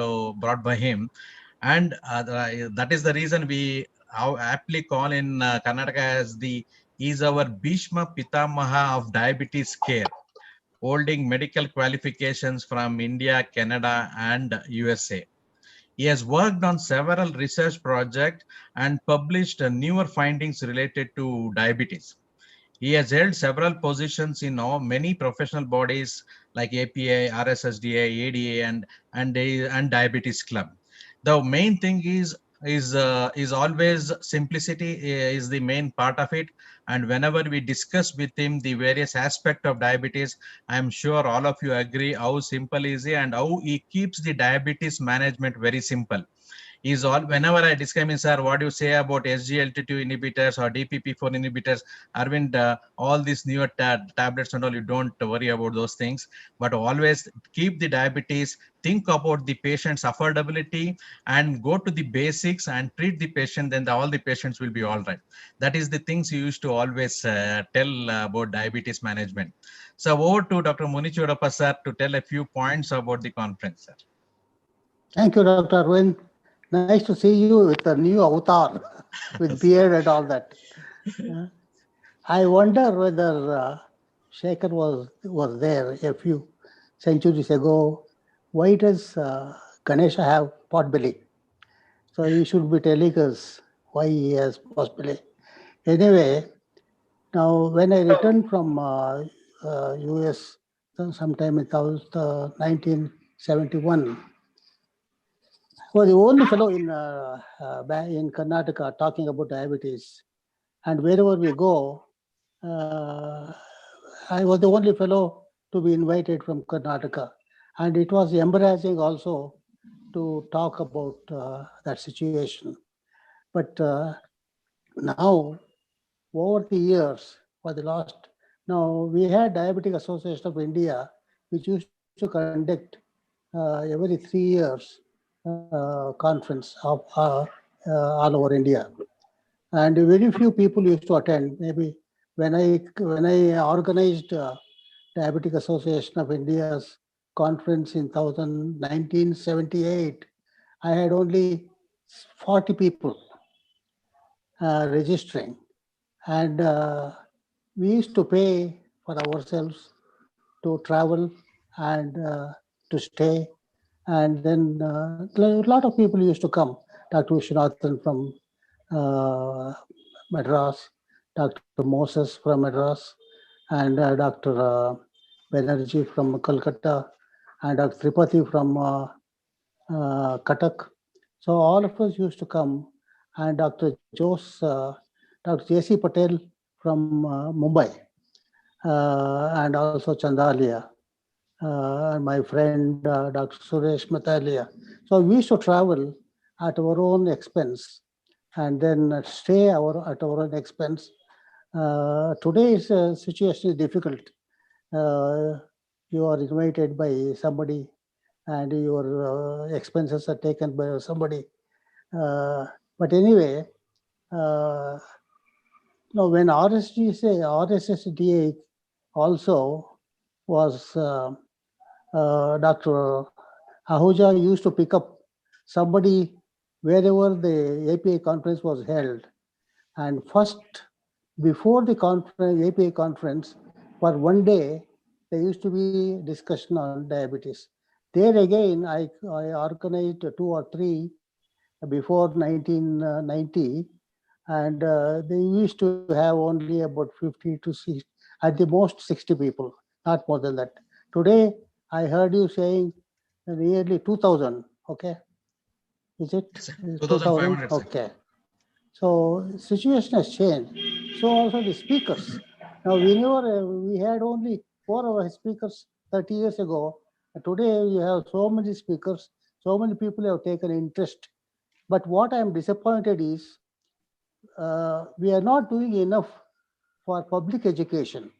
by him, and that is the reason we aptly call in Karnataka as is our Bhishma Pitamaha of diabetes care, holding medical qualifications from India, Canada, and USA. He has worked on several research projects and published newer findings related to diabetes. He has held several positions in many professional bodies like APA, RSSDA, ADA, and Diabetes Club. The main thing is always simplicity is the main part of it. And whenever we discuss with him the various aspects of diabetes, I'm sure all of you agree how simple is he and how he keeps the diabetes management very simple. Whenever I discuss him, sir, what do you say about SGLT2 inhibitors or DPP4 inhibitors? Arvind, all these newer tablets and all, you don't worry about those things, but always keep the diabetes, think about the patient's affordability and go to the basics and treat the patient, then all the patients will be all right. That is the things you used to always tell about diabetes management. So over to Dr. Muni Chodappa, sir, to tell a few points about the conference, sir. Thank you, Dr. Arvind. Nice to see you with a new avatar, with beard and all that. I wonder whether Shekhar was there a few centuries ago. Why does Ganesha have pot belly? So he should be telling us why he has pot belly. Anyway, now when I returned from US sometime in 1971, I was the only fellow in Karnataka talking about diabetes. And wherever we go, I was the only fellow to be invited from Karnataka. And it was embarrassing also to talk about that situation. But now, over the years, now we had Diabetic Association of India, which used to conduct every 3 years conference of all over India, and very few people used to attend. Maybe when I organized Diabetic Association of India's conference in 1978, I had only 40 people registering, and we used to pay for ourselves to travel and to stay. And then a lot of people used to come. Dr. Vishwanathan from Madras, Dr. Moses from Madras, and Dr. Banerjee from Kolkata, and Dr. Tripathi from Cuttack. So all of us used to come, and Dr. J.C. Patel from Mumbai, and also Chandalia. And my friend Dr. Suresh Matalia. So we used to travel at our own expense and then stay at our own expense. Today's situation is difficult. You are invited by somebody and your expenses are taken by somebody. But anyway, when RSSDA also was Dr. Ahuja used to pick up somebody wherever the APA conference was held. And first, before the APA conference, for one day, there used to be discussion on diabetes. There again, I organized 2 or 3 before 1990, and they used to have only about 50 to 60, at the most 60 people, not more than that. Today, I heard you saying nearly 2,000, okay? Is it? 2,500. Okay. So situation has changed. So also the speakers. Now we had only 4 of our speakers 30 years ago. Today you have so many speakers, so many people have taken interest. But what I am disappointed is we are not doing enough for public education.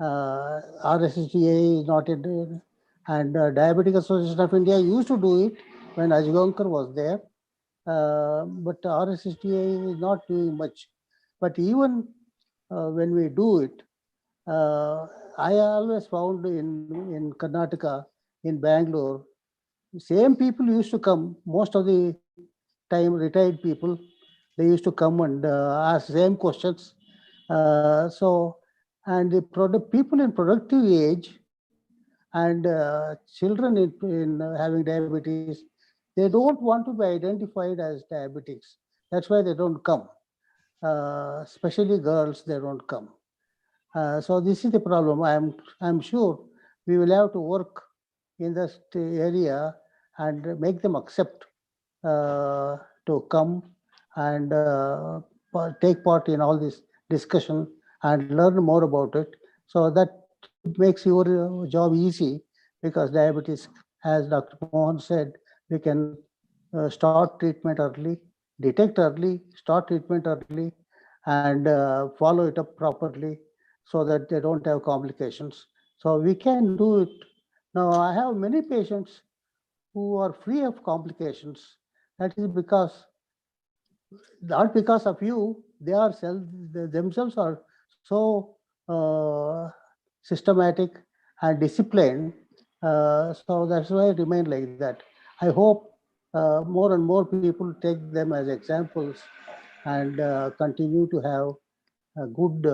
RSSDA is not in, and Diabetic Association of India used to do it when Ajgankar was there. But RSSDA is not doing much. But even when we do it, I always found in Karnataka, in Bangalore, same people used to come, most of the time retired people, they used to come and ask same questions. And the people in productive age and children in having diabetes, they don't want to be identified as diabetics. That's why they don't come. Especially girls, they don't come. So this is the problem. I'm sure we will have to work in this area and make them accept to come and take part in all this discussion and learn more about it. So that makes your job easy, because diabetes, as Dr. Mohan said, we can start treatment early, detect early, start treatment early, and follow it up properly so that they don't have complications. So we can do it. Now, I have many patients who are free of complications. That is because, not because of you, they themselves are so systematic and disciplined. So that's why I remain like that. I hope more and more people take them as examples and continue to have a good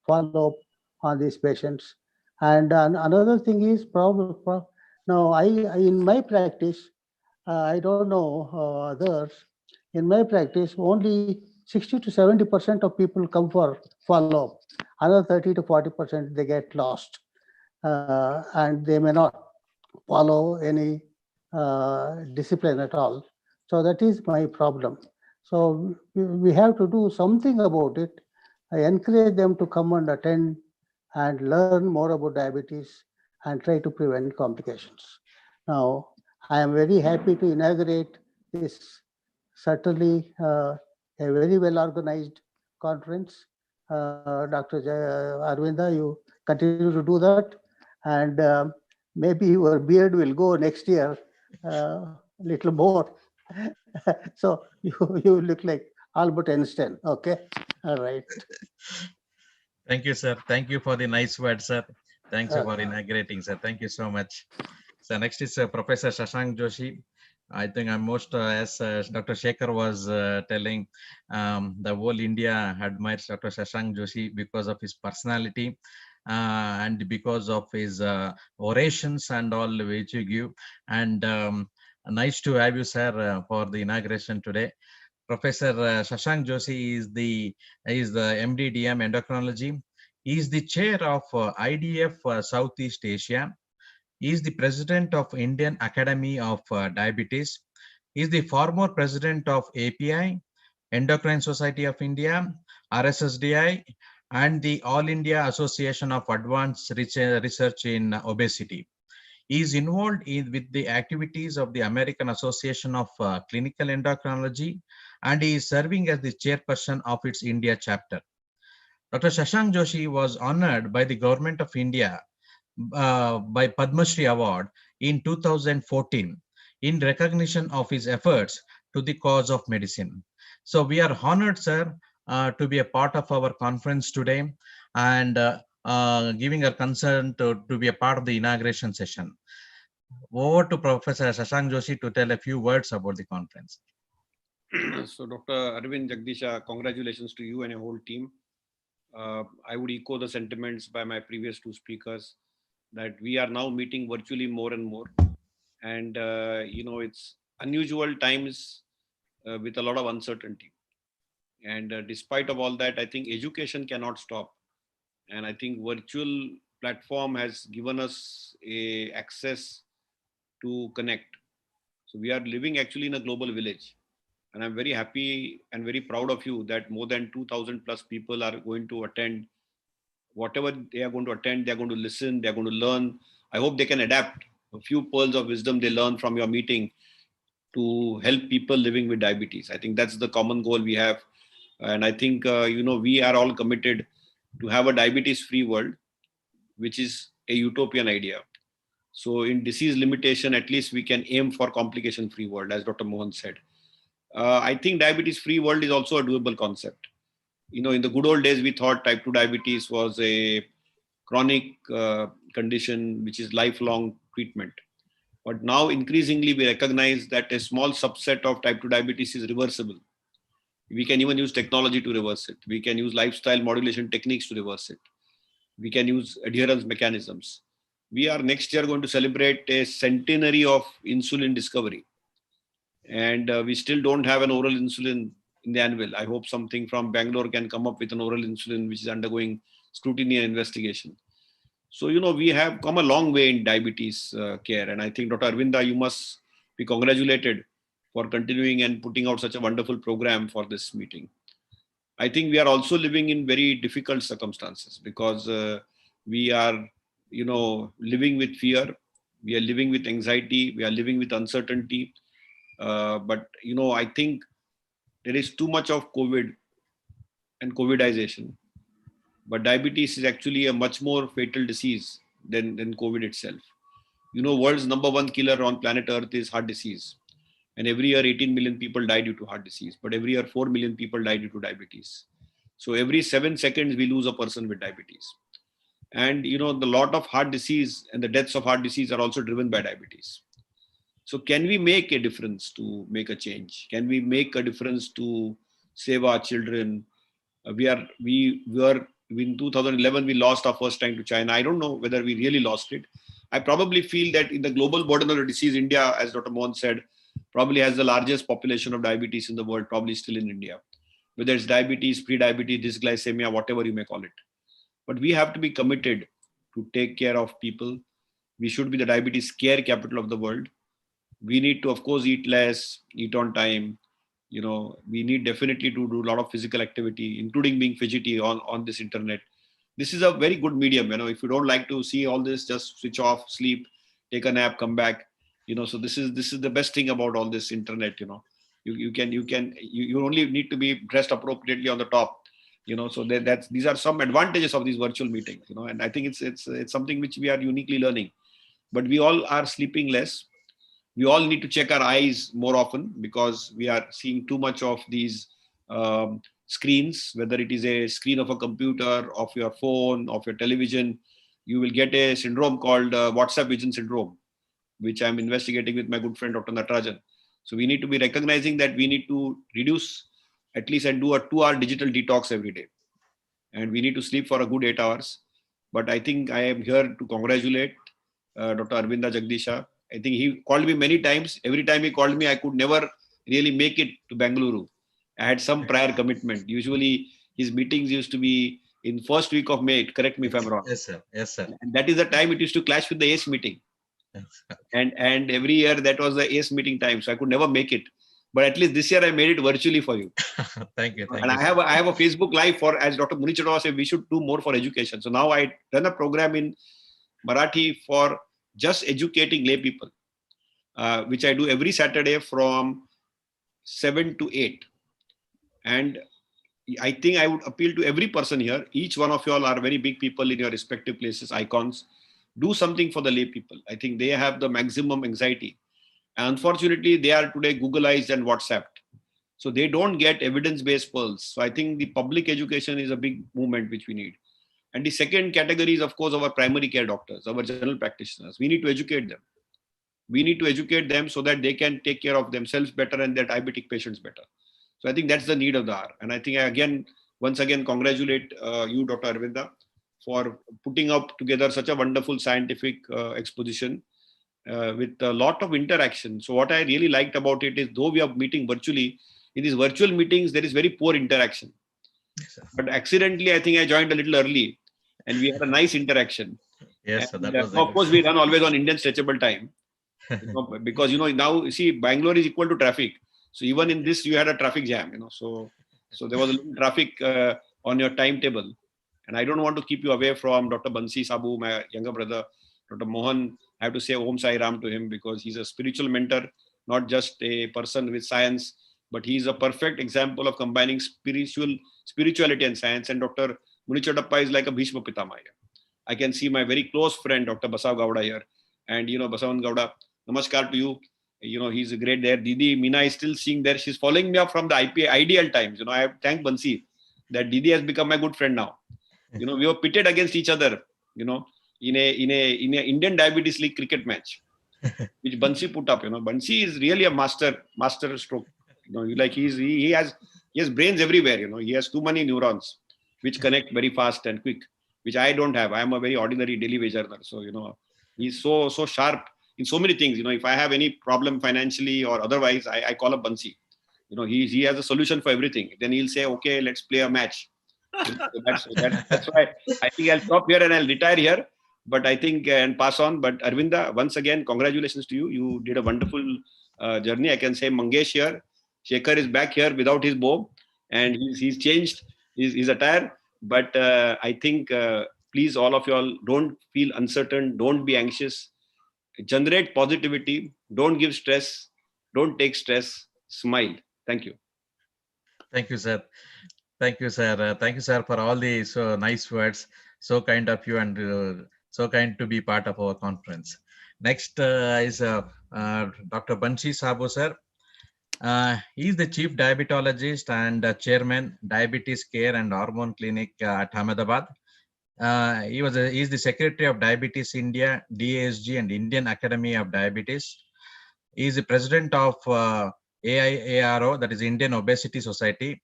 follow-up on these patients. And another thing is now in my practice, I don't know others. In my practice, only 60 to 70% of people come for follow-up. Another 30 to 40% they get lost, and they may not follow any discipline at all. So that is my problem. So we have to do something about it. I encourage them to come and attend and learn more about diabetes and try to prevent complications. Now, I am very happy to inaugurate this certainly a very well organized conference. Dr. Arvinda, you continue to do that, and maybe your beard will go next year little more. So you look like Albert Einstein. Okay, all right. Thank you, sir. Thank you for the nice words, sir. Thanks for inaugurating, sir. Thank you so much. So next is Professor Shashank Joshi. I think I'm most, as Dr. Shekhar was telling, the whole India admires Dr. Shashank Joshi because of his personality and because of his orations and all which you give. And nice to have you, sir, for the inauguration today. Professor Shashank Joshi is the MD DM endocrinology. He is the chair of IDF Southeast Asia. He is the president of Indian Academy of Diabetes. He is the former president of API, Endocrine Society of India, RSSDI, and the All India Association of Advanced Research in Obesity. He is involved with the activities of the American Association of Clinical Endocrinology, and he is serving as the chairperson of its India chapter. Dr. Shashank Joshi was honored by the Government of India by Padma Shri Award in 2014 in recognition of his efforts to the cause of medicine. So we are honored, sir, to be a part of our conference today and giving our concern to be a part of the inauguration session. Over to Professor Shashank Joshi to tell a few words about the conference. So Dr. Arvind Jagdisha, congratulations to you and your whole team. I would echo the sentiments by my previous two speakers that we are now meeting virtually more and more. And, it's unusual times with a lot of uncertainty. And despite of all that, I think education cannot stop. And I think virtual platform has given us a access to connect. So we are living actually in a global village. And I'm very happy and very proud of you that more than 2,000 plus people are going to attend. Whatever they are going to attend, they're going to listen, they're going to learn. I hope they can adapt a few pearls of wisdom they learn from your meeting to help people living with diabetes. I think that's the common goal we have. And I think, we are all committed to have a diabetes-free world, which is a utopian idea. So in disease limitation, at least we can aim for complication-free world, as Dr. Mohan said. I think diabetes-free world is also a doable concept. In the good old days, we thought type 2 diabetes was a chronic condition, which is lifelong treatment. But now increasingly we recognize that a small subset of type 2 diabetes is reversible. We can even use technology to reverse it. We can use lifestyle modulation techniques to reverse it. We can use adherence mechanisms. We are next year going to celebrate a centenary of insulin discovery. And we still don't have an oral insulin in the anvil. I hope something from Bangalore can come up with an oral insulin which is undergoing scrutiny and investigation. So, we have come a long way in diabetes care. And I think, Dr. Arvinda, you must be congratulated for continuing and putting out such a wonderful program for this meeting. I think we are also living in very difficult circumstances because we are, living with fear. We are living with anxiety. We are living with uncertainty. But, I think there is too much of COVID and COVIDization. But diabetes is actually a much more fatal disease than COVID itself. World's #1 killer on planet Earth is heart disease. And every year, 18 million people die due to heart disease. But every year, 4 million people die due to diabetes. So every 7 seconds, we lose a person with diabetes. And, the lot of heart disease and the deaths of heart disease are also driven by diabetes. So can we make a difference to make a change? Can we make a difference to save our children? We were in 2011, we lost our first time to China. I don't know whether we really lost it. I probably feel that in the global burden of the disease, India, as Dr. Mohan said, probably has the largest population of diabetes in the world, probably still in India. Whether it's diabetes, pre-diabetes, dysglycemia, whatever you may call it. But we have to be committed to take care of people. We should be the diabetes care capital of the world. We need to, of course, eat less, eat on time. We need definitely to do a lot of physical activity, including being fidgety on this internet. This is a very good medium. If you don't like to see all this, just switch off, sleep, take a nap, come back. So this is the best thing about all this internet. You only need to be dressed appropriately on the top. So these are some advantages of these virtual meetings. And I think it's something which we are uniquely learning. But we all are sleeping less. We all need to check our eyes more often because we are seeing too much of these screens, whether it is a screen of a computer, of your phone, of your television. You will get a syndrome called WhatsApp vision syndrome, which I'm investigating with my good friend, Dr. Natarajan. So we need to be recognizing that we need to reduce at least and do a 2-hour digital detox every day. And we need to sleep for a good 8 hours. But I think I am here to congratulate Dr. Arvinda Jagdisha. I think he called me many times. Every time he called me, I could never really make it to Bengaluru. I had some prior commitment. Usually his meetings used to be in first week of May. Correct me if I'm wrong. Yes, sir. Yes, sir. And that is the time it used to clash with the ACE meeting. And every year that was the ACE meeting time. So I could never make it. But at least this year I made it virtually for you. Thank you. And I have a Facebook Live for, as Dr. Munichadova said, we should do more for education. So now I run a program in Marathi for just educating lay people, which I do every Saturday from 7 to 8. And I think I would appeal to every person here. Each one of you all are very big people in your respective places, icons. Do something for the lay people. I think they have the maximum anxiety. And unfortunately, they are today Googleized and WhatsApped. So they don't get evidence-based pearls. So I think the public education is a big movement which we need. And the second category is, of course, our primary care doctors, our general practitioners. We need to educate them. We need to educate them so that they can take care of themselves better and their diabetic patients better. So I think that's the need of the hour. And I think I again once again congratulate you, Dr. Arvinda, for putting up together such a wonderful scientific exposition with a lot of interaction. So what I really liked about it is, though we are meeting virtually, in these virtual meetings, there is very poor interaction. But accidentally, I think I joined a little early and we had a nice interaction. Yes, and, that was of course, we run always on Indian stretchable time. Because, now, you see, Bangalore is equal to traffic. So even in this, you had a traffic jam, So there was a little traffic on your timetable. And I don't want to keep you away from Dr. Bansi Sabu, my younger brother, Dr. Mohan. I have to say Om Sai Ram to him because he's a spiritual mentor, not just a person with science, but he's a perfect example of combining spirituality and science. And Dr. Munichadappa is like a Bhishma Pitamaya. I can see my very close friend, Dr. Basav Gowda here. And, Basavan Gowda, namaskar to you. He's a great there. Didi Meena is still seeing there. She's following me up from the ideal times. I have thanked Bansi that Didi has become my good friend now. We were pitted against each other, in a Indian Diabetes League cricket match, which Bansi put up. Bansi is really a master stroke. He has brains everywhere. He has too many neurons, which connect very fast and quick, which I don't have. I am a very ordinary daily wage earner. So he's so sharp in so many things. If I have any problem financially or otherwise, I call up Bansi. He has a solution for everything. Then he'll say, okay, let's play a match. That's why I think I'll stop here and I'll retire here. But I think and pass on. But Arvinda, once again, congratulations to you. You did a wonderful journey. I can say Mangesh here. Shekhar is back here without his bow, and he's changed his attire. But I think please, all of you all, don't feel uncertain. Don't be anxious. Generate positivity. Don't give stress. Don't take stress. Smile. Thank you. Thank you, sir. Thank you, sir. Thank you, sir, for all the so nice words. So kind of you and so kind to be part of our conference. Next is Dr. Bansi Sabu, sir. He is the Chief Diabetologist and Chairman, Diabetes Care and Hormone Clinic at Ahmedabad. He is the Secretary of Diabetes India, DASG, and Indian Academy of Diabetes. He is the President of AIARO, that is Indian Obesity Society.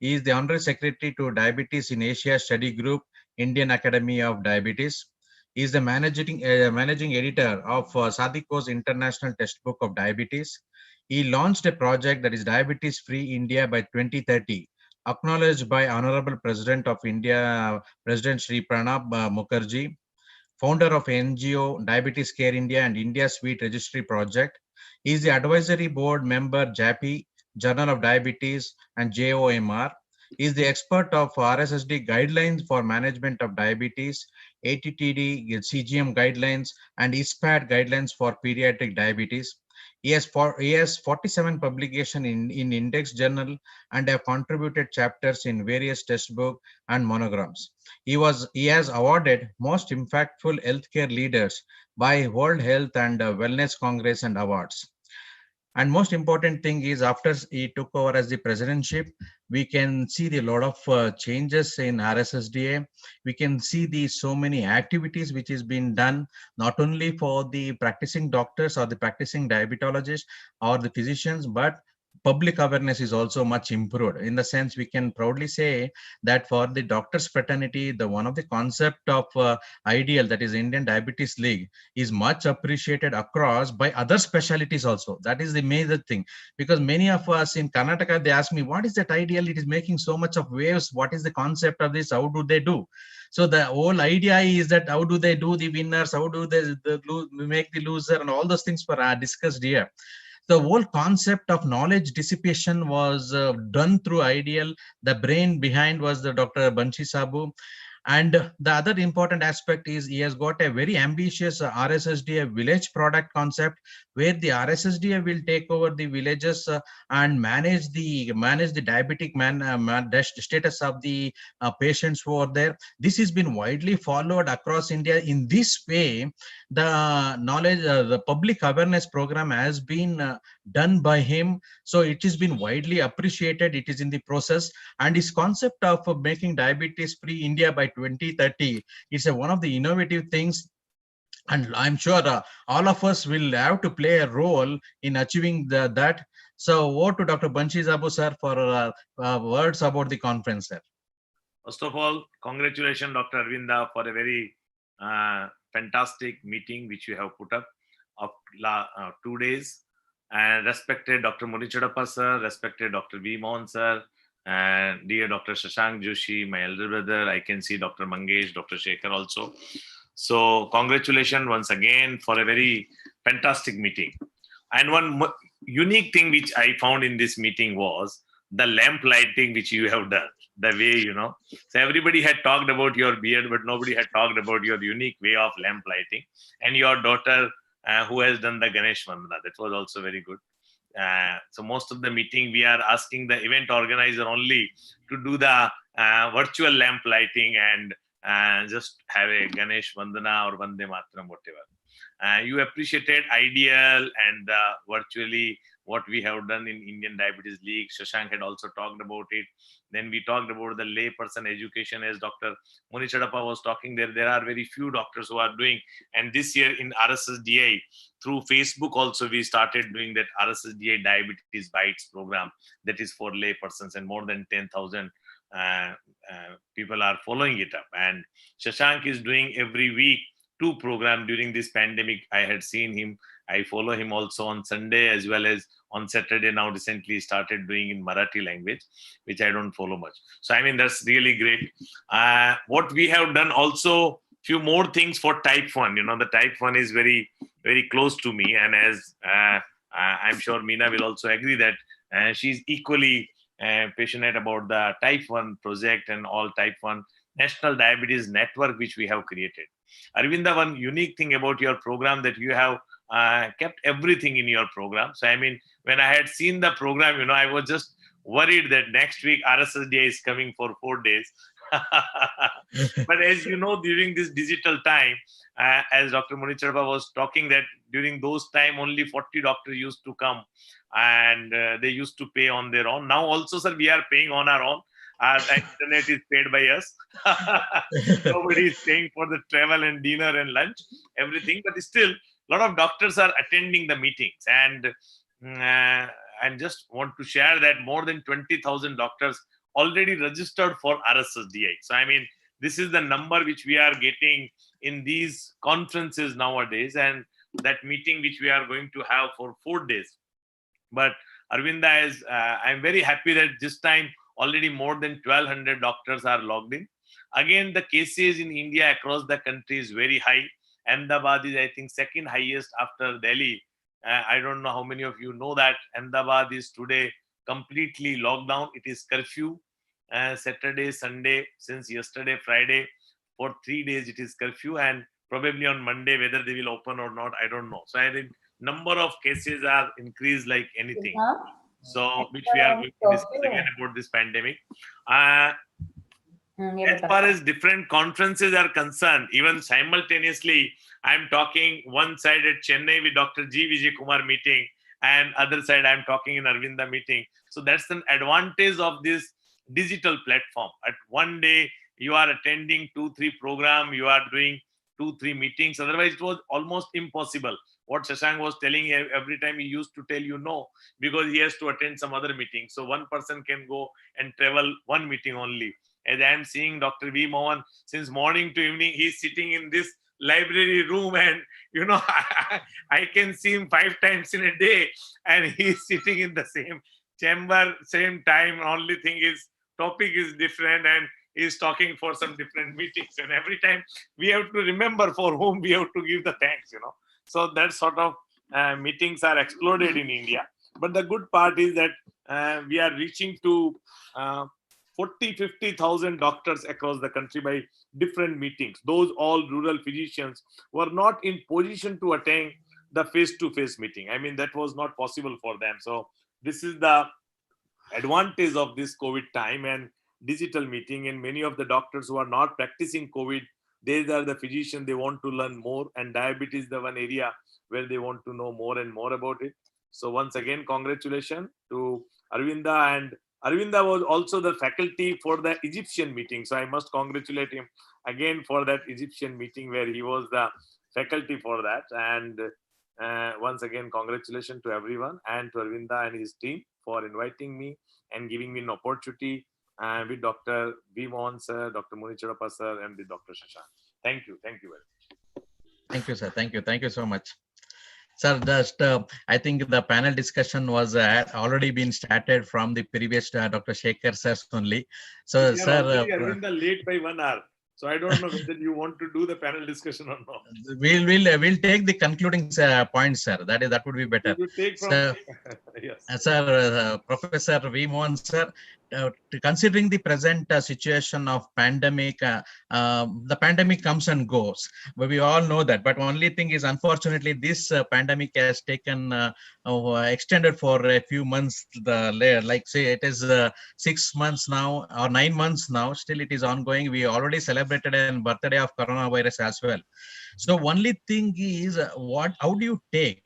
He is the Honorary Secretary to Diabetes in Asia Study Group, Indian Academy of Diabetes. He is the managing editor of Sadiko's International Textbook of Diabetes. He launched a project that is Diabetes Free India by 2030, acknowledged by Honorable President of India, President Shri Pranab Mukherjee, founder of NGO Diabetes Care India and India Sweet Registry Project. He is the advisory board member, JAPI, Journal of Diabetes, and JOMR. He is the expert of RSSD guidelines for management of diabetes, ATTD, CGM guidelines, and ISPAD guidelines for pediatric diabetes. He has 47 publications in Index Journal and have contributed chapters in various textbooks and monograms. He has awarded most impactful healthcare leaders by World Health and Wellness Congress and awards. And most important thing is, after he took over as the presidentship, we can see the lot of changes in RSSDA. We can see the so many activities which is being done, not only for the practicing doctors or the practicing diabetologists or the physicians, but public awareness is also much improved. In the sense, we can proudly say that for the doctors fraternity, the one of the concept of IDL, that is Indian Diabetes League, is much appreciated across by other specialties also. That is the major thing, because many of us in Karnataka, they ask me, what is that IDL? It is making so much of waves. What is the concept of this? How do they do? So the whole idea is that how do they do the winners? How do they make the loser? And all those things were discussed here. The whole concept of knowledge dissipation was done through IDL. The brain behind was the Dr. Bansi Sabu. And the other important aspect is he has got a very ambitious RSSDA village product concept, where the RSSDA will take over the villages and manage the diabetic status of the patients who are there. This has been widely followed across India. In this way, the knowledge, the public awareness program has been done by him. So it has been widely appreciated. It is in the process. And his concept of making diabetes free India by 2030 is one of the innovative things. And I'm sure all of us will have to play a role in achieving that. So over to Dr. Bansi Sabu, sir, for words about the conference, sir. First of all, congratulations, Dr. Arvinda, for a very fantastic meeting which you have put up of 2 days. And respected Dr. Munichadappa sir, respected Dr. V. Mohan sir, and dear Dr. Shashank Joshi, my elder brother. I can see Dr. Mangesh, Dr. Shekhar also. So congratulations once again for a very fantastic meeting. And one unique thing which I found in this meeting was the lamp lighting which you have done. The way, so everybody had talked about your beard, but nobody had talked about your unique way of lamp lighting. And your daughter who has done the Ganesh Vandana. That was also very good. So most of the meeting, we are asking the event organizer only to do the virtual lamp lighting and just have a Ganesh Vandana or Vande Mataram, whatever. You appreciated Ideal and virtually what we have done in Indian Diabetes League. Shashank had also talked about it. Then we talked about the layperson education, as Dr. Munichadappa was talking there. There are very few doctors who are doing. And this year in RSSDI, through Facebook also, we started doing that RSSDI Diabetes Bites program that is for laypersons, and more than 10,000 people are following it up. And Shashank is doing every week 2 programs during this pandemic. I had seen him. I follow him also on Sunday as well as on Saturday. Now recently started doing in Marathi language, which I don't follow much. So I mean, that's really great. What we have done also, few more things for type 1. The type 1 is very, very close to me. And as I'm sure Meena will also agree that she's equally passionate about the type 1 project and all type 1 National Diabetes Network, which we have created. Arvinda, one unique thing about your program that you have kept everything in your program. So, I mean, when I had seen the program, I was just worried that next week RSSDI is coming for 4 days. But as you know, during this digital time, as Dr. Munichadappa was talking, that during those time, only 40 doctors used to come and they used to pay on their own. Now also, sir, we are paying on our own. The internet is paid by us. Nobody is paying for the travel and dinner and lunch, everything. But still, a lot of doctors are attending the meetings. And I just want to share that more than 20,000 doctors already registered for RSSDI. So, I mean, this is the number which we are getting in these conferences nowadays. And that meeting which we are going to have for 4 days. But Arvinda, I'm very happy that this time, already more than 1,200 doctors are logged in. Again, the cases in India across the country is very high. Ahmedabad is, I think, second highest after Delhi. I don't know how many of you know that Ahmedabad is today completely locked down. It is curfew. Saturday, Sunday, since yesterday, Friday, for 3 days it is curfew. And probably on Monday, whether they will open or not, I don't know. So I think number of cases are increased like anything. So, which we are going to discuss again about this pandemic. As far as different conferences are concerned, even simultaneously, I'm talking one side at Chennai with Dr. G. Vijay Kumar meeting, and other side I'm talking in Arvinda meeting. So that's an advantage of this digital platform. At one day, you are attending 2-3 programs, you are doing 2-3 meetings. Otherwise, it was almost impossible. What Shashank was telling every time, he used to tell you no, because he has to attend some other meeting. So one person can go and travel one meeting only. As I am seeing Dr. V. Mohan, since morning to evening, he's sitting in this library room, and I can see him 5 times in a day, and he's sitting in the same chamber, same time. Only thing is, topic is different, and he's talking for some different meetings. And every time we have to remember for whom we have to give the thanks, So that sort of meetings are exploded in India. But the good part is that we are reaching to 40-50,000 doctors across the country by different meetings. Those all rural physicians were not in position to attend the face-to-face meeting. I mean, that was not possible for them. So this is the advantage of this COVID time and digital meeting. And many of the doctors who are not practicing COVID, these are the physicians, they want to learn more, and diabetes is the one area where they want to know more and more about it. So once again, congratulations to Arvinda. And Arvinda was also the faculty for the Egyptian meeting. So I must congratulate him again for that Egyptian meeting where he was the faculty for that. And once again, congratulations to everyone and to Arvinda and his team for inviting me and giving me an opportunity with Dr. V. Mohan sir, Dr. Muni Chudappa sir, and with Dr. Shashank. Thank you. Thank you very much. Thank you, sir. Thank you. Thank you so much. Sir, just I think the panel discussion was already been started from the previous Dr. Shekhar sir only. So, We are sir, already Arvinda late by 1 hour. So I don't know whether you want to do the panel discussion or not. we'll take the concluding points, sir. That would be better. You take from Sir, yes. Sir, Professor V. Mohan sir, considering the present situation of pandemic, the pandemic comes and goes, but we all know that. But only thing is, unfortunately, this pandemic has taken extended for a few months. Like say it is 6 months now or 9 months now. Still, it is ongoing. We already celebrated a birthday of coronavirus as well. So only thing is, how do you take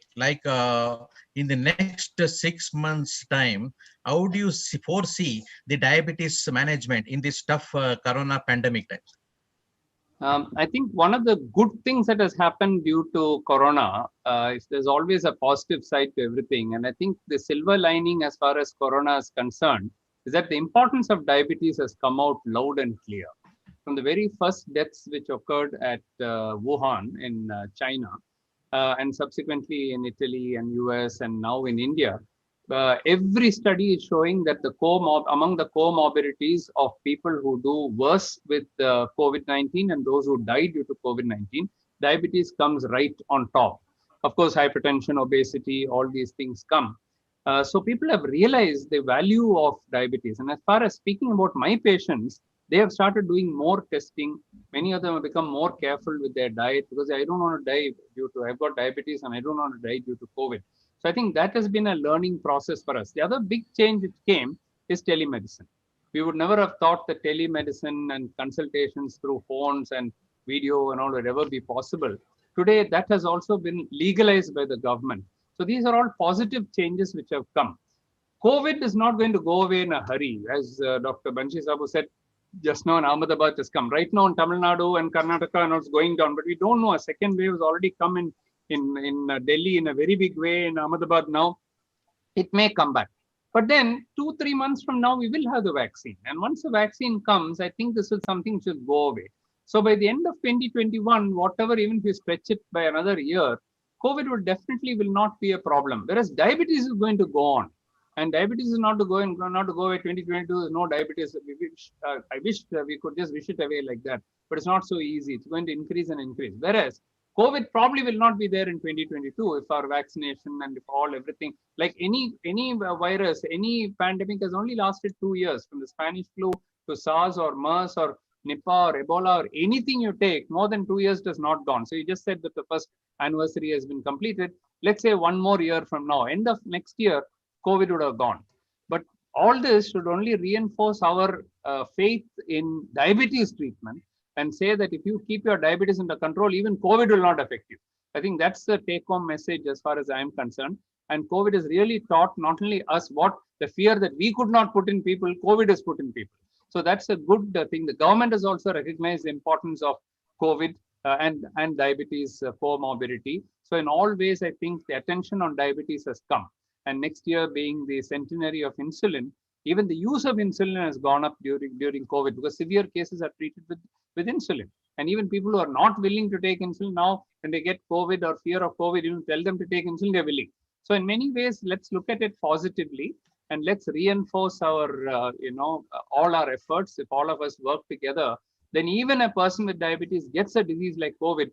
in the next 6 months time? How do you foresee the diabetes management in this tough corona pandemic times? I think one of the good things that has happened due to corona is there's always a positive side to everything. And I think the silver lining as far as corona is concerned is that the importance of diabetes has come out loud and clear. From the very first deaths which occurred at Wuhan in China, and subsequently in Italy and US and now in India, every study is showing that among the comorbidities of people who do worse with COVID-19 and those who died due to COVID-19, diabetes comes right on top. Of course, hypertension, obesity, all these things come. So people have realized the value of diabetes. And as far as speaking about my patients, they have started doing more testing. Many of them have become more careful with their diet because I don't want to die I've got diabetes and I don't want to die due to COVID. So I think that has been a learning process for us. The other big change which came is telemedicine. We would never have thought that telemedicine and consultations through phones and video and all would ever be possible. Today, that has also been legalized by the government. So these are all positive changes which have come. COVID is not going to go away in a hurry. As Dr. Banshi Sabu said, just now in Ahmedabad has come. Right now in Tamil Nadu and Karnataka and it's going down, but we don't know. A second wave has already come in Delhi in a very big way, in Ahmedabad now. It may come back. But then 2-3 months from now, we will have the vaccine. And once the vaccine comes, I think this is something which will go away. So by the end of 2021, whatever, even if you stretch it by another year, COVID will not be a problem. Whereas diabetes is going to go on. And diabetes is not to go away. 2022, there's no diabetes. I wish we could just wish it away like that. But it's not so easy. It's going to increase and increase. Whereas COVID probably will not be there in 2022 if our vaccination and if everything, like any virus, any pandemic has only lasted 2 years, from the Spanish flu to SARS or MERS or Nipah or Ebola or anything you take, more than 2 years does not gone. So you just said that the first anniversary has been completed. Let's say 1 more year from now, end of next year, COVID would have gone. But all this should only reinforce our faith in diabetes treatment and say that if you keep your diabetes under control, even COVID will not affect you. I think that's the take-home message as far as I am concerned. And COVID has really taught not only us what the fear that we could not put in people, COVID has put in people. So that's a good thing. The government has also recognized the importance of COVID and diabetes comorbidity. So in all ways, I think the attention on diabetes has come. And next year being the centenary of insulin, even the use of insulin has gone up during COVID because severe cases are treated with insulin. And even people who are not willing to take insulin now, when they get COVID or fear of COVID, you tell them to take insulin, they're willing. So in many ways, let's look at it positively and let's reinforce our, all our efforts. If all of us work together, then even a person with diabetes gets a disease like COVID,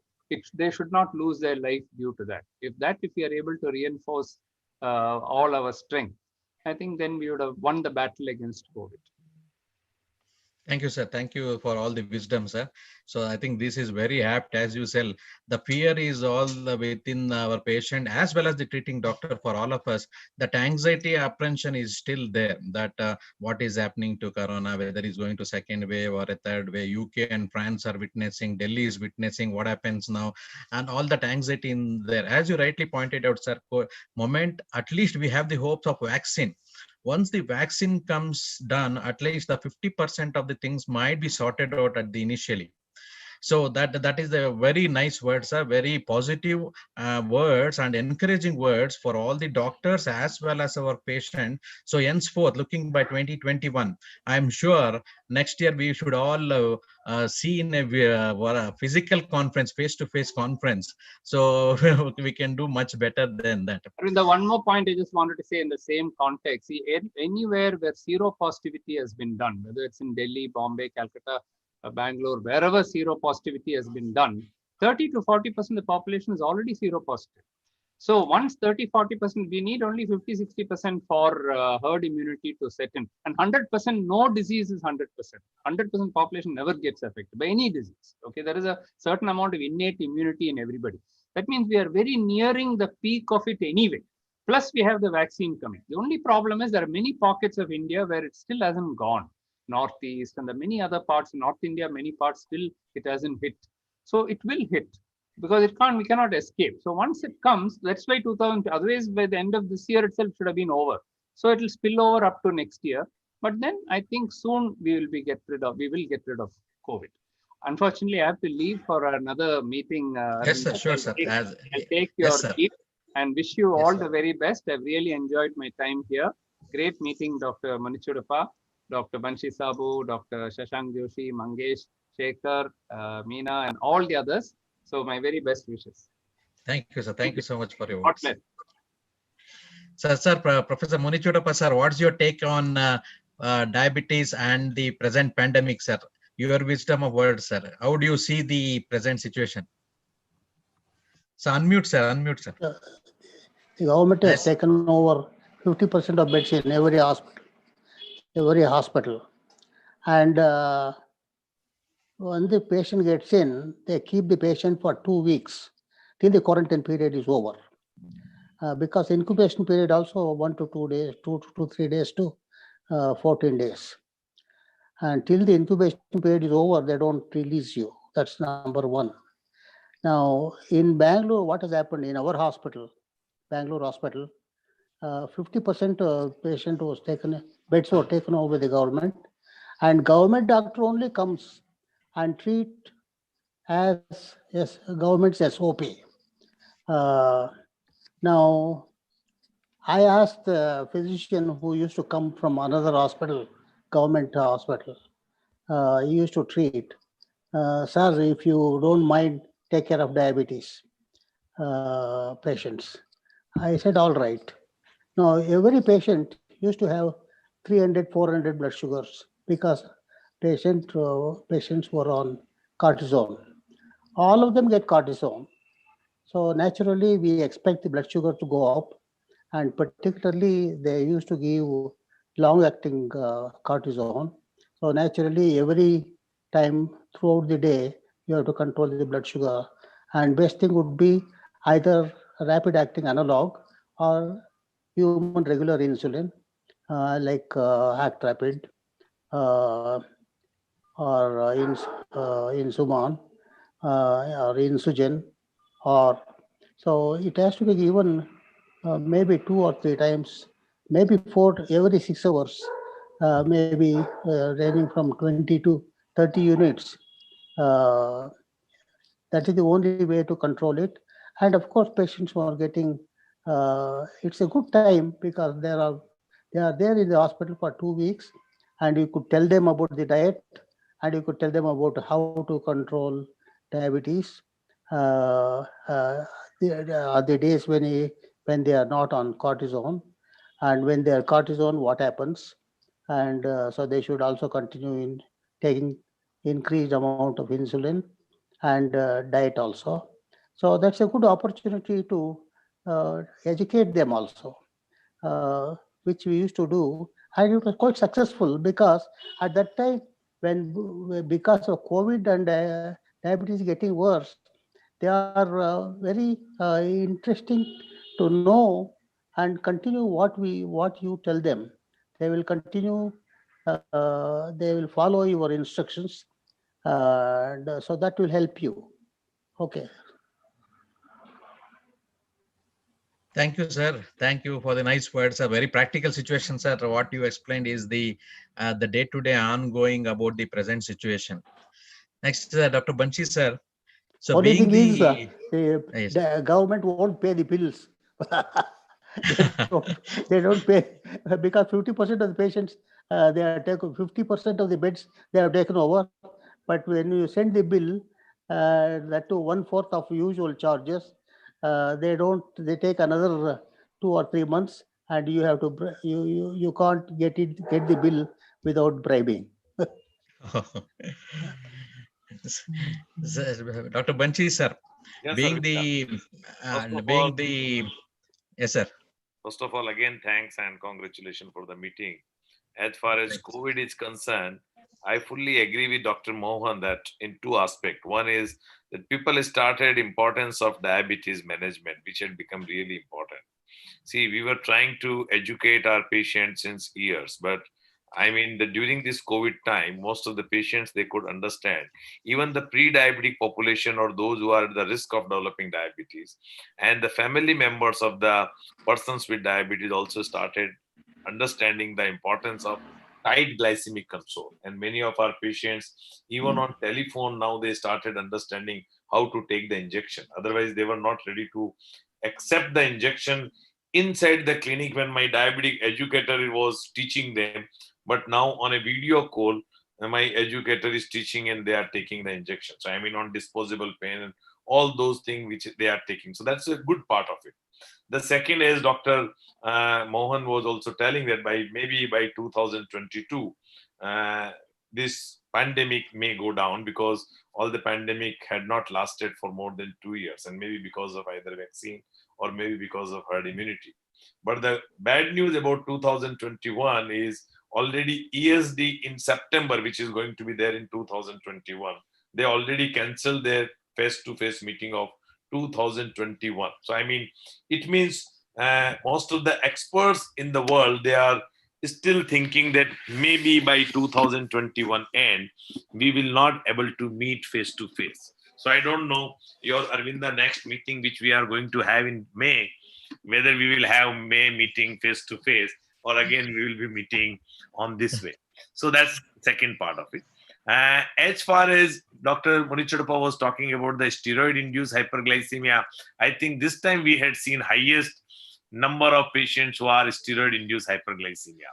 they should not lose their life due to that. If we are able to reinforce all our strength, I think then we would have won the battle against COVID. Thank you, sir. Thank you for all the wisdom, sir. So I think this is very apt, as you said. The fear is all within our patient as well as the treating doctor. For all of us, that anxiety apprehension is still there. That what is happening to corona, whether it's going to second wave or a third wave. UK and France are witnessing, Delhi is witnessing what happens now, and all that anxiety in there. As you rightly pointed out, sir, moment at least we have the hopes of vaccine. Once the vaccine comes done, at least the 50% of the things might be sorted out at the initially. So that is the very nice words, sir. Very positive words and encouraging words for all the doctors as well as our patient. So henceforth, looking by 2021, I'm sure next year we should all see in a physical conference, face-to-face conference. So we can do much better than that. The one more point I just wanted to say in the same context, see, anywhere where seropositivity has been done, whether it's in Delhi, Bombay, Calcutta, Bangalore, wherever seropositivity has been done, 30 to 40% of the population is already seropositive. So once 30-40%, we need only 50-60% for herd immunity to set in. And 100%, no disease is 100%. 100% population never gets affected by any disease. Okay, there is a certain amount of innate immunity in everybody. That means we are very nearing the peak of it anyway. Plus, we have the vaccine coming. The only problem is there are many pockets of India where it still hasn't gone. Northeast and the many other parts, North India, many parts still it hasn't hit. So it will hit, because we cannot escape. So once it comes, that's why 2000, otherwise by the end of this year itself should have been over. So it will spill over up to next year. But then I think soon we will get rid of COVID. Unfortunately, I have to leave for another meeting. Yes, sir, sure, sir. I'll take your Yes, sir. leave and wish you Yes, all sir. the very best. I've really enjoyed my time here. Great meeting Dr. Manichudappa, Dr. Banshi Sabu, Dr. Shashank Joshi, Mangesh, Shekhar, Meena, and all the others. So my very best wishes. Thank you, sir. Thank you so much for your God words. bless. Sir, Professor Munichudappa, sir, what's your take on diabetes and the present pandemic, sir? Your wisdom of words, sir. How do you see the present situation? So unmute, sir. Unmute, sir. The government has taken over 50% of beds in every hospital. And when the patient gets in, they keep the patient for 2 weeks till the quarantine period is over. Because incubation period also 1 to 2 days, 2 to 3 days to 14 days. And till the incubation period is over, they don't release you. That's number one. Now, in Bangalore, what has happened in our hospital, Bangalore hospital, 50% patient was taken, beds were taken over by the government, and government doctor only comes and treat as government's SOP. Now, I asked the physician who used to come from another hospital, government hospital, he used to treat, sir, if you don't mind, take care of diabetes patients. I said, all right. Now, every patient used to have 300, 400 blood sugars because patients were on cortisone. All of them get cortisone. So naturally, we expect the blood sugar to go up. And particularly, they used to give long-acting cortisone. So naturally, every time throughout the day, you have to control the blood sugar. And best thing would be either rapid-acting analog or human regular insulin, like Actrapid or Insuman or Insugen. So it has to be given maybe 2 or 3 times, maybe 4 every 6 hours, maybe ranging from 20 to 30 units. That is the only way to control it. And of course, patients who are getting, it's a good time because they are there in the hospital for 2 weeks, and you could tell them about the diet, and you could tell them about how to control diabetes. The days when they are not on cortisone, and when they are cortisone, what happens? And so they should also continue in taking increased amount of insulin and diet also. So that's a good opportunity to educate them also, which we used to do, and it was quite successful because at that time, because of COVID and diabetes getting worse, they are very interesting to know and continue what you tell them. They will continue. They will follow your instructions, and so that will help you. Okay. Thank you, sir. Thank you for the nice words. A very practical situation, sir. What you explained is the day-to-day ongoing about the present situation. Next, Dr. Banshi sir. So Only being thing is, the yes. the government won't pay the bills. they don't pay because 50% of the patients, they are taken, 50% of the beds they have taken over. But when you send the bill, that to 1/4 of usual charges, they take another 2 or 3 months, and you have to you can't get the bill without bribing. Dr. Banshi sir, Yes, being sir. the First of being all- the yes sir. First of all, again, thanks and congratulations for the meeting. As far as COVID is concerned, I fully agree with Dr. Mohan that in two aspects. One is that people started importance of diabetes management, which had become really important. See, we were trying to educate our patients since years, but I mean, during this COVID time, most of the patients, they could understand. Even the pre-diabetic population or those who are at the risk of developing diabetes and the family members of the persons with diabetes also started understanding the importance of tight glycemic control. And many of our patients, even on telephone now, they started understanding how to take the injection. Otherwise, they were not ready to accept the injection inside the clinic when my diabetic educator was teaching them. But now on a video call, my educator is teaching and they are taking the injection. So I mean on disposable pen and all those things which they are taking. So that's a good part of it. The second is Dr. Mohan was also telling that maybe by 2022, this pandemic may go down because all the pandemic had not lasted for more than 2 years, and maybe because of either vaccine or maybe because of herd immunity. But the bad news about 2021 is already ESD in September, which is going to be there in 2021. They already canceled their face-to-face meeting of 2021. So, I mean, it means most of the experts in the world, they are still thinking that maybe by 2021 end, we will not able to meet face-to-face. So I don't know your Arvinda next meeting, which we are going to have in May, whether we will have May meeting face-to-face or again we will be meeting on this way. So that's second part of it. As far as Dr. Munichadappa was talking about the steroid-induced hyperglycemia, I think this time we had seen highest number of patients who are steroid-induced hyperglycemia.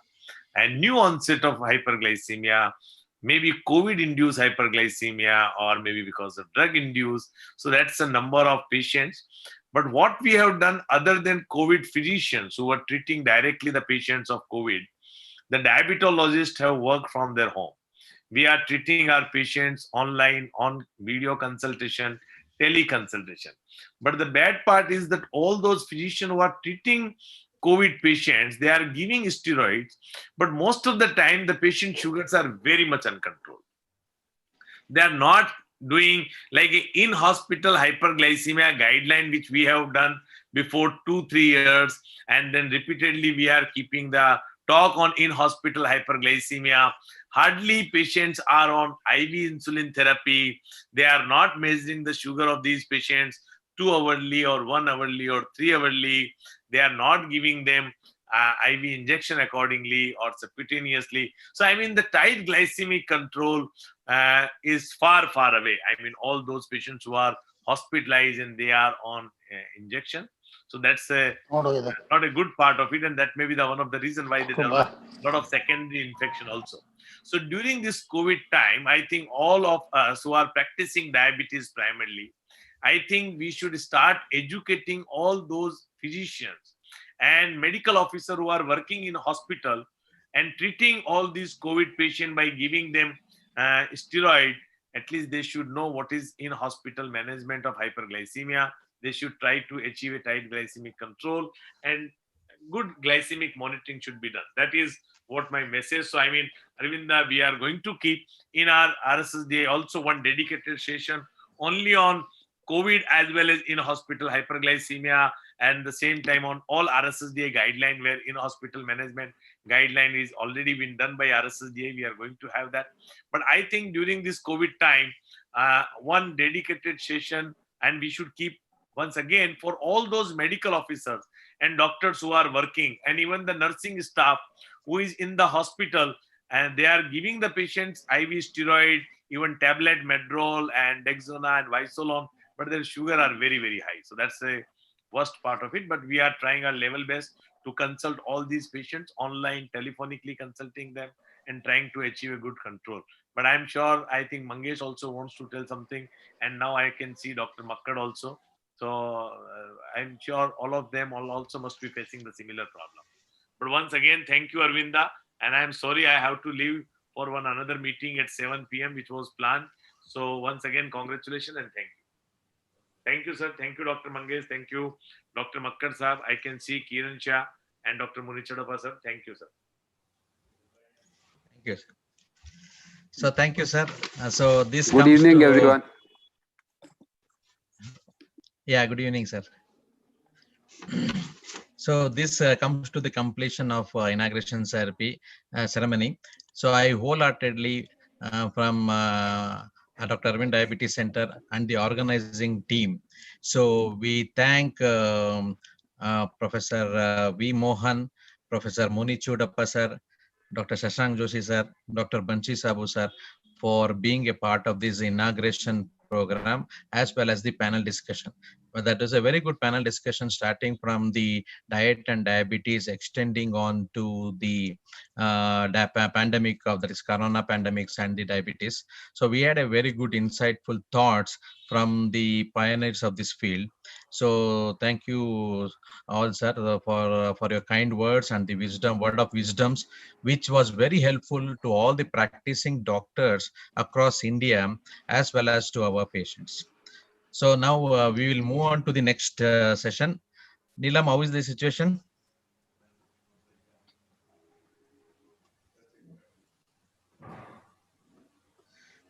And new onset of hyperglycemia, maybe COVID-induced hyperglycemia, or maybe because of drug-induced. So that's a number of patients. But what we have done other than COVID physicians who are treating directly the patients of COVID, the diabetologists have worked from their home. We are treating our patients online, on video consultation, teleconsultation. But the bad part is that all those physicians who are treating COVID patients, they are giving steroids, but most of the time the patient sugars are very much uncontrolled. They are not doing like an in-hospital hyperglycemia guideline, which we have done before 2-3 years, and then repeatedly we are keeping the talk on in-hospital hyperglycemia. Hardly patients are on IV insulin therapy. They are not measuring the sugar of these patients 2 hourly or 1 hourly or 3 hourly. They are not giving them IV injection accordingly or subcutaneously. So, I mean, the tight glycemic control is far, far away. I mean, all those patients who are hospitalized and they are on injection. So that's not a good part of it. And that may be one of the reasons why there are a lot of secondary infection also. So during this COVID time, I think all of us who are practicing diabetes primarily, I think we should start educating all those physicians and medical officers who are working in hospital and treating all these COVID patients by giving them steroid. At least they should know what is in hospital management of hyperglycemia. They should try to achieve a tight glycemic control, and good glycemic monitoring should be done. That is what my message. So I mean, Arvinda, we are going to keep in our RSSDA also one dedicated session only on COVID as well as in-hospital hyperglycemia, and the same time on all RSSDA guideline, where in-hospital management guideline is already been done by RSSDA. We are going to have that. But I think during this COVID time, one dedicated session, and we should keep once again for all those medical officers and doctors who are working, and even the nursing staff who is in the hospital, and they are giving the patients IV steroid, even tablet Medrol and Dexona and Visolon, but their sugar are very, very high. So that's the worst part of it. But we are trying our level best to consult all these patients online, telephonically consulting them and trying to achieve a good control. But I'm sure, I think Mangesh also wants to tell something. And now I can see Dr. Makkad also. So I'm sure all of them also must be facing the similar problem. But once again, thank you, Arvinda. And I'm sorry I have to leave for another meeting at 7 p.m., which was planned. So once again, congratulations and thank you. Thank you, sir. Thank you, Dr. Mangesh. Thank you, Dr. Makkad Sahab. I can see Kiran Shah and Dr. Munichadappa, sir. Thank you, sir. Thank you. So thank you, sir. So this Good comes evening, to, everyone. Yeah, good evening, sir. So this comes to the completion of inauguration ceremony. So I wholeheartedly from Dr. Arvind Diabetes Center and the organizing team. So we thank Professor V. Mohan, Professor Muni Chudappa sir, Dr. Shashank Joshi sir, Dr. Banshi Sabu sir for being a part of this inauguration program as well as the panel discussion. But that was a very good panel discussion starting from the diet and diabetes, extending on to the pandemic of that is corona pandemics and the diabetes. So we had a very good insightful thoughts from the pioneers of this field. So thank you all, sir, for your kind words and the word of wisdoms, which was very helpful to all the practicing doctors across India as well as to our patients. So now we will move on to the next session. Neelam, how is the situation?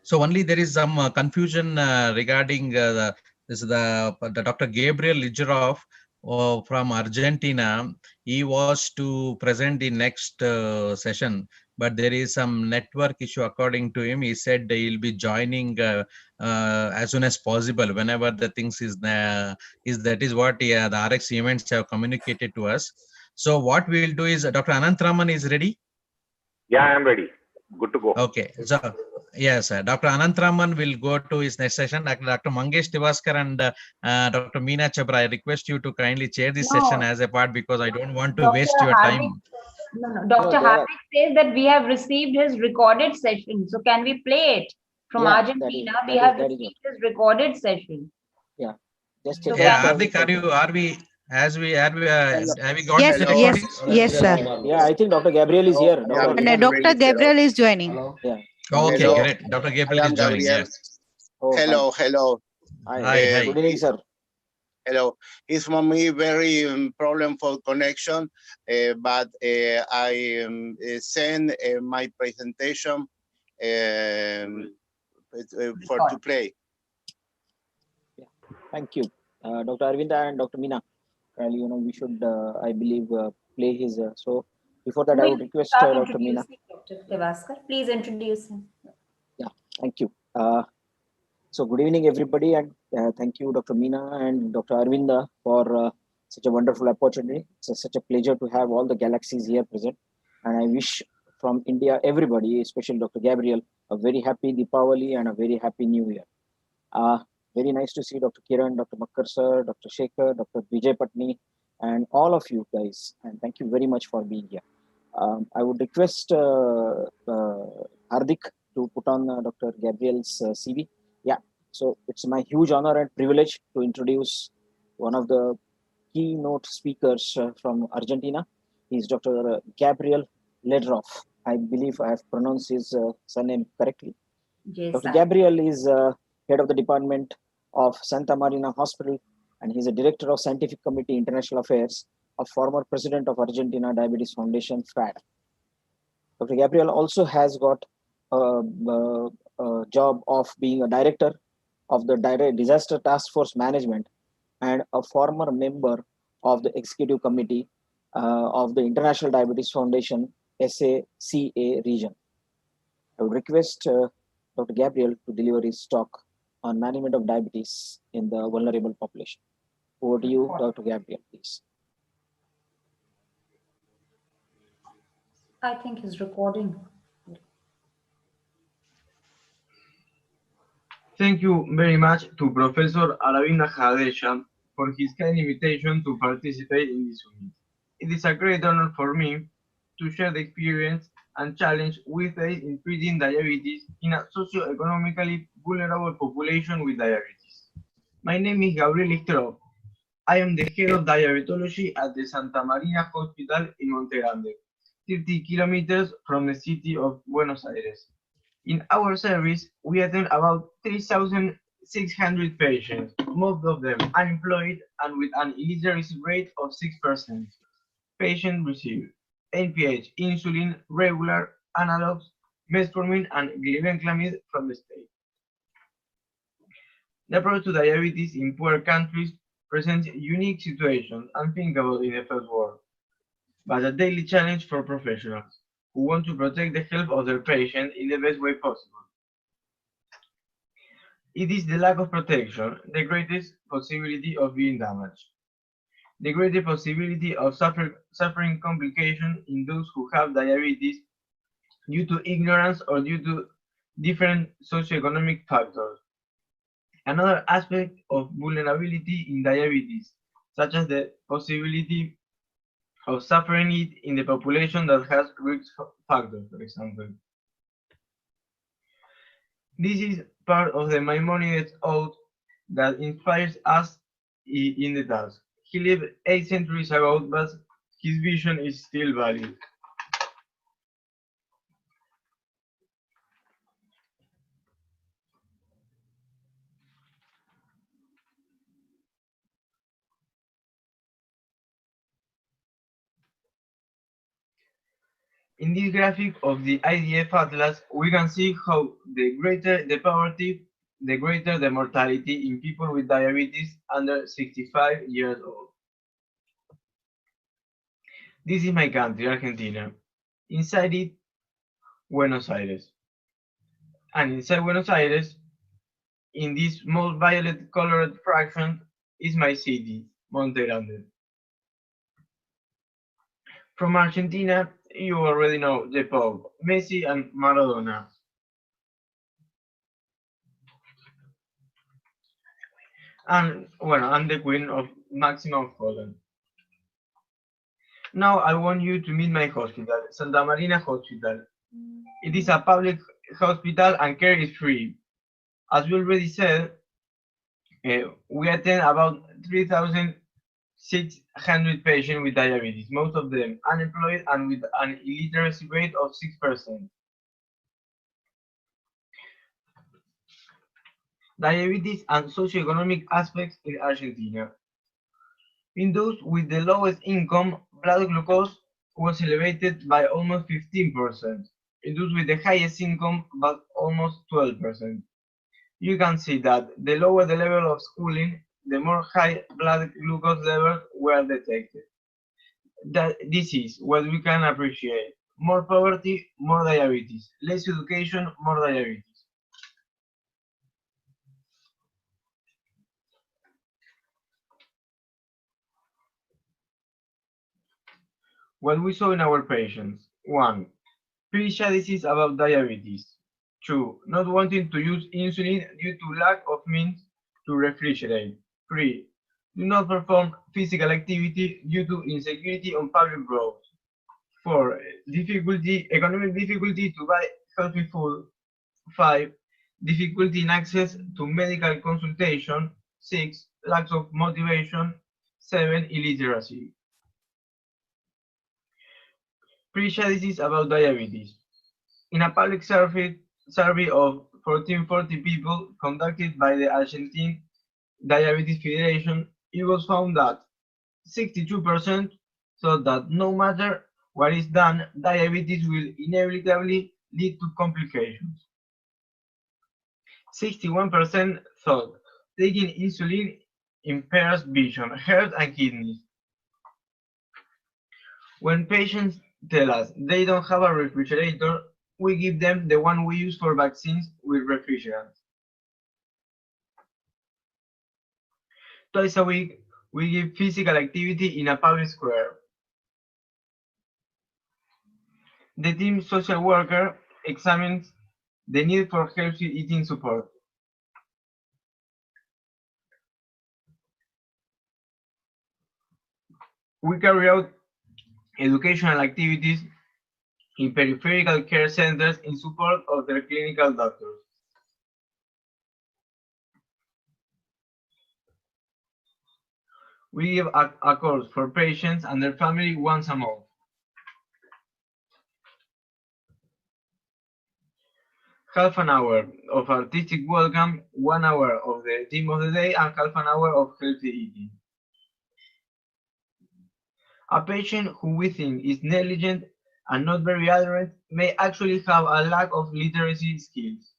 So only there is some confusion regarding the Dr. Gabriel Lidgerov from Argentina. He was to present the next session, but there is some network issue according to him. He said he'll be joining as soon as possible whenever the things that is what the RX events have communicated to us. So what we'll do is Dr. Anantraman is ready. Yeah, I'm ready. Good to go. Okay. So yes, Dr. Anantraman will go to his next session. Dr. Mangesh Tivaskar and Dr. Meena Chabra, I request you to kindly chair this session as a part because I don't want to waste your time. Dr. Hardik says that we have received his recorded session. So can we play it from Argentina? We have received his recorded session. Yeah. Just check. Yeah, Hardik, have we got Yes, the recordings? yes, sir. Yeah, I think Dr. Gabriel is here. Dr. Gabriel is joining. Yeah. Okay, Hello. great. Dr. Gabriel is joining. Yeah. Oh, hello, fine. hello. Hi. Good evening, sir. Hello. It's for me very problem for connection, but I send my presentation for to play. Yeah. Thank you, Dr. Arvinda and Dr. Meena. We should, I believe, play his. So before that, I would request Dr. Meena. Dr. Tivaskar, please introduce him. Yeah, thank you. So good evening, everybody, and thank you, Dr. Meena and Dr. Arvinda, for such a wonderful opportunity. It's such a pleasure to have all the galaxies here present. And I wish from India, everybody, especially Dr. Gabriel, a very happy Deepavali and a very happy New Year. Very nice to see Dr. Kiran, Dr. Makkar sir, Dr. Shekhar, Dr. Vijay Patni, and all of you guys. And thank you very much for being here. I would request Hardik to put on Dr. Gabriel's CV. Yeah, so it's my huge honor and privilege to introduce one of the keynote speakers from Argentina. He's Dr. Gabriel Lidgerov. I believe I have pronounced his surname correctly. Yes, Dr. Gabriel is head of the Department of Santa Marina Hospital, and he's a director of Scientific Committee International Affairs, a former president of Argentina Diabetes Foundation, FAD. Dr. Gabriel also has got a job of being a director of the Disaster Task Force Management and a former member of the Executive Committee of the International Diabetes Foundation, SACA region. I would request Dr. Gabriel to deliver his talk on management of diabetes in the vulnerable population. Over to you, Dr. Gabriel, please. I think he's recording. Thank you very much to Professor Aravinda Jadeja for his kind invitation to participate in this meeting. It is a great honor for me to share the experience and challenge we face in treating diabetes in a socio-economically vulnerable population with diabetes. My name is Gabriel Istrov. I am the head of diabetology at the Santa Marina Hospital in Monte Grande, 30 kilometers from the city of Buenos Aires. In our service, we attend about 3,600 patients, most of them unemployed and with an illiteracy rate of 6%. Patients receive NPH, insulin, regular analogs, metformin, and glibenclamide from the state. The approach to diabetes in poor countries presents unique situations unthinkable in the first world, but a daily challenge for professionals who want to protect the health of their patient in the best way possible. It is the lack of protection, the greatest possibility of being damaged. The greater possibility of suffering complications in those who have diabetes due to ignorance or due to different socioeconomic factors. Another aspect of vulnerability in diabetes, such as the possibility of suffering it in the population that has risk factors, for example. This is part of the Maimonides oath that inspires us in the task. He lived 8 centuries ago, but his vision is still valid. In this graphic of the IDF Atlas, we can see how the greater the poverty, the greater the mortality in people with diabetes under 65 years old. This is my country, Argentina. Inside it, Buenos Aires. And inside Buenos Aires, in this small violet colored fraction, is my city, Monte Grande. From Argentina, you already know the Pope, Messi and Maradona. And the Queen of Maxima of Holland. Now I want you to meet my hospital, Santa Marina Hospital. It is a public hospital and care is free. As we already said, we attend about 3,600 patients with diabetes, most of them unemployed and with an illiteracy rate of 6%. Diabetes and socioeconomic aspects in Argentina. In those with the lowest income, blood glucose was elevated by almost 15%. In those with the highest income, but almost 12%. You can see that the lower the level of schooling, the more high blood glucose levels were detected. This is what we can appreciate. More poverty, more diabetes. Less education, more diabetes. What we saw in our patients. 1. Prejudices about diabetes. 2. Not wanting to use insulin due to lack of means to refrigerate. 3. Do not perform physical activity due to insecurity on public roads. 4. Economic difficulty to buy healthy food. 5. Difficulty in access to medical consultation. 6. Lack of motivation. 7. Illiteracy. Prejudices about diabetes. In a public survey of 1,440 people conducted by the Argentine Diabetes Federation, it was found that 62% thought that no matter what is done, diabetes will inevitably lead to complications. 61% thought taking insulin impairs vision, heart, and kidneys. When patients tell us they don't have a refrigerator, we give them the one we use for vaccines with refrigerants. Twice a week, we give physical activity in a public square. The team social worker examines the need for healthy eating support. We carry out educational activities in peripheral care centers in support of their clinical doctors. We give a course for patients and their family once a month. Half an hour of artistic welcome, 1 hour of the theme of the day, and half an hour of healthy eating. A patient who we think is negligent and not very adherent may actually have a lack of literacy skills.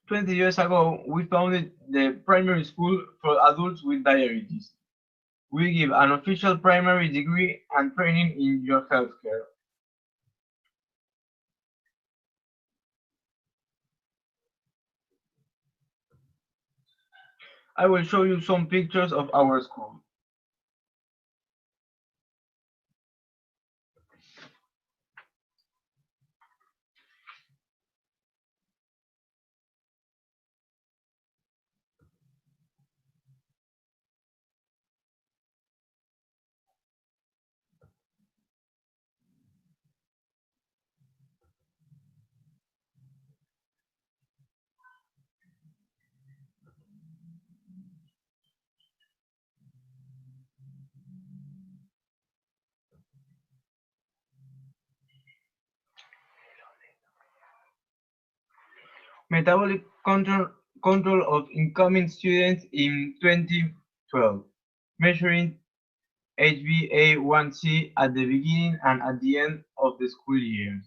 "20 years ago, we founded the primary school for adults with diabetes. We give an official primary degree and training in your healthcare. I will show you some pictures of our school. Metabolic control of incoming students in 2012, measuring HbA1c at the beginning and at the end of the school year.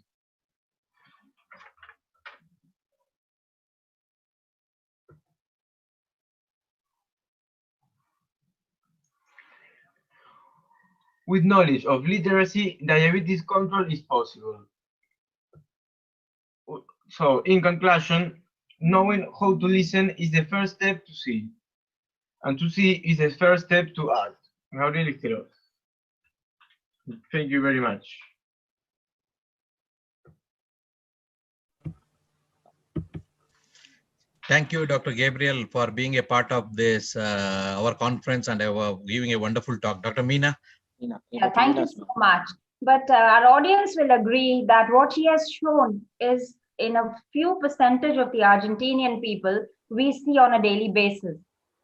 With knowledge of literacy, diabetes control is possible. So, in conclusion, knowing how to listen is the first step to see. And to see is the first step to act. Gabriel Izquierdo. Thank you very much. Thank you, Dr. Gabriel, for being a part of this, our conference, and giving a wonderful talk. Dr. Meena? Yeah, thank you so much. But our audience will agree that what he has shown is in a few percentage of the Argentinian people we see on a daily basis.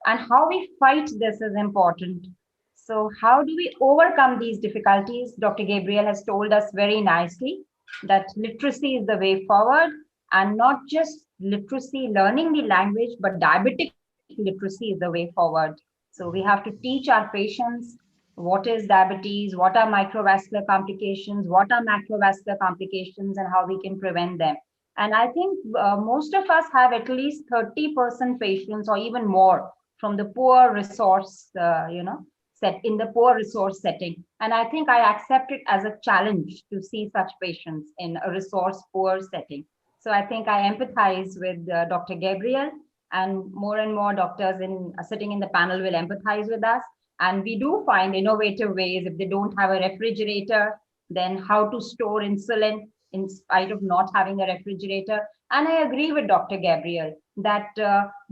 And how we fight this is important. So how do we overcome these difficulties? Dr. Gabriel has told us very nicely that literacy is the way forward, and not just literacy, learning the language, but diabetic literacy is the way forward. So we have to teach our patients what is diabetes, what are microvascular complications, what are macrovascular complications, and how we can prevent them. And I think most of us have at least 30% patients or even more from the poor resource, set in the poor resource setting. And I think I accept it as a challenge to see such patients in a resource poor setting. So I think I empathize with Dr. Gabriel, and more doctors sitting in the panel will empathize with us. And we do find innovative ways. If they don't have a refrigerator, then how to store insulin in spite of not having a refrigerator. And I agree with Dr. Gabriel that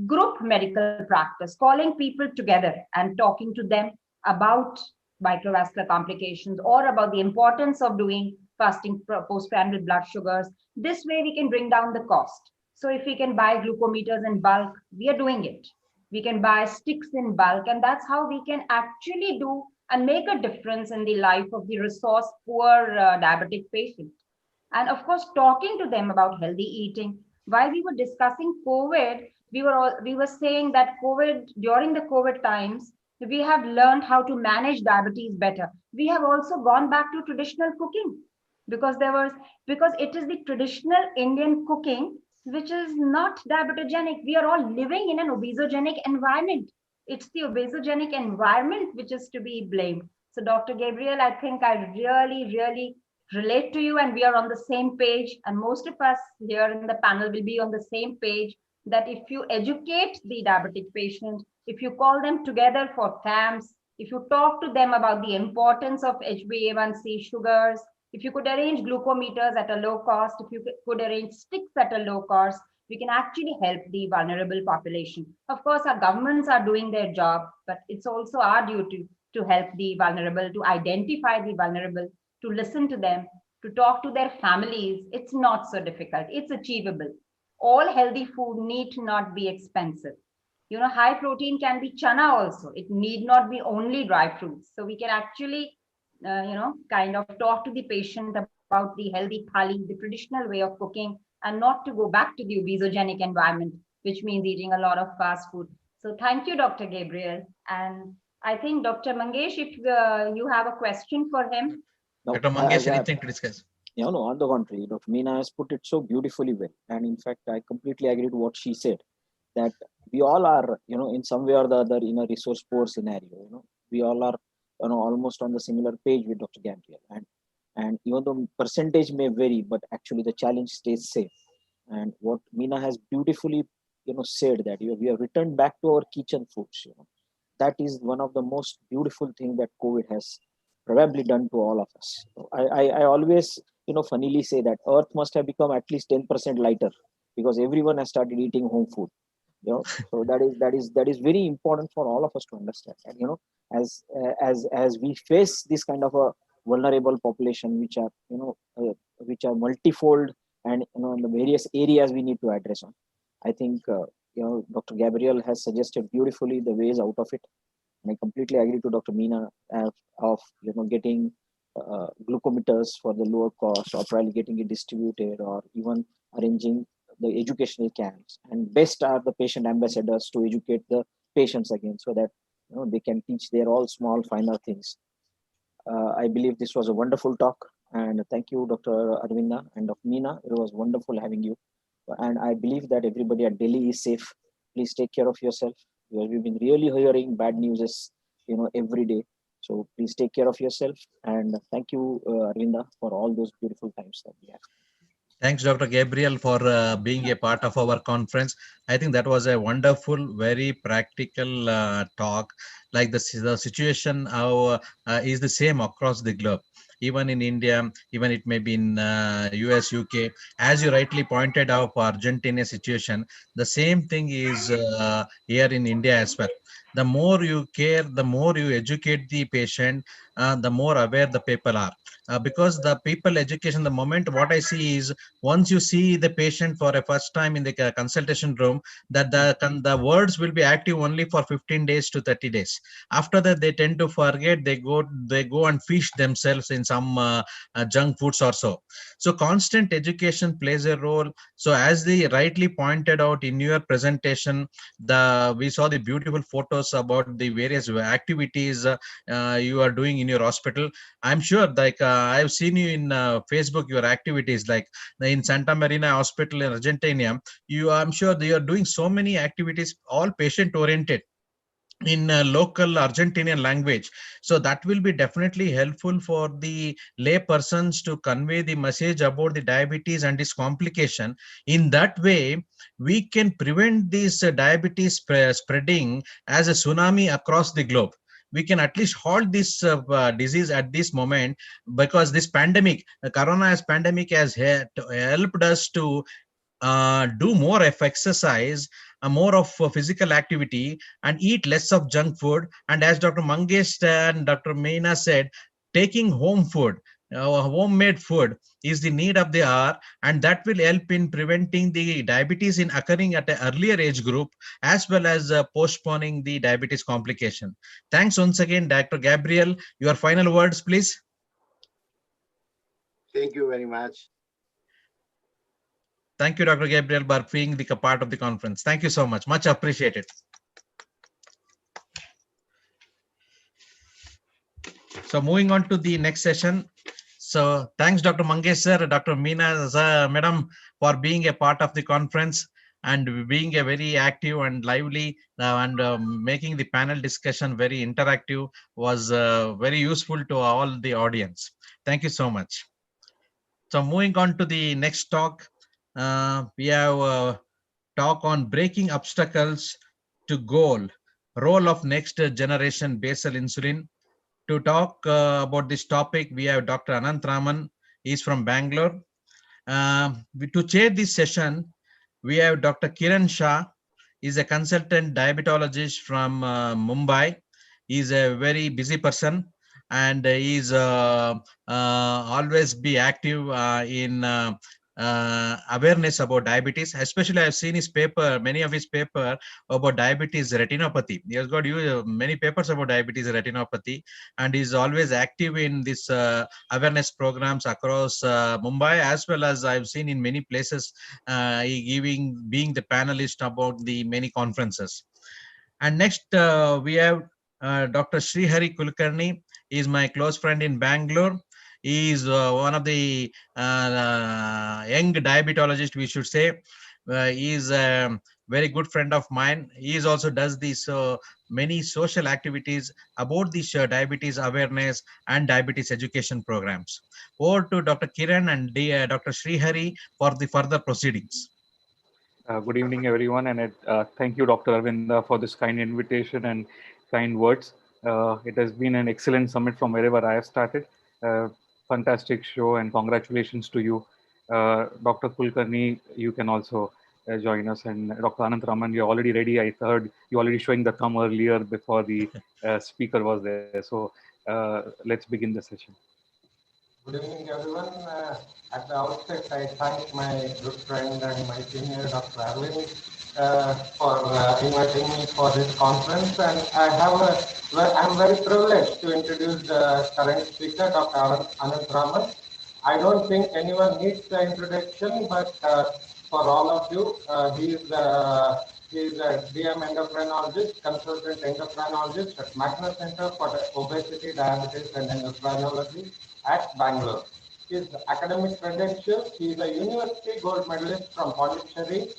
group medical practice, calling people together and talking to them about microvascular complications or about the importance of doing fasting postprandial blood sugars. This way we can bring down the cost. So if we can buy glucometers in bulk, we are doing it. We can buy sticks in bulk, and that's how we can actually do and make a difference in the life of the resource poor diabetic patient. And of course, talking to them about healthy eating. While we were discussing COVID, we were saying that during the COVID times, we have learned how to manage diabetes better. We have also gone back to traditional cooking because it is the traditional Indian cooking which is not diabetogenic. We are all living in an obesogenic environment. It's the obesogenic environment which is to be blamed. So Dr. Gabriel, I think I really relate to you, and we are on the same page. And most of us here in the panel will be on the same page that if you educate the diabetic patient, if you call them together for camps, if you talk to them about the importance of HbA1c sugars, If you could arrange glucometers at a low cost, if you could arrange sticks at a low cost, we can actually help the vulnerable population. Of course, our governments are doing their job, but it's also our duty to help the vulnerable, to identify the vulnerable, to listen to them, to talk to their families. It's not so difficult. It's achievable. All healthy food need not be expensive. You know, high protein can be chana also. It need not be only dry fruits. So we can actually, kind of talk to the patient about the healthy thali, the traditional way of cooking, and not to go back to the obesogenic environment, which means eating a lot of fast food. So thank you, Dr. Gabriel. And I think Dr. Mangesh, if you have a question for him. No, Dr. Mangesh, anything to discuss? No, on the contrary, Dr. Meena has put it so beautifully well. And in fact, I completely agree to what she said, that we all are, in some way or the other in a resource poor scenario. We all are, almost on the similar page with Dr. Gabriel. And even though percentage may vary, but actually the challenge stays same. And what Meena has beautifully, said that we have returned back to our kitchen foods. That is one of the most beautiful things that COVID has probably done to all of us. I always, funnily say that Earth must have become at least 10% lighter because everyone has started eating home food. So that is very important for all of us to understand. And as we face this kind of a vulnerable population, which are multifold, and in the various areas we need to address on. I think Dr. Gabriel has suggested beautifully the ways out of it, and I completely agree to Dr. Meena of getting glucometers for the lower cost, or probably getting it distributed, or even arranging the educational camps. And best are the patient ambassadors to educate the patients again, so that they can teach their all small finer things. I believe this was a wonderful talk, and thank you, Dr. Arvinda and Dr. Meena. It was wonderful having you. And I believe that everybody at Delhi is safe. Please take care of yourself. We've been really hearing bad news, every day. So please take care of yourself. And thank you, Arvinda, for all those beautiful times that we have. Thanks, Dr. Gabriel, for being a part of our conference. I think that was a wonderful, very practical talk. Like the situation is the same across the globe. Even in India, even it may be in US, UK. As you rightly pointed out for Argentina situation, the same thing is here in India as well. The more you care, the more you educate the patient, the more aware the people are. Because the people education, the moment what I see is, once you see the patient for a first time in the consultation room, that the words will be active only for 15 days to 30 days. After that, they tend to forget. They go and feast themselves in some junk foods or so. So constant education plays a role. So as they rightly pointed out in your presentation, we saw the beautiful photos about the various activities you are doing in your hospital. I'm sure, like I've seen you in Facebook, your activities, like in Santa Marina Hospital in Argentina. I'm sure they are doing so many activities, all patient oriented, in local Argentinian language. So that will be definitely helpful for the lay persons to convey the message about the diabetes and its complication. In that way, we can prevent this diabetes spreading as a tsunami across the globe. We can at least halt this disease at this moment, because this pandemic, Corona pandemic, has helped us to do more of exercise, more of physical activity, and eat less of junk food. And as Dr. Mangesh and Dr. Meena said, taking home food, homemade food is the need of the hour, and that will help in preventing the diabetes in occurring at an earlier age group, as well as postponing the diabetes complication. Thanks once again, Dr. Gabriel. Your final words, please. Thank you very much. Thank you, Dr. Gabriel, for being the part of the conference. Thank you so much. Much appreciated. So moving on to the next session. So thanks, Dr. Mangesh sir, Dr. Meena madam, for being a part of the conference and being a very active and lively and making the panel discussion very interactive was very useful to all the audience. Thank you so much. So moving on to the next talk, we have a talk on breaking obstacles to goal, role of next generation basal insulin. To talk about this topic, we have Dr. Ananth Raman. He's from Bangalore. To chair this session, we have Dr. Kiran Shah. He's a consultant diabetologist from Mumbai. He's a very busy person, and he's always be active in awareness about diabetes. Especially, I've seen his paper, many of his paper about diabetes retinopathy. He has got many papers about diabetes retinopathy, and he's always active in this awareness programs across Mumbai, as well as I've seen in many places, being the panelist about the many conferences. And next we have Dr. Srihari Kulkarni. He is my close friend in Bangalore. He is one of the young diabetologists, we should say. He is a very good friend of mine. He is also does these many social activities about this diabetes awareness and diabetes education programs. Over to Dr. Kiran and Dr. Srihari for the further proceedings. Good evening, everyone, and thank you, Dr. Arvinda, for this kind invitation and kind words. It has been an excellent summit from wherever I have started. Fantastic show, and congratulations to you. Dr. Kulkarni, you can also join us, and Dr. Anant Raman, you're already ready. I heard you already showing the thumb earlier before the speaker was there. So let's begin the session. Good evening, everyone. At the outset, I thank my good friend and my senior, Dr. Arvind, for inviting me for this conference. And I'm very privileged to introduce the current speaker, Dr. Anant Raman. I don't think anyone needs the introduction, but for all of you, he is a DM endocrinologist, consultant endocrinologist at Magna Center for Obesity, Diabetes, and Endocrinology at Bangalore. His academic credentials: he is a university gold medalist from Pondicherry,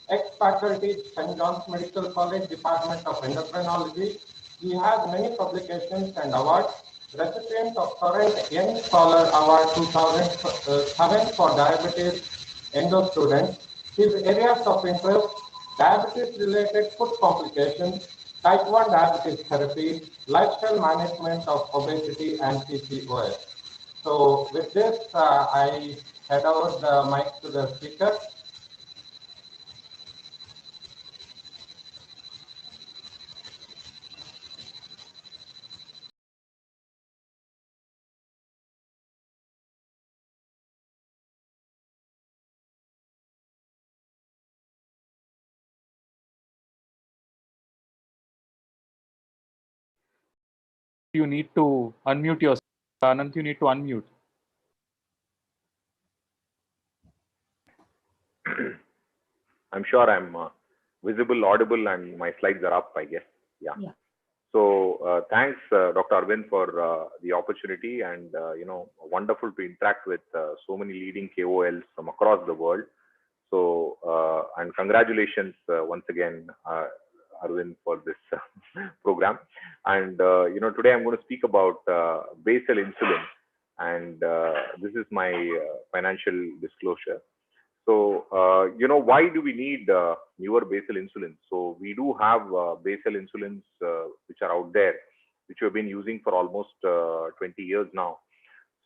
ex-faculty at St. John's Medical College, Department of Endocrinology. He has many publications and awards. Recipient of current Young Scholar Award 2007 for diabetes endo students. His areas of interest: diabetes-related food complications, type 1 diabetes therapy, lifestyle management of obesity, and PCOS. So with this, I hand over the mic to the speaker. You need to unmute yourself. Anant, you need to unmute. I'm sure I'm visible, audible, and my slides are up, I guess. Yeah. So thanks, Dr. Arvind, for the opportunity, and wonderful to interact with so many leading KOLs from across the world. So and congratulations once again, Arvind, for this program. And today I'm going to speak about basal insulin, and this is my financial disclosure. So why do we need newer basal insulins? So we do have basal insulins which are out there, which we've been using for almost 20 years now.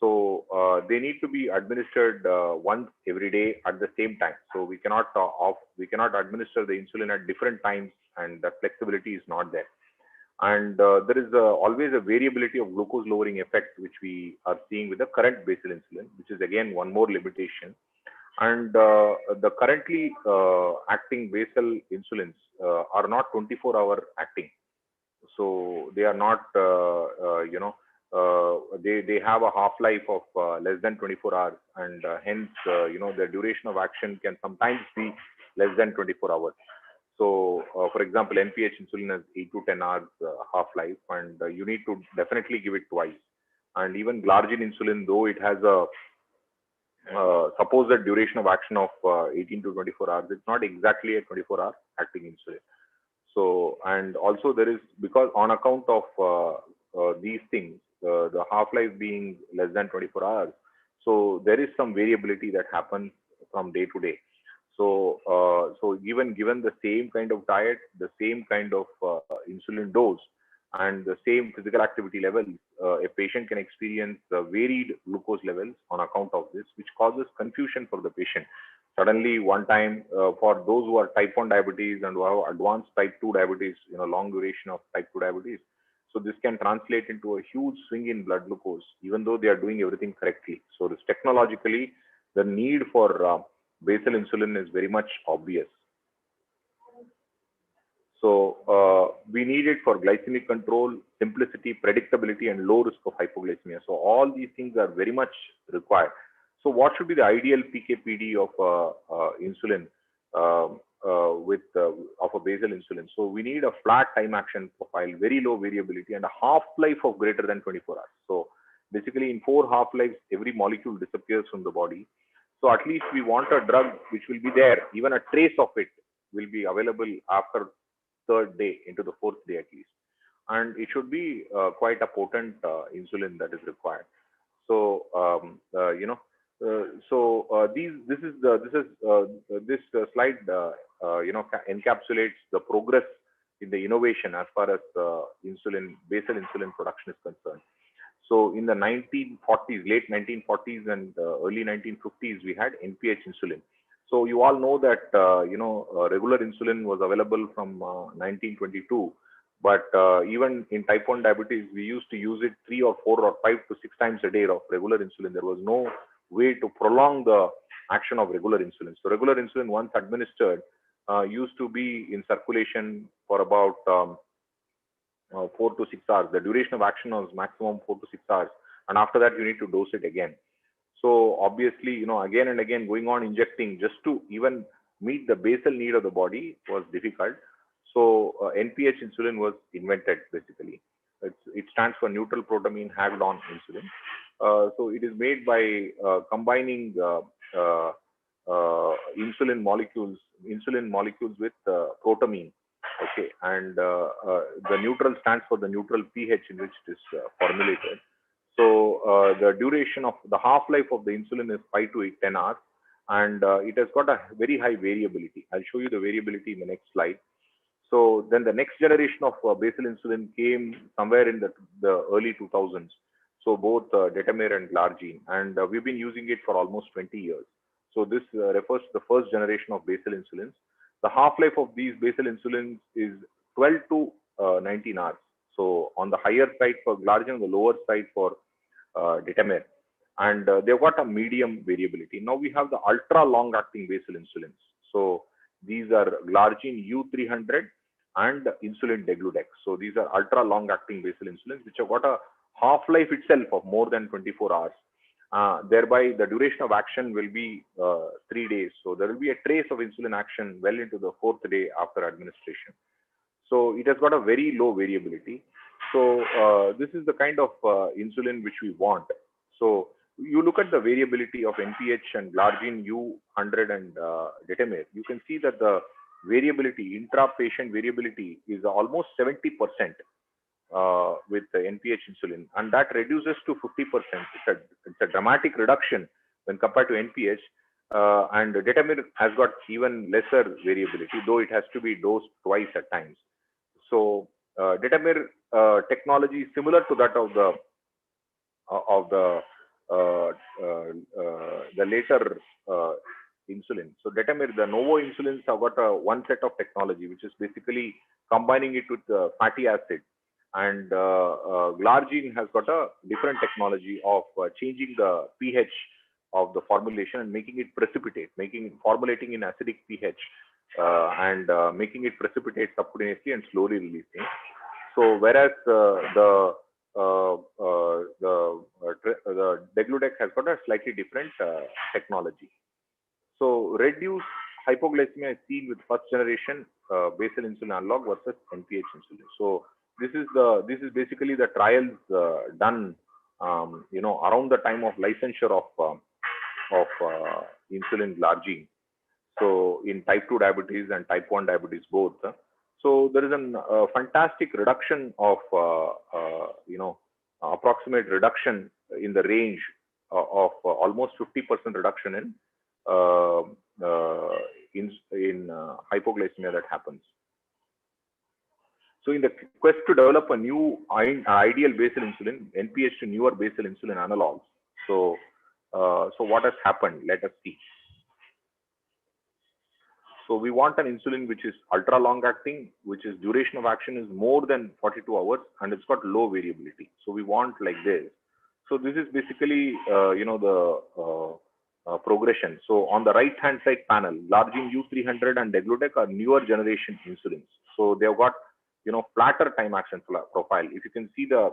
So they need to be administered once every day at the same time. So we cannot administer the insulin at different times, and that flexibility is not there. And there is always a variability of glucose lowering effect, which we are seeing with the current basal insulin, which is again one more limitation. And the currently acting basal insulins are not 24-hour acting. So they are not, they have a half-life of less than 24 hours, and hence, the duration of action can sometimes be less than 24 hours. So, for example, NPH insulin has 8 to 10 hours half-life, and you need to definitely give it twice. And even glargine insulin, though it has a supposed duration of action of 18 to 24 hours, it's not exactly a 24-hour acting insulin. So, and also there is, because on account of these things, the half-life being less than 24 hours, so there is some variability that happens from day to day. So, so given the same kind of diet, the same kind of insulin dose, and the same physical activity levels, a patient can experience varied glucose levels on account of this, which causes confusion for the patient. Suddenly, one time, for those who are type 1 diabetes and who have advanced type 2 diabetes, long duration of type 2 diabetes, so this can translate into a huge swing in blood glucose, even though they are doing everything correctly. So this technologically, the need for basal insulin is very much obvious. So we need it for glycemic control, simplicity, predictability, and low risk of hypoglycemia. So all these things are very much required. So what should be the ideal PK/PD of insulin of a basal insulin? So we need a flat time action profile, very low variability, and a half-life of greater than 24 hours. So basically, in 4 half-lives, every molecule disappears from the body. So at least we want a drug which will be there. Even a trace of it will be available after 3rd day into the 4th day at least, and it should be quite a potent insulin that is required. So this slide encapsulates the progress in the innovation as far as basal insulin production is concerned. So in the 1940s, late 1940s and early 1950s, we had NPH insulin. So you all know that regular insulin was available from 1922, but even in type 1 diabetes, we used to use it 3 or 4 or 5 to 6 times a day of regular insulin. There was no way to prolong the action of regular insulin. So regular insulin, once administered, used to be in circulation for about 4 to 6 hours. The duration of action was maximum 4 to 6 hours, and after that, you need to dose it again. So obviously, again and again going on injecting just to even meet the basal need of the body was difficult. So NPH insulin was invented basically. It stands for neutral protamine Hagedorn insulin. So it is made by combining insulin molecules with protamine. Okay, and the neutral stands for the neutral pH in which it is formulated. So the duration of the half-life of the insulin is 5 to 10 hours, and it has got a very high variability. I'll show you the variability in the next slide. So then the next generation of basal insulin came somewhere in the early 2000s. So both Detamir and Glargine, and we've been using it for almost 20 years. So this refers to the first generation of basal insulins. The half-life of these basal insulins is 12 to 19 hours. So on the higher side for Glargine, the lower side for Detamir, and they've got a medium variability. Now we have the ultra long-acting basal insulins. So these are Glargine U300 and insulin Degludec. So these are ultra long-acting basal insulins, which have got a half-life itself of more than 24 hours. Thereby, the duration of action will be 3 days. So there will be a trace of insulin action well into the 4th day after administration. So it has got a very low variability. So this is the kind of insulin which we want. So you look at the variability of NPH and Glargine U100 and Detamir, you can see that the variability, intra-patient variability, is almost 70% with the NPH insulin, and that reduces to 50%. It's a dramatic reduction when compared to NPH, and Detamir has got even lesser variability, though it has to be dosed twice at times. So Detamir technology is similar to that of the later insulin. So Detamir, the Novo insulins have got one set of technology, which is basically combining it with fatty acid, and Glargine has got a different technology of changing the pH of the formulation and making it precipitate, formulating in acidic pH and making it precipitate subcutaneously and slowly releasing. So whereas the Degludec has got a slightly different technology. So reduced hypoglycemia is seen with first generation basal insulin analog versus NPH insulin. So this is basically the trials done around the time of licensure of insulin Glargine. So in type 2 diabetes and type 1 diabetes both. So there is a fantastic reduction of approximate reduction in the range of almost 50% reduction in hypoglycemia that happens. So in the quest to develop a new ideal basal insulin, NPH to newer basal insulin analogs. So, so what has happened? Let us see. So we want an insulin which is ultra long acting, which is duration of action is more than 42 hours, and it's got low variability. So we want like this. So this is basically, the progression. So on the right hand side panel, Glargine U300 and Degludec are newer generation insulins. So they've got, flatter time action profile. If you can see the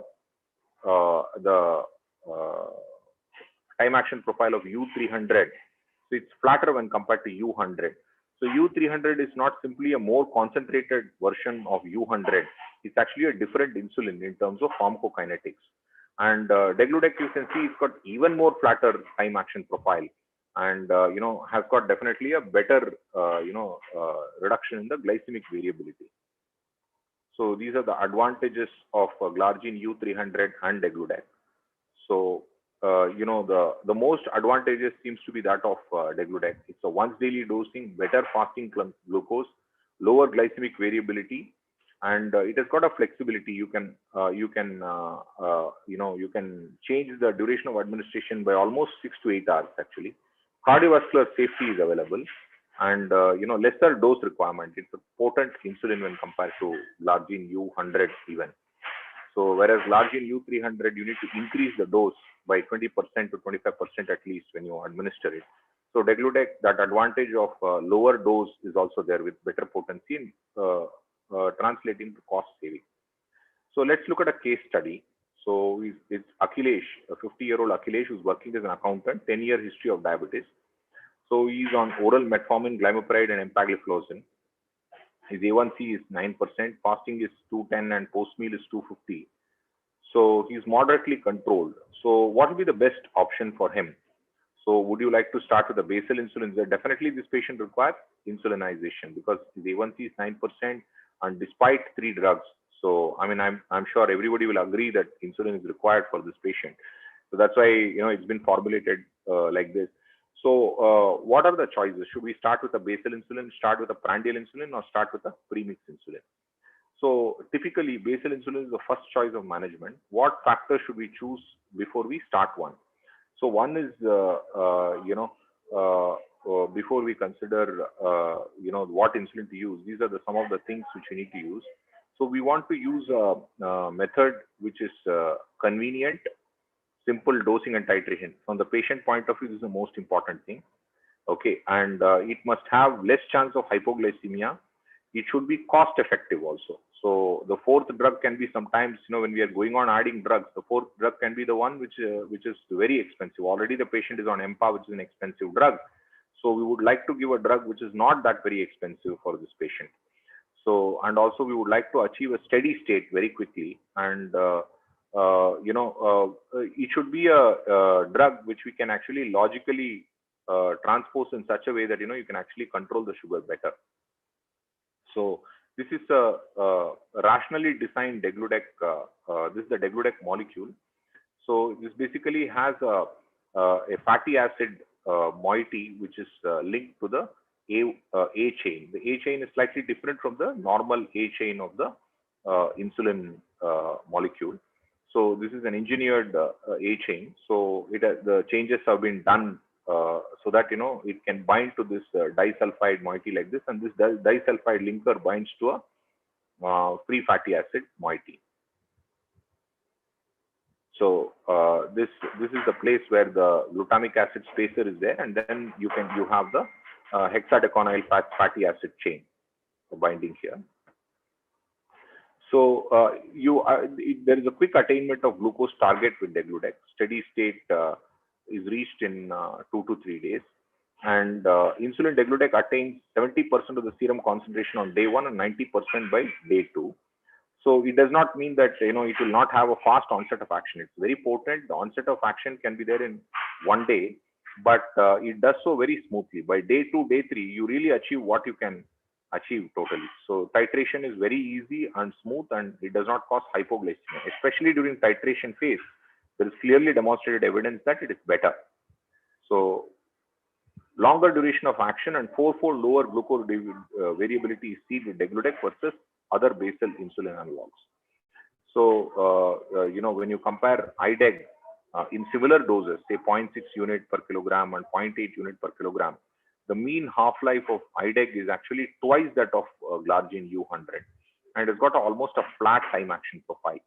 time action profile of U300, so it's flatter when compared to U100. So U300 is not simply a more concentrated version of U100. It's actually a different insulin in terms of pharmacokinetics. And Degludec, you can see, it's got even more flatter time action profile, and has got definitely a better reduction in the glycemic variability. So these are the advantages of Glargine U300 and Degludec. So the most advantageous seems to be that of Degludec. It's a once daily dosing, better fasting glucose, lower glycemic variability, and it has got a flexibility. You can change the duration of administration by almost 6 to 8 hours actually. Cardiovascular safety is available, and lesser dose requirement. It's a potent insulin when compared to Glargine U100 even. So whereas Glargine U300, you need to increase the dose by 20% to 25% at least when you administer it. So Degludec, that advantage of lower dose is also there with better potency and translating to cost saving. So let's look at a case study. So it's Akhilesh, a 50-year-old Akhilesh who's working as an accountant, 10-year history of diabetes. So he's on oral metformin, glimepiride, and empagliflozin. His A1C is 9%, fasting is 210, and post-meal is 250. So he's moderately controlled. So what would be the best option for him? So would you like to start with the basal insulin? Definitely this patient requires insulinization because his A1C is 9%, and despite 3 drugs. So I mean, I'm sure everybody will agree that insulin is required for this patient. So that's why it's been formulated like this. So what are the choices? Should we start with a basal insulin, start with a prandial insulin, or start with a premix insulin? So typically basal insulin is the first choice of management. What factors should we choose before we start one? So one is before we consider what insulin to use, these are some of the things which we need to use. So we want to use a method which is convenient, simple dosing and titration. From the patient point of view, this is the most important thing. Okay, and it must have less chance of hypoglycemia. It should be cost effective also. So the fourth drug can be sometimes, when we are going on adding drugs, the fourth drug can be the one which is very expensive. Already the patient is on EMPA, which is an expensive drug. So we would like to give a drug which is not that very expensive for this patient. So, and also we would like to achieve a steady state very quickly. And, it should be a drug which we can actually logically transpose in such a way that, you can actually control the sugar better. So this is a rationally designed Degludec. This is the Degludec molecule. So this basically has a fatty acid moiety which is linked to the A chain. The A chain is slightly different from the normal A chain of the insulin molecule. So this is an engineered A chain. So the changes have been done so that it can bind to this disulfide moiety like this, and this disulfide linker binds to a free fatty acid moiety. So this is the place where the glutamic acid spacer is there, and then you have the hexadeconyl fatty acid chain binding here. So there is a quick attainment of glucose target with Degludec. Steady state is reached in 2 to 3 days, and insulin Degludec attains 70% of the serum concentration on day 1 and 90% by day 2. So it does not mean that it will not have a fast onset of action. It's very potent. The onset of action can be there in 1 day, but it does so very smoothly. By day 2, day 3, you really achieve what you can achieve totally. So titration is very easy and smooth, and it does not cause hypoglycemia. Especially during titration phase, there is clearly demonstrated evidence that it is better. So longer duration of action and 4-fold lower glucose variability is seen with Degludec versus other basal insulin analogs. So, when you compare IDEG in similar doses, say 0.6 unit per kilogram and 0.8 unit per kilogram, the mean half-life of IDEG is actually twice that of glargine U100, and it's got almost a flat time action profile.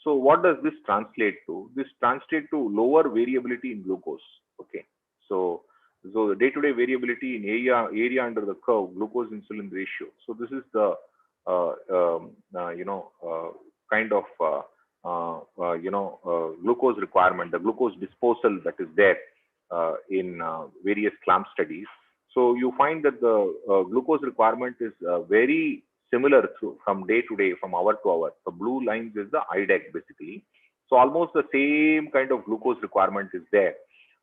So what does this translate to? This translates to lower variability in glucose. Okay, so the day-to-day variability in area under the curve, glucose insulin ratio. So this is the kind of glucose requirement, the glucose disposal that is there in various clamp studies. So you find that the glucose requirement is very similar from day to day, from hour to hour. The blue lines is the IDEG basically. So almost the same kind of glucose requirement is there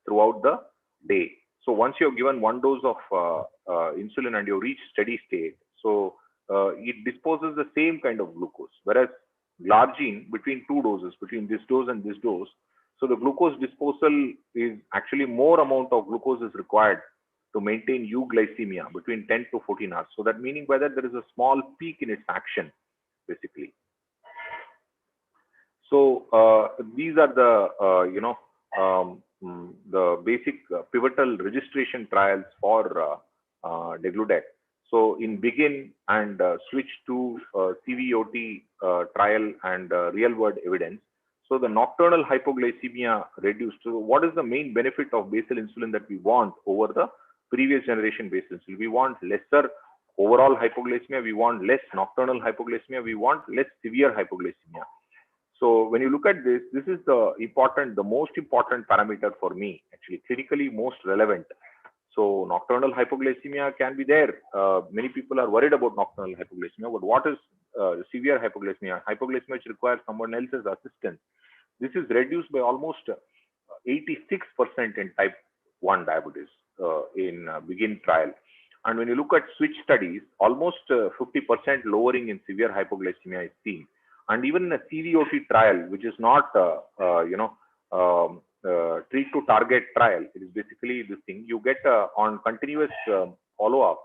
throughout the day. So once you have given one dose of insulin and you reach steady state, so it disposes the same kind of glucose. Whereas glargine, between two doses, between this dose and this dose, so the glucose disposal is actually more amount of glucose is required to maintain euglycemia between 10 to 14 hours. So that meaning by that there is a small peak in its action, basically. So these are the the basic pivotal registration trials for degludec. So in BEGIN and switch to CVOT trial and real world evidence. So the nocturnal hypoglycemia reduced. So what is the main benefit of basal insulin that we want over the previous generation basal insulin? We want lesser overall hypoglycemia. We want less nocturnal hypoglycemia. We want less severe hypoglycemia. So when you look at this, this is the most important parameter for me, actually clinically most relevant. So nocturnal hypoglycemia can be there. Many people are worried about nocturnal hypoglycemia, but what is severe hypoglycemia? Hypoglycemia which requires someone else's assistance. This is reduced by almost 86% in type 1 diabetes in BEGIN trial. And when you look at switch studies, almost 50% lowering in severe hypoglycemia is seen. And even in a CVOT trial, which is not, treat to target trial, it is basically this thing you get on continuous follow-up.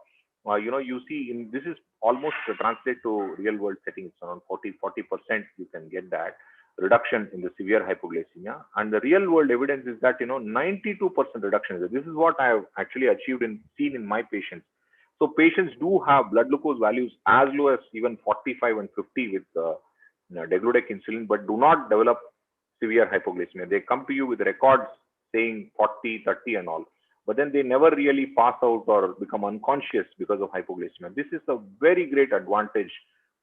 You see in this is almost translate to real world settings, around 40% you can get that reduction in the severe hypoglycemia. And the real world evidence is that 92% reduction. This is what I have actually achieved and seen in my patients. So patients do have blood glucose values as low as even 45 and 50 with degludec insulin, but do not develop severe hypoglycemia. They come to you with records saying 40, 30 and all, but then they never really pass out or become unconscious because of hypoglycemia. This is a very great advantage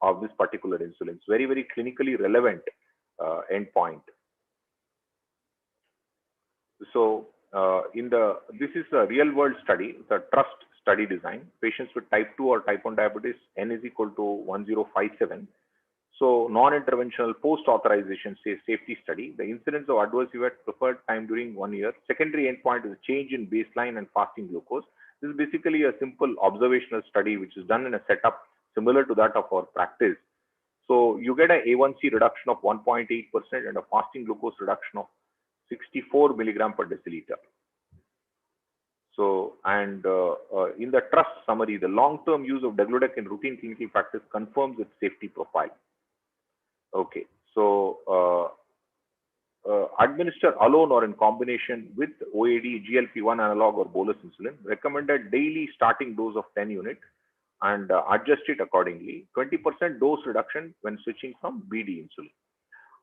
of this particular insulin. It's very, very clinically relevant endpoint. So this is a real world study, the TRUST study design. Patients with type 2 or type 1 diabetes, N is equal to 1057. So non-interventional post-authorization safety study. The incidence of adverse event preferred time during 1 year. Secondary endpoint is change in baseline and fasting glucose. This is basically a simple observational study which is done in a setup similar to that of our practice. So you get a A1C reduction of 1.8% and a fasting glucose reduction of 64 milligram per deciliter. So, and in the TRUST summary, the long-term use of degludec in routine clinical practice confirms its safety profile. Okay, so administer alone or in combination with OAD, GLP-1 analog or bolus insulin. Recommended daily starting dose of 10 units and adjust it accordingly. 20% dose reduction when switching from BD insulin.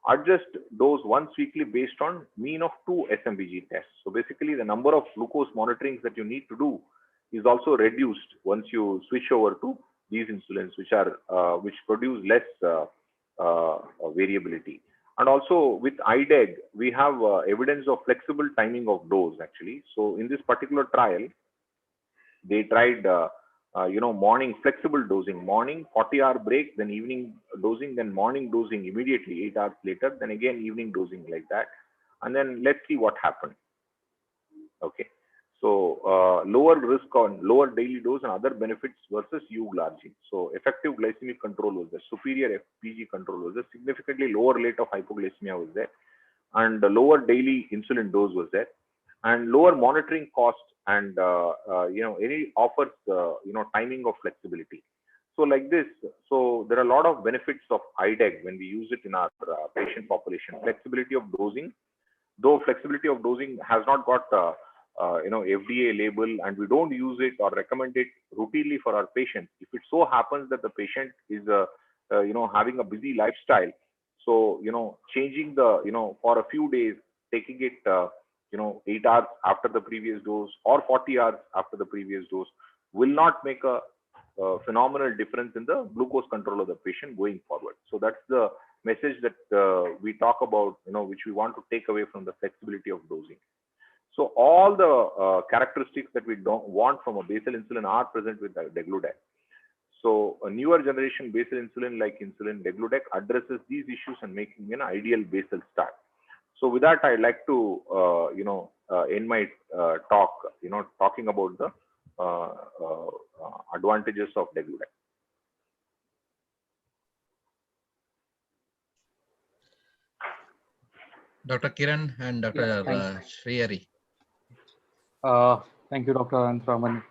Adjust dose once weekly based on mean of 2 SMBG tests. So basically the number of glucose monitorings that you need to do is also reduced once you switch over to these insulins which produce less variability. And also with IDEG, we have evidence of flexible timing of dose actually. So in this particular trial, they tried morning flexible dosing, morning 40-hour break, then evening dosing, then morning dosing immediately 8 hours later, then again evening dosing like that. And then let's see what happened. Okay. So lower risk on lower daily dose and other benefits versus euglargine. So effective glycemic control was there, superior FPG control was there, significantly lower rate of hypoglycemia was there, and the lower daily insulin dose was there, and lower monitoring cost and any offers timing of flexibility. So like this, so there are a lot of benefits of IDEG when we use it in our patient population. Flexibility of dosing, though flexibility of dosing has not got FDA label, and we don't use it or recommend it routinely for our patients. If it so happens that the patient is having a busy lifestyle, so changing the for a few days, taking it 8 hours after the previous dose or 40 hours after the previous dose will not make a phenomenal difference in the glucose control of the patient going forward. So that's the message that we talk about, which we want to take away from the flexibility of dosing. So all the characteristics that we don't want from a basal insulin are present with degludec. So a newer generation basal insulin like insulin degludec addresses these issues and making an ideal basal start. So with that, I'd like to end my talk, talking about the advantages of degludec. Dr. Kiran and Dr. Srihari. Thank you, Dr. Anantharaman.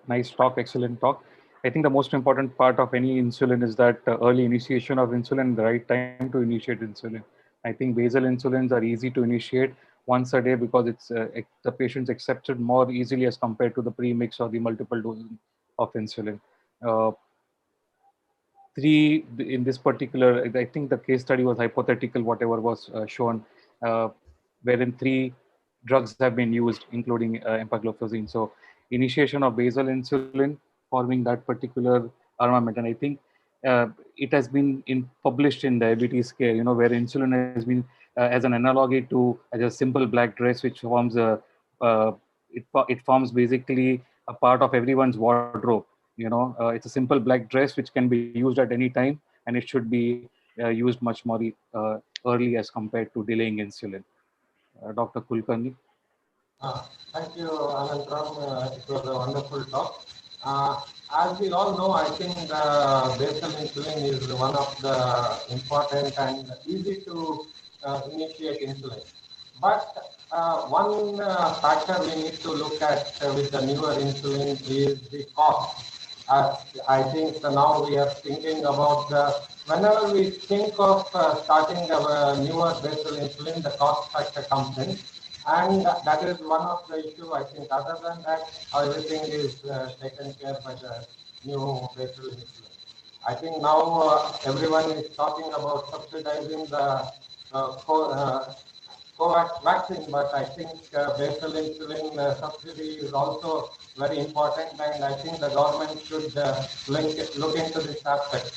Nice talk, excellent talk. I think the most important part of any insulin is that early initiation of insulin, the right time to initiate insulin. I think basal insulins are easy to initiate once a day because it's the patients accept it more easily as compared to the pre-mix or the multiple dosing of insulin. In this particular, I think the case study was hypothetical, whatever was shown, wherein 3 drugs have been used, including empagliflozin. So initiation of basal insulin forming that particular armament. And I think it has been published in Diabetes Care, where insulin has been as an analogy to as a simple black dress, which forms it forms basically a part of everyone's wardrobe. It's a simple black dress which can be used at any time, and it should be used much more early as compared to delaying insulin. Dr. Kulkarni. Thank you, Anantram. It was a wonderful talk. As we all know, I think the basal insulin is one of the important and easy to initiate insulin. But one factor we need to look at with the newer insulin is the cost. I think now we are thinking about whenever we think of starting a newer basal insulin, the cost factor comes in. And that is one of the issues. I think other than that, everything is taken care by the new basal insulin. I think now everyone is talking about subsidizing the COVAX vaccine, but I think basal insulin subsidy is also very important, and I think the government should look into this aspect.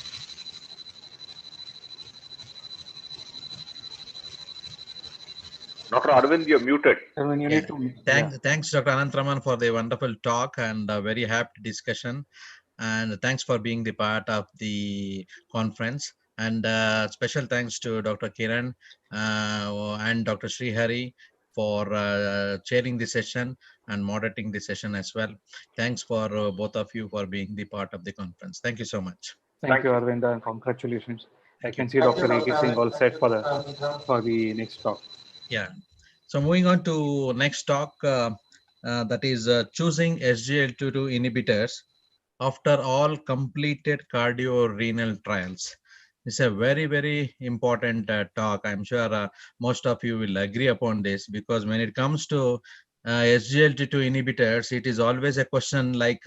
Dr. Arvind, you're muted. Thanks, Dr. Anantharaman, for the wonderful talk and a very happy discussion. And thanks for being the part of the conference. And special thanks to Dr. Kiran and Dr. Srihari for chairing the session and moderating the session as well. Thanks for both of you for being the part of the conference. Thank you so much. Thank you, Arvinda, and congratulations. I can see Dr. A.K. Singh all set for the next talk. Yeah. So moving on to next talk, that is choosing SGLT2 inhibitors after all completed cardio-renal trials. It's a very, very important talk. I'm sure most of you will agree upon this, because when it comes to SGLT2 inhibitors, it is always a question like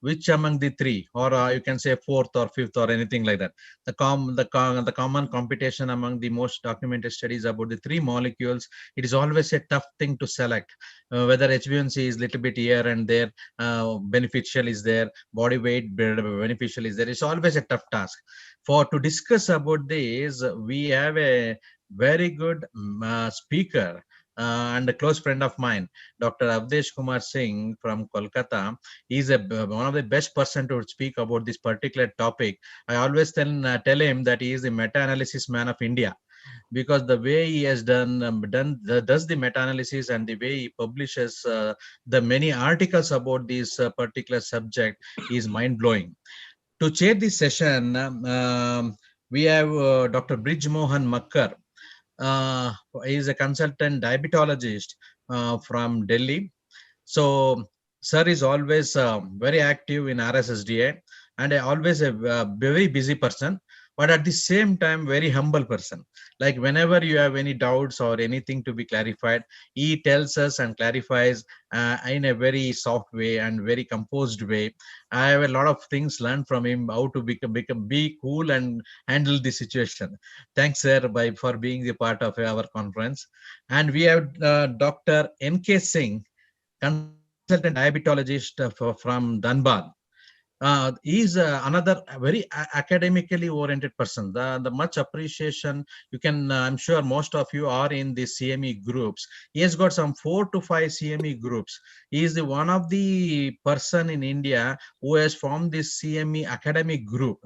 which among the 3, or you can say 4th or 5th or anything like that. The common competition among the most documented studies about the 3 molecules, it is always a tough thing to select. Whether HbA1c is little bit here and there, beneficial is there, body weight beneficial is there. It's always a tough task. To discuss about this, we have a very good speaker and a close friend of mine, Dr. Avdesh Kumar Singh from Kolkata. He's one of the best person to speak about this particular topic. I always tell him that he is the meta-analysis man of India, because the way he has does the meta-analysis and the way he publishes the many articles about this particular subject is mind-blowing. To chair this session, we have Dr. Brij Mohan Makkar. He is a consultant diabetologist from Delhi. So, sir is always very active in RSSDA, and always a very busy person, but at the same time very humble person. Like whenever you have any doubts or anything to be clarified, he tells us and clarifies in a very soft way and very composed way. I have a lot of things learned from him, how to be cool and handle the situation. Thanks, sir, for being the part of our conference. And we have Dr. N.K. Singh, consultant diabetologist from Dhanbad. He's another very academically oriented person. The much appreciation you can, I'm sure most of you are in the CME groups. He has got some 4 to 5 CME groups. He is the one of the person in India who has formed this CME academic group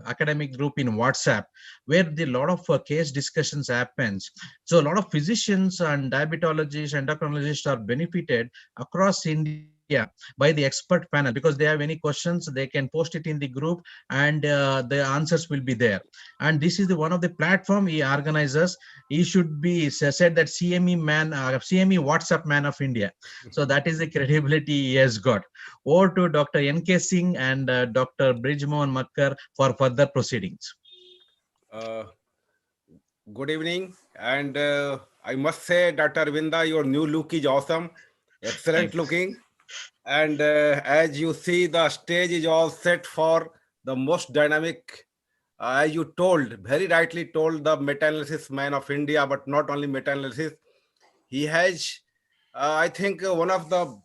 in WhatsApp, where the lot of case discussions happens. So a lot of physicians and diabetologists, endocrinologists are benefited across India by the expert panel, because they have any questions, they can post it in the group and the answers will be there. And this is the one of the platform he organizes. He should be said that CME man, CME WhatsApp man of India. So that is the credibility he has got. Over to Dr. N.K. Singh and Dr. Brijmohan Makkar for further proceedings. Good evening, and I must say, Dr. Arvinda, your new look is awesome, excellent looking. And as you see, the stage is all set for the most dynamic, as you told, very rightly told, the meta-analysis man of India, but not only meta-analysis. He has, I think, one of the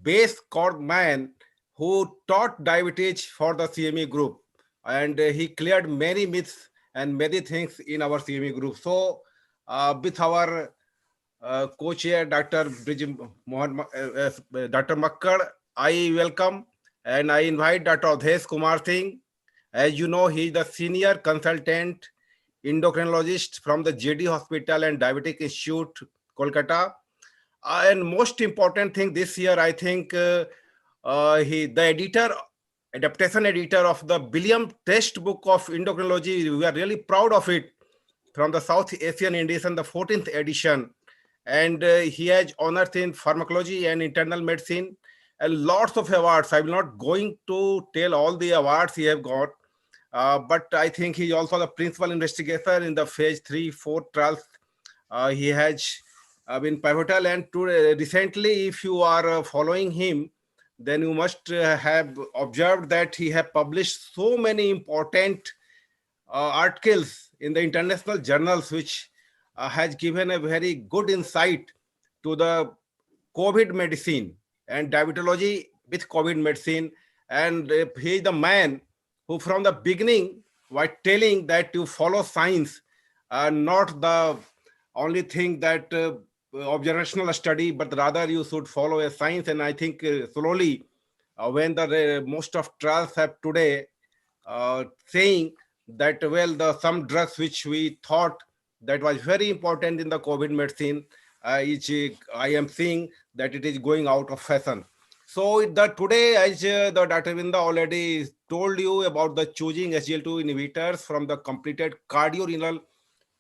base core man who taught diabetes for the CME group. And he cleared many myths and many things in our CME group. So with our co-chair, Dr. Dr. Makkar, I welcome and I invite Dr. Adhesh Kumar Singh. As you know, he is the senior consultant endocrinologist from the JD Hospital and Diabetic Institute, Kolkata. And most important thing this year, I think the adaptation editor of the Billiam Test Book of Endocrinology, we are really proud of it, from the South Asian edition, the 14th edition. And he has honors in pharmacology and internal medicine and lots of awards. I'm not going to tell all the awards he have got, but I think he's also the principal investigator in the phase 3-4 trials. He has been pivotal, and recently, if you are following him, then you must have observed that he has published so many important articles in the international journals, which has given a very good insight to the COVID medicine and diabetology with COVID medicine. And he is the man who from the beginning was telling that you follow science, not the only thing that observational study, but rather you should follow a science. And I think slowly, when the most of trials have today saying that, well, some drugs which we thought that was very important in the COVID medicine, I am seeing that it is going out of fashion. So today, as the Dr. Arvinda already told you about the choosing SGLT2 inhibitors from the completed cardiorenal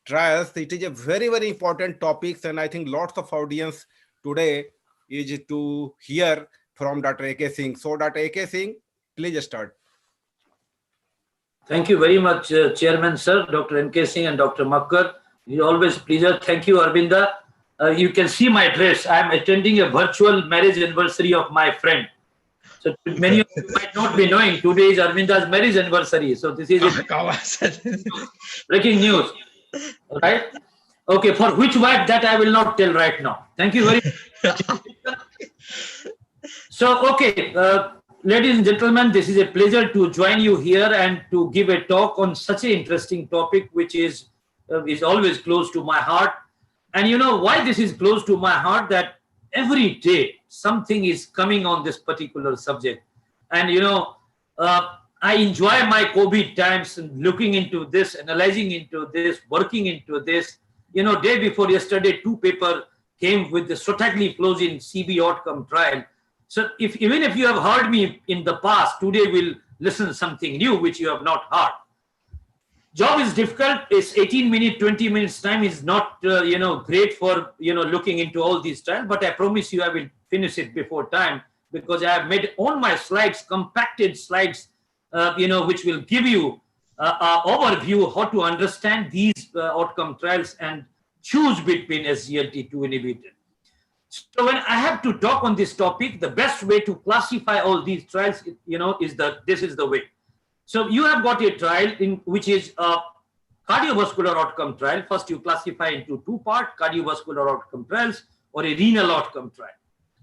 trials, it is a very, very important topic, and I think lots of audience today is to hear from Dr. A.K. Singh. So Dr. A.K. Singh, please start. Thank you very much, Chairman, sir, Dr. N.K. Singh and Dr. Makkar. It's always a pleasure. Thank you, Arvinda. You can see my dress. I'm attending a virtual marriage anniversary of my friend. So many of you might not be knowing, today is Arvinda's marriage anniversary. So this is breaking news. All right? Okay, for which wife, that I will not tell right now. Thank you very much. So, okay, ladies and gentlemen, this is a pleasure to join you here and to give a talk on such an interesting topic, which is always close to my heart. And you know why this is close to my heart? That every day something is coming on this particular subject. And you know, I enjoy my COVID times and looking into this, analyzing into this, working into this. You know, day before yesterday, 2 papers came with the sotagliflozin CB outcome trial. So even if you have heard me in the past, today we'll listen something new which you have not heard. Job is difficult. It's 18 minutes, 20 minutes time is not, great for, looking into all these trials, but I promise you I will finish it before time, because I have made all my slides, compacted slides which will give you an overview how to understand these outcome trials and choose between SGLT2 inhibitor. So when I have to talk on this topic, the best way to classify all these trials, is that this is the way. So you have got a trial which is a cardiovascular outcome trial. First, you classify into two parts: cardiovascular outcome trials or a renal outcome trial.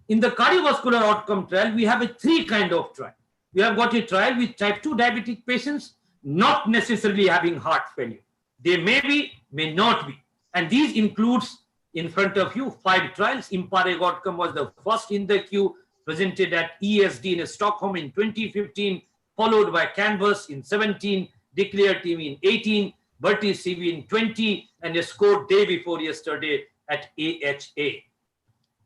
In the cardiovascular outcome trial, we have a three kind of trial. We have got a trial with type 2 diabetic patients, not necessarily having heart failure. They may be, may not be. And these includes, in front of you, 5 trials. IMPAREG outcome was the first in the queue, presented at ESD in Stockholm in 2015, followed by CANVAS in 17, DECLARE TV in 18, VERTI-CV in 20, and a score day before yesterday at AHA.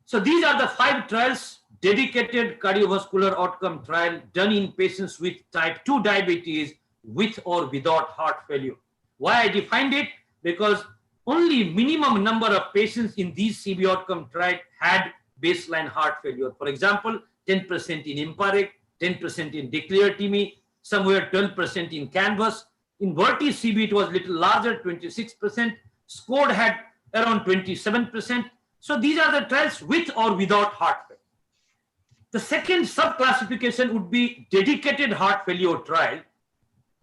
So these are the 5 trials, dedicated cardiovascular outcome trial done in patients with type 2 diabetes with or without heart failure. Why I defined it? Because only minimum number of patients in these CV outcome trial had baseline heart failure. For example, 10% in IMPAREG, 10% in DECLARE TV, somewhere 12% in CANVAS. In VERTI-CV, it was a little larger, 26%. SCORED had around 27%. So these are the trials with or without heart failure. The second sub-classification would be dedicated heart failure trial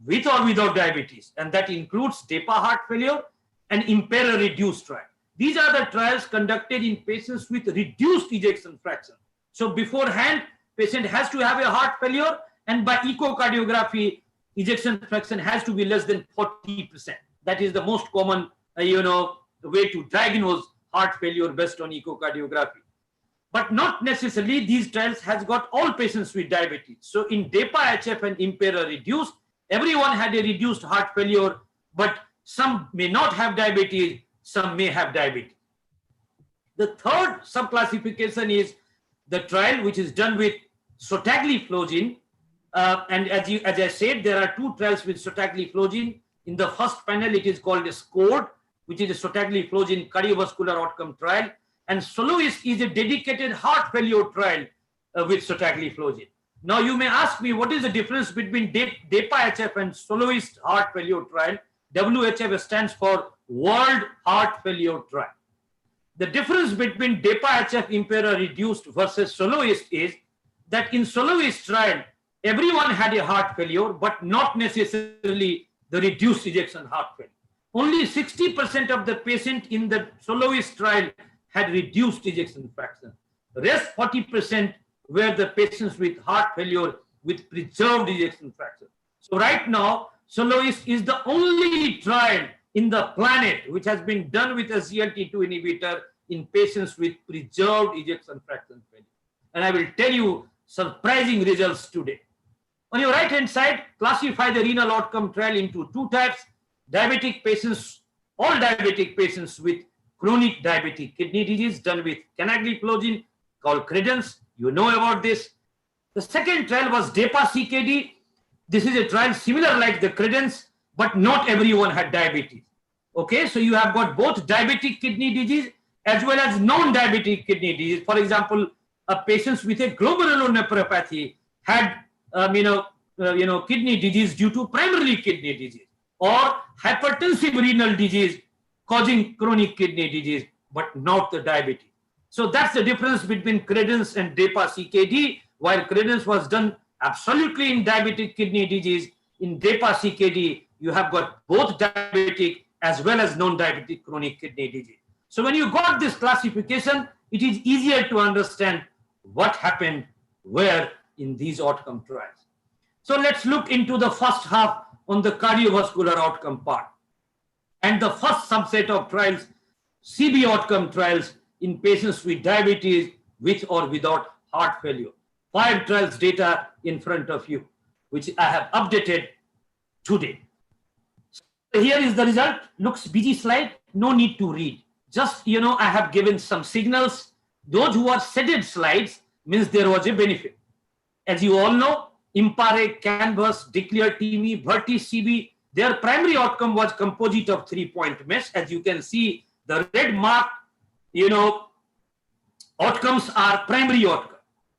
with or without diabetes, and that includes DEPA heart failure and IMPERA-reduced trial. These are the trials conducted in patients with reduced ejection fraction. So beforehand, patient has to have a heart failure, and by echocardiography, ejection fraction has to be less than 40%. That is the most common, way to diagnose heart failure based on echocardiography. But not necessarily these trials has got all patients with diabetes. So in DEPA-HF and IMPERA-reduced, everyone had a reduced heart failure, but some may not have diabetes, some may have diabetes. The third subclassification is the trial which is done with sotagliflozin. And as I said, there are 2 trials with sotagliflozin. In the first panel, it is called a SCORED, which is a sotagliflozin cardiovascular outcome trial. And SOLOIST is a dedicated heart failure trial with sotagliflozin. Now you may ask me, what is the difference between DEPA-HF and SOLOIST heart failure trial? WHF stands for World Heart Failure Trial. The difference between DEPA-HF IMPERA-reduced versus SOLOIST is that in SOLOIST trial, everyone had a heart failure, but not necessarily the reduced ejection heart failure. Only 60% of the patient in the SOLOIST trial had reduced ejection fraction. The rest 40% were the patients with heart failure with preserved ejection fraction. So right now, SOLOIST is the only trial in the planet which has been done with a SGLT2 inhibitor in patients with preserved ejection fraction failure. And I will tell you surprising results today. On your right hand side, classify the renal outcome trial into 2 types: diabetic patients, all diabetic patients with chronic diabetic kidney disease done with canagliflozin called CREDENCE. You know about this. The second trial was DEPA-CKD. This is a trial similar like the CREDENCE, but not everyone had diabetes. Okay, so you have got both diabetic kidney disease as well as non-diabetic kidney disease. For example, patients with a glomerulonephropathy had kidney disease due to primarily kidney disease, or hypertensive renal disease causing chronic kidney disease, but not the diabetes. So that's the difference between CREDENCE and DEPA-CKD. While CREDENCE was done absolutely in diabetic kidney disease, in DEPA-CKD, you have got both diabetic as well as non-diabetic chronic kidney disease. So when you got this classification, it is easier to understand what happened where in these outcome trials. So let's look into the first half on the cardiovascular outcome part. And the first subset of trials, CV outcome trials in patients with diabetes with or without heart failure. 5 trials data in front of you, which I have updated today. So here is the result. Looks busy slide. No need to read. Just, I have given some signals. Those who are shaded slides means there was a benefit. As you all know, IMPAREG, CANVAS, DECLARE TV, VERTI-CV, their primary outcome was composite of 3-point mesh. As you can see, the red mark, outcomes are primary outcome.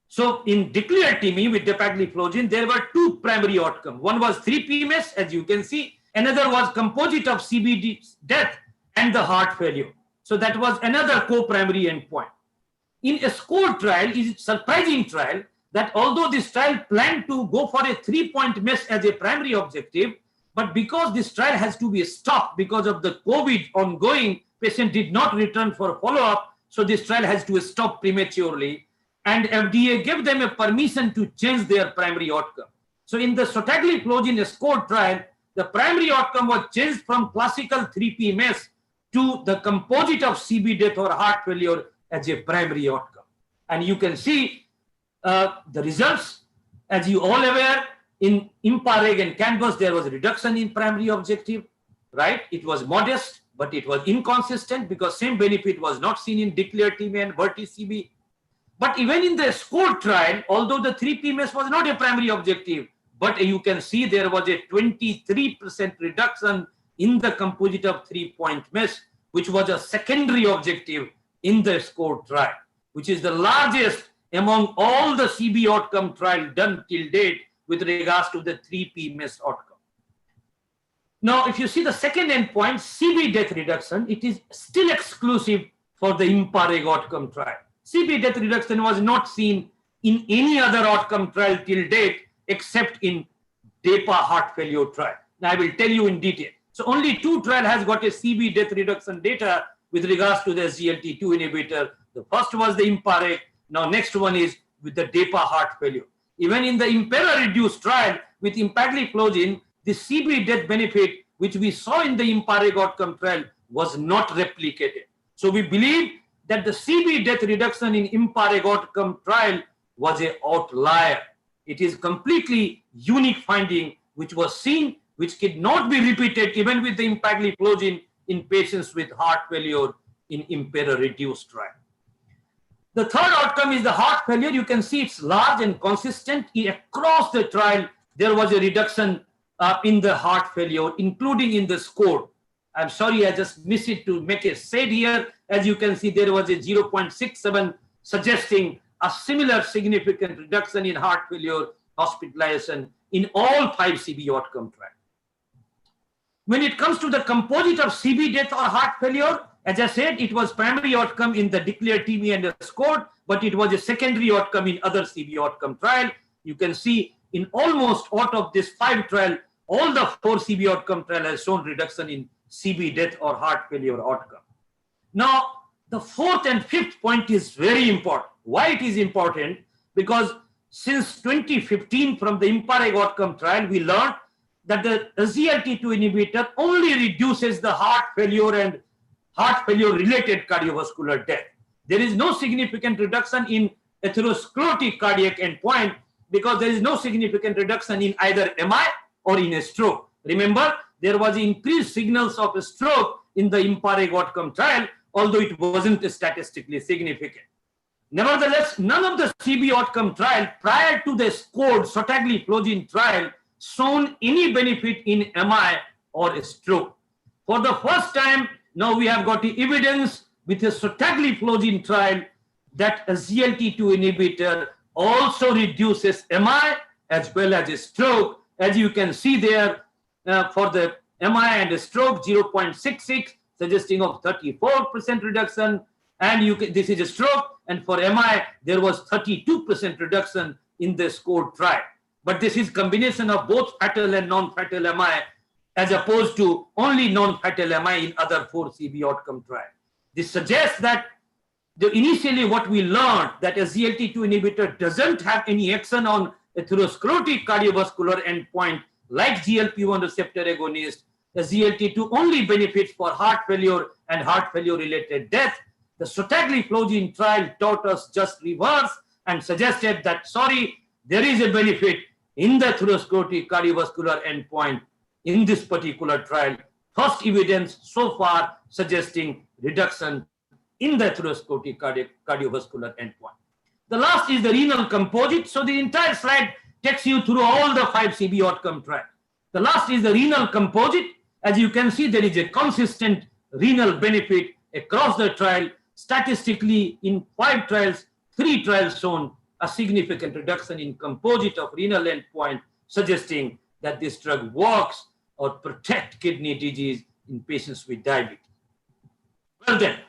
So in declared TME with dapagliflozin, there were two primary outcomes. One was 3PMS, as you can see. Another was composite of CBD death and the heart failure. So that was another co-primary endpoint. In a SCORE trial, is a surprising trial that although this trial planned to go for a 3-point MES as a primary objective, but because this trial has to be stopped because of the COVID ongoing, patient did not return for follow-up, so this trial has to stop prematurely. And FDA gave them a permission to change their primary outcome. So in the sotagliflozin SCORE trial, the primary outcome was changed from classical 3PMS to the composite of CB death or heart failure as a primary outcome. And you can see the results. As you all aware, in IMPA-REG and CANVAS, there was a reduction in primary objective, right? It was modest, but it was inconsistent because same benefit was not seen in declared TME and VERTI-CB. But even in the SCORE trial, although the 3PMS was not a primary objective, but you can see there was a 23% reduction in the composite of 3-point MES, which was a secondary objective in the SCORE trial, which is the largest among all the CB outcome trial done till date with regards to the 3PMS outcome. Now, if you see the second endpoint, CB death reduction, it is still exclusive for the IMPA-REG outcome trial. CB death reduction was not seen in any other outcome trial till date except in DEPA heart failure trial. Now, I will tell you in detail. So only two trial has got a CB death reduction data with regards to the SGLT2 inhibitor. The first was the IMPA-REG. Now, next one is with the DEPA heart failure. Even in the IMPERA-reduced trial with empagliflozin, the CB death benefit, which we saw in the IMPA-REG outcome trial, was not replicated. So we believe that the CB death reduction in IMPA-REG outcome trial was an outlier. It is completely unique finding which was seen, which could not be repeated even with the empagliflozin in patients with heart failure in IMPERA-reduced trial. The third outcome is the heart failure. You can see it's large and consistent. Across the trial, there was a reduction in the heart failure, including in the SCORE. I'm sorry, I just missed it to make a shade here. As you can see, there was a 0.67 suggesting a similar significant reduction in heart failure hospitalization in all 5 CB outcome trials. When it comes to the composite of CB death or heart failure, as I said, it was primary outcome in the declared TME and the SCORE, but it was a secondary outcome in other CB outcome trial. You can see in almost out of this 5 trial, all the 4 CB outcome trial has shown reduction in CB death or heart failure outcome. Now, the fourth and fifth point is very important. Why it is important? Because since 2015 from the IMPA-REG outcome trial, we learned that the SGLT2 inhibitor only reduces the heart failure and heart failure related cardiovascular death. There is no significant reduction in atherosclerotic cardiac endpoint because there is no significant reduction in either MI or in a stroke. Remember, there was increased signals of a stroke in the IMPA-REG outcome trial, although it wasn't statistically significant. Nevertheless, none of the CB outcome trial prior to the SCORE sotagliflozin trial shown any benefit in MI or a stroke. For the first time, now we have got the evidence with a sotagliflozin trial that a SGLT2 inhibitor also reduces MI as well as a stroke. As you can see there, for the MI and a stroke, 0.66, suggesting of 34% reduction. And this is a stroke. And for MI, there was 32% reduction in the SCORE trial. But this is combination of both fatal and non-fatal MI, as opposed to only non-fatal MI in other 4 CB outcome trials. This suggests that initially what we learned that a SGLT2 inhibitor doesn't have any action on atherosclerotic cardiovascular endpoint like GLP-1 receptor agonist. The SGLT2 only benefits for heart failure and heart failure related death. The sotagliflozin trial taught us just reverse and suggested that, sorry, there is a benefit in the atherosclerotic cardiovascular endpoint in this particular trial. First evidence so far suggesting reduction in the atherosclerotic cardiovascular endpoint. The last is the renal composite. So the entire slide takes you through all the 5 CB outcome trials. The last is the renal composite. As you can see, there is a consistent renal benefit across the trial. Statistically, in 5 trials, 3 trials shown a significant reduction in composite of renal endpoint, suggesting that this drug works or protect kidney disease in patients with diabetes. Well then,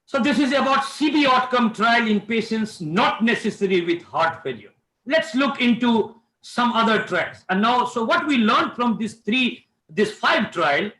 so this is about CB outcome trial in patients not necessarily with heart failure. Let's look into some other trials. And now, so what we learned from this 5 trial,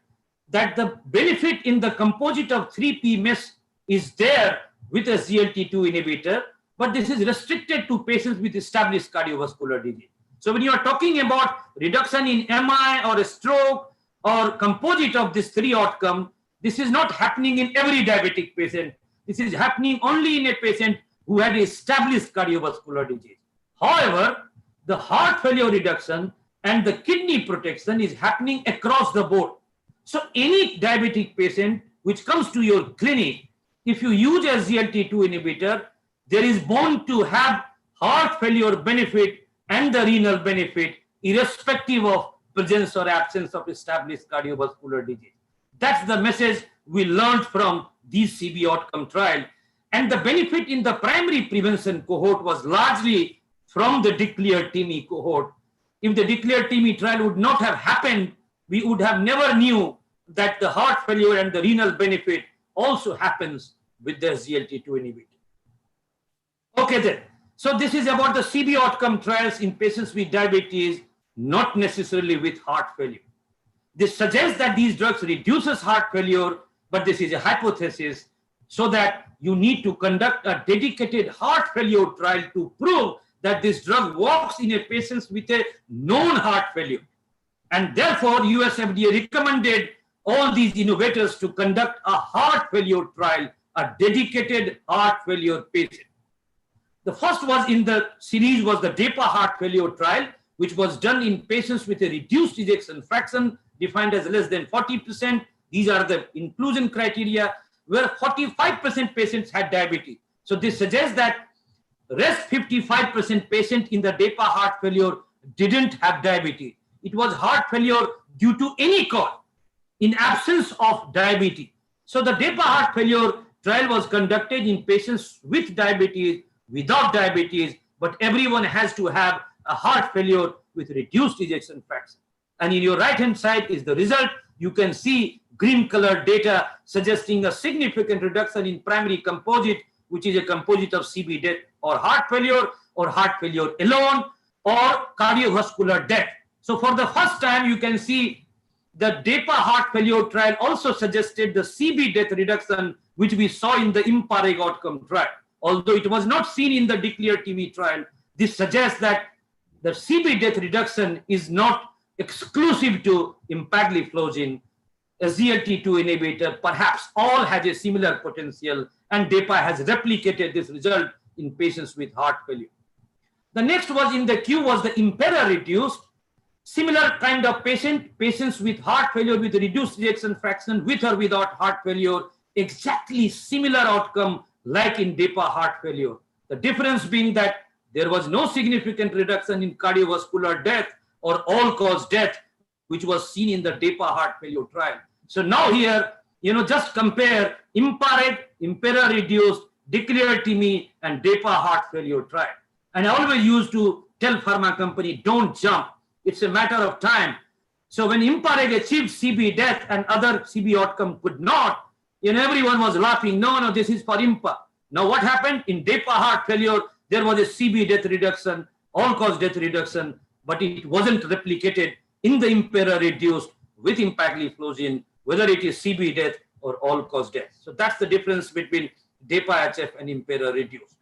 that the benefit in the composite of 3p-MES is there with a SGLT2 inhibitor, but this is restricted to patients with established cardiovascular disease. So when you are talking about reduction in MI or a stroke or composite of this 3 outcome, this is not happening in every diabetic patient. This is happening only in a patient who had established cardiovascular disease. However, the heart failure reduction and the kidney protection is happening across the board. So any diabetic patient which comes to your clinic, if you use a SGLT2 inhibitor, there is bound to have heart failure benefit and the renal benefit, irrespective of presence or absence of established cardiovascular disease. That's the message we learned from these CB outcome trial. And the benefit in the primary prevention cohort was largely from the declared TIMI cohort. If the declared TIMI trial would not have happened, we would have never knew that the heart failure and the renal benefit also happens with the SGLT2 inhibitor. Okay then, so this is about the CB outcome trials in patients with diabetes, not necessarily with heart failure. This suggests that these drugs reduces heart failure, but this is a hypothesis, so that you need to conduct a dedicated heart failure trial to prove that this drug works in a patients with a known heart failure. And therefore, US FDA recommended all these innovators to conduct a heart failure trial, a dedicated heart failure patient. The first was in the series was the DEPA heart failure trial, which was done in patients with a reduced ejection fraction defined as less than 40%. These are the inclusion criteria, where 45% patients had diabetes. So this suggests that rest 55% patient in the DEPA heart failure didn't have diabetes. It was heart failure due to any cause in absence of diabetes. So the DEPA heart failure trial was conducted in patients with diabetes, without diabetes, but everyone has to have a heart failure with reduced ejection fraction. And in your right-hand side is the result. You can see green colored data suggesting a significant reduction in primary composite, which is a composite of CB death or heart failure alone, or cardiovascular death. So for the first time, you can see the DEPA heart failure trial also suggested the CB death reduction, which we saw in the IMPAREG outcome trial. Although it was not seen in the declared TIMI trial, this suggests that the CB death reduction is not exclusive to empagliflozin. A SGLT2 inhibitor perhaps all has a similar potential, and DEPA has replicated this result in patients with heart failure. The next was in the queue was the IMPERA reduced. Similar kind of patients with heart failure with reduced ejection fraction, with or without heart failure, exactly similar outcome like in DEPA heart failure. The difference being that there was no significant reduction in cardiovascular death or all-cause death, which was seen in the DEPA heart failure trial. So now here, just compare IMPAREG, IMPERA reduced, declared TIMI, and DEPA heart failure trial. And I always used to tell pharma company, don't jump. It's a matter of time. So when IMPAREG achieved CB death and other CB outcome could not, everyone was laughing, no, this is for IMPA. Now what happened? In DEPA heart failure, there was a CB death reduction, all-cause death reduction, but it wasn't replicated in the IMPERA reduced with empagliflozin, whether it is CB death or all-cause death. So that's the difference between DEPA-HF and IMPERA reduced.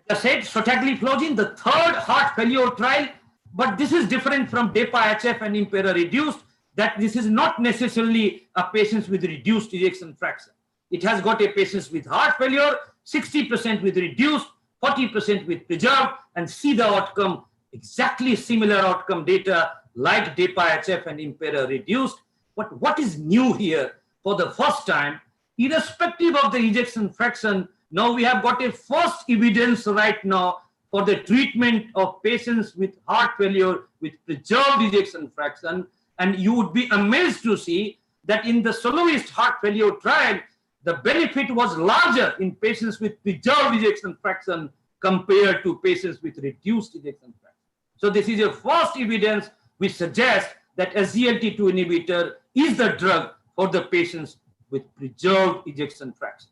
As I said, sotagliflozin, the third heart failure trial, but this is different from DEPA-HF and IMPERA reduced, that this is not necessarily a patient with reduced ejection fraction. It has got a patient with heart failure, 60% with reduced, 40% with preserved, and see the outcome, exactly similar outcome data like DEPA-HF and IMPERA reduced. But what is new here? For the first time, irrespective of the ejection fraction, now we have got a first evidence right now for the treatment of patients with heart failure with preserved ejection fraction. And you would be amazed to see that in the soloist heart failure trial, the benefit was larger in patients with preserved ejection fraction compared to patients with reduced ejection fraction. So this is a first evidence which suggests that SGLT2 inhibitor is the drug for the patients with preserved ejection fraction.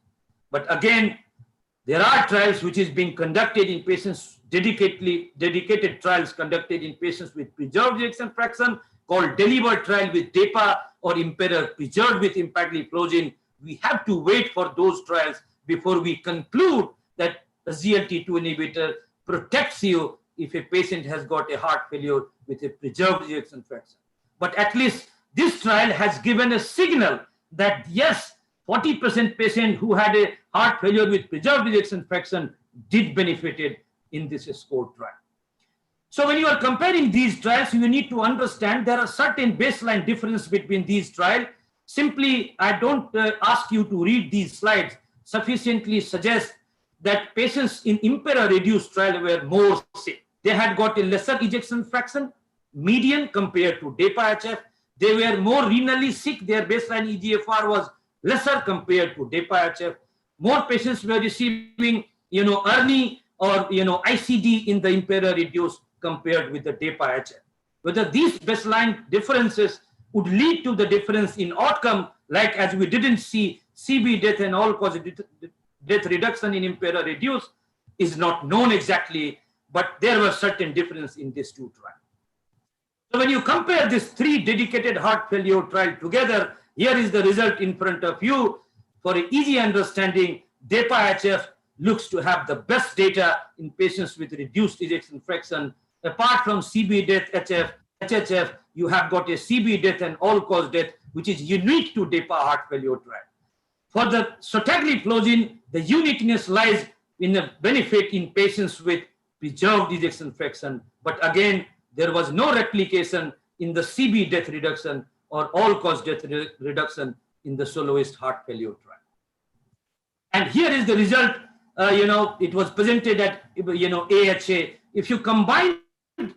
But again, there are trials which is being conducted in patients, dedicated trials conducted in patients with preserved ejection fraction called DELIVER trial with DEPA or Imperor preserved with empagliflozin. We have to wait for those trials before we conclude that a SGLT2 inhibitor protects you if a patient has got a heart failure with a preserved ejection fraction. But at least this trial has given a signal that yes, 40% patient who had a heart failure with preserved ejection fraction did benefited in this SCORE trial. So when you are comparing these trials, you need to understand there are certain baseline difference between these trials. Simply, I don't ask you to read these slides, sufficiently suggest that patients in Imperor reduced trial were more sick. They had got a lesser ejection fraction, median compared to DEPA-HF. They were more renally sick. Their baseline EGFR was lesser compared to DEPA-HF. More patients were receiving, ERNI or, ICD in the Imperor reduced compared with the DEPA-HF. Whether these baseline differences would lead to the difference in outcome, like as we didn't see CV death and all-cause death reduction in Imperor reduced, is not known exactly, but there were certain difference in these two trials. So when you compare these three dedicated heart failure trials together, here is the result in front of you. For an easy understanding, DEPA-HF looks to have the best data in patients with reduced ejection fraction. Apart from CB death, HHF, you have got a CB death and all-cause death, which is unique to DEPA heart failure trial. For the sotagliflozin, the uniqueness lies in the benefit in patients with preserved ejection fraction. But again, there was no replication in the CB death reduction or all-cause death reduction in the soloist heart failure trial. And here is the result. It was presented at AHA. If you combine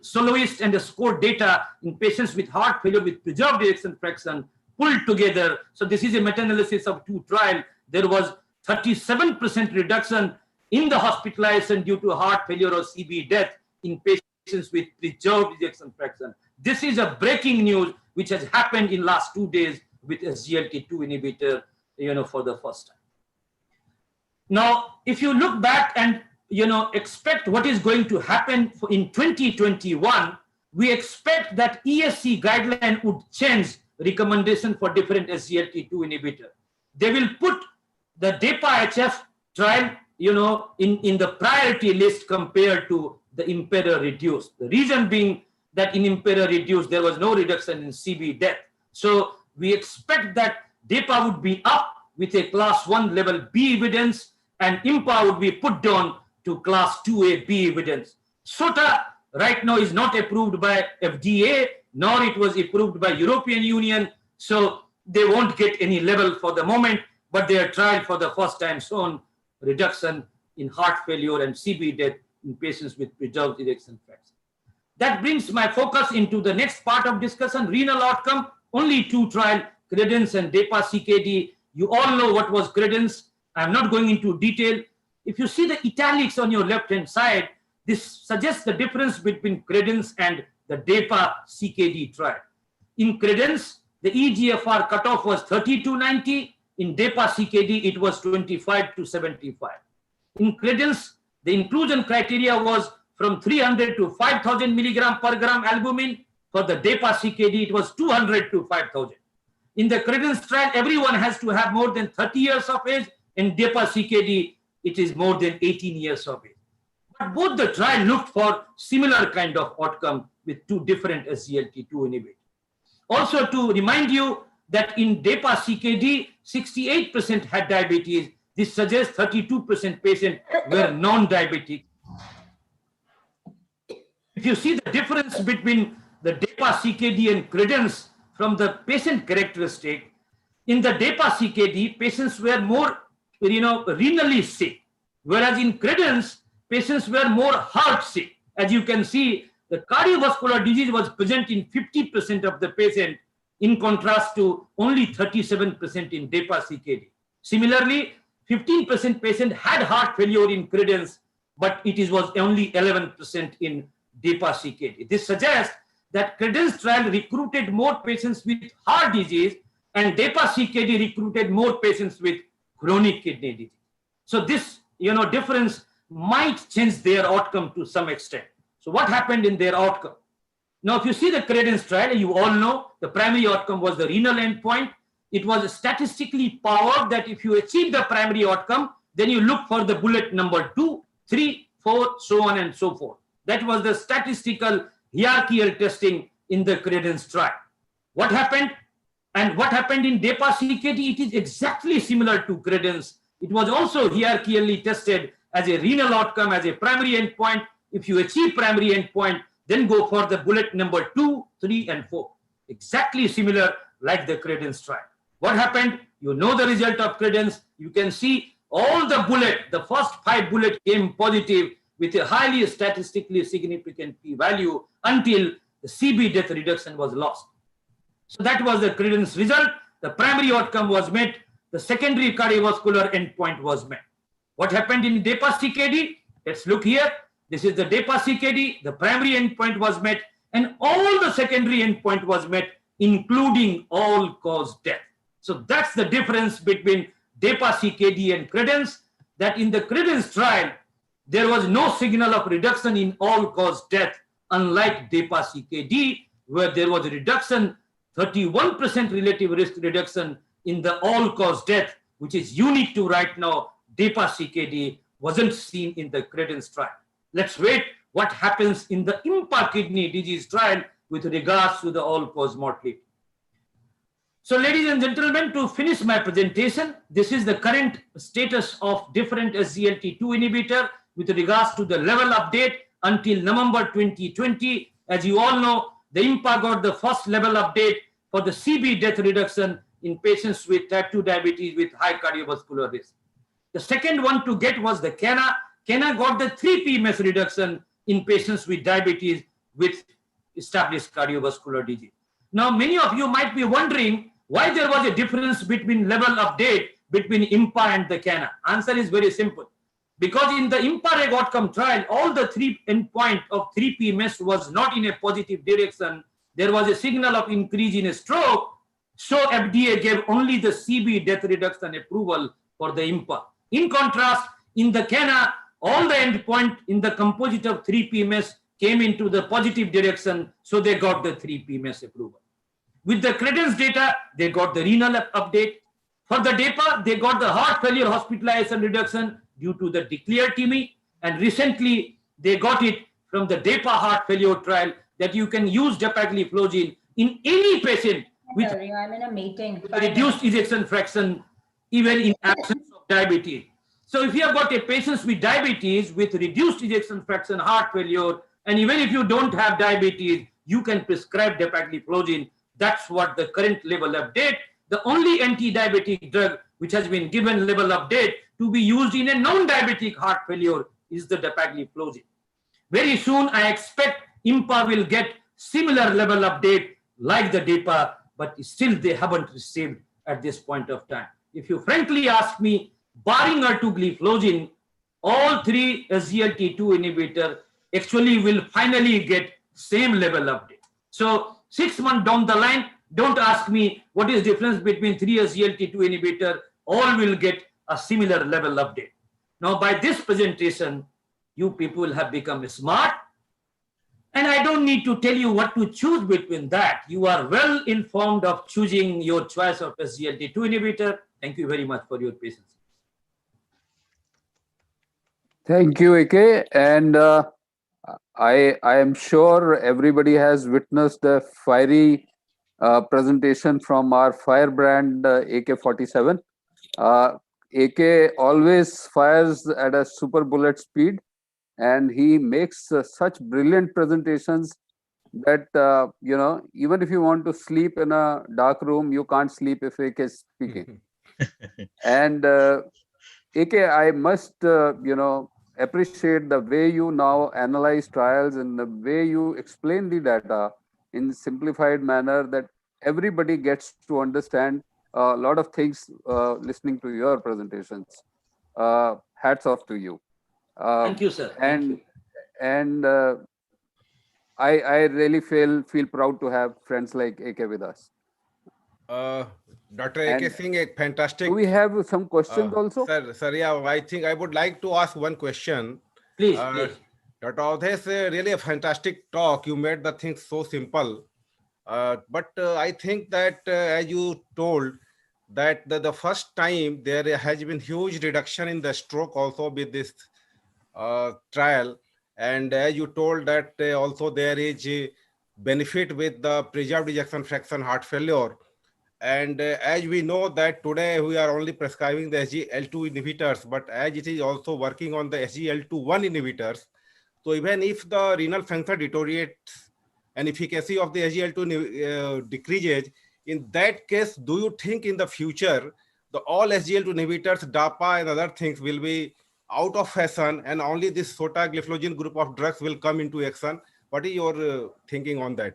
soloist and the SCORE data in patients with heart failure with preserved ejection fraction pulled together, so this is a meta-analysis of two trials, there was 37% reduction in the hospitalization due to heart failure or CB death in patients with preserved ejection fraction. This is a breaking news which has happened in last 2 days with SGLT2 inhibitor, for the first time. Now, if you look back and expect what is going to happen in 2021, we expect that ESC guideline would change recommendation for different SGLT2 inhibitor. They will put the DEPA-HF trial, in the priority list compared to the Imperor reduced. The reason being that in Imperor reduced, there was no reduction in CB death. So we expect that DEPA would be up with a class 1 level B evidence and IMPA would be put down to class 2A B evidence. SOTA right now is not approved by FDA, nor it was approved by European Union. So they won't get any level for the moment, but their trial for the first time shown reduction in heart failure and CB death in patients with preserved ejection fraction. That brings my focus into the next part of discussion, renal outcome. Only two trials, CREDENCE and DEPA-CKD. You all know what was CREDENCE. I'm not going into detail. If you see the italics on your left-hand side, this suggests the difference between CREDENCE and the DEPA-CKD trial. In CREDENCE, the EGFR cutoff was 30 to 90. In DEPA-CKD, it was 25 to 75. In CREDENCE, the inclusion criteria was from 300 to 5,000 milligram per gram albumin. For the DEPA-CKD, it was 200 to 5,000. In the CREDENCE trial, everyone has to have more than 30 years of age. In DEPA-CKD, it is more than 18 years of age. But both the trial looked for similar kind of outcome with two different SGLT2 inhibitors. Also to remind you that in DEPA-CKD, 68% had diabetes. This suggests 32% patients were non-diabetic. If you see the difference between the DEPA-CKD and CREDENCE from the patient characteristic, in the DEPA-CKD, patients were more, renally sick, whereas in CREDENCE, patients were more heart sick. As you can see, the cardiovascular disease was present in 50% of the patient, in contrast to only 37% in DEPA-CKD. Similarly, 15% patient had heart failure in CREDENCE, but was only 11% in DEPA-CKD. This suggests that CREDENCE trial recruited more patients with heart disease and DEPA-CKD recruited more patients with chronic kidney disease. So this, difference might change their outcome to some extent. So what happened in their outcome? Now, if you see the CREDENCE trial, you all know the primary outcome was the renal endpoint. It was statistically powered that if you achieve the primary outcome, then you look for the bullet number 2, 3, 4, so on and so forth. That was the statistical hierarchical testing in the CREDENCE trial. What happened? And what happened in DEPA-CKD? It is exactly similar to CREDENCE. It was also hierarchically tested as a renal outcome, as a primary endpoint. If you achieve primary endpoint, then go for the bullet number 2, 3, and 4. Exactly similar like the CREDENCE trial. What happened? You know the result of CREDENCE. You can see all the the first 5 bullets came positive with a highly statistically significant p-value until the CB death reduction was lost. So that was the CREDENCE result. The primary outcome was met. The secondary cardiovascular endpoint was met. What happened in DEPA-CKD? Let's look here. This is the DEPA-CKD. The primary endpoint was met and all the secondary endpoint was met, including all-cause death. So that's the difference between DEPA-CKD and CREDENCE, that in the CREDENCE trial, there was no signal of reduction in all-cause death, unlike DEPA-CKD, where there was a reduction, 31% relative risk reduction in the all-cause death, which is unique to right now. DEPA-CKD wasn't seen in the CREDENCE trial. Let's wait what happens in the IMPA kidney disease trial with regards to the all-cause mortality. So ladies and gentlemen, to finish my presentation, this is the current status of different SGLT2 inhibitor with regards to the level update until November 2020. As you all know, the IMPA got the first level update for the CB death reduction in patients with type 2 diabetes with high cardiovascular risk. The second one to get was the CANA. CANA got the 3P MES reduction in patients with diabetes with established cardiovascular disease. Now, many of you might be wondering why there was a difference between level update between IMPA and the CANA. Answer is very simple. Because in the IMPA-REG outcome trial, all the 3 endpoint of 3P MES was not in a positive direction. There was a signal of increase in a stroke. So FDA gave only the CB death reduction approval for the IMPA. In contrast, in the CANA, all the endpoint in the composite of 3P MES came into the positive direction, so they got the 3P MES approval. With the CREDENCE data, they got the renal update. For the DEPA, they got the heart failure hospitalization reduction due to the declared TIMI, and recently they got it from the DEPA heart failure trial that you can use dapagliflozin in any patient with I'm in a meeting. reduced ejection fraction, even in absence of diabetes. So if you have got a patient with diabetes with reduced ejection fraction, heart failure, and even if you don't have diabetes, you can prescribe dapagliflozin. That's what the current level update. The only anti-diabetic drug which has been given level update to be used in a non-diabetic heart failure is the dapagliflozin. Very soon, I expect IMPA will get similar level update like the DEPA, but still they haven't received at this point of time. If you frankly ask me, barring ertugliflozin, all 3 SGLT2 inhibitor actually will finally get same level update. So 6 months down the line, don't ask me what is difference between 3 SGLT2 inhibitor, all will get a similar level update. Now by this presentation, you people have become smart, and I don't need to tell you what to choose between that. You are well informed of choosing your choice of SGLT2 inhibitor. Thank you very much for your patience. Thank you, AK. And I am sure everybody has witnessed the fiery presentation from our firebrand AK-47. AK always fires at a super bullet speed, and he makes such brilliant presentations that, even if you want to sleep in a dark room, you can't sleep if AK is speaking. And AK, I must, appreciate the way you now analyze trials and the way you explain the data in simplified manner that everybody gets to understand a lot of things listening to your presentations. Hats off to you. Thank you, sir. And I really feel proud to have friends like AK with us. Dr. AK And Singh, a fantastic. do we have some questions also? Sir, yeah, I think I would like to ask one question. Please, Dr. Avdesh, really a fantastic talk. You made the things so simple. But I think that as you told, that the first time there has been huge reduction in the stroke also with this trial. And as you told that also there is a benefit with the preserved ejection fraction heart failure. And as we know that today we are only prescribing the SGLT2 inhibitors, but as it is also working on the SGLT1 inhibitors. So even if the renal function deteriorates and efficacy of the SGLT2 decreases, in that case, do you think in the future, the all SGLT2 inhibitors, DAPA and other things will be out of fashion and only this sotagliflozin group of drugs will come into action? What is your thinking on that?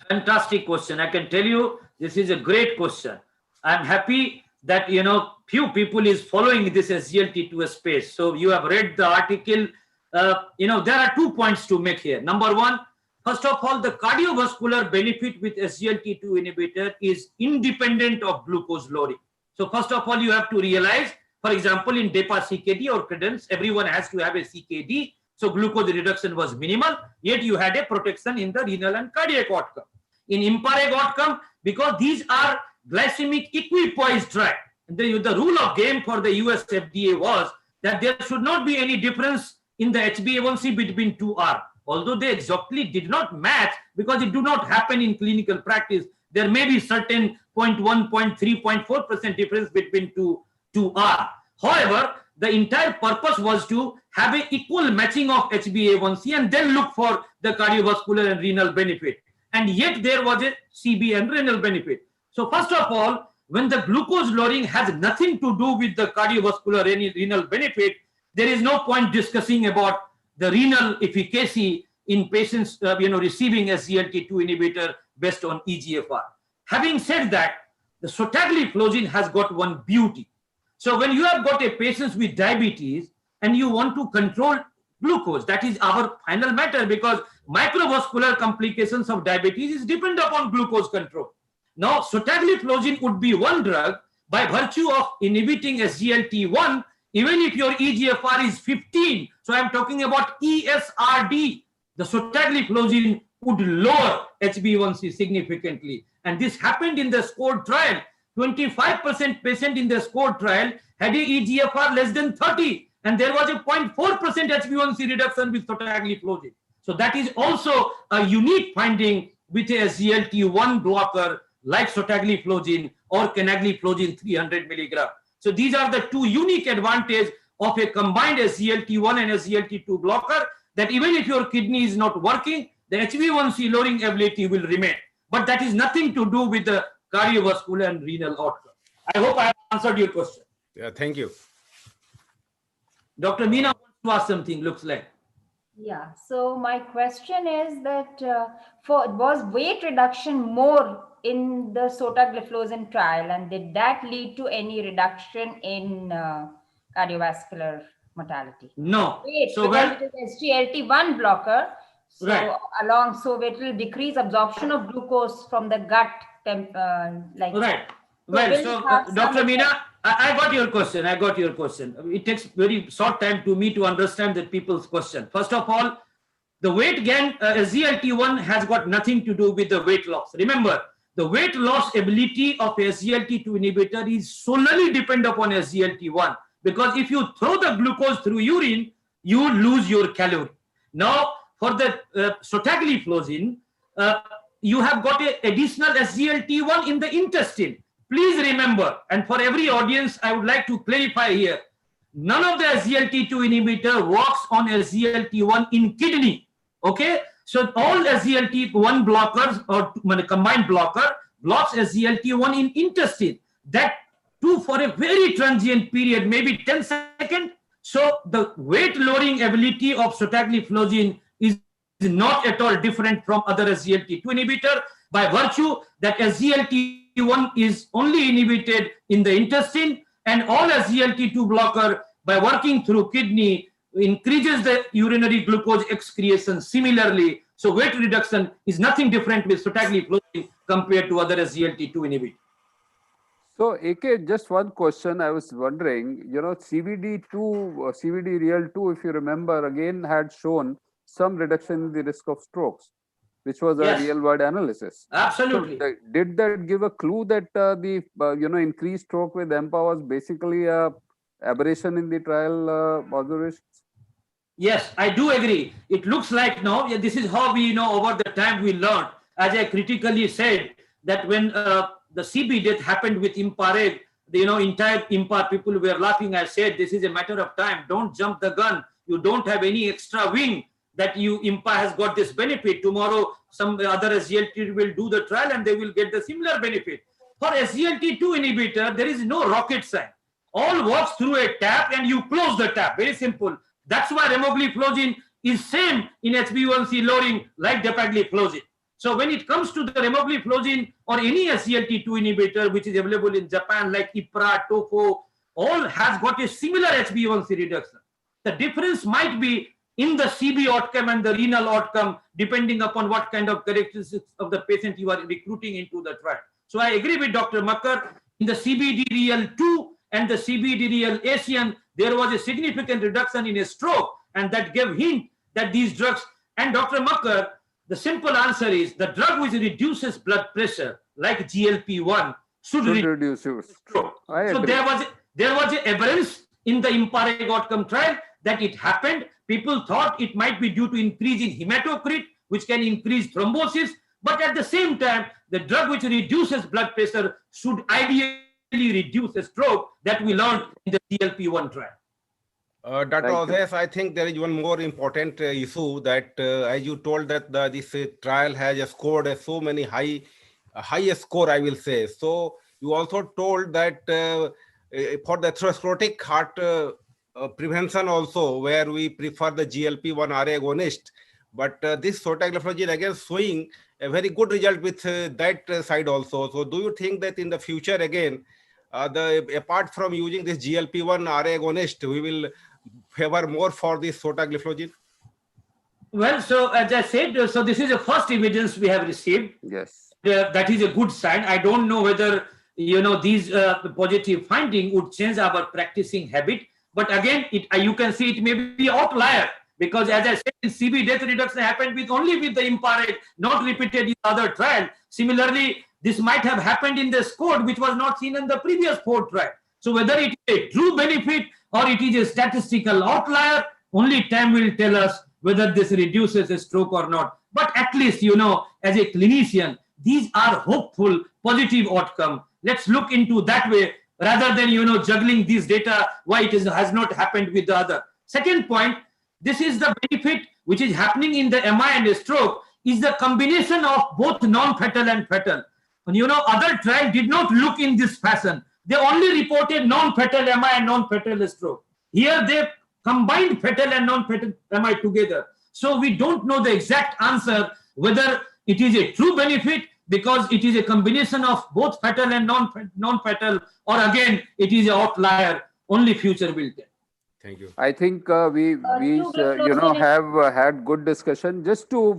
Fantastic question. I can tell you, this is a great question. I'm happy that, few people is following this SGLT2 space. So you have read the article. There are 2 points to make here. Number one, first of all, the cardiovascular benefit with SGLT2 inhibitor is independent of glucose lowering. So first of all, you have to realize, for example, in DEPA CKD or Credence, everyone has to have a CKD. So glucose reduction was minimal, yet you had a protection in the renal and cardiac outcome. In IMPAREG outcome, because these are glycemic equipoise drug, the rule of game for the US FDA was that there should not be any difference in the HbA1c between two arms. Although they exactly did not match because it do not happen in clinical practice, there may be certain 0.1, 0.3, 0.4% difference between two arms. However, the entire purpose was to have an equal matching of HbA1c and then look for the cardiovascular and renal benefit. And yet there was a CB and renal benefit. So first of all, when the glucose lowering has nothing to do with the cardiovascular renal benefit, there is no point discussing about the renal efficacy in patients receiving SGLT2 inhibitor based on EGFR. Having said that, the sotagliflozin has got one beauty. So when you have got a patient with diabetes and you want to control glucose, that is our final matter, because microvascular complications of diabetes is depend upon glucose control. Now, sotagliflozin would be one drug by virtue of inhibiting SGLT1, even if your EGFR is 15. So I'm talking about ESRD. The sotagliflozin would lower HbA1c significantly. And this happened in the SCORE trial. 25% patient in the SCORE trial had a EGFR less than 30. And there was a 0.4% HbA1c reduction with sotagliflozin. So that is also a unique finding with a SGLT1 blocker like sotagliflozin or canagliflozin 300 milligram. So these are the two unique advantages of a combined SGLT1 and SGLT2 blocker, that even if your kidney is not working, the HbA1c lowering ability will remain. But that is nothing to do with the cardiovascular and renal outcome. I hope I have answered your question. Yeah, thank you. Dr. Meena wants to ask something, looks like. Yeah, so my question is that was weight reduction more in the sotagliflozin trial, and did that lead to any reduction in cardiovascular mortality? No. Wait, So because it is SGLT1 blocker, so Right. so it will decrease absorption of glucose from the gut, Right. Well, will so it have Dr. some Meena, I got your question. It takes very short time to me to understand that people's question. First of all, the weight gain, SGLT1 has got nothing to do with the weight loss. Remember, the weight loss ability of SGLT2 inhibitor is solely depend upon SGLT1, because if you throw the glucose through urine, you lose your calorie. Now, for the sotagliflozin, you have got an additional SGLT1 in the intestine. Please remember, and for every audience, I would like to clarify here, none of the SGLT2 inhibitor works on SGLT1 in kidney. Okay, so all SGLT1 blockers or combined blocker blocks SGLT1 in intestine. That too for a very transient period, maybe 10 seconds. So the weight lowering ability of sotagliflozin is not at all different from other SGLT2 inhibitor by virtue that SGLT1 is only inhibited in the intestine, and all SGLT2 blocker by working through kidney increases the urinary glucose excretion similarly. So weight reduction is nothing different with sotagliflozin compared to other SGLT2 inhibitors. So, AK, just one question. I was wondering, CVD2, CVD Real 2, if you remember, again had shown some reduction in the risk of strokes, which was a real world analysis. Absolutely. So, did that give a clue that the increased stroke with EMPA was basically a aberration in the trial observations? Yes, I do agree. It looks like no. This is how we over the time we learned. As I critically said that when the CB death happened with IMPA-REG, entire IMPA people were laughing. I said, this is a matter of time. Don't jump the gun. You don't have any extra wing that IMPA has got this benefit. Tomorrow, some other SGLT will do the trial and they will get the similar benefit. For SGLT2 inhibitor, there is no rocket science. All works through a tap and you close the tap. Very simple. That's why remogliflozin is same in HbA1c lowering like dapagliflozin. So when it comes to the remogliflozin or any SGLT2 inhibitor which is available in Japan like IPRA, TOFO, all has got a similar HbA1c reduction. The difference might be in the CB outcome and the renal outcome depending upon what kind of characteristics of the patient you are recruiting into the trial. So I agree with Dr. Makkar. In the CBD Real 2 and the CBD Real Asian, there was a significant reduction in a stroke, and that gave hint that these drugs, and Dr. Makkar, the simple answer is the drug which reduces blood pressure, like GLP-1, should reduce stroke. So there was an aberrance in the IMPA-REG outcome trial that it happened. People thought it might be due to increase in hematocrit, which can increase thrombosis, but at the same time, the drug which reduces blood pressure should ideally reduce a stroke that we learned in the GLP-1 trial. Dr. Ozes, I think there is one more important issue that, as you told that this trial has scored so many high score, I will say. So you also told that for the atherosclerotic heart prevention also, where we prefer the GLP-1 RA agonist, but this sotagliflozin again showing a very good result with that side also. So do you think that in the future again, apart from using this GLP-1 RA agonist, we will favor more for this sotagliflozin? Well, so as I said, so this is the first evidence we have received. Yes. That is a good sign. I don't know whether, these positive finding would change our practicing habit. But again, you can see it may be outlier because as I said, CB death reduction happened only with the IMPA-REG, not repeated in other trial. Similarly, this might have happened in the SCORED, which was not seen in the previous 4 trial. So whether it is a true benefit or it is a statistical outlier, only time will tell us whether this reduces a stroke or not. But at least, as a clinician, these are hopeful, positive outcome. Let's look into that way rather than, juggling these data, why it has not happened with the other. Second point, this is the benefit which is happening in the MI and the stroke is the combination of both non-fatal and fatal. And other trial did not look in this fashion. They only reported non-fatal MI and non-fatal stroke. Here they combined fatal and non-fatal MI together. So we don't know the exact answer whether it is a true benefit because it is a combination of both fatal and non-fatal, or again, it is an outlier. Only future will tell. Thank you. I think we have had good discussion. Just to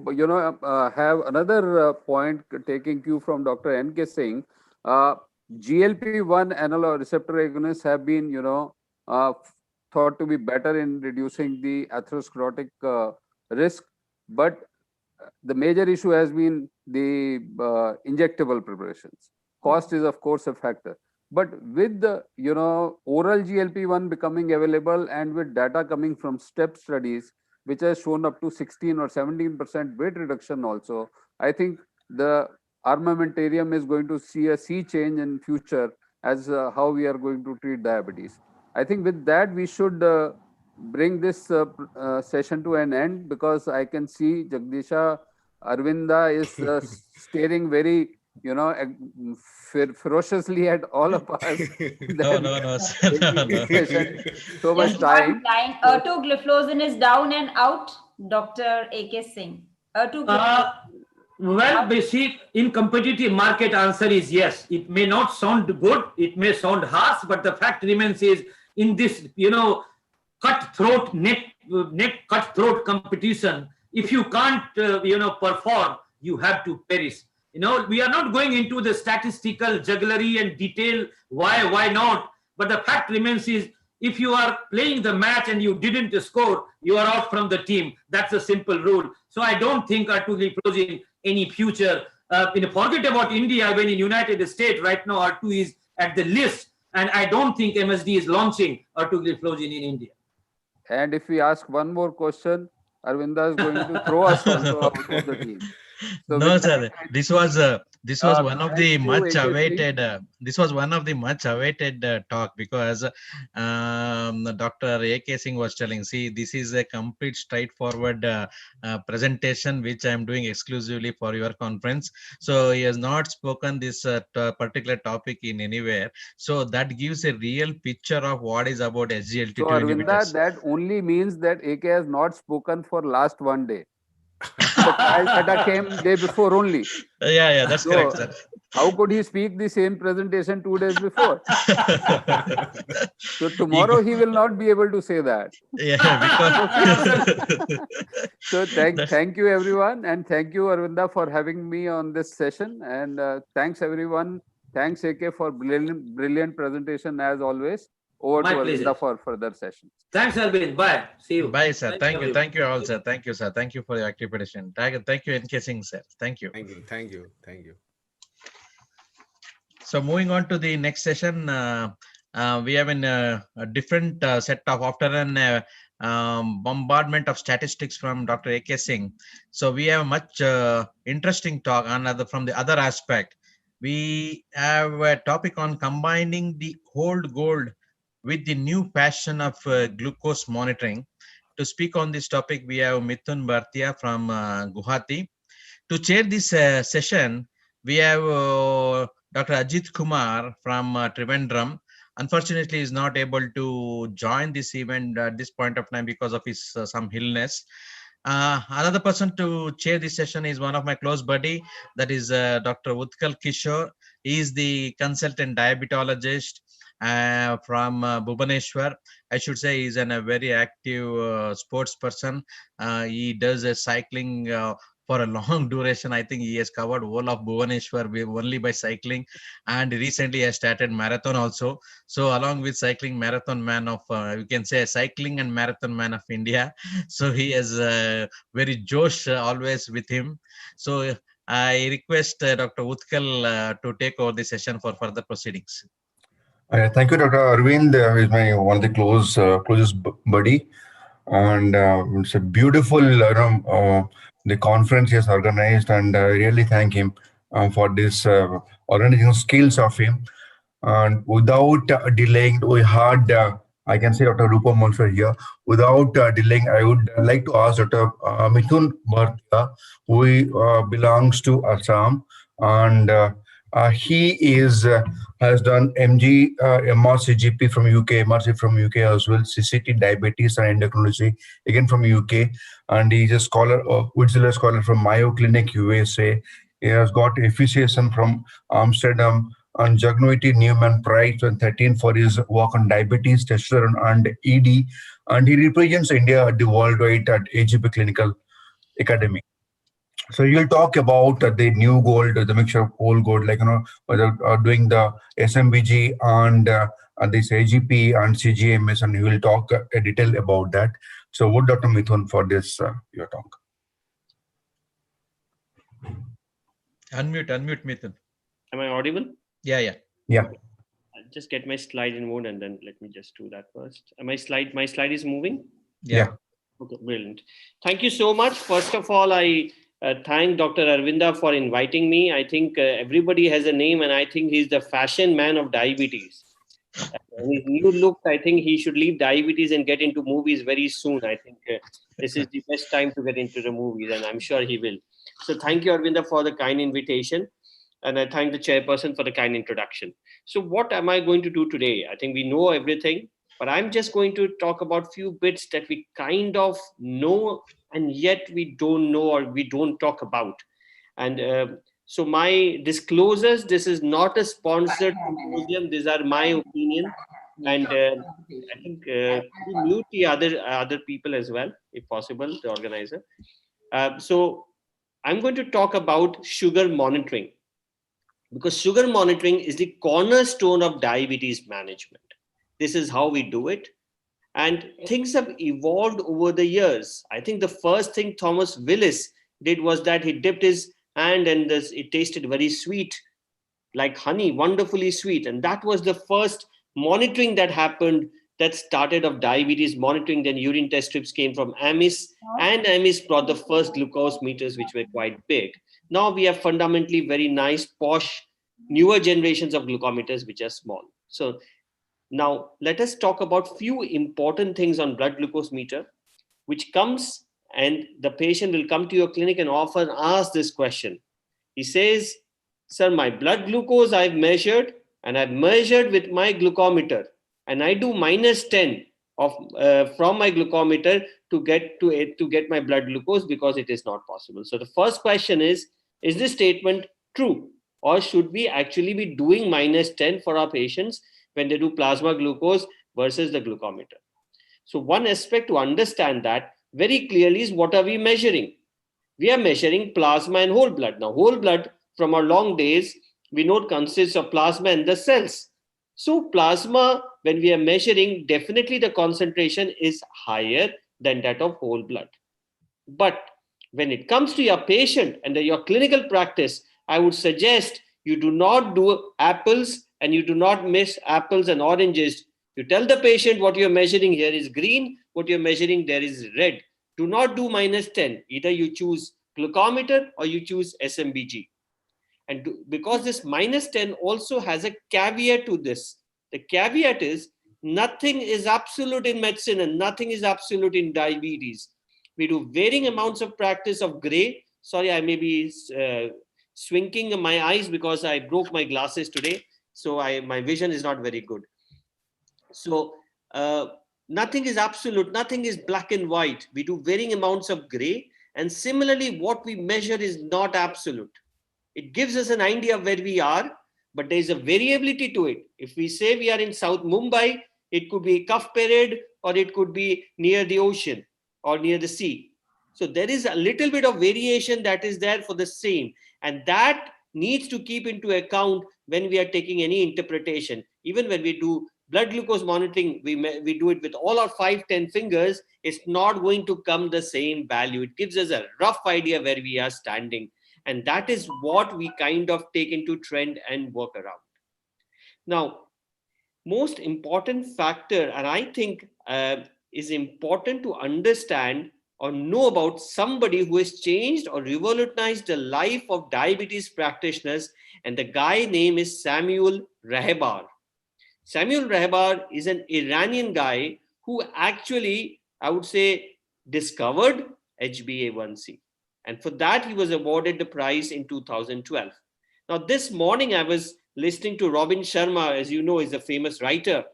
have another point taking cue from Dr. N.K. Singh, GLP-1 analog receptor agonists have been thought to be better in reducing the atherosclerotic risk, but the major issue has been the injectable preparations. Cost is of course a factor. But with the oral GLP-1 becoming available and with data coming from STEP studies, which has shown up to 16 or 17% weight reduction also, I think the armamentarium is going to see a sea change in future as how we are going to treat diabetes. I think with that we should bring this session to an end because I can see Jagdisha Arvinda is staring very ferociously at all of us. No. So much time. Ertugliflozin is down and out, Dr. A.K. Singh. Well, basic in competitive market answer is yes. It may not sound good, it may sound harsh, but the fact remains is in this, cutthroat net neck cutthroat competition. If you can't, perform, you have to perish. We are not going into the statistical jugglery and detail why not. But the fact remains is, if you are playing the match and you didn't score, you are out from the team. That's a simple rule. So I don't think R2 is in any future. Forget about India. When in United States right now, R2 is at the list, and I don't think MSD is launching R2 in India. And if we ask one more question, Arvinda is going to throw us also out of the team. So No, with sir. that, This was one of the thank you, much AK, awaited. This was one of the much awaited talk, because Dr. AK Singh was telling, see, this is a complete straightforward presentation which I am doing exclusively for your conference. So he has not spoken this particular topic in anywhere. So that gives a real picture of what is about SGLT2 So Arvinda, inhibitors. that only means that AK has not spoken for last one day. The trial data came day before only. Yeah, that's correct, sir. How could he speak the same presentation 2 days before? So tomorrow he will not be able to say that. So thank you everyone, and thank you Arvinda for having me on this session, and thanks everyone. Thanks AK for brilliant presentation as always. Over My to pleasure. Arvinda for further sessions. Thanks, Arvind. Bye. See you. Bye, sir. Thank you. everyone. Thank you all, sir. Thank you, sir. Thank you for your active participation. Thank you, NK Singh, sir. Thank you. Thank you. So moving on to the next session, we have a different set of, after an bombardment of statistics from Dr. AK Singh. So we have a much interesting talk from the other aspect. We have a topic on combining the old gold with the new passion of glucose monitoring. To speak on this topic, we have Mithun Bhartia from Guwahati. To chair this session, we have Dr. Ajit Kumar from Trivandrum. Unfortunately, he is not able to join this event at this point of time because of his some illness. Another person to chair this session is one of my close buddy, that is Dr. Utkal Kishore. He is the consultant diabetologist from Bhubaneswar. I should say he's a very active sports person. He does a cycling for a long duration. I think he has covered all of Bhubaneswar only by cycling, and recently has started marathon also. So along with cycling, marathon man of, you can say, cycling and marathon man of India. So he has very josh always with him. So I request Dr. Utkal to take over the session for further proceedings. Thank you, Dr. Arvind. He's my one of the closest buddy, and it's a beautiful, the conference he has organized, and I really thank him for this organizing skills of him. And without delaying, we had, I can say, Dr. Rupam also here. Without delaying, I would like to ask Dr. Mithun Bhartia, who belongs to Assam, and he has done MG, MRCGP from UK, MRC from UK as well, CCT diabetes and endocrinology again from UK, and he's a scholar, Whitzel scholar from Mayo Clinic, USA. He has got FECSM from Amsterdam and Jagnoiti Newman Prize 2013 for his work on diabetes, testosterone, and ED, and he represents India at the worldwide at AGP Clinical Academy. So you'll talk about the new gold, the mixture of old gold, like, whether doing the SMBG and this AGP and CGMS, and you will talk a detail about that. So would Dr. Mithun for this, your talk. Unmute Mithun. Am I audible? Yeah. I'll just get my slide in mode, and then let me just do that first. My slide is moving? Yeah. Okay, brilliant. Thank you so much. First of all, I thank Dr. Arvinda for inviting me. I think everybody has a name, and I think he's the fashion man of diabetes. His new look, I think he should leave diabetes and get into movies very soon. I think this is the best time to get into the movies, and I'm sure he will. So thank you, Arvinda, for the kind invitation. And I thank the chairperson for the kind introduction. So what am I going to do today? I think we know everything, but I'm just going to talk about few bits that we kind of know, and yet we don't know, or we don't talk about. And so my disclosures, this is not a sponsored symposium. These are my opinion. And I think we mute the other people as well, if possible, the organizer. So I'm going to talk about sugar monitoring, because sugar monitoring is the cornerstone of diabetes management. This is how we do it. And things have evolved over the years. I think the first thing Thomas Willis did was that he dipped his hand and it tasted very sweet, like honey, wonderfully sweet. And that was the first monitoring that happened, that started of diabetes monitoring. Then urine test strips came from Amis, and Amis brought the first glucose meters, which were quite big. Now we have fundamentally very nice, posh, newer generations of glucometers, which are small. So now let us talk about few important things on blood glucose meter, which comes, and the patient will come to your clinic and often ask this question. He says, sir, my blood glucose I've measured, and I've measured with my glucometer, and I do -10 of from my glucometer to get my blood glucose, because it is not possible. So the first question is this statement true, or should we actually be doing -10 for our patients when they do plasma glucose versus the glucometer? So one aspect to understand that very clearly is, what are we measuring? We are measuring plasma and whole blood. Now, whole blood from our long days, we know it consists of plasma and the cells. So plasma, when we are measuring, definitely the concentration is higher than that of whole blood. But when it comes to your patient and your clinical practice, I would suggest you do not do apples and you do not mix apples and oranges. You tell the patient what you're measuring here is green, what you're measuring there is red. Do not do -10. Either you choose glucometer or you choose SMBG. And because this -10 also has a caveat to this. The caveat is, nothing is absolute in medicine and nothing is absolute in diabetes. We do varying amounts of practice of gray. Sorry, I may be swinking my eyes because I broke my glasses today. So my vision is not very good. So nothing is absolute, nothing is black and white. We do varying amounts of gray. And similarly, what we measure is not absolute. It gives us an idea of where we are, but there is a variability to it. If we say we are in South Mumbai, it could be Cuff Parade, or it could be near the ocean or near the sea. So there is a little bit of variation that is there for the same. And that needs to keep into account when we are taking any interpretation. Even when we do blood glucose monitoring, we do it with all our 5-10 fingers, it's not going to come the same value. It gives us a rough idea where we are standing. And that is what we kind of take into trend and work around. Now, most important factor, and I think is important to understand or know about somebody who has changed or revolutionized the life of diabetes practitioners, and the guy name is Samuel Rahbar. Samuel Rahbar is an Iranian guy who actually, I would say, discovered HbA1c. And for that, he was awarded the prize in 2012. Now, this morning, I was listening to Robin Sharma, as you know, is a famous writer.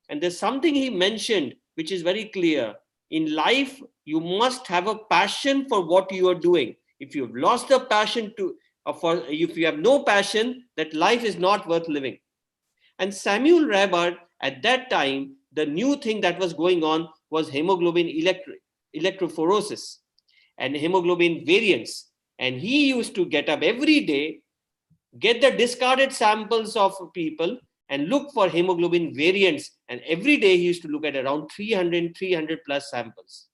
And there's something he mentioned, which is very clear. In life, you must have a passion for what you are doing. If you've lost the passion if you have no passion, that life is not worth living. And Samuel Rahbar, at that time, the new thing that was going on was hemoglobin electrophoresis and hemoglobin variants. And he used to get up every day, get the discarded samples of people and look for hemoglobin variants. And every day he used to look at around 300 plus samples.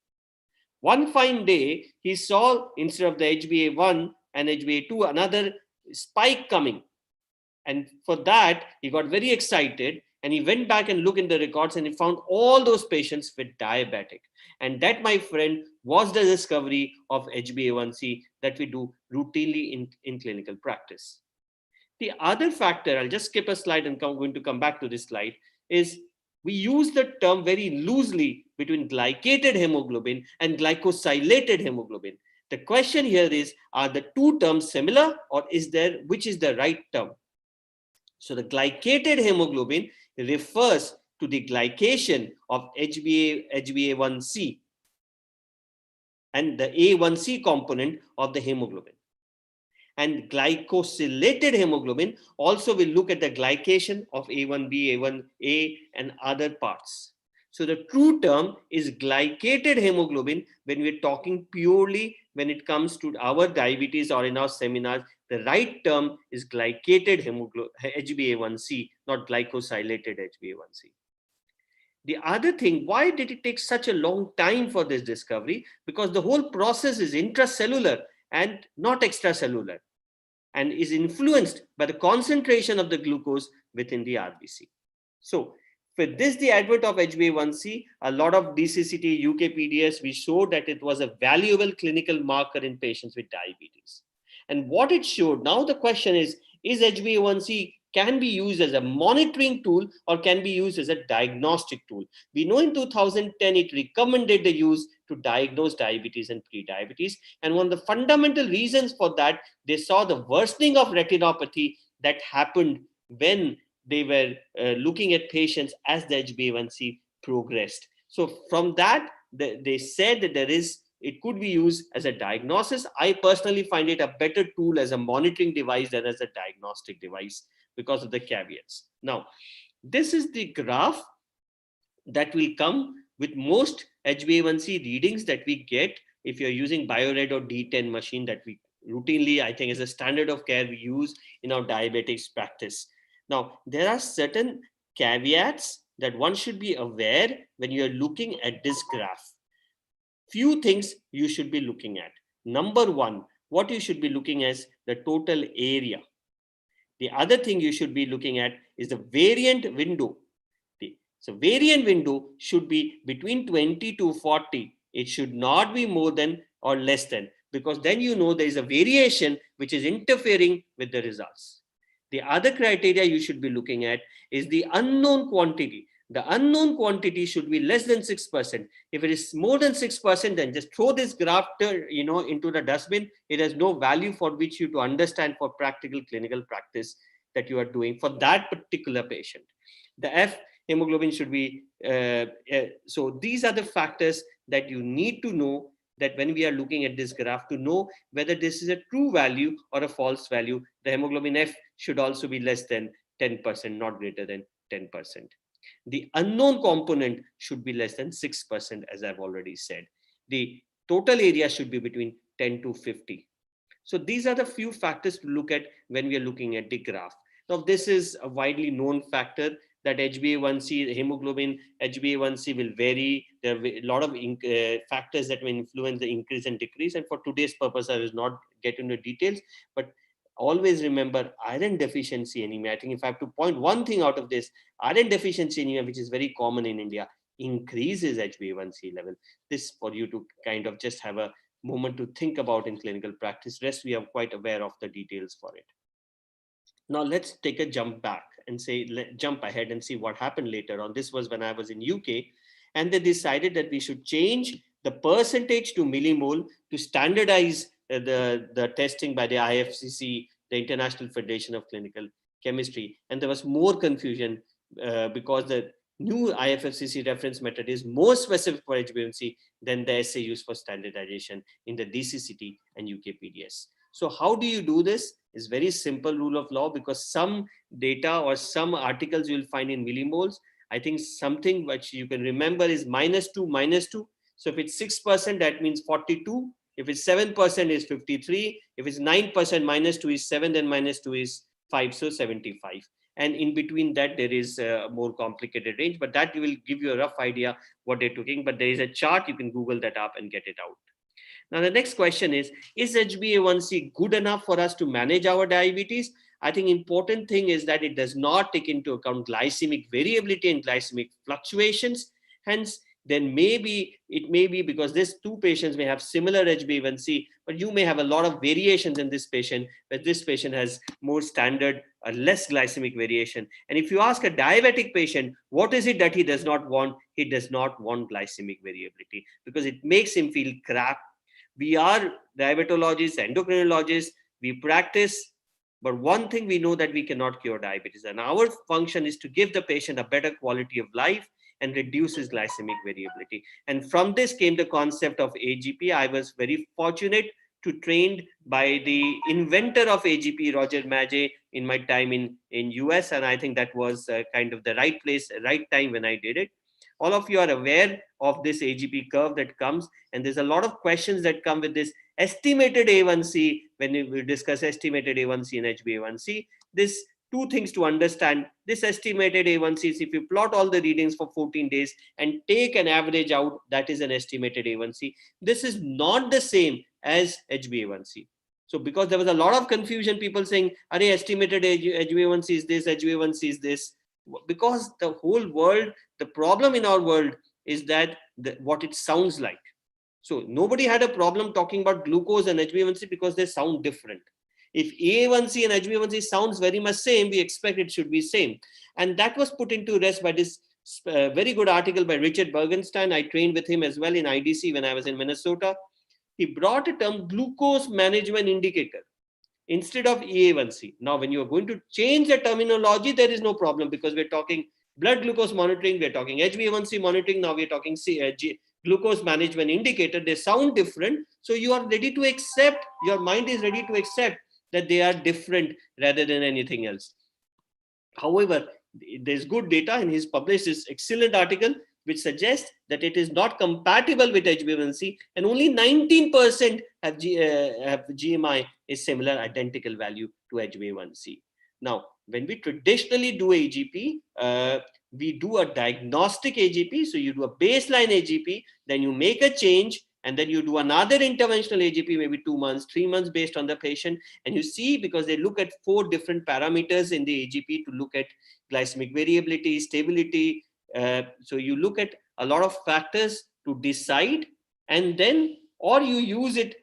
One fine day, he saw, instead of the HbA1 and HbA2, another spike coming. And for that, he got very excited and he went back and looked in the records and he found all those patients with diabetic. And that, my friend, was the discovery of HbA1c that we do routinely in clinical practice. The other factor, I'll just skip a slide and I'm going to come back to this slide, is we use the term very loosely between glycated hemoglobin and glycosylated hemoglobin. The question here is, are the two terms similar, or which is the right term? So the glycated hemoglobin refers to the glycation of HbA1c and the A1c component of the hemoglobin. and glycosylated hemoglobin also will look at the glycation of A1B, A1A, and other parts. So the true term is glycated hemoglobin when we're talking purely when it comes to our diabetes or in our seminars. The right term is glycated hemoglobin, HbA1c, not glycosylated HbA1c. The other thing, why did it take such a long time for this discovery? Because the whole process is intracellular and not extracellular, and is influenced by the concentration of the glucose within the RBC. So with this, the advent of HbA1c, a lot of DCCT, UKPDS, we showed that it was a valuable clinical marker in patients with diabetes. And what it showed, now the question is HbA1c can be used as a monitoring tool or can be used as a diagnostic tool? We know in 2010, it recommended the use to diagnose diabetes and prediabetes. And one of the fundamental reasons for that, they saw the worsening of retinopathy that happened when they were looking at patients as the HbA1c progressed. So from that, they said that it could be used as a diagnosis. I personally find it a better tool as a monitoring device than as a diagnostic device because of the caveats. Now, this is the graph that will come with most HbA1c readings that we get if you're using BioRed or D10 machine that we routinely, I think, as a standard of care we use in our diabetics practice. Now, there are certain caveats that one should be aware when you're looking at this graph. Few things you should be looking at. Number one, what you should be looking at is the total area. The other thing you should be looking at is the variant window. So variant window should be between 20 to 40. It should not be more than or less than, because then you know there is a variation which is interfering with the results. The other criteria you should be looking at is the unknown quantity. The unknown quantity should be less than 6%. If it is more than 6%, then just throw this graph into the dustbin. It has no value for which you to understand for practical clinical practice that you are doing for that particular patient. The F hemoglobin should be, so these are the factors that you need to know, that when we are looking at this graph, to know whether this is a true value or a false value. The hemoglobin F should also be less than 10%, not greater than 10%. The unknown component should be less than 6%, as I've already said. The total area should be between 10 to 50. So these are the few factors to look at when we are looking at the graph. Now, this is a widely known factor that HbA1c, hemoglobin HbA1c will vary. There are a lot of factors that will influence the increase and decrease. And for today's purpose, I will not get into details, but always remember iron deficiency anemia. I think if I have to point one thing out of this, iron deficiency anemia, which is very common in India, increases HbA1c level. This for you to kind of just have a moment to think about in clinical practice. Rest we are quite aware of the details for it. Now let's take a jump back and jump ahead and see what happened later on. This was when I was in UK, and they decided that we should change the percentage to millimole to standardize the testing by the IFCC, the International Federation of Clinical Chemistry. And there was more confusion because the new IFFCC reference method is more specific for HbA1c than the assay used for standardization in the DCCT and UKPDS. So how do you do this? It's very simple rule of law, because some data or some articles you'll find in millimoles. I think something which you can remember is -2, -2. So if it's 6%, that means 42. If it's 7% is 53. If it's 9%, -2 is 7, then -2 is 5, so 75. And in between that, there is a more complicated range, but that will give you a rough idea what they're talking. But there is a chart, you can Google that up and get it out. Now, the next question is HbA1c good enough for us to manage our diabetes? I think important thing is that it does not take into account glycemic variability and glycemic fluctuations. Hence, then it may be because these two patients may have similar HbA1c, but you may have a lot of variations in this patient, but this patient has more standard or less glycemic variation. And if you ask a diabetic patient, what is it that he does not want? He does not want glycemic variability because it makes him feel crap. We are diabetologists, endocrinologists, we practice, but one thing we know that we cannot cure diabetes, and our function is to give the patient a better quality of life and reduce his glycemic variability. And from this came the concept of AGP. I was very fortunate trained by the inventor of AGP, Roger Maget, in my time in US. And I think that was kind of the right place, right time when I did it. All of you are aware of this AGP curve that comes, and there's a lot of questions that come with this estimated A1C when we discuss estimated A1C and HbA1c. This two things to understand. This estimated A1C is if you plot all the readings for 14 days and take an average out, that is an estimated A1C. This is not the same as HbA1c. So because there was a lot of confusion, people saying, "Are estimated HbA1c is this, HbA1c is this," because the whole world, the problem in our world is that what it sounds like. So nobody had a problem talking about glucose and HbA1c because they sound different. If A1C and HbA1c sounds very much same, we expect it should be same. And that was put into rest by this very good article by Richard Bergenstein. I trained with him as well in IDC when I was in Minnesota. He brought a term glucose management indicator instead of A1C. Now, when you are going to change the terminology, there is no problem because we're talking blood glucose monitoring, we're talking HbA1c monitoring, now we're talking glucose management indicator. They sound different. So you are ready to accept, your mind is ready to accept that they are different rather than anything else. However, there's good data, and he's published this excellent article which suggests that it is not compatible with HbA1c, and only 19% have GMI is similar, identical value to HbA1c. Now, when we traditionally do AGP, we do a diagnostic AGP. So you do a baseline AGP, then you make a change, and then you do another interventional AGP, maybe 2 months, 3 months based on the patient. And you see, because they look at 4 different parameters in the AGP to look at glycemic variability, stability. So you look at a lot of factors to decide, and then, or you use it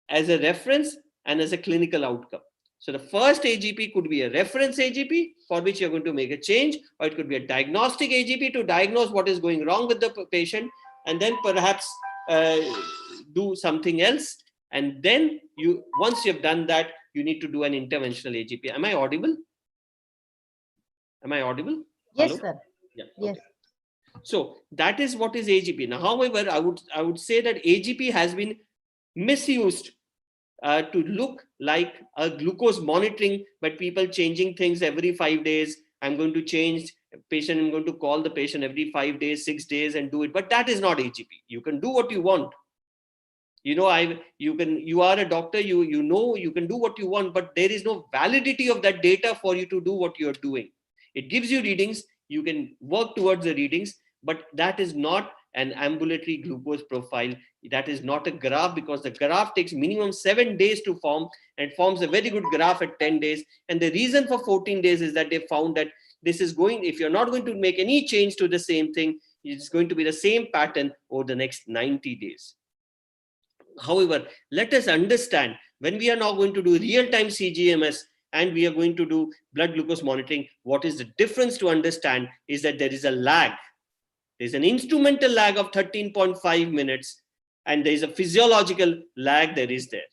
as a reference and as a clinical outcome. So the first AGP could be a reference AGP for which you're going to make a change, or it could be a diagnostic AGP to diagnose what is going wrong with the patient, and then perhaps do something else. And then once you've done that, you need to do an interventional AGP. Am I audible? Am I audible? Yes, Hello? sir. Yeah. Yes. Okay. So that is what is AGP. Now, however, I would say that AGP has been misused to look like a glucose monitoring, but people changing things every 5 days. I'm going to change patient. I'm going to call the patient every 5 days, 6 days, and do it. But that is not AGP. You can do what you want. You know, you are a doctor. You know you can do what you want, but there is no validity of that data for you to do what you're doing. It gives you readings. You can work towards the readings, but that is not an ambulatory glucose profile. That is not a graph, because the graph takes minimum 7 days to form, and forms a very good graph at 10 days. And the reason for 14 days is that they found that this is going, if you're not going to make any change to the same thing, it's going to be the same pattern over the next 90 days. However, let us understand, when we are now going to do real-time CGMS and we are going to do blood glucose monitoring, what is the difference to understand is that there is a lag. There's an instrumental lag of 13.5 minutes, and there is a physiological lag there is there.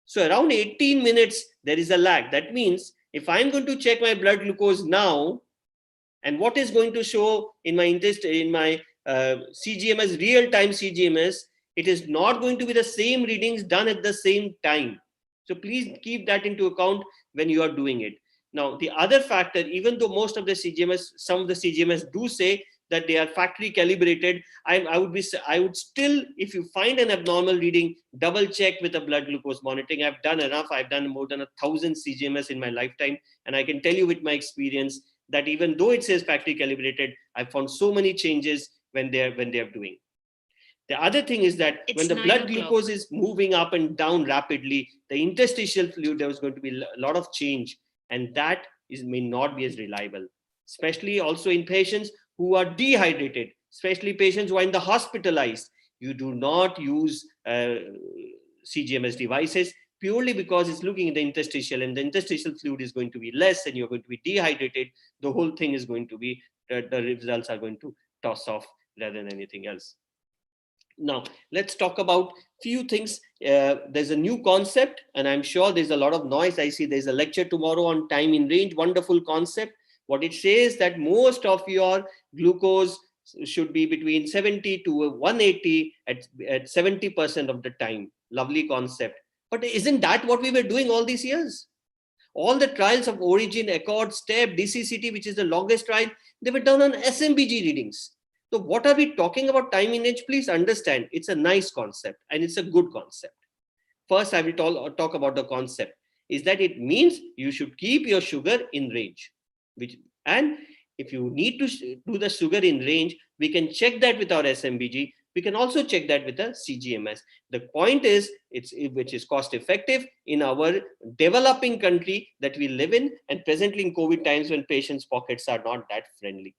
So around 18 minutes, there is a lag. That means if I'm going to check my blood glucose now, and what is going to show in my CGMS, real-time CGMS, it is not going to be the same readings done at the same time. So please keep that into account when you are doing it. Now, the other factor, even though most of the CGMS, some of the CGMS do say that they are factory calibrated, I would still, if you find an abnormal reading, double check with a blood glucose monitoring. I've done enough. I've done more than 1,000 CGMS in my lifetime. And I can tell you with my experience that even though it says factory calibrated, I've found so many changes when they're doing. The other thing is that when the blood glucose is moving up and down rapidly, the interstitial fluid, there was going to be a lot of change, and that may not be as reliable, especially also in patients who are dehydrated, especially patients who are in the hospitalized. You do not use CGMS devices purely because it's looking at the interstitial, and the interstitial fluid is going to be less, and you're going to be dehydrated. The whole thing is going to be, the results are going to toss off rather than anything else. Now, let's talk about few things. There's a new concept, and I'm sure there's a lot of noise. I see there's a lecture tomorrow on time in range, wonderful concept. What it says that most of your glucose should be between 70 to 180 at 70% of the time. Lovely concept. But isn't that what we were doing all these years? All the trials of Origin, Accord, STEP, DCCT, which is the longest trial, they were done on SMBG readings. So what are we talking about time in range? Please understand, it's a nice concept and it's a good concept. First, I will talk about the concept, is that it means you should keep your sugar in range. And if you need to do the sugar in range, we can check that with our SMBG. We can also check that with a CGMS. The point is, which is cost effective in our developing country that we live in, and presently in COVID times when patients' pockets are not that friendly.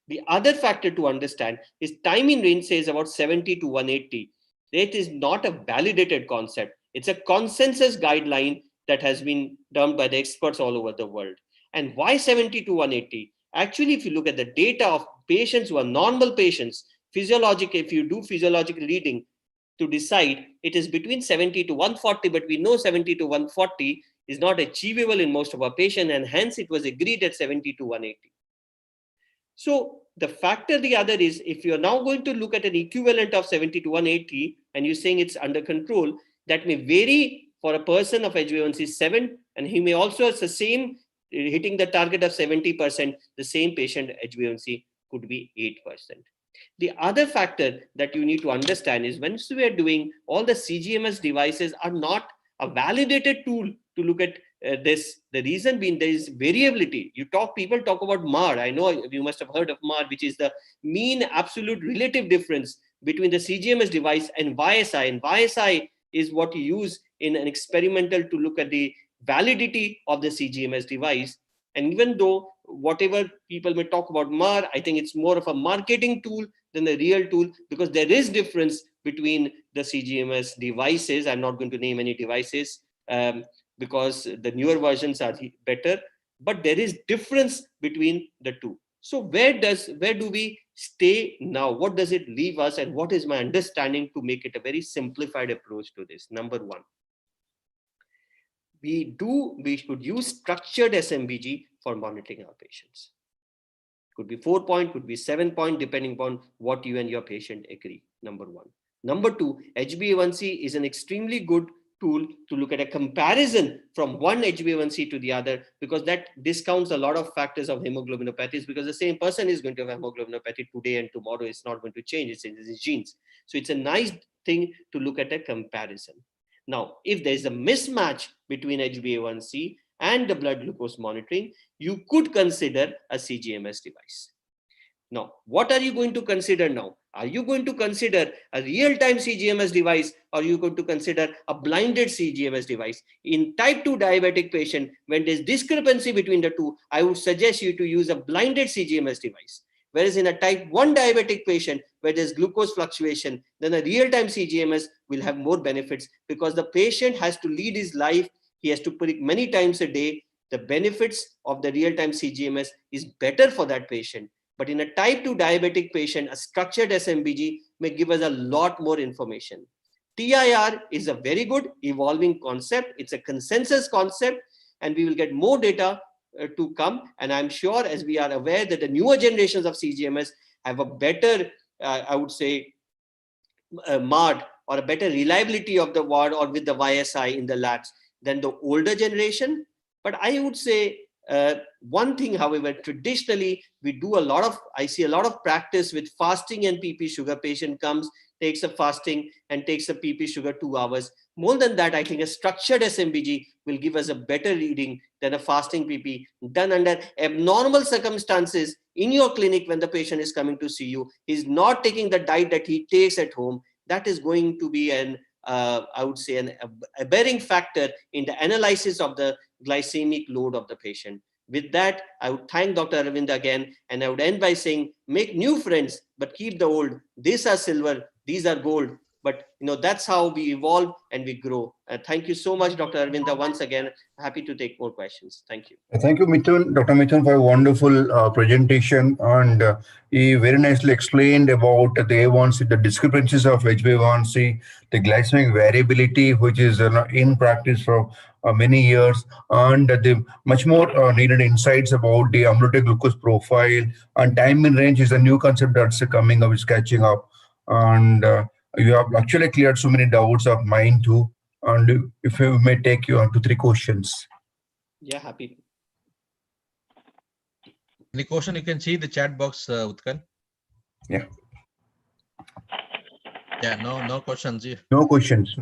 The other factor to understand is time in range says about 70 to 180. It is not a validated concept. It's a consensus guideline that has been done by the experts all over the world. And why 70 to 180? Actually, if you look at the data of patients who are normal patients, physiologic, if you do physiological reading to decide, it is between 70 to 140, but we know 70 to 140 is not achievable in most of our patients, and hence it was agreed at 70 to 180. So the factor, the other is, if you're now going to look at an equivalent of 70 to 180, and you're saying it's under control, that may vary for a person of HbA1c 7, and he may also have the same, hitting the target of 70%, the same patient HbA1c could be 8%. The other factor that you need to understand is, once we are doing, all the CGMS devices are not a validated tool to look at this. The reason being, there is variability. People talk about MAR. I know you must have heard of MAR, which is the mean absolute relative difference between the CGMS device and YSI. And YSI is what you use in an experimental to look at the validity of the CGMS device. And even though whatever people may talk about MAR, I think it's more of a marketing tool than a real tool, because there is difference between the CGMS devices. I'm not going to name any devices because the newer versions are better, but there is difference between the two. So where do we stay now? What does it leave us, and what is my understanding to make it a very simplified approach to this? Number one, we should use structured SMBG for monitoring our patients. Could be 4-point, could be 7-point, depending upon what you and your patient agree. Number one. Number two, HbA1c is an extremely good tool to look at a comparison from one HbA1c to the other, because that discounts a lot of factors of hemoglobinopathies, because the same person is going to have hemoglobinopathy today and tomorrow. It's not going to change. It's in his genes. So it's a nice thing to look at a comparison. Now, if there is a mismatch between HbA1c and the blood glucose monitoring, you could consider a CGMS device. Now, what are you going to consider now? Are you going to consider a real-time CGMS device, or are you going to consider a blinded CGMS device? In type 2 diabetic patient, when there's discrepancy between the two, I would suggest you to use a blinded CGMS device. Whereas in a type 1 diabetic patient, where there's glucose fluctuation, then a real-time CGMS will have more benefits, because the patient has to lead his life. He has to prick many times a day. The benefits of the real-time CGMS is better for that patient. But in a type 2 diabetic patient, a structured SMBG may give us a lot more information. TIR is a very good evolving concept. It's a consensus concept, and we will get more data to come. And I'm sure, as we are aware, that the newer generations of CGMS have a better, I would say, MARD, or a better reliability of the ward or with the YSI in the labs than the older generation. But I would say one thing, however, traditionally we do I see a lot of practice with fasting and PP sugar. Patient comes, takes a fasting and takes a PP sugar 2 hours. More than that, I think a structured SMBG will give us a better reading than a fasting PP done under abnormal circumstances in your clinic. When the patient is coming to see you, he's not taking the diet that he takes at home. That is going to be I would say, an aberring factor in the analysis of the glycemic load of the patient. With that, I would thank Dr. Arvind again, and I would end by saying, make new friends, but keep the old. These are silver, these are gold. But that's how we evolve and we grow. Thank you so much, Dr. Arvinda. Once again, happy to take more questions. Thank you. Thank you, Mithun, Dr. Mithun, for a wonderful presentation. And he very nicely explained about the A1C, the discrepancies of HbA1c, the glycemic variability, which is in practice for many years, and the much more needed insights about the ambulatory glucose profile. And time in range is a new concept that's coming up, is catching up. And you have actually cleared so many doubts of mine too. And if you may take you on to 3 questions. Yeah, happy. Any question, you can see the chat box, Utkal. Yeah. Yeah, no questions. No questions.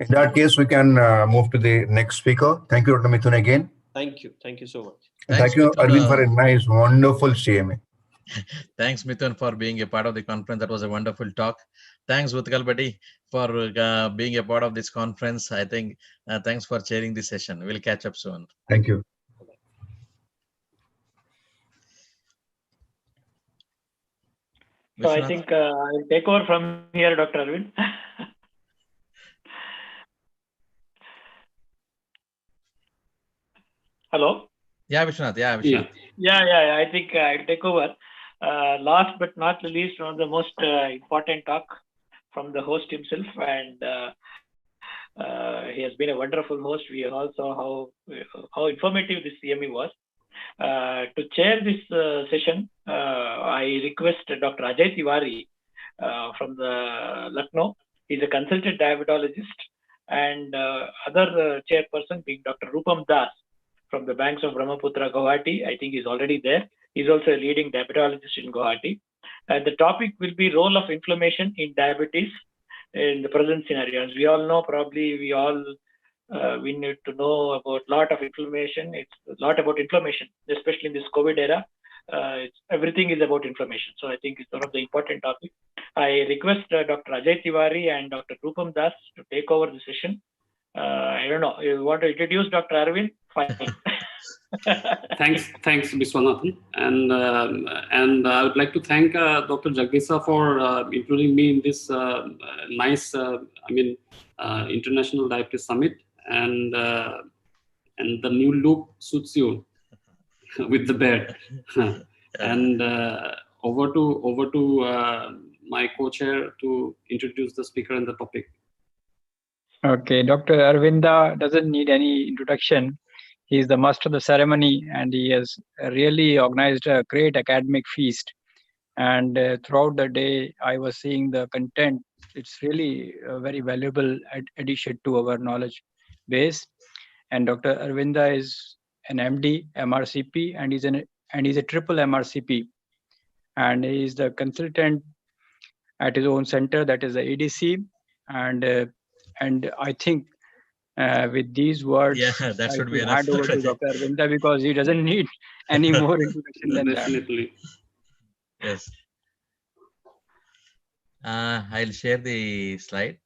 In that case, we can move to the next speaker. Thank you, Dr. Mithun, again. Thank you so much. And thank you, Mithun, Arvind, for a nice, wonderful CMA. Thanks, Mithun, for being a part of the conference. That was a wonderful talk. Thanks, Utkal buddy, for being a part of this conference. I think thanks for chairing this session. We'll catch up soon. Thank you. So I think I'll take over from here, Dr. Arvind. Hello? Yeah, Vishwanath. Yeah, I think I'll take over. Last but not the least, one of the most important talk from the host himself, and he has been a wonderful host. We all saw how informative this CME was. To chair this session, I request Dr. Ajay Tiwari from the Lucknow. He's a consultant diabetologist, and other chairperson being Dr. Rupam Das from the banks of Brahmaputra, Guwahati. I think he's already there. He's also a leading diabetologist in Guwahati. And the topic will be role of inflammation in diabetes in the present scenario. As we all know, probably we need to know about a lot of inflammation. It's a lot about inflammation, especially in this COVID era. Everything is about inflammation. So I think it's one of the important topics. I request Dr. Ajay Tiwari and Dr. Rupam Das to take over the session. I don't know. You want to introduce Dr. Arvind? Fine. Thanks, Viswanathan, and I would like to thank Dr. Jagdisa for including me in this nice, International Diabetes Summit, and the new look suits you with the beard. And over to my co-chair to introduce the speaker and the topic. Okay, Dr. Arvinda doesn't need any introduction. He is the master of the ceremony, and he has really organized a great academic feast. And throughout the day, I was seeing the content. It's really a very valuable addition to our knowledge base. And Dr. Arvinda is an MD, MRCP, and he's a triple MRCP. And he is the consultant at his own center, that is the ADC. And I think with these words, that should be hand over to Dr. Arvinda, because he doesn't need any more introduction than Definitely. that. Yes. I'll share the slide.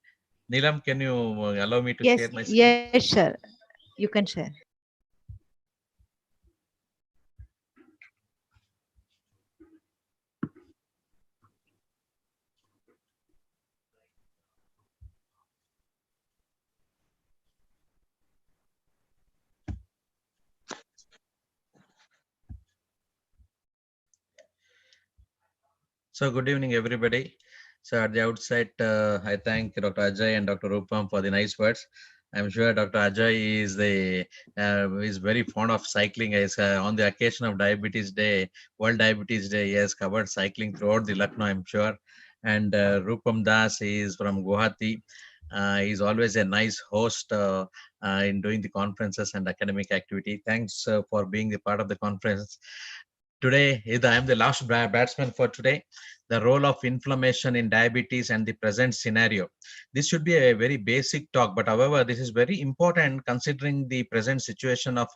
Neelam, can you allow me to share my screen? Yes, sir. You can share. So good evening, everybody. So at the outset, I thank Dr. Ajay and Dr. Rupam for the nice words. I'm sure Dr. Ajay is very fond of cycling. On the occasion of Diabetes Day, World Diabetes Day, he has covered cycling throughout the Lucknow, I'm sure. And Rupam Das is from Guwahati. He's always a nice host in doing the conferences and academic activity. Thanks for being the part of the conference. Today, I am the last batsman for today. The role of inflammation in diabetes and the present scenario. This should be a very basic talk, but however, this is very important considering the present situation of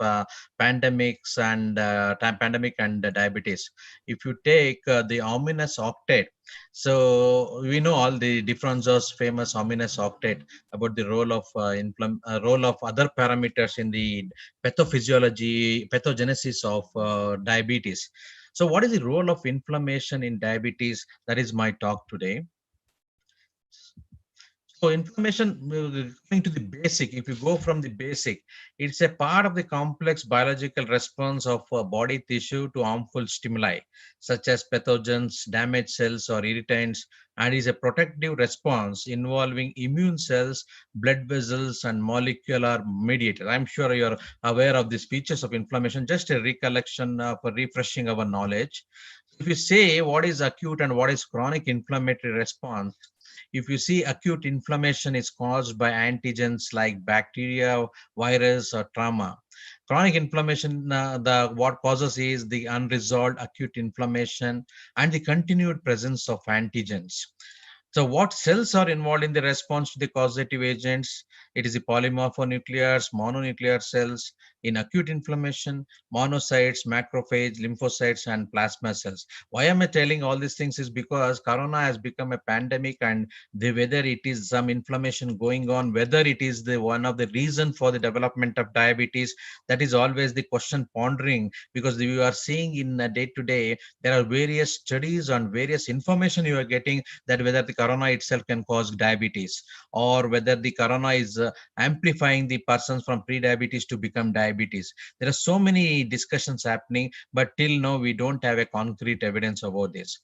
pandemics and pandemic and diabetes. If you take the ominous octet, so we know all the differences, famous ominous octet about the role of role of other parameters in the pathophysiology, pathogenesis of diabetes. So what is the role of inflammation in diabetes? That is my talk today. So inflammation, going to the basic, if you go from the basic, it's a part of the complex biological response of body tissue to harmful stimuli, such as pathogens, damaged cells, or irritants, and is a protective response involving immune cells, blood vessels, and molecular mediators. I'm sure you're aware of these features of inflammation, just a recollection for refreshing our knowledge. If you say what is acute and what is chronic inflammatory response, If you see, acute inflammation is caused by antigens like bacteria, virus, or trauma. Chronic inflammation, what causes is the unresolved acute inflammation and the continued presence of antigens. So what cells are involved in the response to the causative agents? It is the polymorphonuclears, mononuclear cells. In acute inflammation, monocytes, macrophage, lymphocytes, and plasma cells. Why am I telling all these things is because corona has become a pandemic, and whether it is some inflammation going on, whether it is the one of the reason for the development of diabetes, that is always the question pondering, because you are seeing in day to day, there are various studies on various information you are getting that whether the corona itself can cause diabetes, or whether the corona is amplifying the persons from pre-diabetes to become diabetes. There are so many discussions happening, but till now we don't have a concrete evidence about this.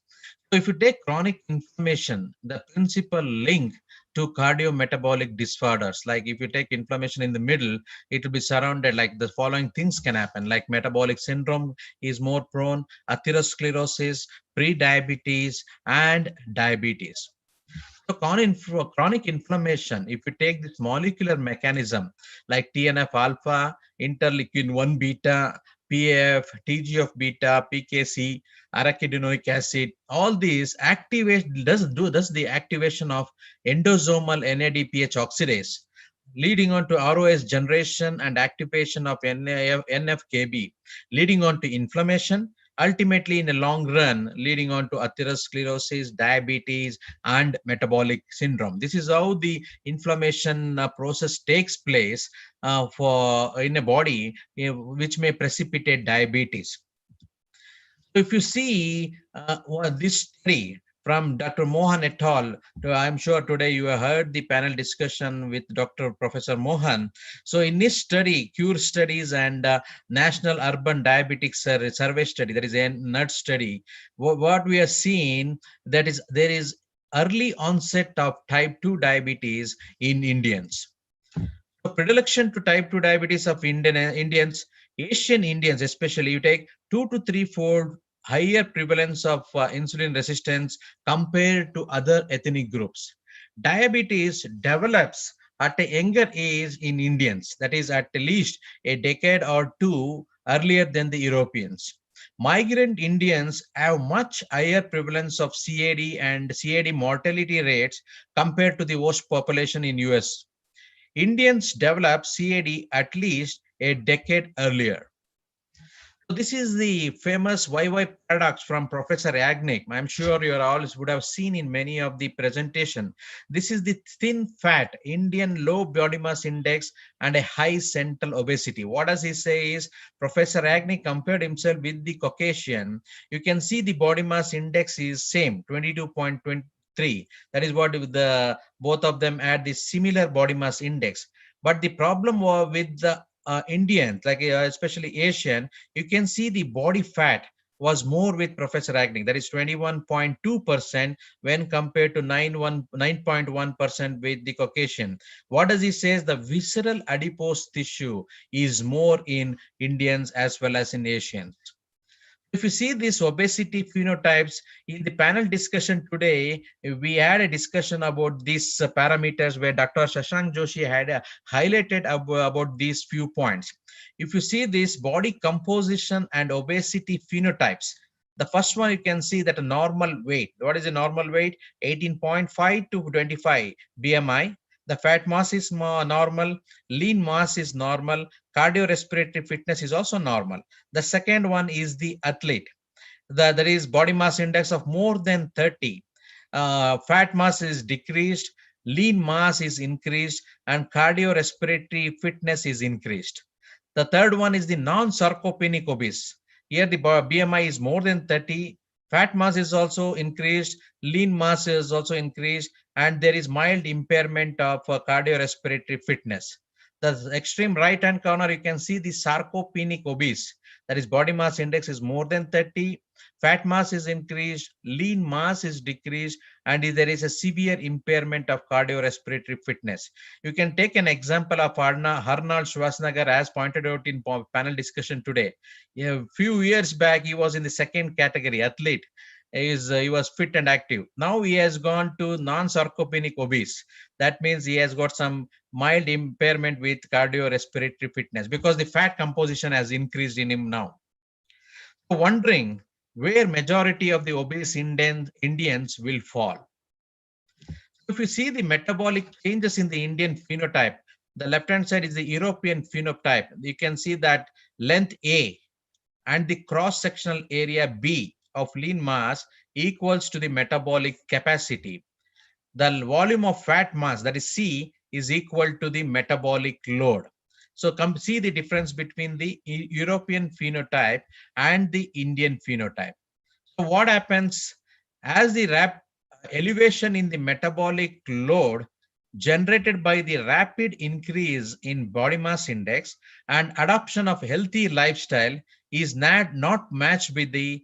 So if you take chronic inflammation, the principal link to cardiometabolic disorders, like if you take inflammation in the middle, it will be surrounded like the following things can happen, like metabolic syndrome is more prone, atherosclerosis, pre-diabetes, and diabetes. So chronic inflammation, if you take this molecular mechanism like TNF alpha, interleukin 1 beta, PAF, TGF beta, PKC, arachidonic acid, all these activate does the activation of endosomal NADPH oxidase, leading on to ROS generation and activation of NFKB, leading on to inflammation, ultimately in the long run leading on to atherosclerosis, diabetes, and metabolic syndrome. This is how the inflammation process takes place in a body, which may precipitate diabetes. So if you see this study from Dr. Mohan et al. I'm sure today you have heard the panel discussion with Dr. Professor Mohan. So in this study, CURE studies and National Urban Diabetic Survey study, that is a NUD study, what we are seeing, that is there is early onset of type 2 diabetes in Indians. So predilection to type 2 diabetes of Indians, Asian Indians especially, you take 2 to 3-fold higher prevalence of insulin resistance compared to other ethnic groups. Diabetes develops at a younger age in Indians, that is at least a decade or two earlier than the Europeans. Migrant Indians have much higher prevalence of CAD and CAD mortality rates compared to the host population in US. Indians develop CAD at least a decade earlier. So this is the famous YY paradox from Professor Yagnik. I'm sure you all would have seen in many of the presentation. This is the thin fat Indian low body mass index and a high central obesity. What does he say is, Professor Yagnik compared himself with the Caucasian. You can see the body mass index is same, 22.23. That is what the both of them had the similar body mass index. But the problem with the Indians, like especially Asian, you can see the body fat was more with Professor Yagnik, that is 21.2% when compared to 9.1% with the Caucasian. What does he say? The visceral adipose tissue is more in Indians as well as in Asians. If you see these obesity phenotypes in the panel discussion today, we had a discussion about these parameters where Dr. Shashank Joshi had highlighted about these few points. If you see this body composition and obesity phenotypes, the first one you can see that a normal weight. What is a normal weight? 18.5 to 25 BMI. The fat mass is normal, lean mass is normal, cardiorespiratory fitness is also normal. The second one is the athlete. There is body mass index of more than 30. Fat mass is decreased, lean mass is increased, and cardiorespiratory fitness is increased. The third one is the non-sarcopenic obese. Here the BMI is more than 30. Fat mass is also increased, lean mass is also increased, and there is mild impairment of cardiorespiratory fitness. The extreme right hand corner, you can see the sarcopenic obese. That is body mass index is more than 30, fat mass is increased, lean mass is decreased, and there is a severe impairment of cardiorespiratory fitness. You can take an example of Arnold Schwarzenegger as pointed out in panel discussion today. A few years back, he was in the second category, athlete. he was fit and active. Now he has gone to non-sarcopenic obese. That means he has got some mild impairment with cardiorespiratory fitness because the fat composition has increased in him now. So wondering where majority of the obese Indians will fall. If you see the metabolic changes in the Indian phenotype, the left-hand side is the European phenotype. You can see that length A and the cross-sectional area B of lean mass equals to the metabolic capacity. The volume of fat mass, that is C, is equal to the metabolic load. So come see the difference between the European phenotype and the Indian phenotype. So what happens as the elevation in the metabolic load generated by the rapid increase in body mass index and adoption of healthy lifestyle is not matched with the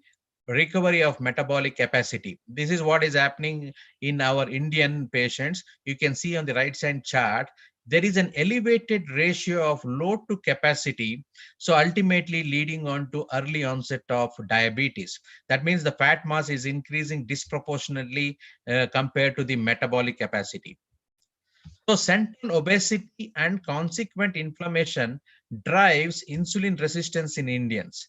recovery of metabolic capacity. This is what is happening in our Indian patients. You can see on the right side chart, there is an elevated ratio of load to capacity, so ultimately leading on to early onset of diabetes. That means the fat mass is increasing disproportionately compared to the metabolic capacity. So central obesity and consequent inflammation drives insulin resistance in Indians.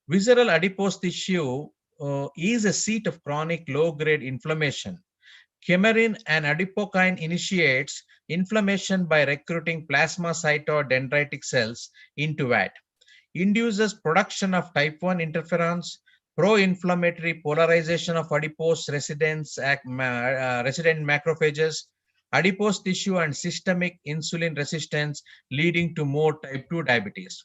Visceral adipose tissue is a seat of chronic low-grade inflammation. Chimerin and adipokine initiates inflammation by recruiting plasmacytoid dendritic cells into VAT. Induces production of type 1 interferons, pro-inflammatory polarization of adipose resident macrophages, adipose tissue and systemic insulin resistance leading to more type 2 diabetes.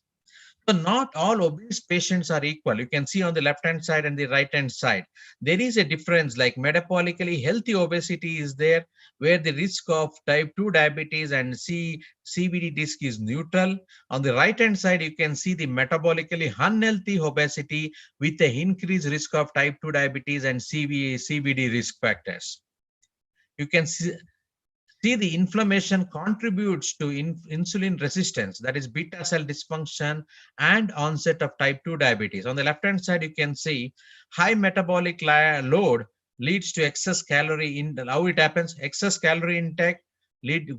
So not all obese patients are equal. You can see on the left-hand side and the right-hand side. There is a difference, like metabolically healthy obesity is there, where the risk of type 2 diabetes and CVD risk is neutral. On the right-hand side, you can see the metabolically unhealthy obesity with the increased risk of type 2 diabetes and CVD risk factors. You can see the inflammation contributes to insulin resistance, that is beta cell dysfunction and onset of type 2 diabetes. On the left-hand side, you can see high metabolic load leads to excess calorie in. How it happens? Excess calorie intake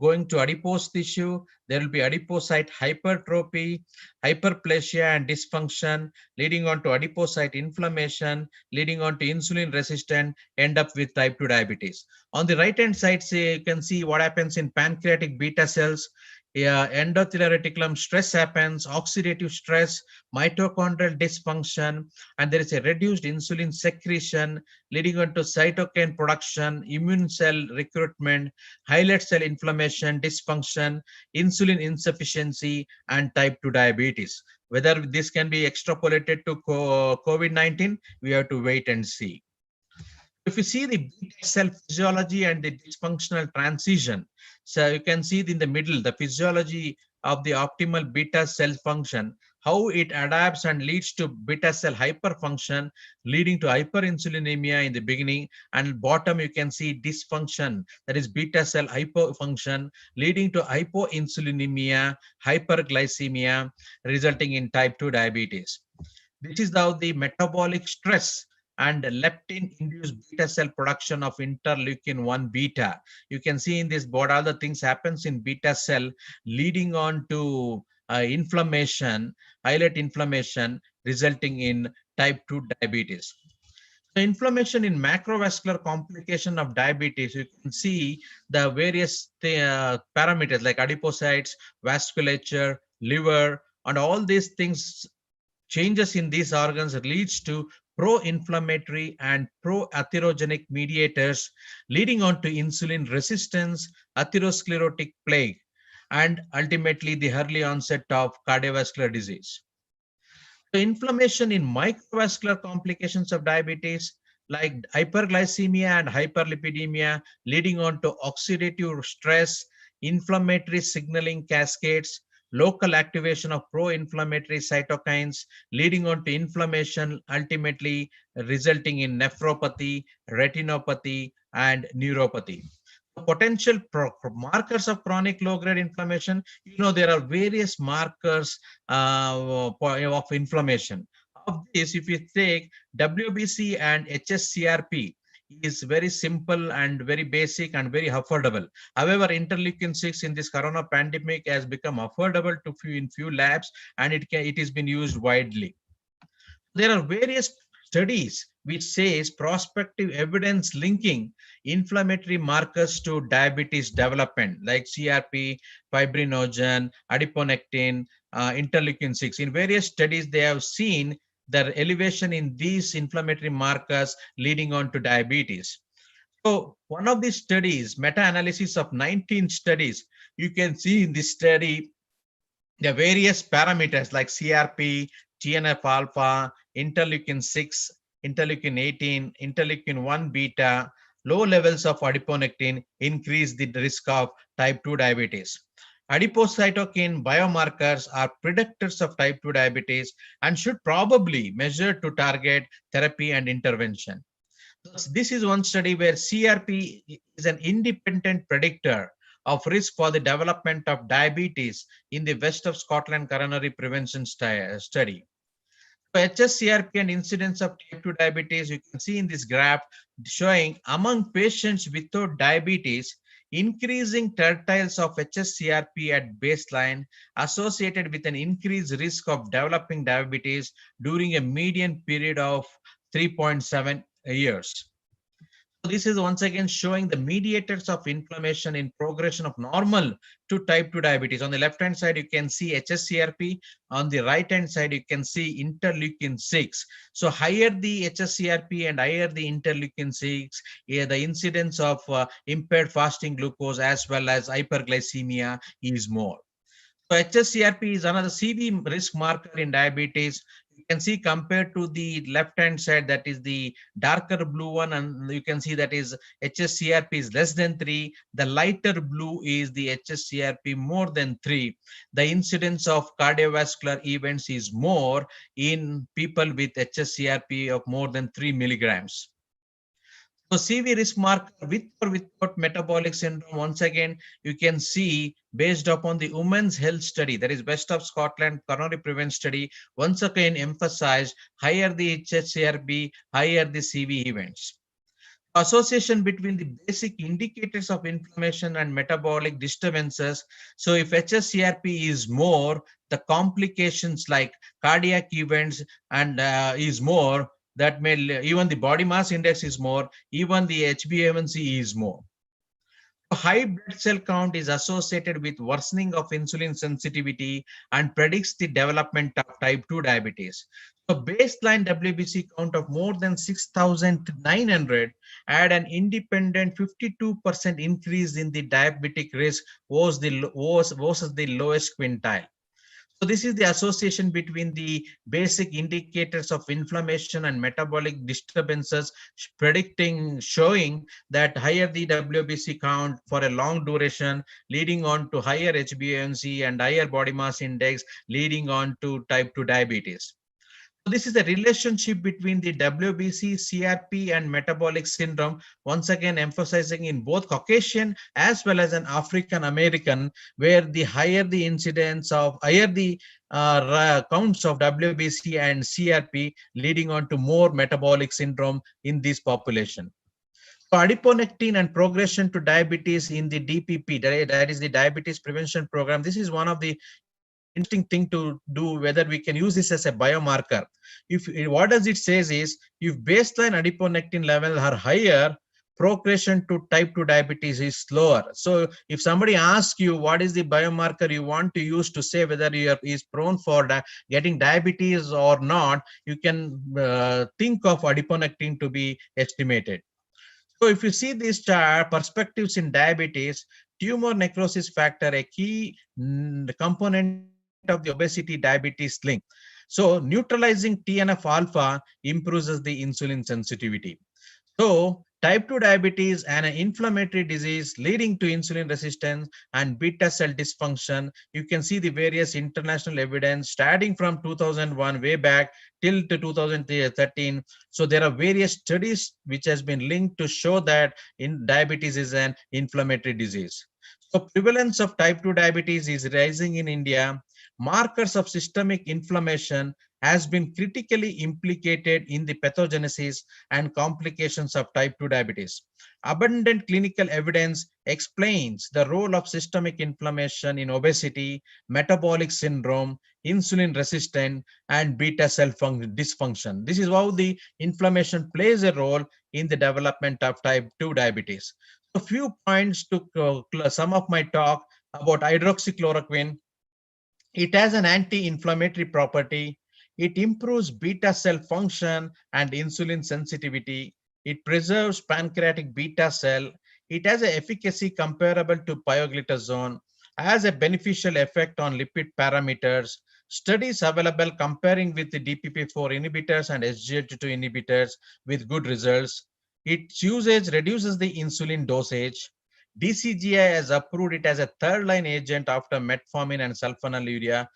going to adipose tissue. There will be adipocyte hypertrophy, hyperplasia and dysfunction, leading on to adipocyte inflammation, leading on to insulin resistant, end up with type 2 diabetes. On the right hand side, you can see what happens in pancreatic beta cells. Endothelial reticulum stress happens, oxidative stress, mitochondrial dysfunction, and there is a reduced insulin secretion leading on to cytokine production, immune cell recruitment, islet cell inflammation, dysfunction, insulin insufficiency, and type 2 diabetes. Whether this can be extrapolated to COVID-19, we have to wait and see. If you see the beta cell physiology and the dysfunctional transition, so you can see in the middle, the physiology of the optimal beta cell function, how it adapts and leads to beta cell hyperfunction, leading to hyperinsulinemia in the beginning, and bottom you can see dysfunction, that is beta cell hypofunction, leading to hypoinsulinemia, hyperglycemia, resulting in type 2 diabetes. This is how the metabolic stress and leptin-induced beta cell production of interleukin-1 beta. You can see in this board all the things happens in beta cell, leading on to inflammation, islet inflammation, resulting in type 2 diabetes. So inflammation in macrovascular complication of diabetes, you can see the various parameters like adipocytes, vasculature, liver, and all these things, changes in these organs leads to pro-inflammatory and pro-atherogenic mediators, leading on to insulin resistance, atherosclerotic plaque, and ultimately the early onset of cardiovascular disease. So inflammation in microvascular complications of diabetes, like hyperglycemia and hyperlipidemia, leading on to oxidative stress, inflammatory signaling cascades, local activation of pro-inflammatory cytokines, leading on to inflammation, ultimately resulting in nephropathy, retinopathy, and neuropathy. Potential markers of chronic low-grade inflammation, there are various markers of inflammation. Of this, if you take WBC and HSCRP, is very simple and very basic and very affordable. However, interleukin-6 in this corona pandemic has become affordable to few labs, and it has been used widely. There are various studies which says prospective evidence linking inflammatory markers to diabetes development, like CRP, fibrinogen, adiponectin, interleukin-6. In various studies, they have seen the elevation in these inflammatory markers leading on to diabetes. So one of these studies, meta-analysis of 19 studies, you can see in this study the various parameters like CRP, TNF-alpha, interleukin-6, interleukin-18, interleukin-1 beta, low levels of adiponectin increase the risk of type 2 diabetes. Adipocytokine biomarkers are predictors of type 2 diabetes and should probably measure to target therapy and intervention. This is one study where CRP is an independent predictor of risk for the development of diabetes in the West of Scotland coronary prevention study. So HSCRP and incidence of type 2 diabetes, you can see in this graph showing among patients without diabetes, increasing tertiles of HSCRP at baseline associated with an increased risk of developing diabetes during a median period of 3.7 years. So this is once again showing the mediators of inflammation in progression of normal to type 2 diabetes. On the left hand side, you can see HSCRP. On the right hand side, you can see interleukin-6. So higher the HSCRP and higher the interleukin-6, the incidence of impaired fasting glucose as well as hyperglycemia is more. So HSCRP is another CV risk marker in diabetes. You can see compared to the left hand side, that is the darker blue one, and you can see that is HSCRP is less than 3. The lighter blue is the HSCRP more than 3. The incidence of cardiovascular events is more in people with HSCRP of more than 3 milligrams. So CV risk marker with or without metabolic syndrome, once again, you can see based upon the Women's Health Study, that is West of Scotland coronary prevention study, once again emphasized higher the HSCRP, higher the CV events. Association between the basic indicators of inflammation and metabolic disturbances. So if HSCRP is more, the complications like cardiac events and is more, that may even the body mass index is more, even the HbA1c is more. High blood cell count is associated with worsening of insulin sensitivity and predicts the development of type 2 diabetes. So baseline WBC count of more than 6,900 had an independent 52% increase in the diabetic risk versus the lowest quintile. So this is the association between the basic indicators of inflammation and metabolic disturbances showing that higher the WBC count for a long duration leading on to higher HbA1c and higher body mass index leading on to type 2 diabetes. So this is the relationship between the WBC, CRP and metabolic syndrome, once again emphasizing in both Caucasian as well as an African American, where the higher the incidence of higher the counts of WBC and CRP leading on to more metabolic syndrome in this population. So adiponectin and progression to diabetes in the DPP, that is the diabetes prevention program. This is one of the interesting thing to do, whether we can use this as a biomarker. If what does it says is, if baseline adiponectin levels are higher, progression to type 2 diabetes is slower. So if somebody asks you what is the biomarker you want to use to say whether you is prone for getting diabetes or not, you can think of adiponectin to be estimated. So if you see these perspectives in diabetes, tumor necrosis factor, a key component of the obesity diabetes link. So neutralizing TNF-alpha improves the insulin sensitivity. So type 2 diabetes and an inflammatory disease leading to insulin resistance and beta cell dysfunction. You can see the various international evidence starting from 2001 way back till to 2013. So there are various studies which has been linked to show that diabetes is an inflammatory disease. So prevalence of type 2 diabetes is rising in India. Markers of systemic inflammation has been critically implicated in the pathogenesis and complications of type 2 diabetes. Abundant clinical evidence explains the role of systemic inflammation in obesity, metabolic syndrome, insulin resistant, and beta cell dysfunction. This is how the inflammation plays a role in the development of type 2 diabetes. A few points to sum up my talk about hydroxychloroquine. It has an anti-inflammatory property. It improves beta cell function and insulin sensitivity. It preserves pancreatic beta cell. It has an efficacy comparable to pioglitazone, has a beneficial effect on lipid parameters. Studies available comparing with the DPP-4 inhibitors and SGLT2 inhibitors with good results. Its usage reduces the insulin dosage. DCGI has approved it as a third-line agent after metformin and sulfonylurea.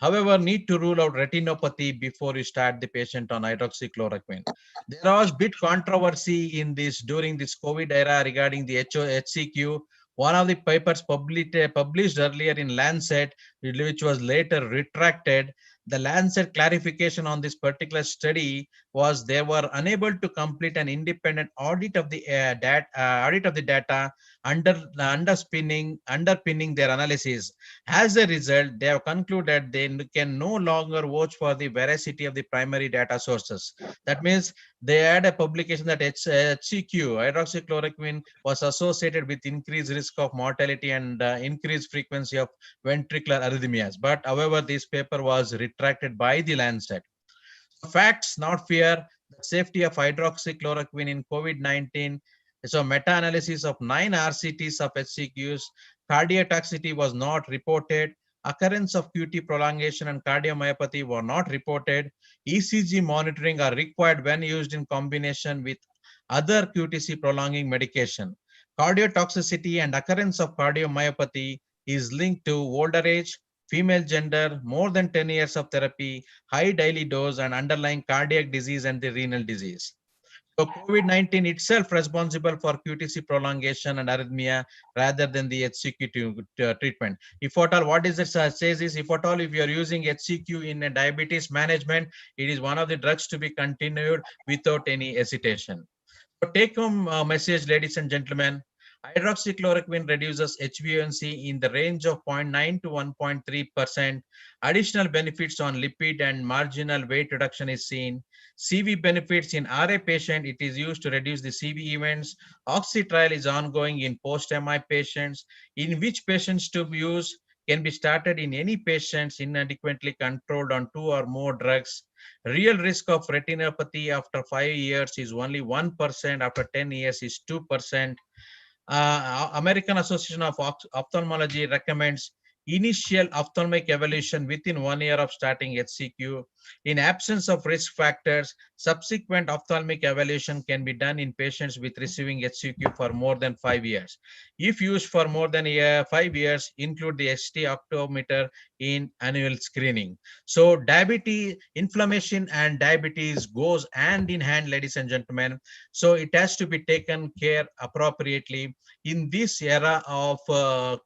However, need to rule out retinopathy before you start the patient on hydroxychloroquine. There was bit controversy in this during this COVID era regarding the HCQ. One of the papers published earlier in Lancet, which was later retracted. The Lancet clarification on this particular study was they were unable to complete an independent audit of the data underpinning their analysis. As a result, they have concluded they can no longer vouch for the veracity of the primary data sources. That means they had a publication that HCQ, hydroxychloroquine, was associated with increased risk of mortality and increased frequency of ventricular arrhythmias. But however, this paper was retracted by the Lancet. Facts, not fear. The safety of hydroxychloroquine in COVID-19. So meta-analysis of 9 RCTs of HCQs. Cardiotoxicity was not reported. Occurrence of QT prolongation and cardiomyopathy were not reported. ECG monitoring are required when used in combination with other QTc prolonging medication. Cardiotoxicity and occurrence of cardiomyopathy is linked to older age, female gender, more than 10 years of therapy, high daily dose, and underlying cardiac disease and the renal disease. So COVID-19 itself responsible for QTc prolongation and arrhythmia rather than the HCQ treatment. If at all, what is it says is, if at all, if you are using HCQ in a diabetes management, it is one of the drugs to be continued without any hesitation. So take home message, ladies and gentlemen. Hydroxychloroquine reduces HbA1c in the range of 0.9 to 1.3%. Additional benefits on lipid and marginal weight reduction is seen. CV benefits in RA patient, it is used to reduce the CV events. Oxy trial is ongoing in post-MI patients, in which patients to use can be started in any patients inadequately controlled on 2 or more drugs. Real risk of retinopathy after 5 years is only 1%, after 10 years is 2%. American Association of Ophthalmology recommends initial ophthalmic evaluation within 1 year of starting HCQ. In absence of risk factors, subsequent ophthalmic evaluation can be done in patients with receiving HCQ for more than 5 years. If used for more than 5 years, include the ST optometer in annual screening. So diabetes, inflammation and diabetes goes hand in hand, ladies and gentlemen. So it has to be taken care appropriately in this era of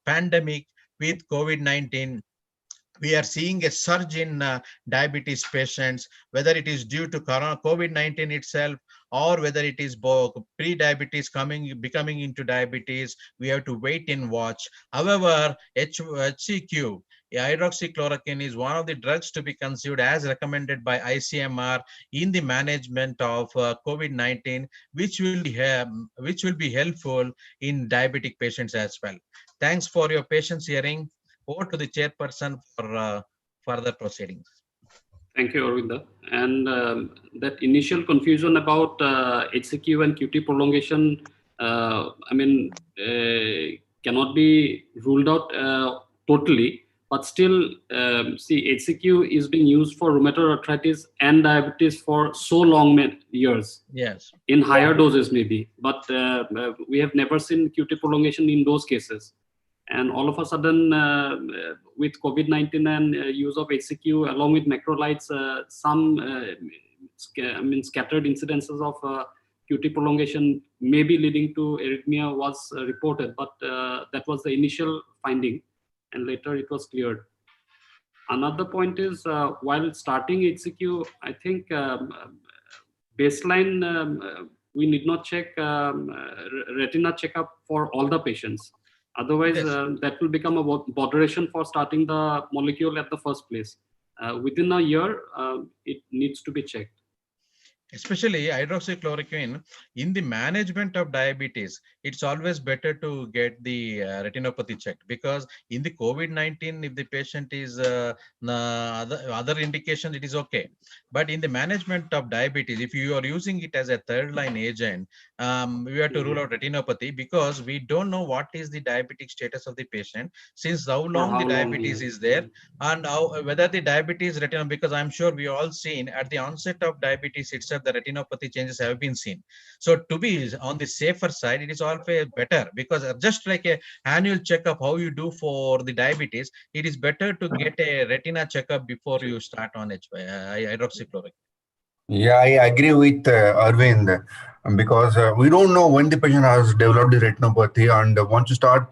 pandemic with COVID-19. We are seeing a surge in diabetes patients, whether it is due to COVID-19 itself or whether it is pre-diabetes becoming into diabetes. We have to wait and watch. However, HCQ, hydroxychloroquine, is one of the drugs to be considered as recommended by ICMR in the management of COVID-19, which will be helpful in diabetic patients as well. Thanks for your patience hearing. Over to the chairperson for further proceedings. Thank you, Arvinda. And that initial confusion about HCQ and QT prolongation, cannot be ruled out totally. But still, see, HCQ is being used for rheumatoid arthritis and diabetes for so long years. Yes. In higher doses, maybe. But we have never seen QT prolongation in those cases. And all of a sudden, with COVID-19 and use of HCQ along with macrolides, some scattered incidences of QT prolongation may be leading to arrhythmia was reported, but that was the initial finding, and later it was cleared. Another point is while starting HCQ, I think baseline we need not check retina checkup for all the patients. Otherwise, that will become a botheration for starting the molecule at the first place. Within a year, it needs to be checked. Especially hydroxychloroquine in the management of diabetes, it's always better to get the retinopathy checked, because in the COVID-19, if the patient is other indications, it is okay. But in the management of diabetes, if you are using it as a third line agent, we have to rule out retinopathy, because we don't know what is the diabetic status of the patient, since how long the diabetes is there, and whether the diabetes retinopathy, because I'm sure we all seen at the onset of diabetes itself, the retinopathy changes have been seen. So to be on the safer side, it is always better, because just like a annual checkup, how you do for the diabetes, it is better to get a retina checkup before you start on hydroxychloroquine. Yeah, I agree with Arvind, because we don't know when the patient has developed the retinopathy, and once you start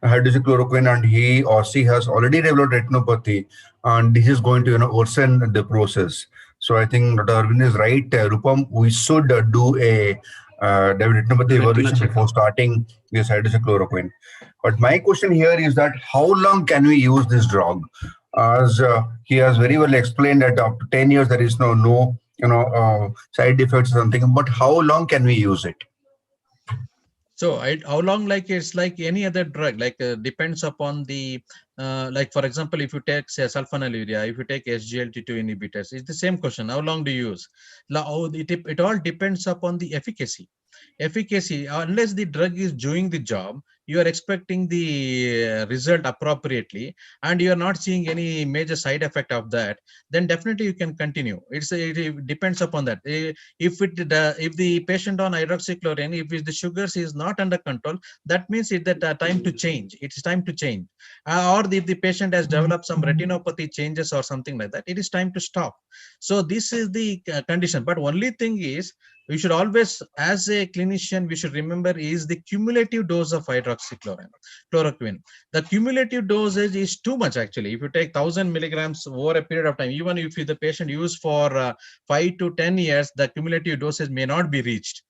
hydroxychloroquine and he or she has already developed retinopathy, and this is going to worsen the process. So I think Dr. Arvind is right. Rupam, we should do a retinopathy evaluation before starting this hydroxychloroquine. But my question here is that how long can we use this drug? As he has very well explained that after 10 years there is no side effects or something, but how long can we use it? So how long, like it's like any other drug, like depends upon the, like for example, if you take say sulfonylurea, if you take SGLT2 inhibitors, it's the same question. How long do you use? It all depends upon the efficacy. Unless the drug is doing the job, you are expecting the result appropriately, and you are not seeing any major side effect of that, then definitely you can continue. It depends upon that. If the patient on hydroxychloroquine, if the sugars is not under control, that means that time to change. It's time to change. Or if the patient has developed some retinopathy changes or something like that, it is time to stop. So this is the condition. But only thing is, we should always, as a clinician, we should remember is the cumulative dose of hydroxychloroquine. The cumulative dosage is too much actually. If you take 1000 milligrams over a period of time, even if the patient used for 5 to 10 years, the cumulative dosage may not be reached.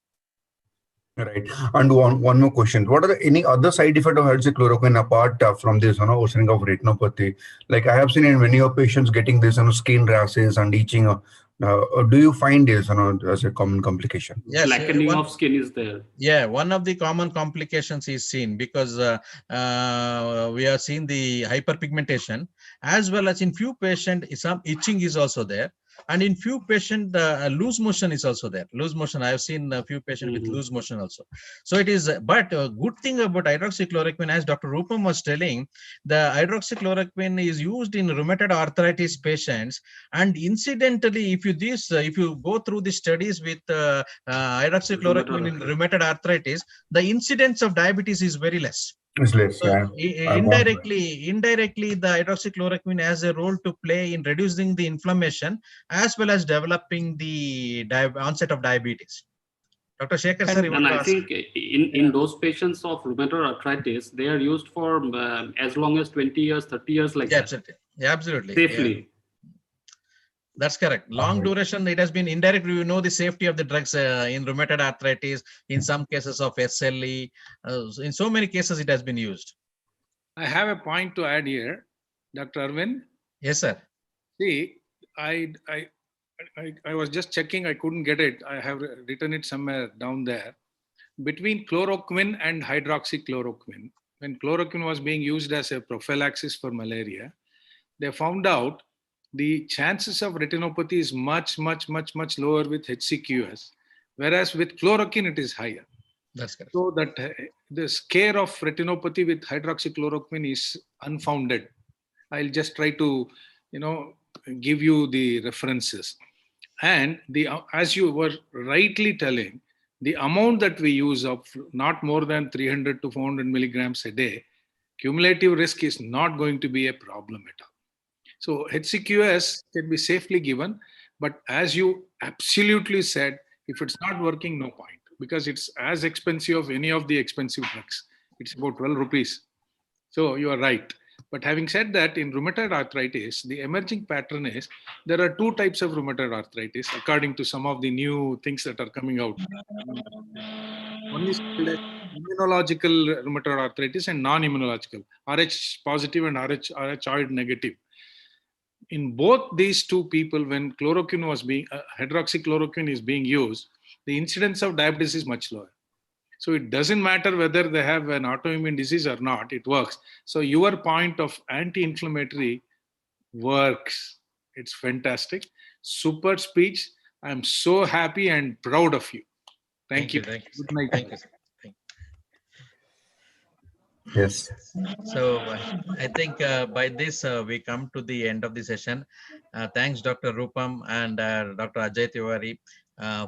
Right. And one more question. What are any other side effects of hydroxychloroquine apart from this worsening of retinopathy? Like I have seen in many of patients getting this skin rashes and itching. Do you find this as a common complication? Yes, blackening of skin is there. Yeah, one of the common complications is seen because we are seeing the hyperpigmentation, as well as in few patients, some itching is also there. And in few patients, loose motion is also there. Loose motion, I have seen a few patients with loose motion also. So it is, but a good thing about hydroxychloroquine, as Dr. Rupam was telling, the hydroxychloroquine is used in rheumatoid arthritis patients. And incidentally, if you go through the studies with hydroxychloroquine in rheumatoid arthritis, the incidence of diabetes is very less. So indirectly, the hydroxychloroquine has a role to play in reducing the inflammation as well as developing the onset of diabetes. Dr. Shekhar sir, and I think in those patients of rheumatoid arthritis, they are used for as long as 20 years, 30 years, like that. Absolutely. Yeah, absolutely. Safely. Yeah. That's correct. Long duration, it has been indirect. We know the safety of the drugs in rheumatoid arthritis, in some cases of SLE. In so many cases, it has been used. I have a point to add here, Dr. Arvind. Yes, sir. See, I was just checking. I couldn't get it. I have written it somewhere down there. Between chloroquine and hydroxychloroquine, when chloroquine was being used as a prophylaxis for malaria, they found out the chances of retinopathy is much lower with HCQS, whereas with chloroquine it is higher. That's correct. So that the scare of retinopathy with hydroxychloroquine is unfounded. I'll just try to, give you the references. And as you were rightly telling, the amount that we use of not more than 300 to 400 milligrams a day, cumulative risk is not going to be a problem at all. So HCQS can be safely given, but as you absolutely said, if it's not working, no point, because it's as expensive of any of the expensive drugs. It's about 12 rupees. So you are right. But having said that, in rheumatoid arthritis, the emerging pattern is there are two types of rheumatoid arthritis, according to some of the new things that are coming out. One is called as immunological rheumatoid arthritis and non-immunological, Rh positive and Rhoid negative. In both these two people, when chloroquine was being, hydroxychloroquine is being used, the incidence of diabetes is much lower. So it doesn't matter whether they have an autoimmune disease or not, it works. So your point of anti-inflammatory works. It's fantastic. Super speech. I'm so happy and proud of you. Thank you. Thank you. Good night. Thank you. Yes. So I think by this we come to the end of the session. Thanks, Dr. Rupam and Dr. Ajay Tiwari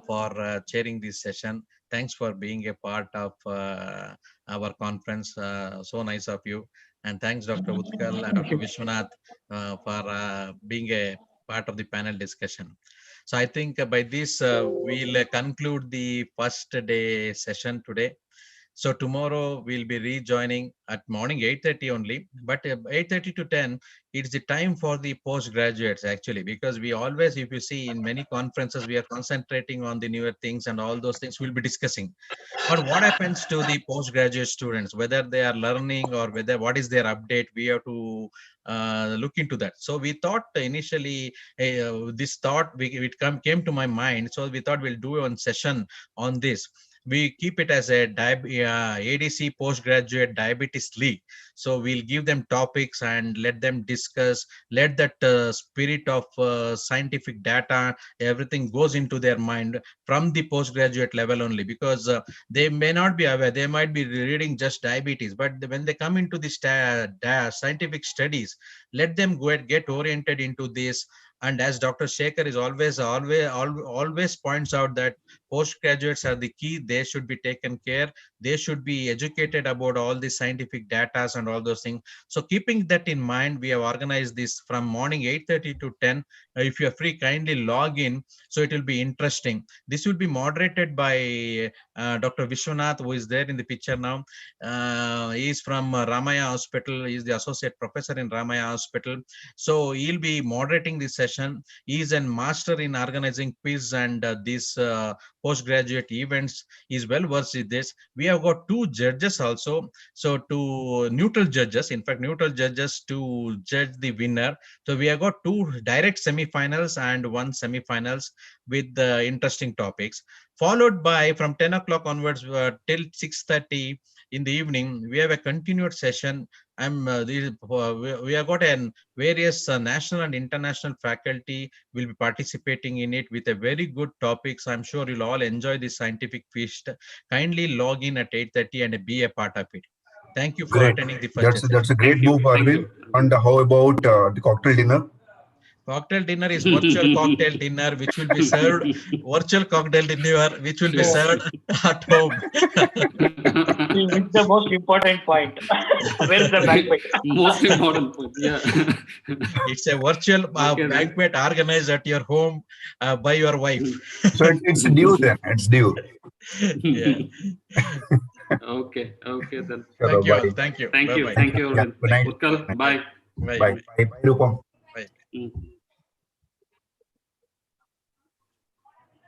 for chairing this session. Thanks for being a part of our conference. So nice of you. And thanks, Dr. Utkal and Dr. Vishwanath for being a part of the panel discussion. So I think by this we'll conclude the first day session today. So tomorrow we'll be rejoining at morning 8:30 only, but 8:30 to 10, it's the time for the postgraduates actually, because we always, if you see in many conferences, we are concentrating on the newer things and all those things we'll be discussing. But what happens to the postgraduate students, whether they are learning or whether what is their update, we have to look into that. So we thought initially, this thought came to my mind. So we thought we'll do one session on this. We keep it as a ADC postgraduate diabetes league. So we'll give them topics and let them discuss, let that spirit of scientific data, everything goes into their mind from the postgraduate level only, because they may not be aware, they might be reading just diabetes, but when they come into the scientific studies, let them get oriented into this. And as Dr. Shekhar is always points out that postgraduates are the key. They should be taken care. They should be educated about all the scientific data and all those things. So keeping that in mind, we have organized this from morning 8:30 to 10. If you are free, kindly log in. So it will be interesting. This will be moderated by Dr. Vishwanath, who is there in the picture now. He is from Ramaya Hospital. He is the associate professor in Ramaya Hospital. So he'll be moderating this session. He is a master in organizing quiz and these postgraduate events. He is well versed in this. We have got two judges also. So two neutral judges, in fact, neutral judges to judge the winner. So we have got two direct semifinals and one semifinals with interesting topics. Followed by from 10 o'clock onwards till 6:30 in the evening, we have a continued session. We have got various national and international faculty will be participating in it with a very good topics. I'm sure you'll all enjoy this scientific feast. Kindly log in at 8:30 and be a part of it. Thank you for attending the first session. That's a great move, Arvind. And how about the cocktail dinner? Cocktail dinner is virtual cocktail dinner, which will be served, virtual cocktail dinner, which will be served at home. It's the most important point. Where is the banquet? Most important point, yeah. It's a virtual banquet organized at your home by your wife. So it's due then, it's due. Yeah. Okay then. Thank you. Thank you. Thank you. Bye-bye. Thank you. Yeah, good night. Utkal, bye. Bye. Bye. Bye. Rupam. Bye. Mm.